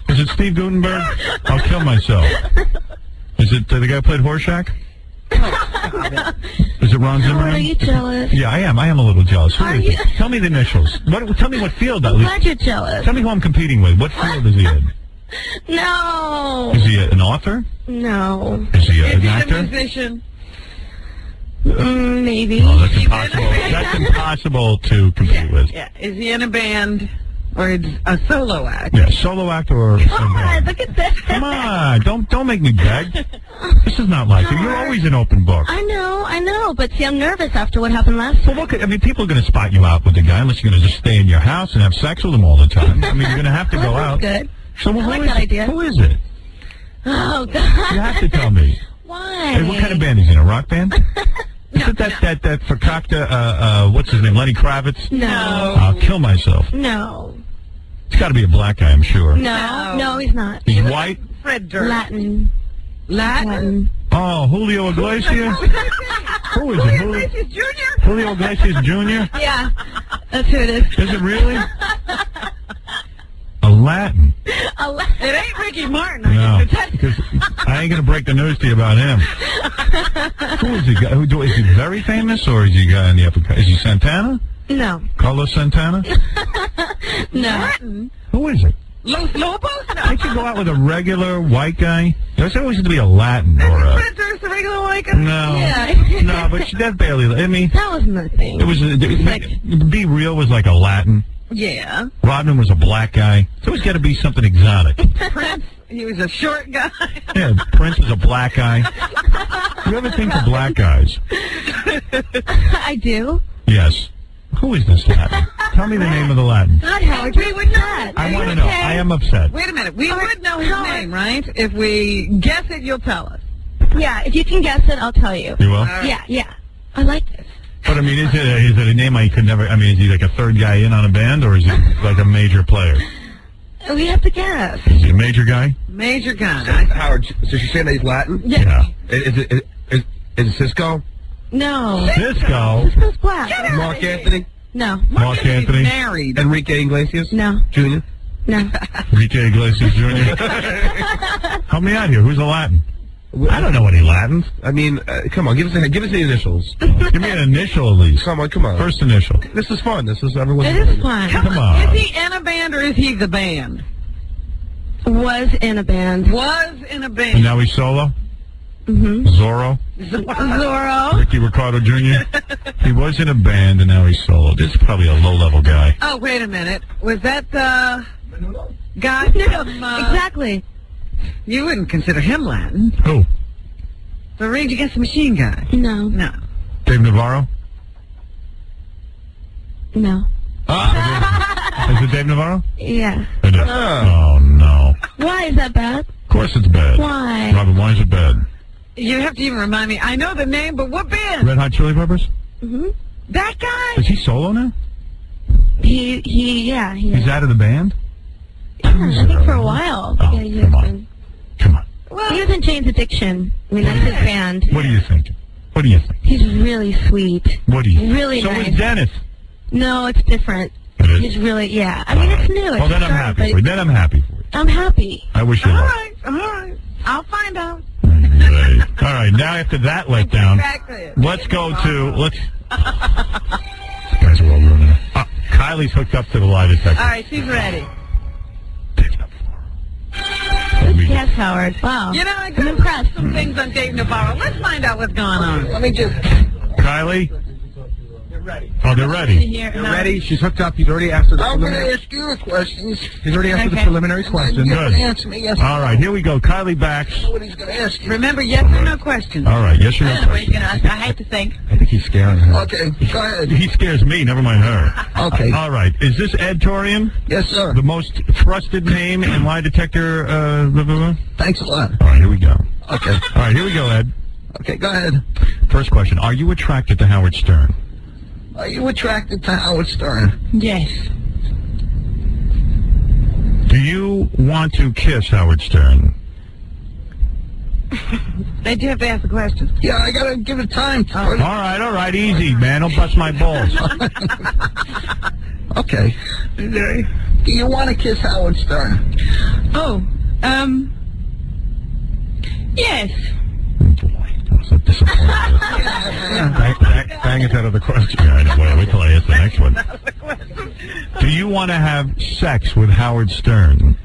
Is it Steve Gutenberg? I'll kill myself. Is it the guy who played Horseshack? Is it Ron Zimmerman? Are you jealous? Yeah, I am. I am a little jealous. Who is it? Tell me the initials. Tell me what field. I'm glad you're jealous. Tell me who I'm competing with. What field is he in? No. Is he an author? No. Is he an Is he a actor? musician? Maybe. Oh, that's impossible. That's impossible to compete with. Yeah. Is he in a band or a solo act? Yeah, solo act or... Come on, look at this. Come on, don't make me beg. This is not like you. You're always an open book. I know, but see, I'm nervous after what happened last time. Well, look, I mean, people are going to spot you out with the guy unless you're going to just stay in your house and have sex with him all the time. I mean, you're going to have to go out. That's good. So I who like is that it? idea. Who is it? Oh, God. You have to tell me. Why? Hey, what kind of band is he in? A rock band? Is it that Fakakta, what's his name, Lenny Kravitz? No. I'll kill myself. No. It's got to be a black guy, I'm sure. No, he's not. He's white? Fred Durst. Latin. Oh, Julio Iglesias? Who is it? Julio Iglesias Jr.? Julio Iglesias Jr.? Yeah, that's who it is. Is it really? A Latin? It ain't Ricky Martin. No, because I ain't going to break the news to you about him. Who is he? Is he very famous, or is he a guy in the upper? Is he Santana? No. Carlos Santana? No. Who is it? Los Lobos? No. Can't you go out with a regular white guy? There's always to be a Latin or a... Printer's a regular white guy? No. Yeah. No, but that's barely... I mean... That was nothing. It was... Be Real was like a Latin. Yeah. Rodman was a black guy. It's always got to be something exotic. Prince, he was a short guy. Yeah, Prince is a black guy. You ever think of black guys? I do. Yes. Who is this Latin? Tell me the name of the Latin. God, Howard, we would not. I want to know. I am upset. Wait a minute. We would know his name, right? If we guess it, you'll tell us. Yeah, if you can guess it, I'll tell you. You will? Yeah. I like this. But, I mean, is it a name I could never... I mean, is he like a third guy in on a band, or is he like a major player? We have to guess. Is he a major guy? Major guy. Howard, so she's saying that he's Latin? Yeah. Is it Cisco? No. Cisco? Cisco's black. Mark Anthony? No. Mark Anthony? Married. Enrique Iglesias? No. Jr.? No. Enrique Iglesias Jr.? Help me out here. Who's a Latin? I don't know any Latins. I mean, come on, give us the initials. Give me an initial at least. Come on. First initial. This is fun. This is everyone. It is fun. Come on. Is he in a band or is he the band? Was in a band. Was in a And band. now he's solo? Mm-hmm. Zorro? Zorro. Ricky Ricardo Jr.? He was in a band and now he's solo. This is probably a low-level guy. Oh, wait a minute. Was that the guy No, from... exactly. You wouldn't consider him Latin. Who? The Rage Against the Machine guy. No. No. Dave Navarro? No. Is it Dave Navarro? Yeah. It is. Oh, no. Why is that bad? Of course it's bad. Why? Robin, why is it bad? You have to even remind me. I know the name, but what band? Red Hot Chili Peppers? Mm-hmm. That guy? Is he solo now? He He's out of the band? I think for a while. Oh, yeah, he has been. Come on. Well, he was in Jane's Addiction. I mean, that's his band. What do you think? What do you think? He's really sweet. What do you Really So nice. is Dennis. No, it's different. It is? He's really, yeah. I mean, it's new. Well, then I'm happy for you. Then I'm happy for you. I'm happy. I wish you All luck. right, all right. I'll find out. Great. All right, now after that letdown, Exactly. let's go to, These guys are all ruining it. Kylie's hooked up to the lie detector. All right, she's ready. Yes, Howard. Wow. You know, I got impressed some things on Dave Navarro. Let's find out what's going on. Let me just... Kylie? They're ready. Oh, they're ready. They're ready. She's hooked up. He's already asked her the I'm going to preliminary. ask you the questions. He's already asked her the preliminary question. You Good. can answer me yes All right, here we go. Kylie backs. or no. What he's going to ask you. Remember, yes or no questions. All right, yes or no I don't know what question. you're going to ask. I hate to think. I think he's scaring her. Okay, go ahead. He scares me, never mind her. Okay. All right, is this Ed Torian? Yes, sir. The most trusted name in lie detector, blah, blah, blah? Thanks a lot. All right, here we go. Okay. All right, here we go, Ed. Okay, go ahead. First question. Are you attracted to Howard Stern? Are you attracted to Howard Stern? Yes. Do you want to kiss Howard Stern? They do have to ask the question. Yeah, I got to give it time. To put it. All right, easy, man. Don't bust my balls. Okay. Do you want to kiss Howard Stern? Oh, yes. So disappointed. Bang is out of the question. Yeah, I know. Wait till I ask the next one. Do you want to have sex with Howard Stern?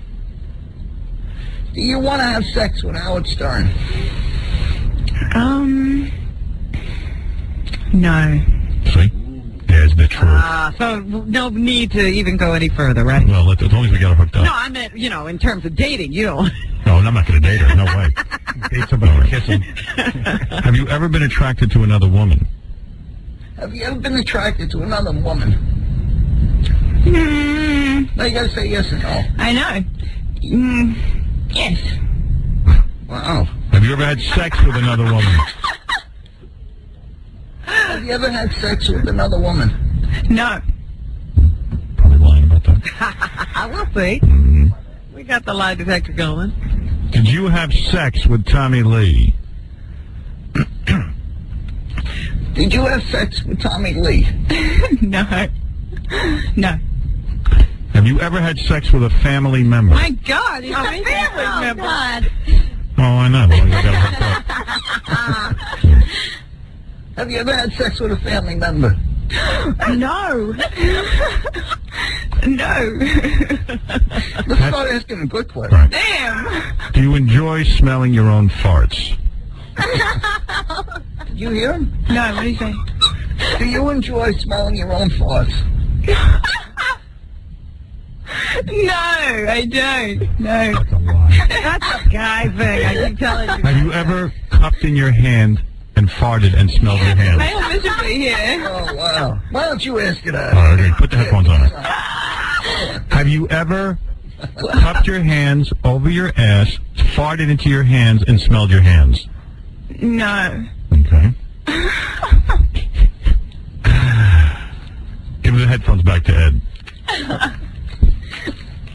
Do you want to have sex with Howard Stern? No. See? There's the truth. So no need to even go any further, right? Well, as long as we got her hooked up. No, I meant, you know, in terms of dating, you don't. No, I'm not going to date her. No way. Date somebody or kiss him. Have you ever been attracted to another woman? Have you ever been attracted to another woman? No, you got to say yes or no. I know. Yes. Wow. Have you ever had sex with another woman? Have you ever had sex with another woman? No. Probably lying about that. We'll see. We got the lie detector going. Did you have sex with Tommy Lee? Did you have sex with Tommy Lee? No. No. Have you ever had sex with a family member? My God, he's a family member. God. Oh, I know. Well, you got hooked up. Have you ever had sex with a family member? No. No. Let's start asking a good question. Damn. Do you enjoy smelling your own farts? Did you hear him? No, what did he say? Do you enjoy smelling your own farts? No, I don't. No. That's a guy thing. I keep telling you. Have you ever cupped in your hand and farted and smelled your hand? Fail miserably here. Oh, wow. Why don't you ask it out? All right, okay, put the headphones on. Have you ever cupped your hands over your ass, farted into your hands, and smelled your hands? No. Okay. Give the headphones back to Ed.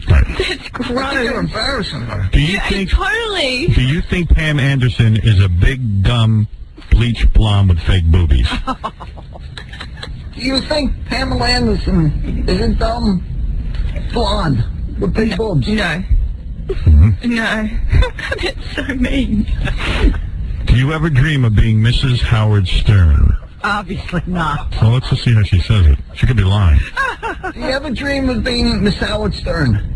That's gross. I think you're embarrassing her. Do you think? Totally. Do you think Pam Anderson is a big, dumb, bleached blonde with fake boobies? Do you think Pamela Anderson is a dumb blonde with big boobs? No. No. That's so mean. Do you ever dream of being Mrs. Howard Stern? Obviously not. Well, let's just see how she says it. She could be lying. Do you ever dream of being Miss Howard Stern?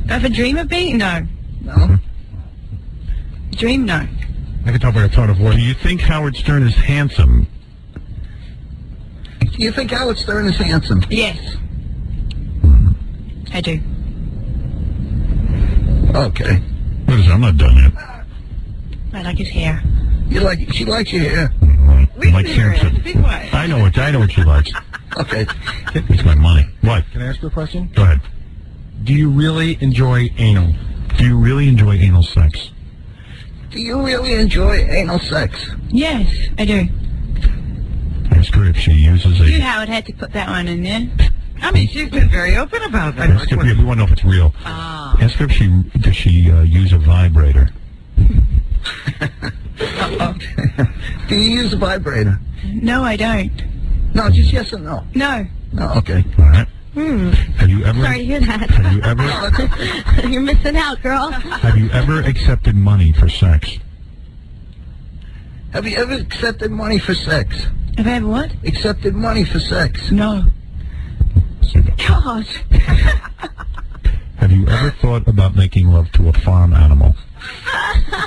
Have a dream of being? No. No. Dream? No. I can tell by her tone of voice. Do you think Howard Stern is handsome? Do you think Howard Stern is handsome? Yes. I do. Okay. What is it? I'm not done yet. I like his hair. You like? She likes your hair. Like Samson. Be quiet. I know what she likes. Okay. It's my money. What? Can I ask you a question? Go ahead. Do you really enjoy anal? Do you really enjoy anal sex? Do you really enjoy anal sex? Yes, I do. Ask her if she uses You, a... Howard, had to put that one in there. I mean, she's been very open about that. Ask her, we want to know if it's real. Ask her if does she use a vibrator. Do you use a vibrator? No, I don't. No, just yes or no. No. No, okay. All right. Hmm. Have you ever... Sorry to hear that. Have you ever... You're missing out, girl. Have you ever accepted money for sex? Have you ever accepted money for sex? Have I ever what? Accepted money for sex? No. God. Have you ever thought about making love to a farm animal?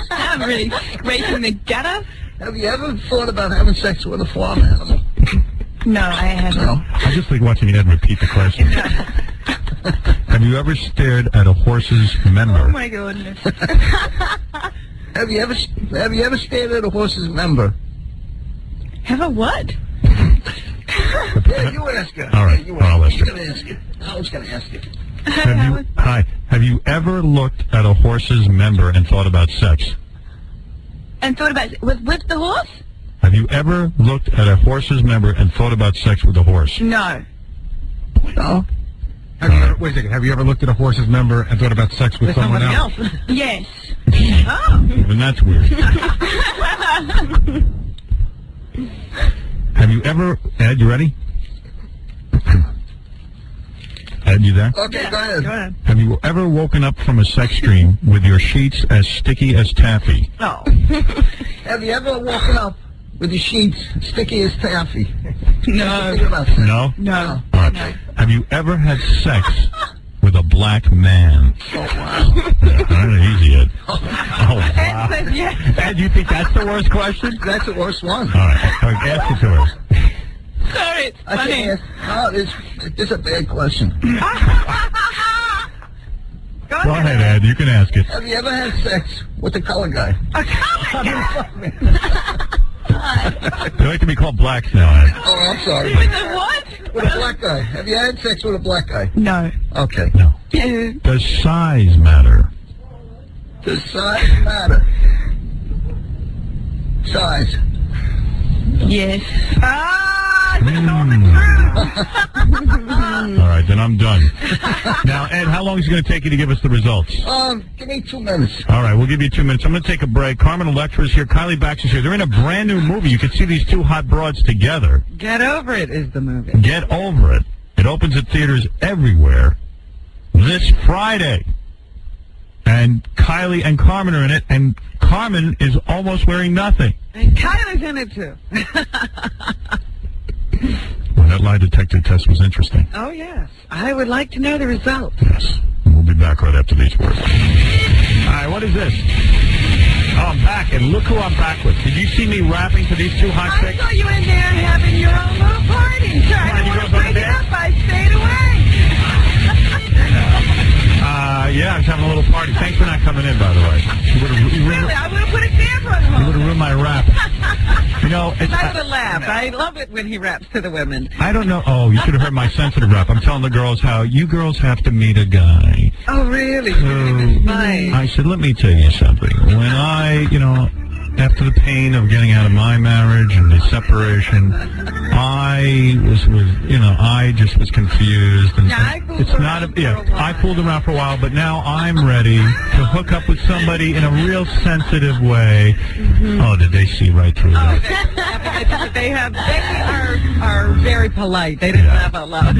I'm really scraping the gutter. Have you ever thought about having sex with a farm animal? No, I haven't. No. I just like watching Ed repeat the question. Have you ever stared at a horse's member? Oh my goodness. Have you ever stared at a horse's member? Have a what? Yeah, you ask her. All right, Yeah, you I'll ask her. You're gonna ask it. I was gonna ask it. Have you ever looked at a horse's member and thought about sex? And thought about with the horse? Have you ever looked at a horse's member and thought about sex with a horse? No. No. Wait a second. Have you ever looked at a horse's member and thought about sex with someone else? Yes. Oh. Even that's weird. Have you ever... Ed, you ready? Ed, you there? Okay, go ahead. Have you ever woken up from a sex dream with your sheets as sticky as taffy? No. Have you ever woken up with your sheets sticky as taffy? No. Think about that. No? No. All right. Have you ever had sex with a black man? Oh, wow. Yeah, easy, Ed. Oh, wow. Ed said yes. Ed, you think that's the worst question? That's the worst one. All right. Ask it to her. Sorry, it's I funny. can't ask. No, it's a bad question. Go Go ahead, Ed. You can ask it. Have you ever had sex with a color guy? A color They like to be called blacks now, Ed. Oh, I'm sorry. With the what? With a black guy. Have you had sex with a black guy? No. Okay. No. Does size matter? Does size matter? Size. Yes. Ah, you know the truth. All right, then I'm done. Now, Ed, how long is it going to take you to give us the results? Give me 2 minutes. All right, we'll give you 2 minutes. I'm going to take a break. Carmen Electra's here. Kylie Baxter's here. They're in a brand new movie. You can see these two hot broads together. Get Over It is the movie. Get Over It. It opens at theaters everywhere this Friday. And Kylie and Carmen are in it, and Carmen is almost wearing nothing. And Kyle's in it, too. Well, that lie detector test was interesting. Oh, yes. I would like to know the results. Yes. We'll be back right after these words. All right, what is this? Oh, I'm back, and look who I'm back with. Did you see me rapping to these two hot chicks? I saw you in there having your own little party. So I didn't want to break it up. I stayed away. Yeah, I was having a little party. Thanks for not coming in, by the way. Really, I would have put a camera on the You would have ruined my rap. You know, I would have laughed. I love it when he raps to the women. I don't know. Oh, you should have heard my sensitive rap. I'm telling the girls how you girls have to meet a guy. Oh, really? I said, let me tell you something. When I, after the pain of getting out of my marriage and the separation, I just was confused. And I fooled around for a while, but now I'm ready to hook up with somebody in a real sensitive way. Oh, did they see right through that? They are very polite. They didn't laugh out loud.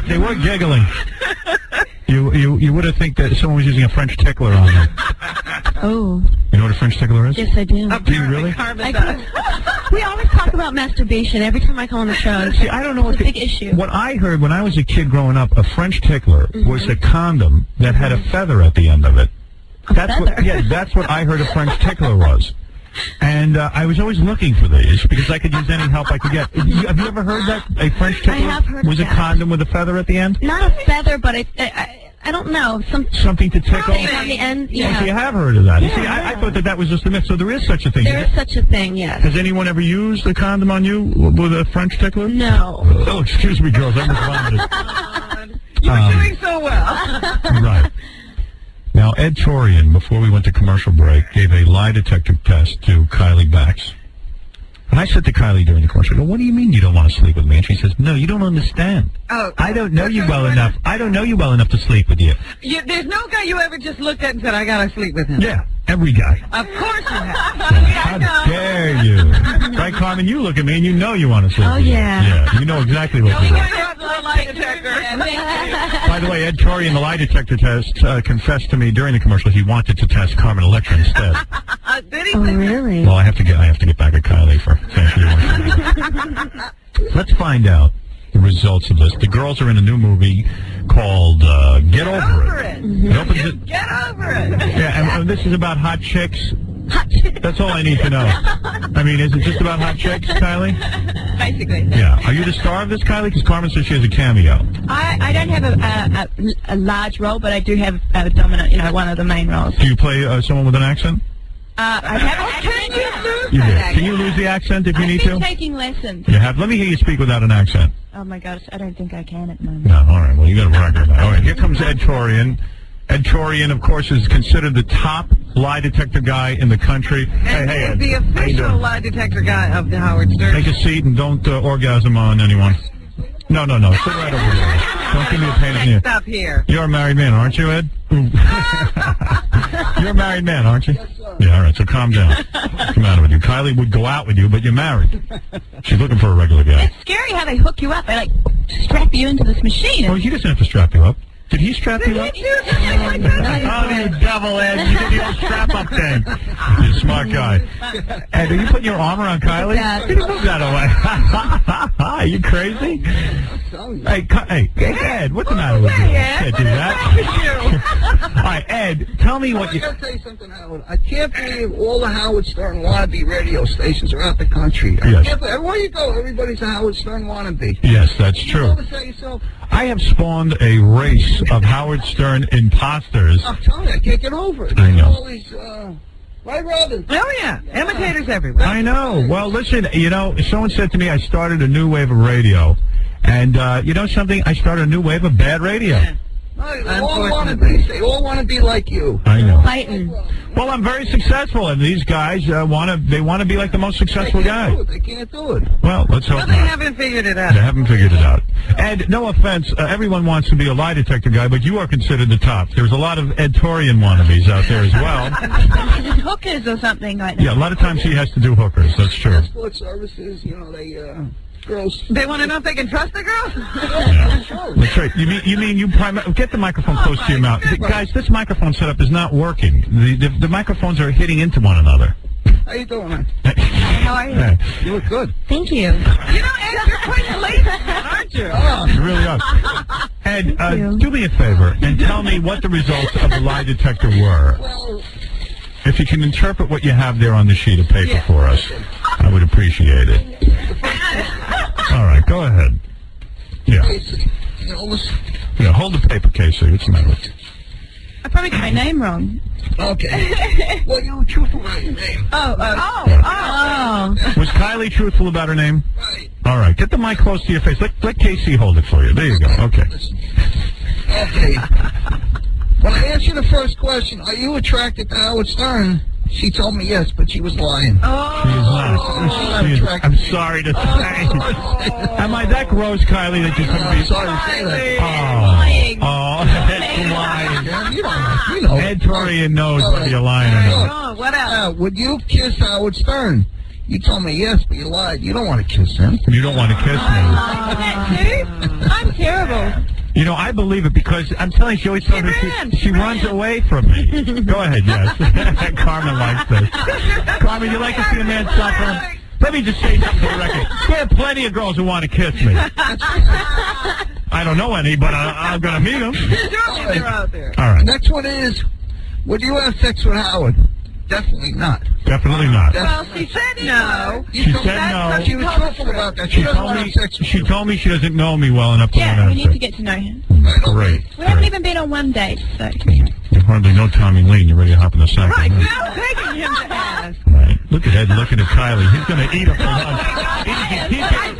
They were giggling. You would have think that someone was using a French tickler on them. Oh. You know what a French tickler is? Yes, I do. Do you really? We always talk about masturbation every time I come on the show. See, I don't know it's a big issue. What I heard when I was a kid growing up, a French tickler was a condom that had a feather at the end of it. That's what I heard a French tickler was. And I was always looking for these because I could use any help I could get. Have you ever heard that a French tickler was a condom with a feather at the end? Not a feather, but I don't know. Something to tickle? On the end, yeah. See, I have heard of that. Yeah, see, I thought that was just a myth. So there is such a thing. There is such a thing, yes. Has anyone ever used a condom on you with a French tickler? No. Oh, excuse me, girls. I was vomited. You were doing so well. Right. Now, Ed Torian, before we went to commercial break, gave a lie detector test to Kylie Bax. And I said to Kylie during the commercial, I go, what do you mean you don't want to sleep with me? And she says, no, you don't understand. I don't know you well enough. I don't know you well enough to sleep with you. There's no guy you ever just looked at and said, I got to sleep with him. Yeah, every guy. Of course you have. How dare you? Right, Carmen, you look at me and you know you want to sleep with me. Yeah, you know exactly what to do. By the way, Ed Torian, the lie detector test, confessed to me during the commercial he wanted to test Carmen Electra instead. Did he? Oh, really? Well, I have to get back at Kylie for thank you. Let's find out the results of this. The girls are in a new movie called Get Over It. Get over it. Yeah, and this is about hot chicks. That's all I need to know. I mean, is it just about hot chicks, Kylie? Basically. Yeah. Are you the star of this, Kylie? Because Carmen says she has a cameo. I don't have a large role, but I do have a dominant, one of the main roles. Do you play someone with an accent? I have an accent. You do. Can you lose the accent if you need to? I've been taking lessons. You have. Let me hear you speak without an accent. Oh, my gosh. I don't think I can at the moment. No. All right. Well, you got to work on that. All right. Here comes Ed Torian. Ed Torian, of course, is considered the top lie detector guy in the country. And hey, Ed. the official lie detector guy of the Howard Stern. Take a seat and don't orgasm on anyone. No. Sit right over here. Don't give me a pain in the Stop here. You're a married man, aren't you, Ed? You're a married man, aren't you? Yeah, all right, so calm down. What's the matter with you? Kylie would go out with you, but you're married. She's looking for a regular guy. It's scary how they hook you up. They, strap you into this machine. Oh, he doesn't have to strap you up. Did he strap you up? Oh, you devil, Ed. You did the old strap-up thing. You're a smart guy. Ed, are you putting your arm around Kylie? Yeah. Did you move that away? Are you crazy? Hey, Ed, what's the matter with you? Can't do that. All right, Ed, tell me what you... I gotta tell you something, Howard. I can't believe all the Howard Stern wannabe radio stations are out the country. Yes. Everywhere you go, everybody's a Howard Stern wannabe. Yes, that's true. You ever say yourself, I have spawned a race of Howard Stern imposters. I'm telling you, I can't get over it. I know. All these, right, Robin? Oh, yeah. Imitators everywhere. I know. Well, listen, someone said to me I started a new wave of radio. And, you know something? I started a new wave of bad radio. Yeah. No, they all want to be. They all want to be like you. I know. Fighting. Well, I'm very successful, and these guys want to be like the most successful guy. They can't do it. Well, let's hope Well, they not. haven't figured it out. They haven't figured it out. And no offense, everyone wants to be a lie detector guy, but you are considered the top. There's a lot of Ed Torian wannabes out there as well. Hookers or something like that. Yeah, a lot of times he has to do hookers. That's true. Transport services, they girls. They want to know if they can trust the girl? That's right. You mean get the microphone close to your mouth. Guys, this microphone setup is not working. The microphones are hitting into one another. How you doing, man? How are you? You look good. Thank you. You know, Ed, you're quite late, aren't you? You really are. Ed, do me a favor and tell me what the results of the lie detector were. If you can interpret what you have there on the sheet of paper for us, I would appreciate it. All right, go ahead. Yeah. Yeah, hold the paper, Casey. What's the matter with you? I probably got my name wrong. Okay. Well, you were truthful about your name. Oh. Was Kylie truthful about her name? Right. All right, get the mic close to your face. Let Casey hold it for you. There you go. Okay. Okay. When I asked you the first question, are you attracted to Howard Stern? She told me yes, but she was lying. She is not. I'm sorry to say. Am I that gross, Kylie, that you couldn't be? Sorry to say that. Ed's lying. You know. Ed Torian knows whether you're lying or not. Oh, what else? Would you kiss Howard Stern? You told me yes, but you lied. You don't want to kiss him. You don't want to kiss me. I'm terrible. You know, I believe it because I'm telling you, she always tells me she runs away from me. Go ahead, yes. Carmen likes this. Carmen, you like to see a man suffer? Let me just say something for the record. There are plenty of girls who want to kiss me. I don't know any, but I'm going to meet them. They're out there. All right. Next one is, would you have sex with Howard? Definitely not. Definitely not. Well, she said no. She said no. She was truthful about that. She told me she doesn't know me well enough to want to Yeah, have we need sex. to get to know him. Great. We haven't even been on one date, so. You hardly know Tommy Lee, and you're ready to hop in the sack. Right, now taking him to ask. Right. Look at Ed looking at Kylie. He's going to eat her for lunch.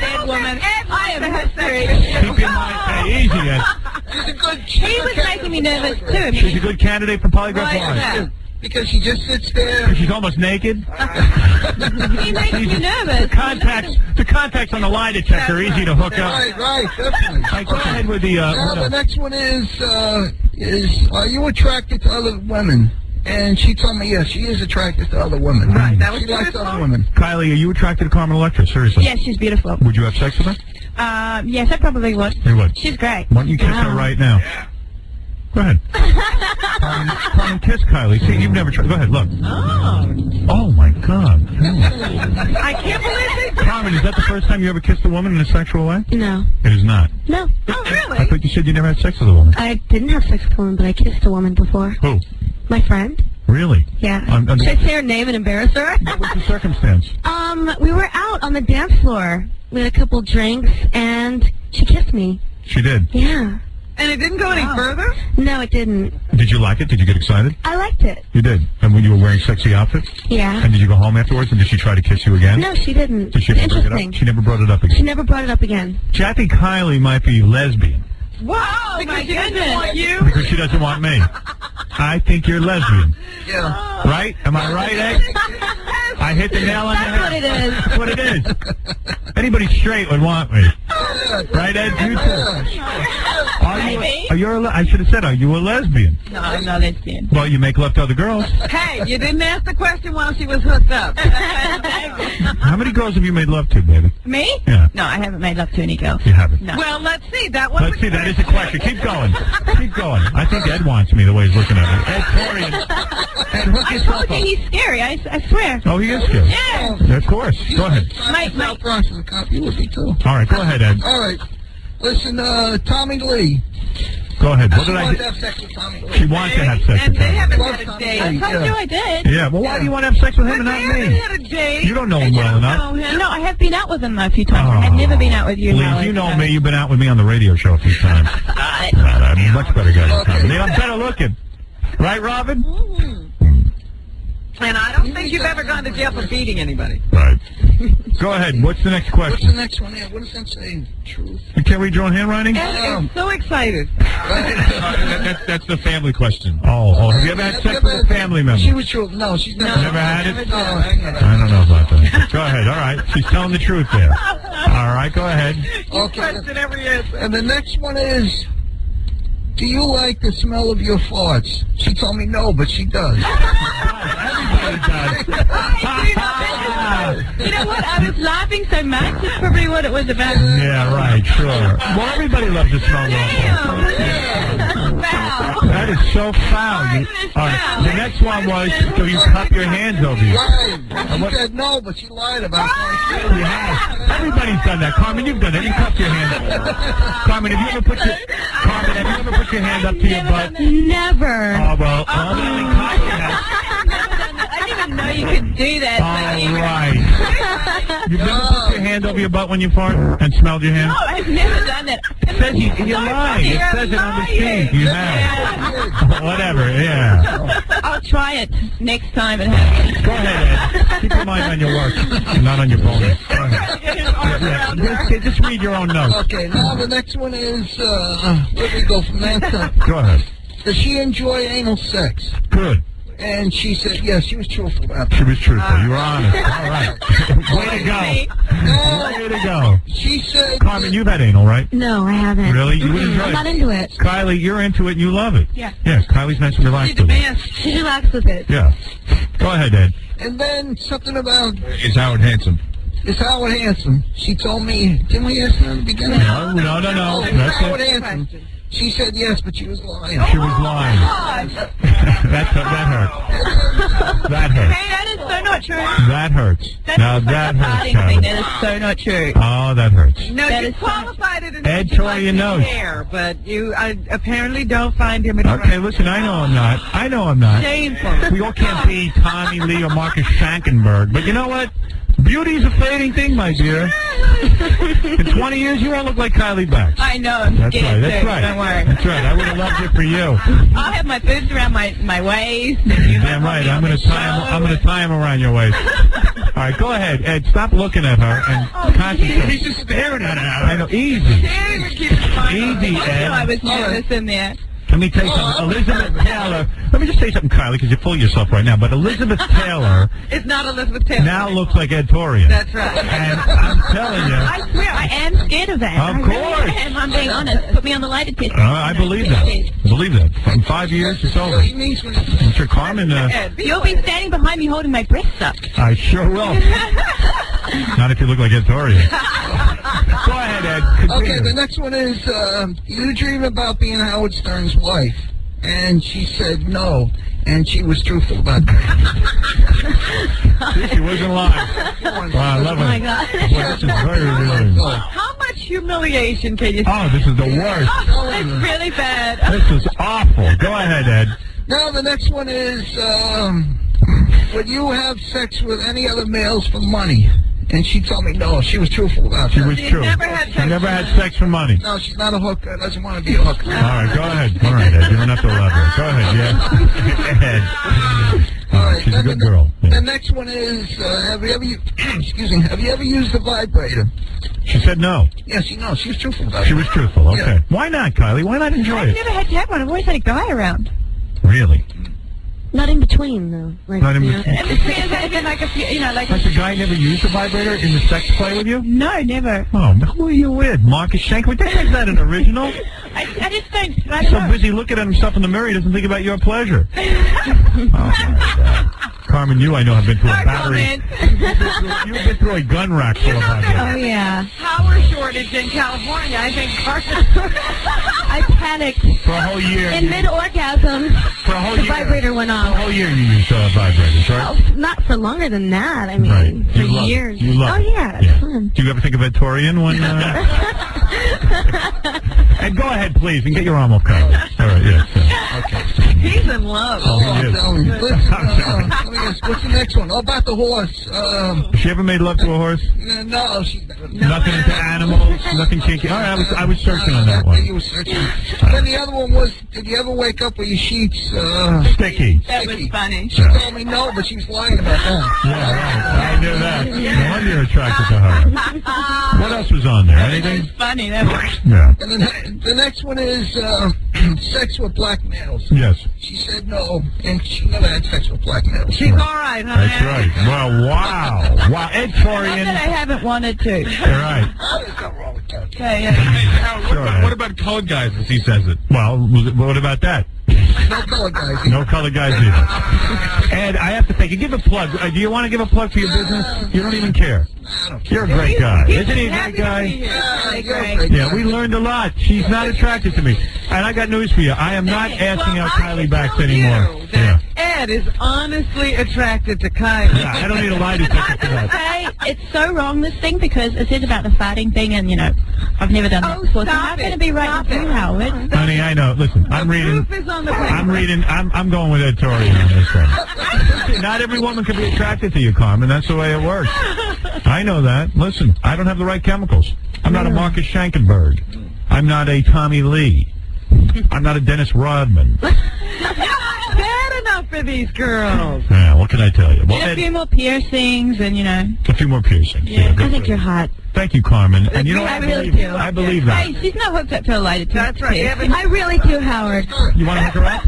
Ed woman. I am hysterical. Keep your mind easy, Ed. She's a good He was making me nervous, too. She's a good candidate for Polygraph. Right. Because she just sits there. Because she's almost naked. He makes me nervous. The contacts on the lie detector are easy to hook up. Right, definitely. Right, go ahead with the... Now, the next one is are you attracted to other women? And she told me, yes, she is attracted to other women. Right, that was she likes other women. Kylie, are you attracted to Carmen Electra? Seriously? Yes, she's beautiful. Would you have sex with her? Yes, I probably would. You would? She's great. Why don't you kiss her right now? Yeah. Go ahead. Carmen, kiss Kylie. See, you've never tried. Go ahead, look. Oh, my God. I can't believe it. Carmen, is that the first time you ever kissed a woman in a sexual way? No. It is not. No. Oh, really? I thought you said you never had sex with a woman. I didn't have sex with a woman, but I kissed a woman before. Who? My friend. Really? Yeah. Should I say her name and embarrass her? What was the circumstance? We were out on the dance floor. We had a couple drinks, and she kissed me. She did? Yeah. And it didn't go any further? No, it didn't. Did you like it? Did you get excited? I liked it. You did? And when you were wearing sexy outfits? Yeah. And did you go home afterwards, and did she try to kiss you again? No, she didn't. Did she ever bring it Interesting. up? She never brought it up again? She never brought it up again. See, I think Kylie might be lesbian. Wow, because she doesn't want you? Because she doesn't want me. I think you're lesbian. Yeah. Right? Am I right, Ed? I hit the nail on the head. That's what it is. That's what it is. Anybody straight would want me. Right, Ed? You too. I should have said, are you a lesbian? No, I'm not lesbian. Well, you make love to other girls. Hey, you didn't ask the question while she was hooked up. How many girls have you made love to, baby? Me? Yeah. No, I haven't made love to any girls. You haven't? No. Well, let's see. That was Let's see. That is a question. Keep going. Keep going. I think Ed wants me the way he's looking at me. Ed Torian. Ed, hook I yourself told you up. he's scary. I swear. Oh, he is good. Yeah. Of course. Go ahead. South Bronx is a cop. You would be too. All right. Go ahead, Ed. All right. Listen, Tommy Lee. Go ahead. What She did I wants do? to have sex with Tommy Lee. She wants to have sex And with they him. haven't had a date. I told you I did. Yeah. Well, why do you want to have sex with him and not They haven't me? had a date. You don't know him well enough. No, I have been out with him though a few times. I have never been out with you. Please, Howard, you know so. me. You've been out with me on the radio show a few times. I'm a much better guy than Tommy. I'm better looking. Right, Robin? And I don't think you've ever gone to jail for beating anybody. Right. Go ahead. What's the next What's question? the next one here? What does that say? Truth. You can't read your own handwriting? I'm so excited. That's the family question. Oh, have you ever had sex with a family member? She was true. No, she's never. Never had it? No, I don't know about that. Go ahead. All right. She's telling the truth there. All right. Go ahead. Okay. Question every answer. And the next one is, do you like the smell of your farts? She told me no, but she does. Everybody does. You know what? I was laughing so much. That's probably what it was about. Yeah, right, sure. Well, everybody loves to smell waffles. That is so foul. All right, the next one was, so you cup your hands over you. She said no, but she lied about it. She has. Everybody's done that. Carmen, you've done it. You cup your hands. Carmen, have you ever put your hand up to your butt? Never. Oh, well, I didn't even know you could do that. all right. You've never put your hand over your butt when you fart and smelled your hand? No, I've never done that. It says you're lying. It says it on the sheet. You have. Whatever, yeah. I'll try it next time it happens. Go ahead, Ed. Keep your mind on your work, not on your bonus. Go ahead. Just read your own notes. Okay, now the next one is, where do we go from that? Go ahead. Does she enjoy anal sex? Good. And she said, yes, she was truthful about that. She was truthful. You were honest. All right. Way to go. Way to go. She said... Carmen, you've had anal, right? No, I haven't. Really? You would enjoy it? I'm not into it. Kylie, you're into it and you love it. Yeah. Yeah, Kylie's nice and relaxed with it. She relaxed with it. Yeah. Go ahead, Ed. And then something about... Is Howard handsome? Is Howard handsome? She told me... Didn't we ask her in the beginning? No. Is Howard handsome? She said yes, but she was lying. She was lying. That hurt. That hurt. Hey, that is so not true. That hurts. Now that hurts, Thing. Kylie. That is so not true. Oh, that hurts. No, That you is qualified it as Ed you like Torian to knows. Hair, but you apparently don't find him attractive. Okay, listen, I know I'm not. Shameful. We all can't be Tommy Lee or Marcus Schankenberg, but you know what? Beauty's a fading thing, my dear. In 20 years, you won't look like Kylie Bax. I know. I'm That's scared right. That's too. right. Don't worry. That's right. I would have loved it for you. I'll have my boobs around my waist. And you Damn right. I'm going to tie him around your waist. All right, go ahead, Ed. Stop looking at her and concentrate. He's just staring at her. I know. Easy. Easy, Ed. I was nervous in there. Let me tell you something. Elizabeth Taylor. Let me just say something, Kylie, because you're full of yourself right now. But Elizabeth Taylor It's not Elizabeth Taylor. now looks like Ed Torian. That's right. And I'm telling you. I swear, I am scared of that. Of I really course. am. I'm being honest. Put me on the lie detector. I believe that. I believe that. In 5 years, it's over. I'm sure Carmen, You'll be standing behind me holding my breasts up. I sure will. Not if you look like Ed Torian. Go ahead, Ed. Continue. Okay, the next one is, you dream about being Howard Stern's wife. And she said no. And she was truthful about that. See, she wasn't lying. Wow, I love it. Oh my God. Boy, this is very revealing. How much humiliation can you Oh, this is the worst. It's really bad. This is awful. Go ahead, Ed. Now the next one is, would you have sex with any other males for money? And she told me no. She was truthful about that. She was true. She never had sex for money. No, she's not a hooker. Doesn't want to be a hooker. All right, go ahead. All right, Ed. You don't have to love her. Go ahead, yeah. Ed. All right, She's a then good girl. The next one is, have you ever have you ever used a vibrator? She said no. Yes, she knows. She was truthful about it. She was truthful. Okay. Yeah. Why not, Kylie? Why not enjoy I've it? never had to have one. I've always had a guy around. Really? Not in between, though. Like, Not in you know. between. And it's been like a few, like Has the guy never used a vibrator in the sex play with you? No, never. Oh, who are you with? Marcus Schenk? Is that an original? I just don't. I He's don't so know. busy looking at himself in the mirror, he doesn't think about your pleasure. Oh, my God. Carmen, you, I know, have been through a battery. You've been through a gun rack full of vibrators. Oh, yeah. power shortage in California? I think Carson. I panicked. For a whole year. In mid-orgasm, For a whole the year. vibrator went For a off. whole year you used vibrators, right? Oh, not for longer than that. I mean, Right. for You love it. years. You love Oh, it. yeah. It's fun. Do you ever think of Ed Torian when... And go ahead, please, and get your arm off, Kylie. All right, yes. Okay. He's in love. Oh, he is. Let me ask, what's the next one? Oh, about the horse. Has she ever made love to a horse? No, she's Nothing into animals, nothing kinky. All right, I was searching on that one. You were searching. Then the other one was, did you ever wake up with your sheets Sticky. That was funny. She told me no, but she was lying about that. Yeah, right. I knew that. No wonder you're attracted to her. What else was on there? Anything? Funny. That was. Yeah. And then the next one is sex with black males. Yes. She said no, and she never had sex with black males. She's all right, huh? That's right. Well, wow. Wow. Ed Not that Torian. I haven't wanted to. You're right. Okay, yeah. Hey, Howard, Sure, what about colored guys as he says it? Well, what about that? No color guys. No color guys either. Ed, I have to thank you. Give a plug. Do you want to give a plug for your business? You don't even care. You're a great guy. Isn't he a great guy? Yeah, we learned a lot. She's not attracted to me. And I got news for you. I am not asking out Kylie Bax anymore. Yeah. Ed is honestly attracted to Kylie. Yeah, I don't need a lie detector for that. Hey, it's so wrong, this thing, because it says about the farting thing, and, you know, I've never done that before. So I'm going to be right with you, Howard. Honey, I know. Listen, I'm reading. I'm going with Ed Torian on this one. Listen, not every woman can be attracted to you, Carmen. That's the way it works. I know that. Listen, I don't have the right chemicals. I'm not a Marcus Schenkenberg. I'm not a Tommy Lee. I'm not a Dennis Rodman. Bad enough for these girls. Yeah, what can I tell you? Well, A few more piercings and, you know. A few more piercings. Yeah, I think you're hot. Thank you, Carmen. And you know, I really do. I believe that. Hey, she's not hooked up to a lighted That's right. I really do, Howard. You want to hook her up?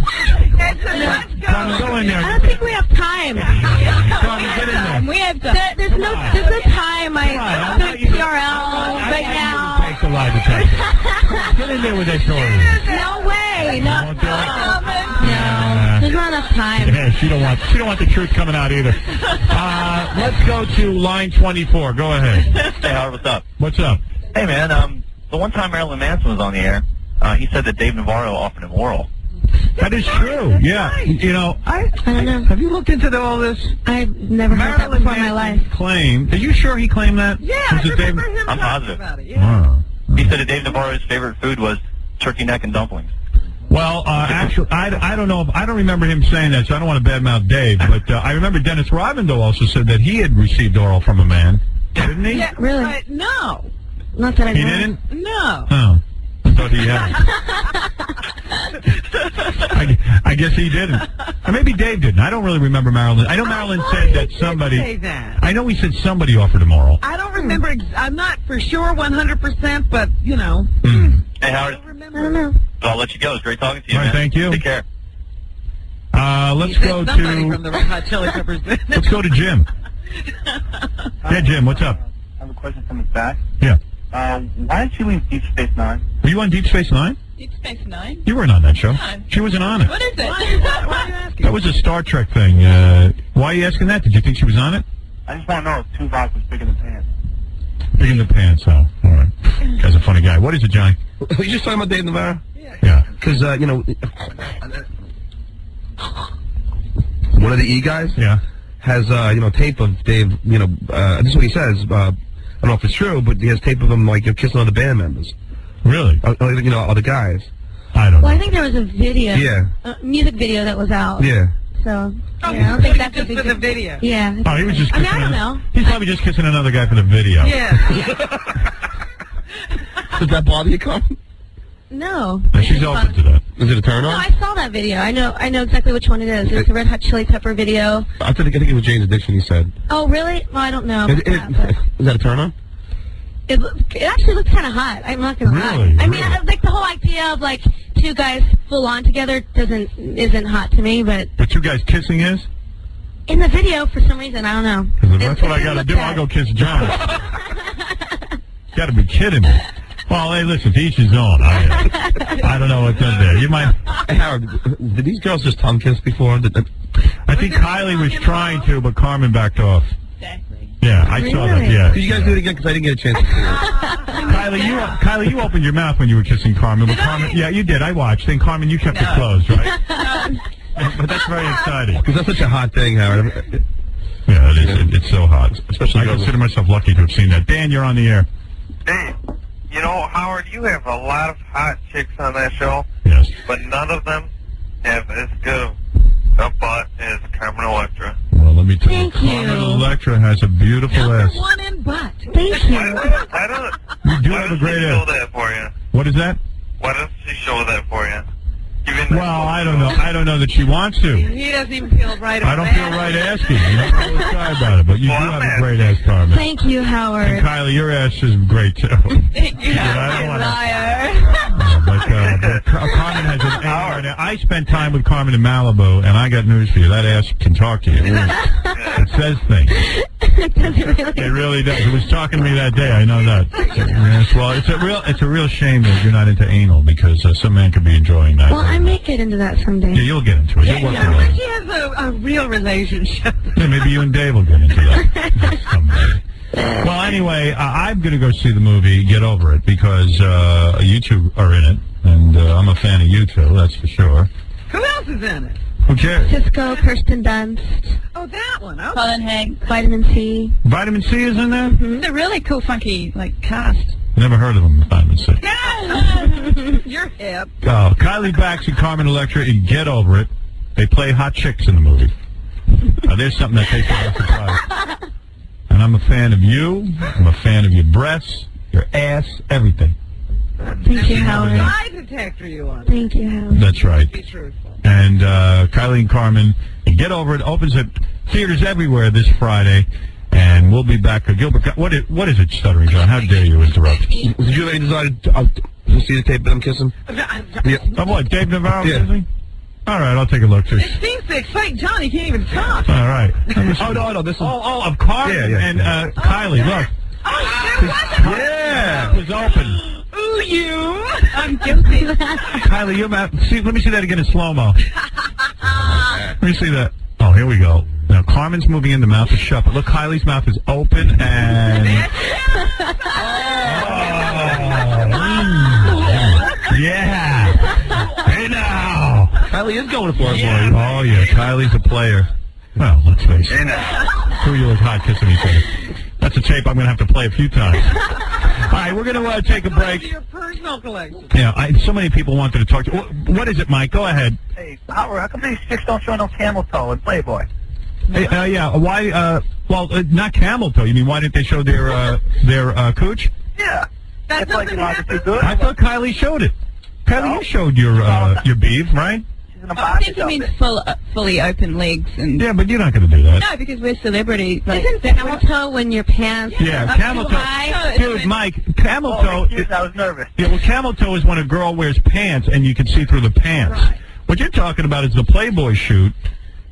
Carmen, go in there. I don't think we have time. Carmen, get in there. We have time. There's no time. I'm doing PRL right now. Take the lie detector. Get in there with Ed Torian. No way. No. There's not enough time. Yeah, she don't want the truth coming out either. Let's go to line 24. Go ahead. Hey, Howard, what's up? What's up? Hey, man, the one time Marilyn Manson was on the air, he said that Dave Navarro offered him oral. That is true. Yeah. You know, I don't know. Have you looked into all this? I've never heard that before in my life. Claim. Are you sure he claimed that? Yeah, I remember him I'm positive. about it. Yeah. Wow. He said that Dave Navarro's favorite food was turkey neck and dumplings. Well, actually, I don't know. I don't remember him saying that, so I don't want to badmouth Dave. But I remember Dennis Rodman, though, also said that he had received oral from a man. Didn't he? Yeah, really? No. Not that I know. He didn't? No. Oh. I thought he had. I guess he didn't. Or maybe Dave didn't. I don't really remember Marilyn. I know Marilyn said that somebody. Say that. I know he said somebody offered him oral. I don't remember. I'm not for sure 100%, but, you know. Hey, Howard. I don't know. So I'll let you go. It was great talking to you, All right, man. thank you. Take care. Let's go Somebody from to. the Red Hot Chili Peppers. Let's go to Jim. Yeah, Jim, what's up? I have a question from his back. Yeah. Why did you leave Deep Space Nine? Were you on Deep Space Nine? Deep Space Nine? You weren't on that show. No. She wasn't on it. What is it? Why are you asking? That was a Star Trek thing. Why are you asking that? Did you think she was on it? I just want to know if Tuvok was big in the pants. Big in the pants, oh. All right. Guy's a funny guy. What is it, Johnny? Were you just talking about Dave Navarro? Yeah. Because, you know, one of the E guys has, you know, tape of Dave, you know, this is what he says. I don't know if it's true, but he has tape of him, like, kissing other band members. Really? You know, other guys. I don't know. Well, I think there was a video. Yeah. A music video that was out. Yeah. So, yeah, I don't think that's a big for the video. Yeah. Oh, he was just I mean, kissing I don't know. He's probably just kissing another guy for the video. Yeah. Does that bother you, Carmen? No. She's open to that. Is it a turn No, on? I saw that video. I know exactly which one it is. It's the Red Hot Chili Pepper video. I think it was Jane's Addiction, he said. Oh, really? Well, I don't know. Is that a turn on? It actually looks kind of hot. I'm not gonna lie. I mean, like the whole idea of like two guys full on together isn't hot to me. But two guys kissing is? In the video, for some reason, I don't know. If that's what I got to do, I'll go kiss John. Got to be kidding me. Well, hey, listen, to each his own. I don't know what's in there. You might. Hey, Howard, did these girls just tongue kiss before? I think Kylie was trying to, but Carmen backed off. Yeah, I saw that. Yeah. Could you guys do it again? Because I didn't get a chance to see it. Kylie, you opened your mouth when you were kissing Carmen. But Carmen, yeah, you did. I watched. And Carmen, you kept it closed, right? But that's very exciting. Because that's such a hot thing, Howard. Yeah, it is. It's so hot. Especially, I consider myself lucky to have seen that. Dan, you're on the air. Dave, you know, Howard, you have a lot of hot chicks on that show. Yes. But none of them have as good a butt as Carmen Electra. Well, let me tell you, Carmen Electra has a beautiful ass. One in butt. Thank you. I don't. You do have a great ass. Show that for you. What is that? Why doesn't she show that for you? Well, I don't know. I don't know that she wants to. He doesn't even feel right about I don't feel right asking. You know, I'm really shy about it. But you do have a great ass, Carmen. Thank you, Howard. And Kylie, your ass is great, too. Thank you, liar. But Carmen has an ass. Now, I spent time with Carmen in Malibu, and I got news for you. That ass can talk to you. It says things. It really does. It was talking to me that day. I know that. Yes, well, it's a real shame that you're not into anal because some man could be enjoying that. Well, I may get into that someday. Yeah, you'll get into it. You'll work your way. She has a real relationship. Yeah, maybe you and Dave will get into that someday. Well, anyway, I'm going to go see the movie Get Over It because you two are in it, and I'm a fan of you two, that's for sure. Who else is in it? Who cares? Cisco, Kirsten Dunst. Oh, that one. Okay. Colin Haig. Vitamin C. Vitamin C is in there? It's a really cool, funky, cast. Never heard of them, Vitamin C. You're hip. Oh, Kylie Bax and Carmen Electra in Get Over It. They play hot chicks in the movie. There's something that takes me by surprise. And I'm a fan of you. I'm a fan of your breasts, your ass, everything. Thank you, Howard. Lie detector you on. Thank you, Howard. That's right. Be truthful. And Kylie and Carmen, Get Over It opens at theaters everywhere this Friday. And we'll be back. Gilbert, what is it, Stuttering John? How dare you interrupt? Did you already decide to see the tape of them kissing? Yeah. Oh, what, Dave Navarro Yeah. kissing? All right, I'll take a look, too. It seems to excite John. He can't even talk. All right. Oh, no, this is... Oh, of Carmen and Kylie, look. Yeah. It was open. Ooh, you. I'm guilty. Kylie, you're about... See, let me see that again in slow-mo. Let me see that. Oh, here we go. Now, Carmen's moving in, the mouth is shut, but look, Kylie's mouth is open, and... Yeah! Hey, now! Kylie is going for it, boy. Oh, yeah, Kylie's a player. Well, let's face it. Two of you look hot kissing each other. That's a tape I'm going to have to play a few times. All right, we're going to take a break. Your personal collection. Yeah, so many people wanted to talk to you. What is it, Mike? Go ahead. Hey, Howard, how come these chicks don't show no camel toe in Playboy? Hey, yeah, why, not camel toe. You mean, why didn't they show their cooch? Yeah. That's like, you know, it's too good. I thought Kylie showed it. Kylie, you showed your beef, right? I think you mean fully open legs and. Yeah, but you're not going to do that. No, because we're celebrities. Isn't camel toe when your pants Yeah, camel toe. Dude, Mike, camel toe. I was nervous. Yeah, well, camel toe is when a girl wears pants and you can see through the pants. Right. What you're talking about is the Playboy shoot,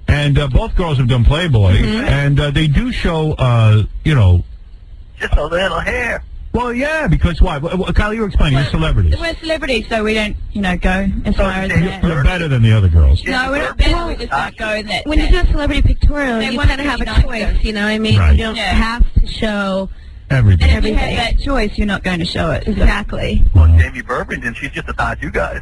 and both girls have done Playboy, and they do show, Just a little hair. Well, yeah, because why? Well, Kylie, you were explaining, you're celebrities. We're celebrities, so we don't, go as far as that. You're better than the other girls. No, we're not better. We just don't go that. When you do a celebrity pictorial, They you want kind of to have be a nice, choice, though. you know what I mean? Right. You don't Yeah. have to show Everything. And if you everything. have that choice, you're not going to show it. Exactly. Well, Jamie Burbington, she's just as hot as you guys.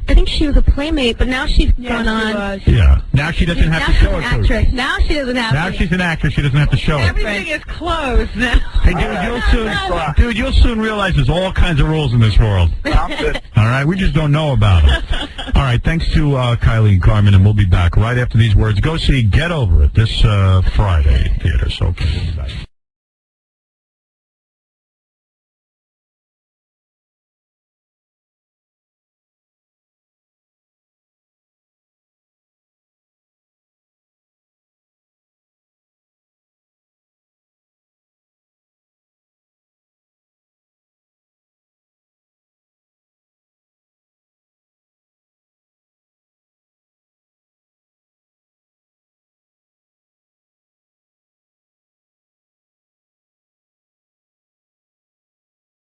I think she was a playmate, but now she's gone on. Yeah. Now she doesn't have Now to she's show an her cooch. actress. Now she doesn't have Now to. she's an actress. She doesn't have to show it. Everything is closed now. Hey, you'll soon realize there's all kinds of rules in this world. I'm good. All right, we just don't know about them. All right, thanks to Kylie and Carmen, and we'll be back right after these words. Go see Get Over It this Friday in theaters. Okay, we'll be back.